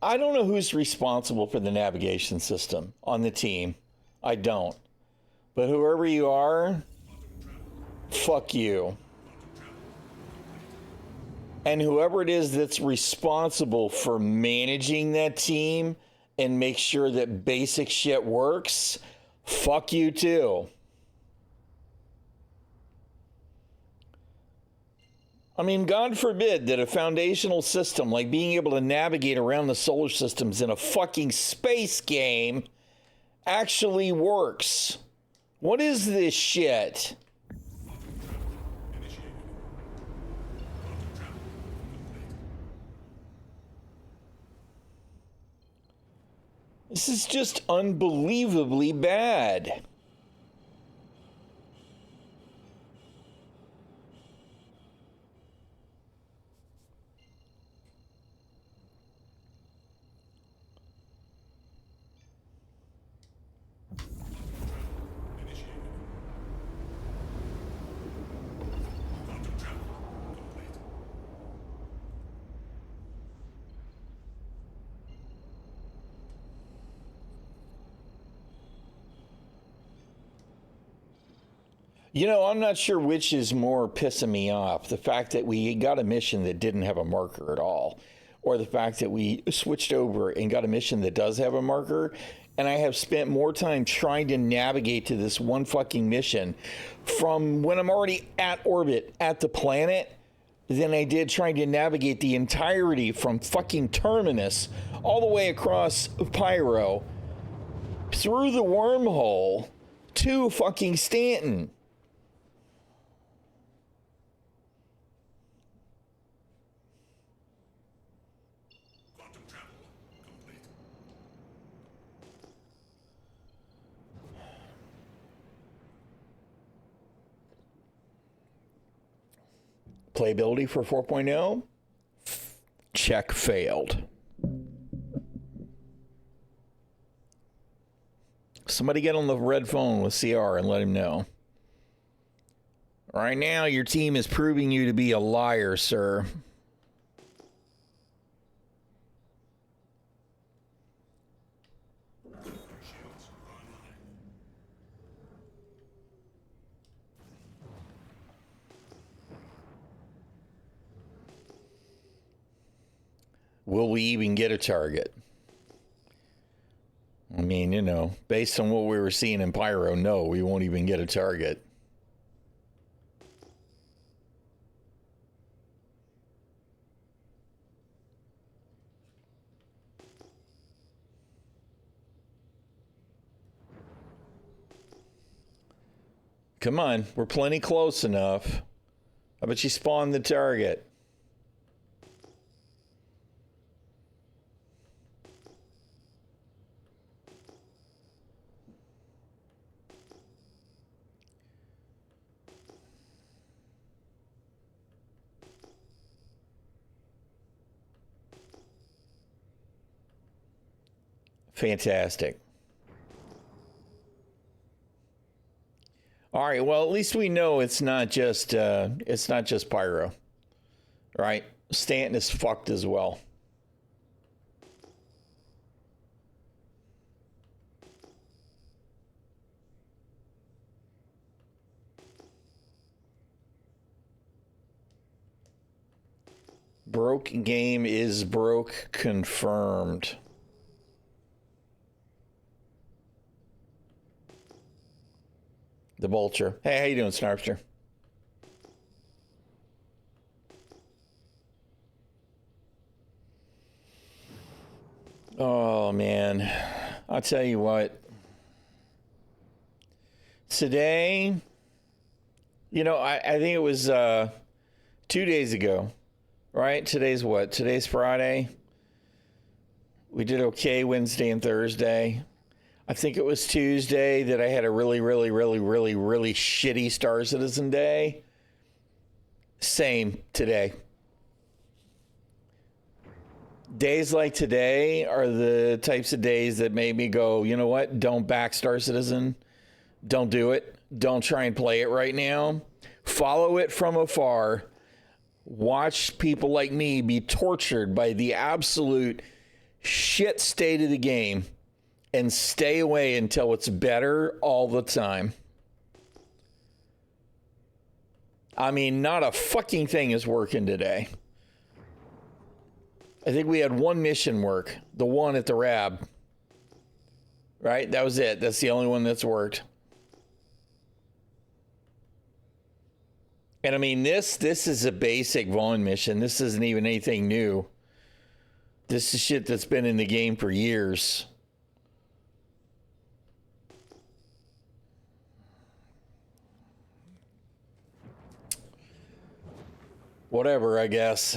I don't know who's responsible for the navigation system on the team. I don't. But whoever you are, fuck you. And whoever it is that's responsible for managing that team and make sure that basic shit works, fuck you too. I mean, God forbid that a foundational system like being able to navigate around the solar systems in a fucking space game actually works. What is this shit? Initiated. Quantum travel complete. This is just unbelievably bad. Initiated. Quantum travel complete. You know, I'm not sure which is more pissing me off. The fact that we got a mission that didn't have a marker at all, or the fact that we switched over and got a mission that does have a marker, and I have spent more time trying to navigate to this one fucking mission from when I'm already at orbit at the planet than I did trying to navigate the entirety from fucking Terminus all the way across Pyro through the wormhole to fucking Stanton. Quantum travel complete. Playability for 4.0? Check failed. Somebody get on the red phone with CR and let him know. Right now, your team is proving you to be a liar, sir. Shields online. Will we even get a target? I mean, you know, based on what we were seeing in Pyro, no, we won't even get a target. Come on, we're plenty close enough. How about you spawn the target? Fantastic. All right, well, at least we know it's not just Pyro. Right? Stanton is fucked as well. Broke game is broke confirmed. The Vulture. Hey, how you doing, Snarpster? Oh, man. I'll tell you what. Today, you know, I think it was 2 days ago, right? Today's what? Today's Friday. We did okay Wednesday and Thursday. I think it was Tuesday that I had a really shitty Star Citizen day. Same today. Days like today are the types of days that made me go, you know what? Don't back Star Citizen. Don't do it. Don't try and play it right now. Follow it from afar. Watch people like me be tortured by the absolute shit state of the game. And stay away until it's better all the time. I mean, not a fucking thing is working today. I think we had one mission work, the one at the RAB. Right? That was it. That's the only one that's worked. And I mean, this is a basic Vaughn mission. This isn't even anything new. This is shit that's been in the game for years. Whatever, I guess.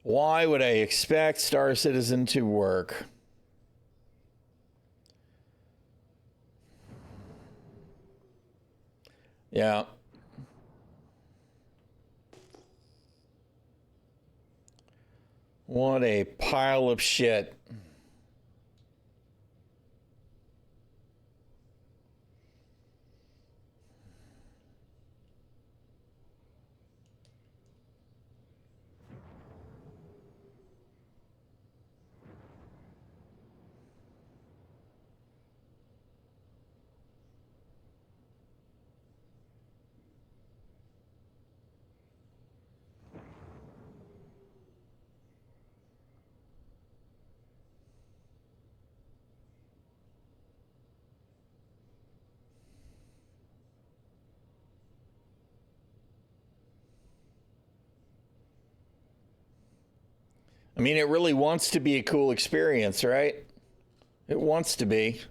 Why would I expect Star Citizen to work? Yeah. What a pile of shit. I mean, it really wants to be a cool experience, right? It wants to be.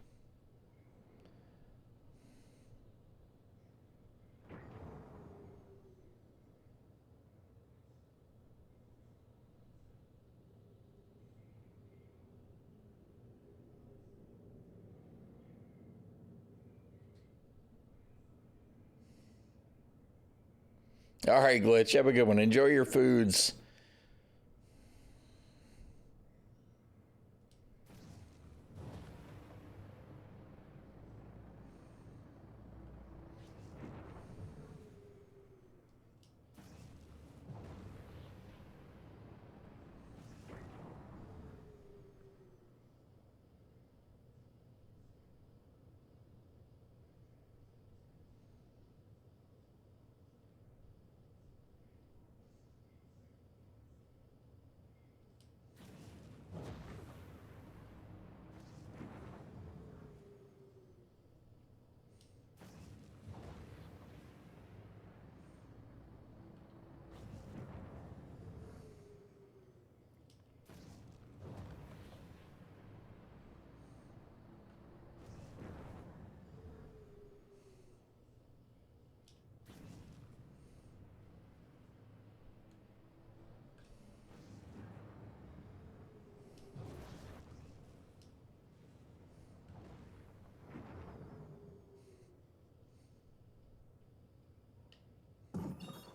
All right, Glitch, have a good one. Enjoy your foods.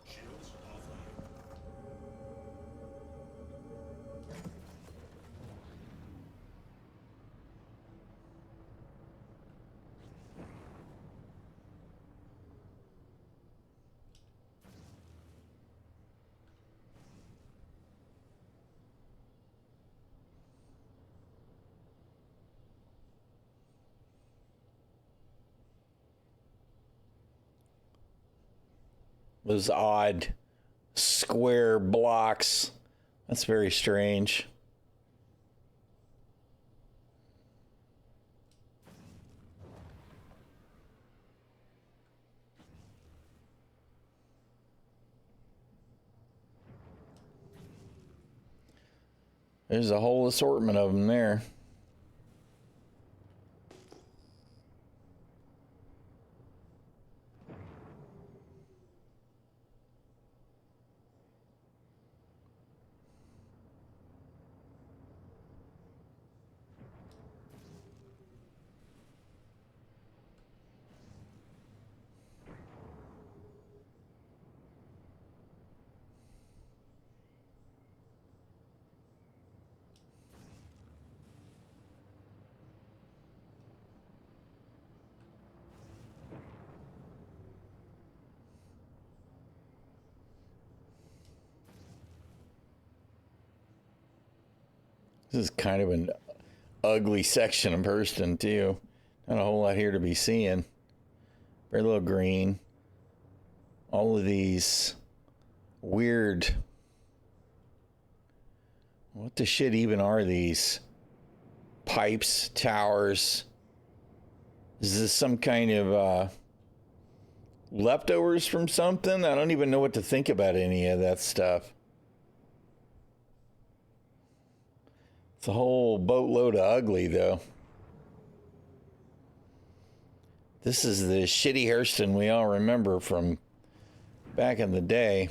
Shields offline. Those odd square blocks. That's very strange. There's a whole assortment of them there. This is kind of an ugly section of Hurston, too. Not a whole lot here to be seeing. Very little green. All of these weird... What the shit even are these? pipes, towers. Is this some kind of leftovers from something? I don't even know what to think about any of that stuff. It's a whole boatload of ugly, though. This is the shitty Hairston we all remember from back in the day.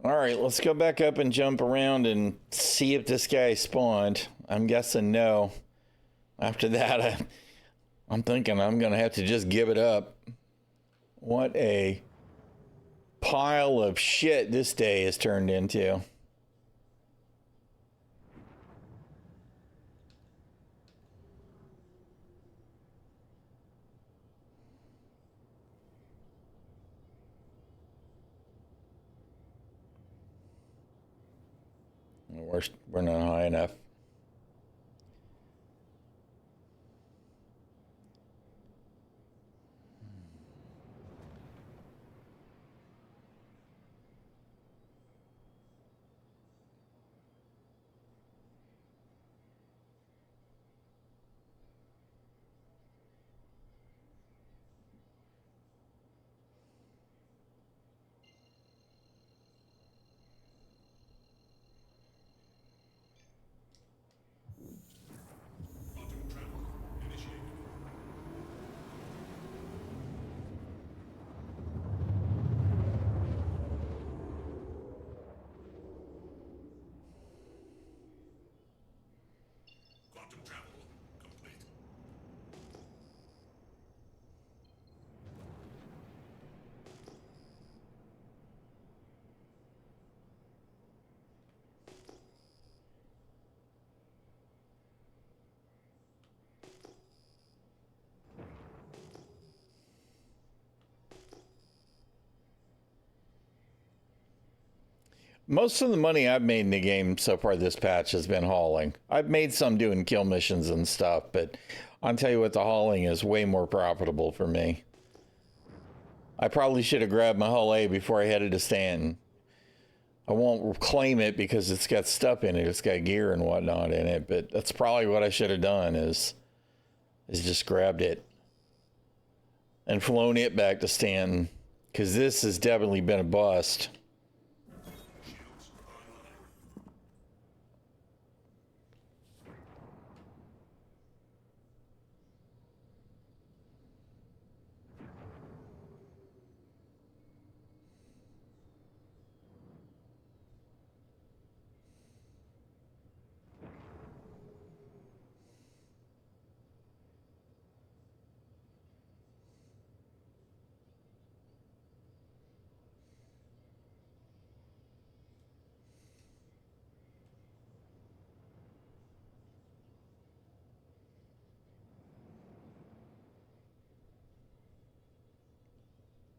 All right, let's go back up and jump around and see if this guy spawned. I'm guessing no. After that, I'm thinking I'm going to have to just give it up. What a pile of shit this day has turned into. We're not high enough. Quantum travel initiated. Quantum travel complete. Most of the money I've made in the game so far this patch has been hauling. I've made some doing kill missions and stuff, but I'll tell you what, the hauling is way more profitable for me. I probably should have grabbed my Hull A before I headed to Stanton. I won't claim it because it's got stuff in it. It's got gear and whatnot in it, but that's probably what I should have done is just grabbed it and flown it back to Stanton, because this has definitely been a bust. Shields online.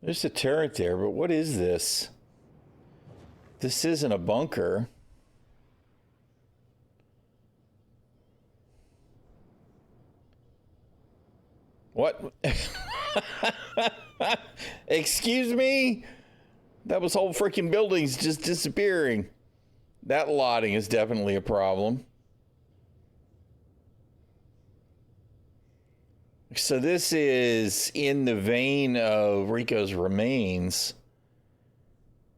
There's a turret there, but what is this? This isn't a bunker. What? Excuse me? That was whole freaking buildings just disappearing. That lotting is definitely a problem. So this is in the vein of Rico's remains,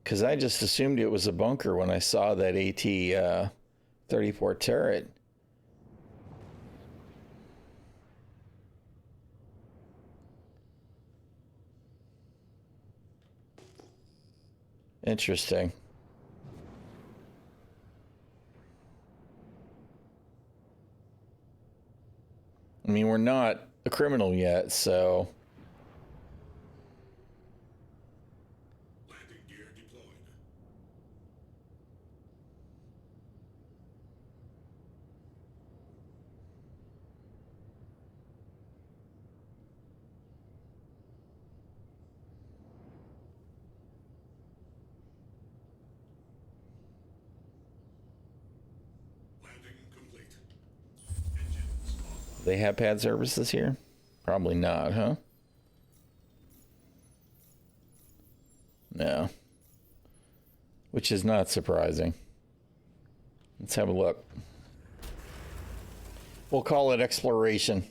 because I just assumed it was a bunker when I saw that AT-34 turret. Interesting. I mean, we're not a criminal yet, so... Landing gear deployed. Landing They have pad services here? Probably not, huh? No. Which is not surprising. Let's have a look. We'll call it exploration.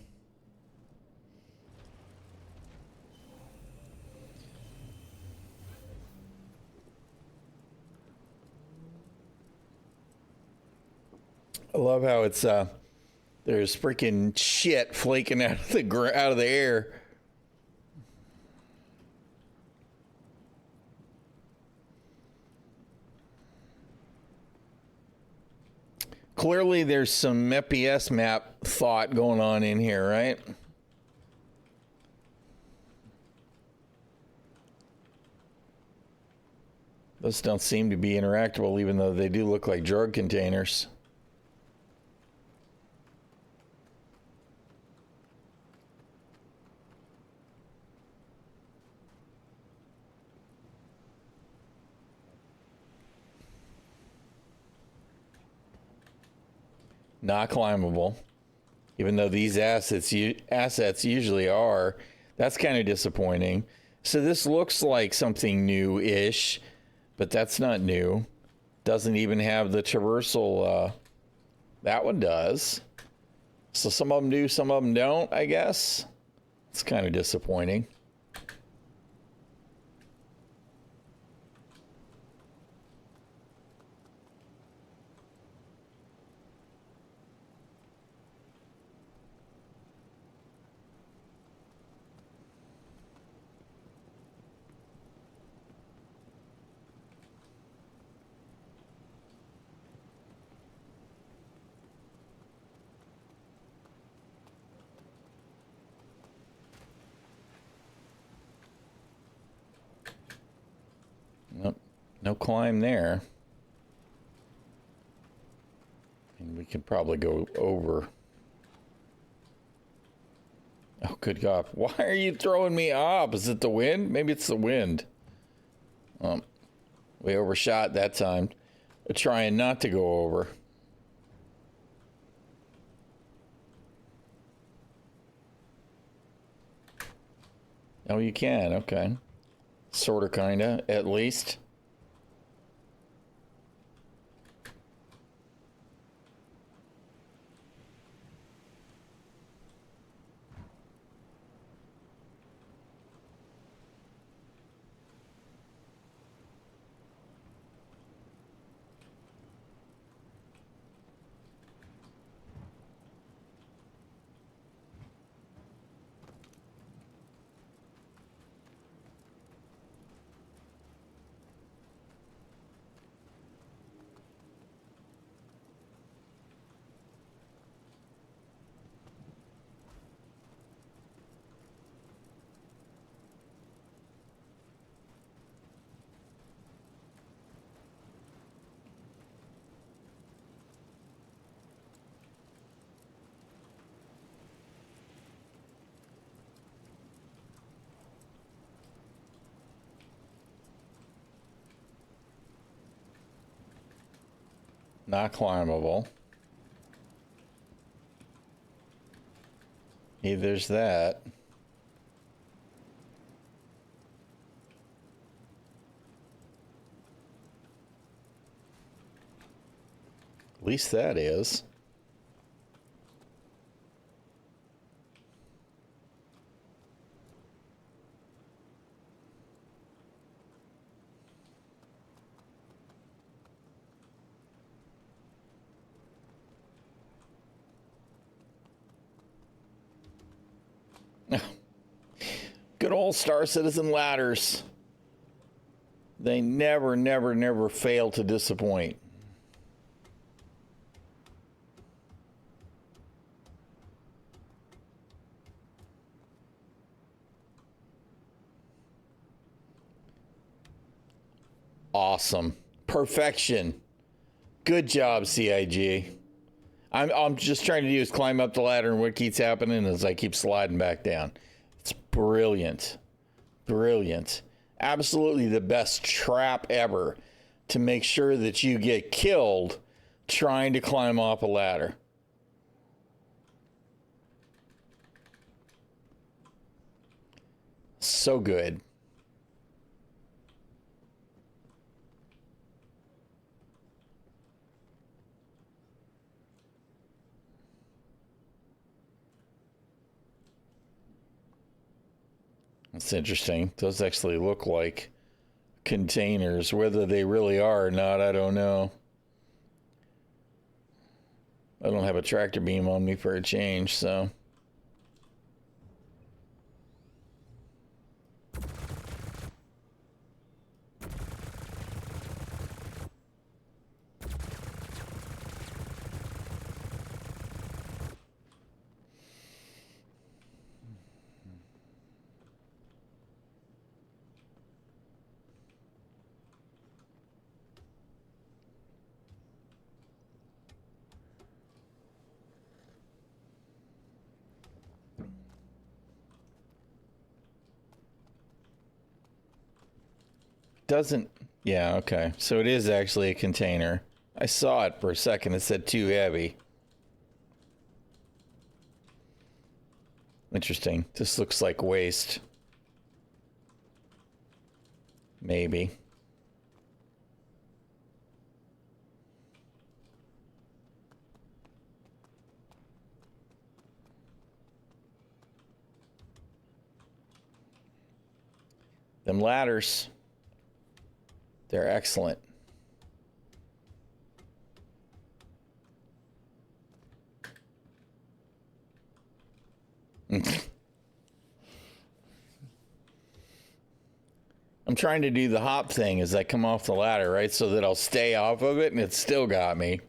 I love how it's there's freaking shit flaking out of the air. Clearly there's some FPS map thought going on in here, right? Those don't seem to be interactable, even though they do look like drug containers. Not climbable, even though these assets usually are. That's kind of disappointing. So this looks like something new-ish, but that's not new. Doesn't even have the traversal. That one does. So some of them do, some of them don't, I guess. It's kind of disappointing. Nope, no climb there. And we could probably go over. Oh, good God. Why are you throwing me up? Is it the wind? Maybe it's the wind. We overshot that time. We're trying not to go over. Oh, you can. Okay. Sort of, kind of, at least. Not climbable. There's that. At least that is. Good old Star Citizen ladders. They never, never, never fail to disappoint. Awesome. Perfection. Good job, CIG. I'm just trying to do is climb up the ladder, and what keeps happening is I keep sliding back down. It's brilliant. Brilliant. Absolutely the best trap ever to make sure that you get killed trying to climb off a ladder. So good. That's interesting. Those actually look like containers. Whether they really are or not, I don't know. I don't have a tractor beam on me for a change, so. Doesn't, yeah, okay. So it is actually a container. I saw it for a second. It said too heavy. Interesting. This looks like waste. Maybe. Them ladders. They're excellent. I'm trying to do the hop thing as I come off the ladder, right? So that I'll stay off of it, and it still got me.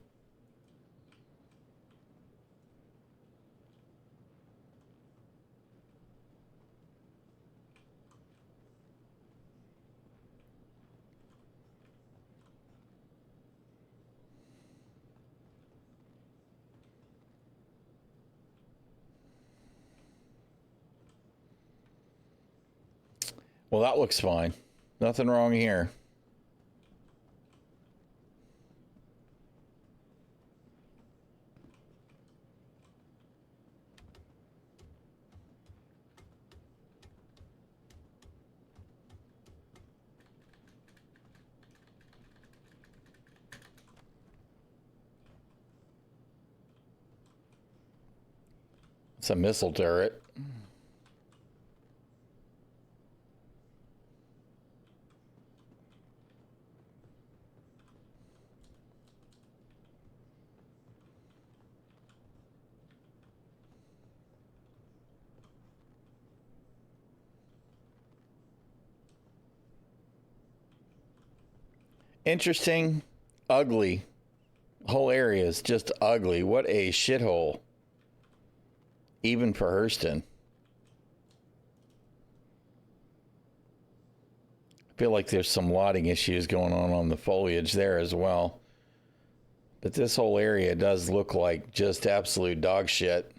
Well, that looks fine. Nothing wrong here. It's a missile turret. Interesting, ugly. Whole area is just ugly. What a shithole. Even for Hurston. I feel like there's some lotting issues going on the foliage there as well. But this whole area does look like just absolute dog shit.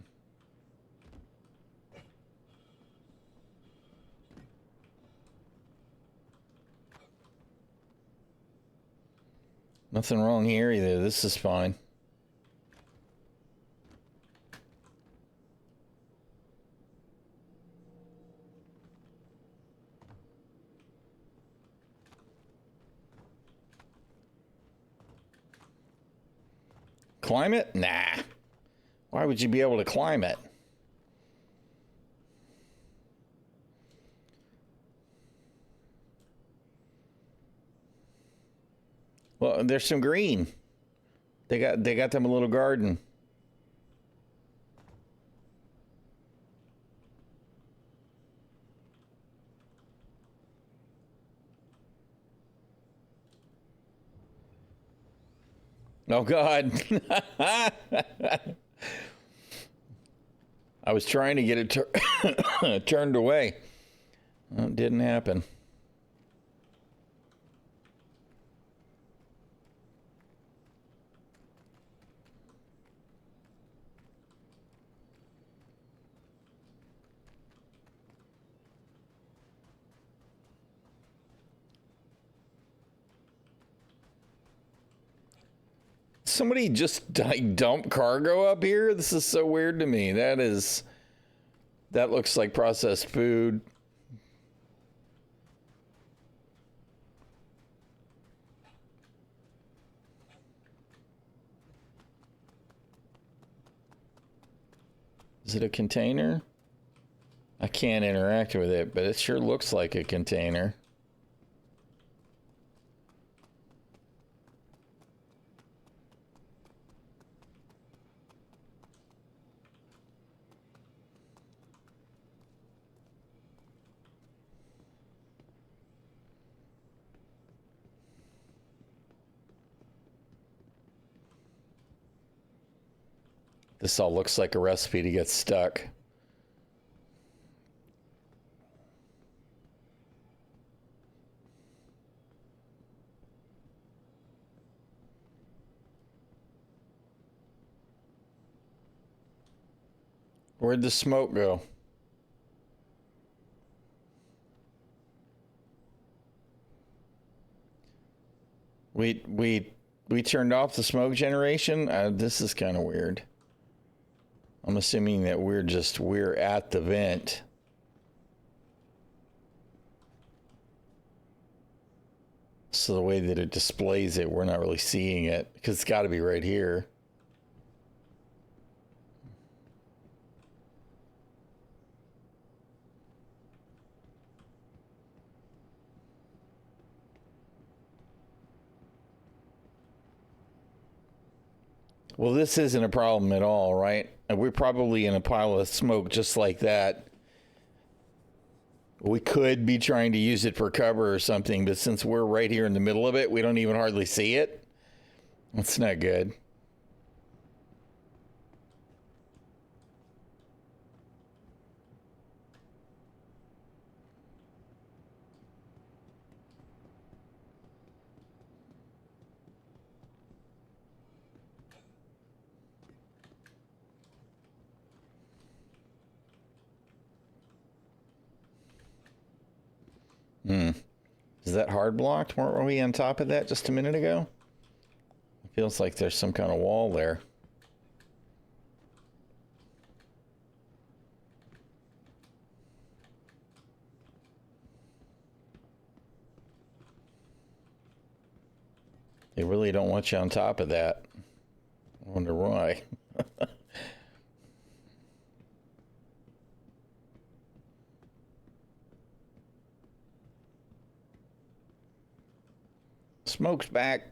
Nothing wrong here either. This is fine. Climb it? Nah. Why would you be able to climb it? Well, there's some green. They got them a little garden. Oh God. I was trying to get it turned away. Well, it didn't happen. Somebody just dump cargo up here? This is so weird to me. That looks like processed food. Is it a container? I can't interact with it, but it sure looks like a container. This all looks like a recipe to get stuck. Where'd the smoke go? We turned off the smoke generation? This is kind of weird. I'm assuming that we're at the vent. So the way that it displays it, we're not really seeing it because it's got to be right here. Well, this isn't a problem at all, right? We're probably in a pile of smoke just like that. We could be trying to use it for cover or something, but since we're right here in the middle of it, we don't even hardly see it. That's not good. Is that hard blocked? Weren't we on top of that just a minute ago? It feels like there's some kind of wall there. They really don't want you on top of that. I wonder why. Smoke's back.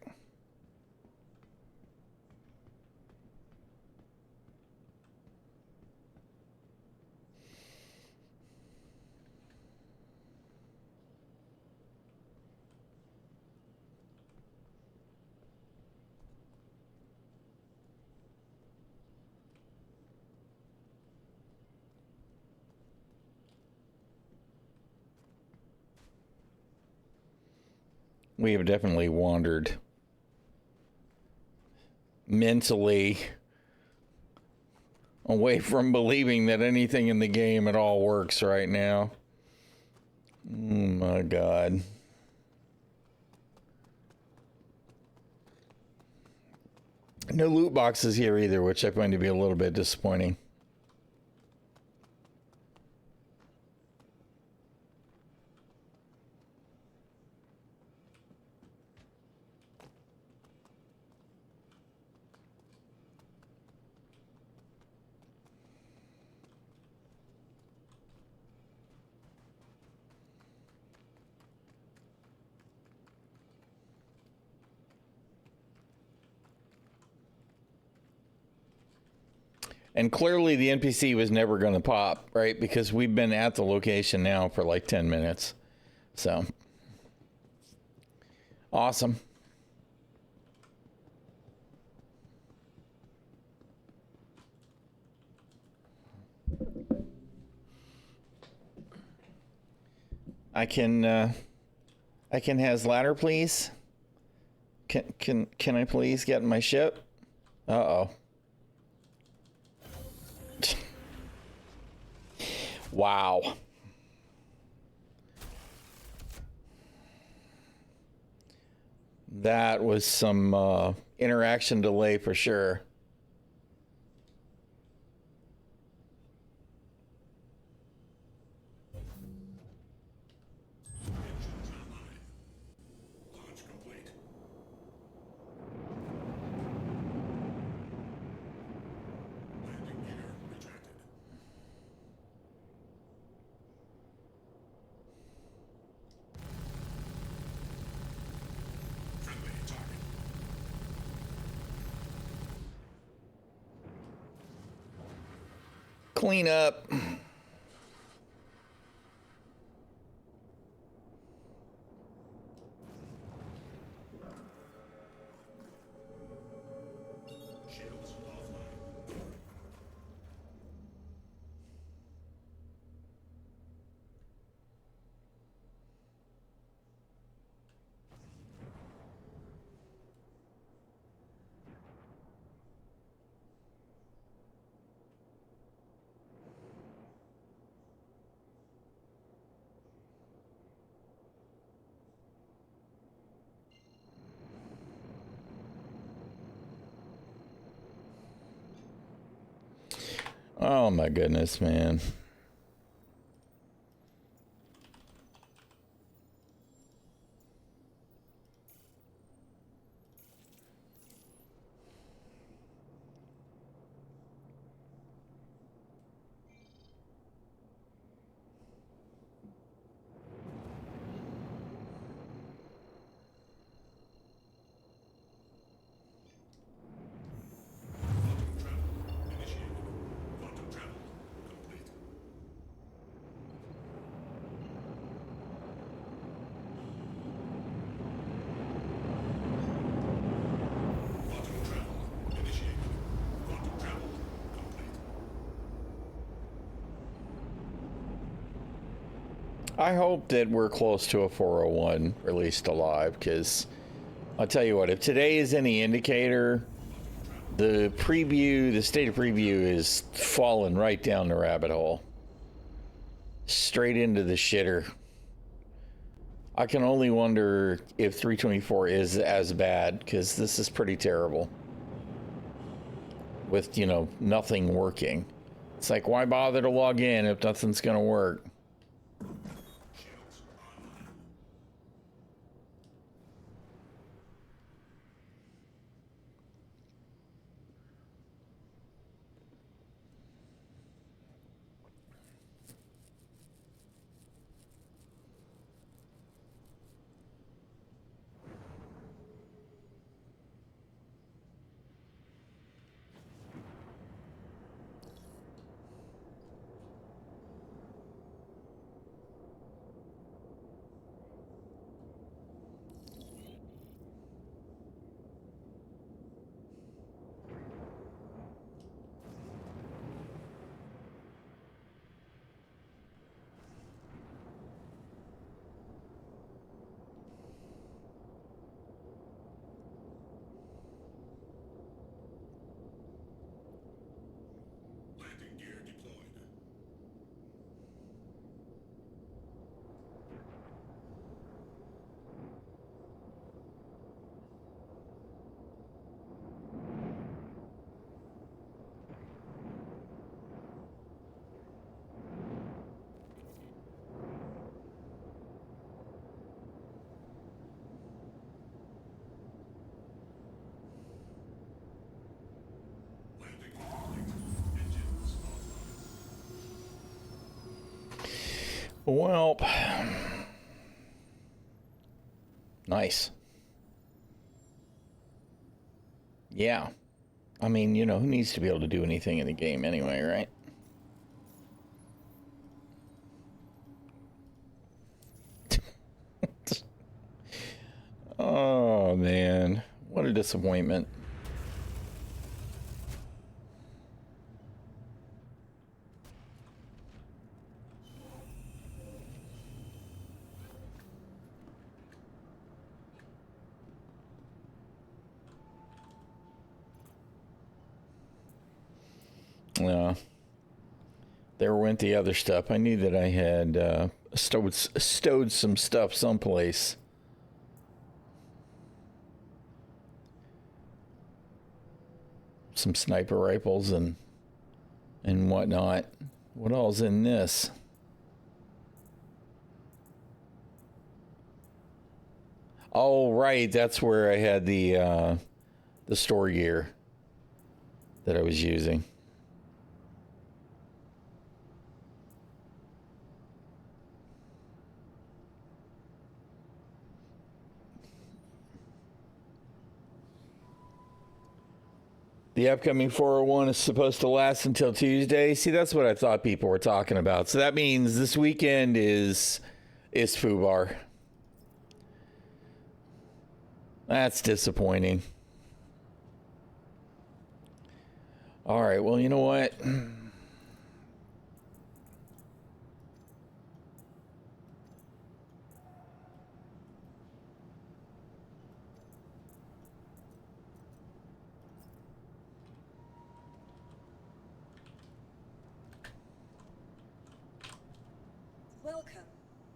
We have definitely wandered mentally away from believing that anything in the game at all works right now. Oh my God. No loot boxes here either, which I find to be a little bit disappointing. And clearly the NPC was never going to pop, right? Because we've been at the location now for like 10 minutes. So, awesome. I can has ladder, please? Can I please get in my ship? Uh-oh. Wow. That was some interaction delay for sure. Engines online. Launch complete. Landing gear retracted. Clean up. Shields offline. Oh my goodness, man. Quantum travel initiated. Quantum travel complete. Quantum travel initiated. Quantum travel complete. I hope that we're close to a 401 released alive, because I'll tell you what, if today is any indicator, the preview, the state of preview is falling right down the rabbit hole. Straight into the shitter. I can only wonder if 324 is as bad, because this is pretty terrible. With, you know, nothing working. It's like, why bother to log in if nothing's going to work? Shields online. Landing gear deployed. Landing complete. Engines offline. Well, nice. Yeah. I mean, you know, who needs to be able to do anything in the game anyway, right? Oh, man. What a disappointment. Yeah. There went the other stuff. I knew that I had stowed some stuff someplace. Some sniper rifles and whatnot. What all's in this? Oh, right. That's where I had the store gear that I was using. The upcoming 401 is supposed to last until Tuesday. See, that's what I thought people were talking about. So that means this weekend is FUBAR. That's disappointing. All right, well, you know what? Welcome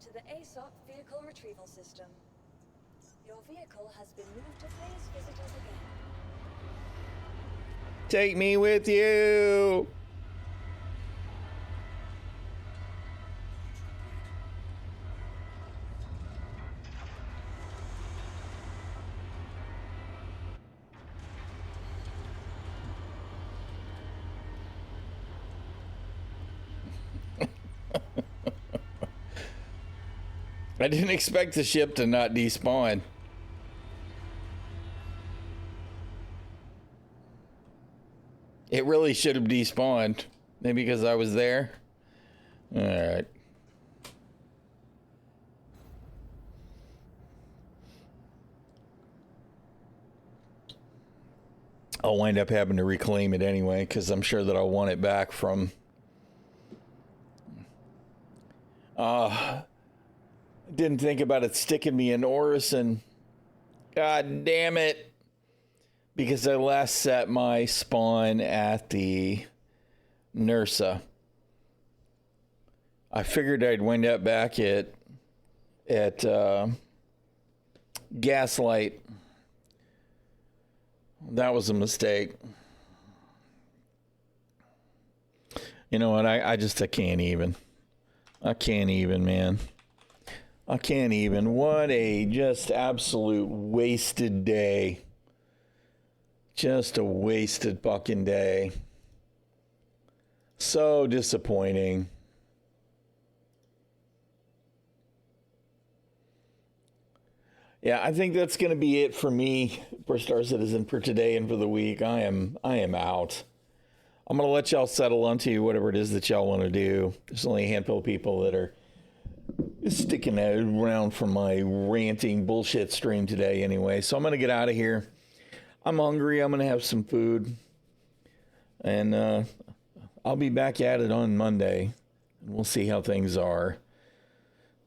to the ASOP Vehicle Retrieval System. Your vehicle has been moved to phase visitors again. Take me with you. I didn't expect the ship to not despawn. It really should have despawned. Maybe because I was there. All right. I'll wind up having to reclaim it anyway, because I'm sure that I'll want it back from... didn't think about it sticking me in Orison. God damn it. Because I last set my spawn at the Nursa. I figured I'd wind up back at Gaslight. That was a mistake. You know what? I can't even. I can't even, man. I can't even. What a just absolute wasted day. Just a wasted fucking day. So disappointing. Yeah, I think that's going to be it for me, for Star Citizen, for today and for the week. I am out. I'm going to let y'all settle onto whatever it is that y'all want to do. There's only a handful of people that are sticking around for my ranting bullshit stream today anyway. So I'm going to get out of here. I'm hungry. I'm going to have some food. And I'll be back at it on Monday. We'll see how things are.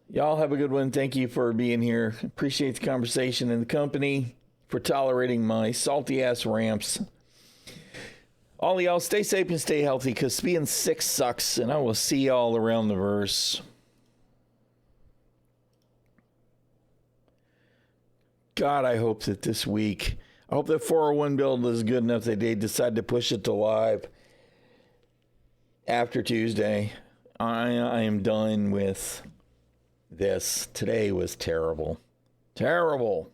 Y'all have a good one. Thank you for being here. Appreciate the conversation and the company, for tolerating my salty ass ramps. All y'all stay safe and stay healthy, because being sick sucks, and I will see y'all around the verse. God, I hope that this week, I hope that 401 build is good enough that they decide to push it to live after Tuesday. I am done with this. Today was terrible. Terrible.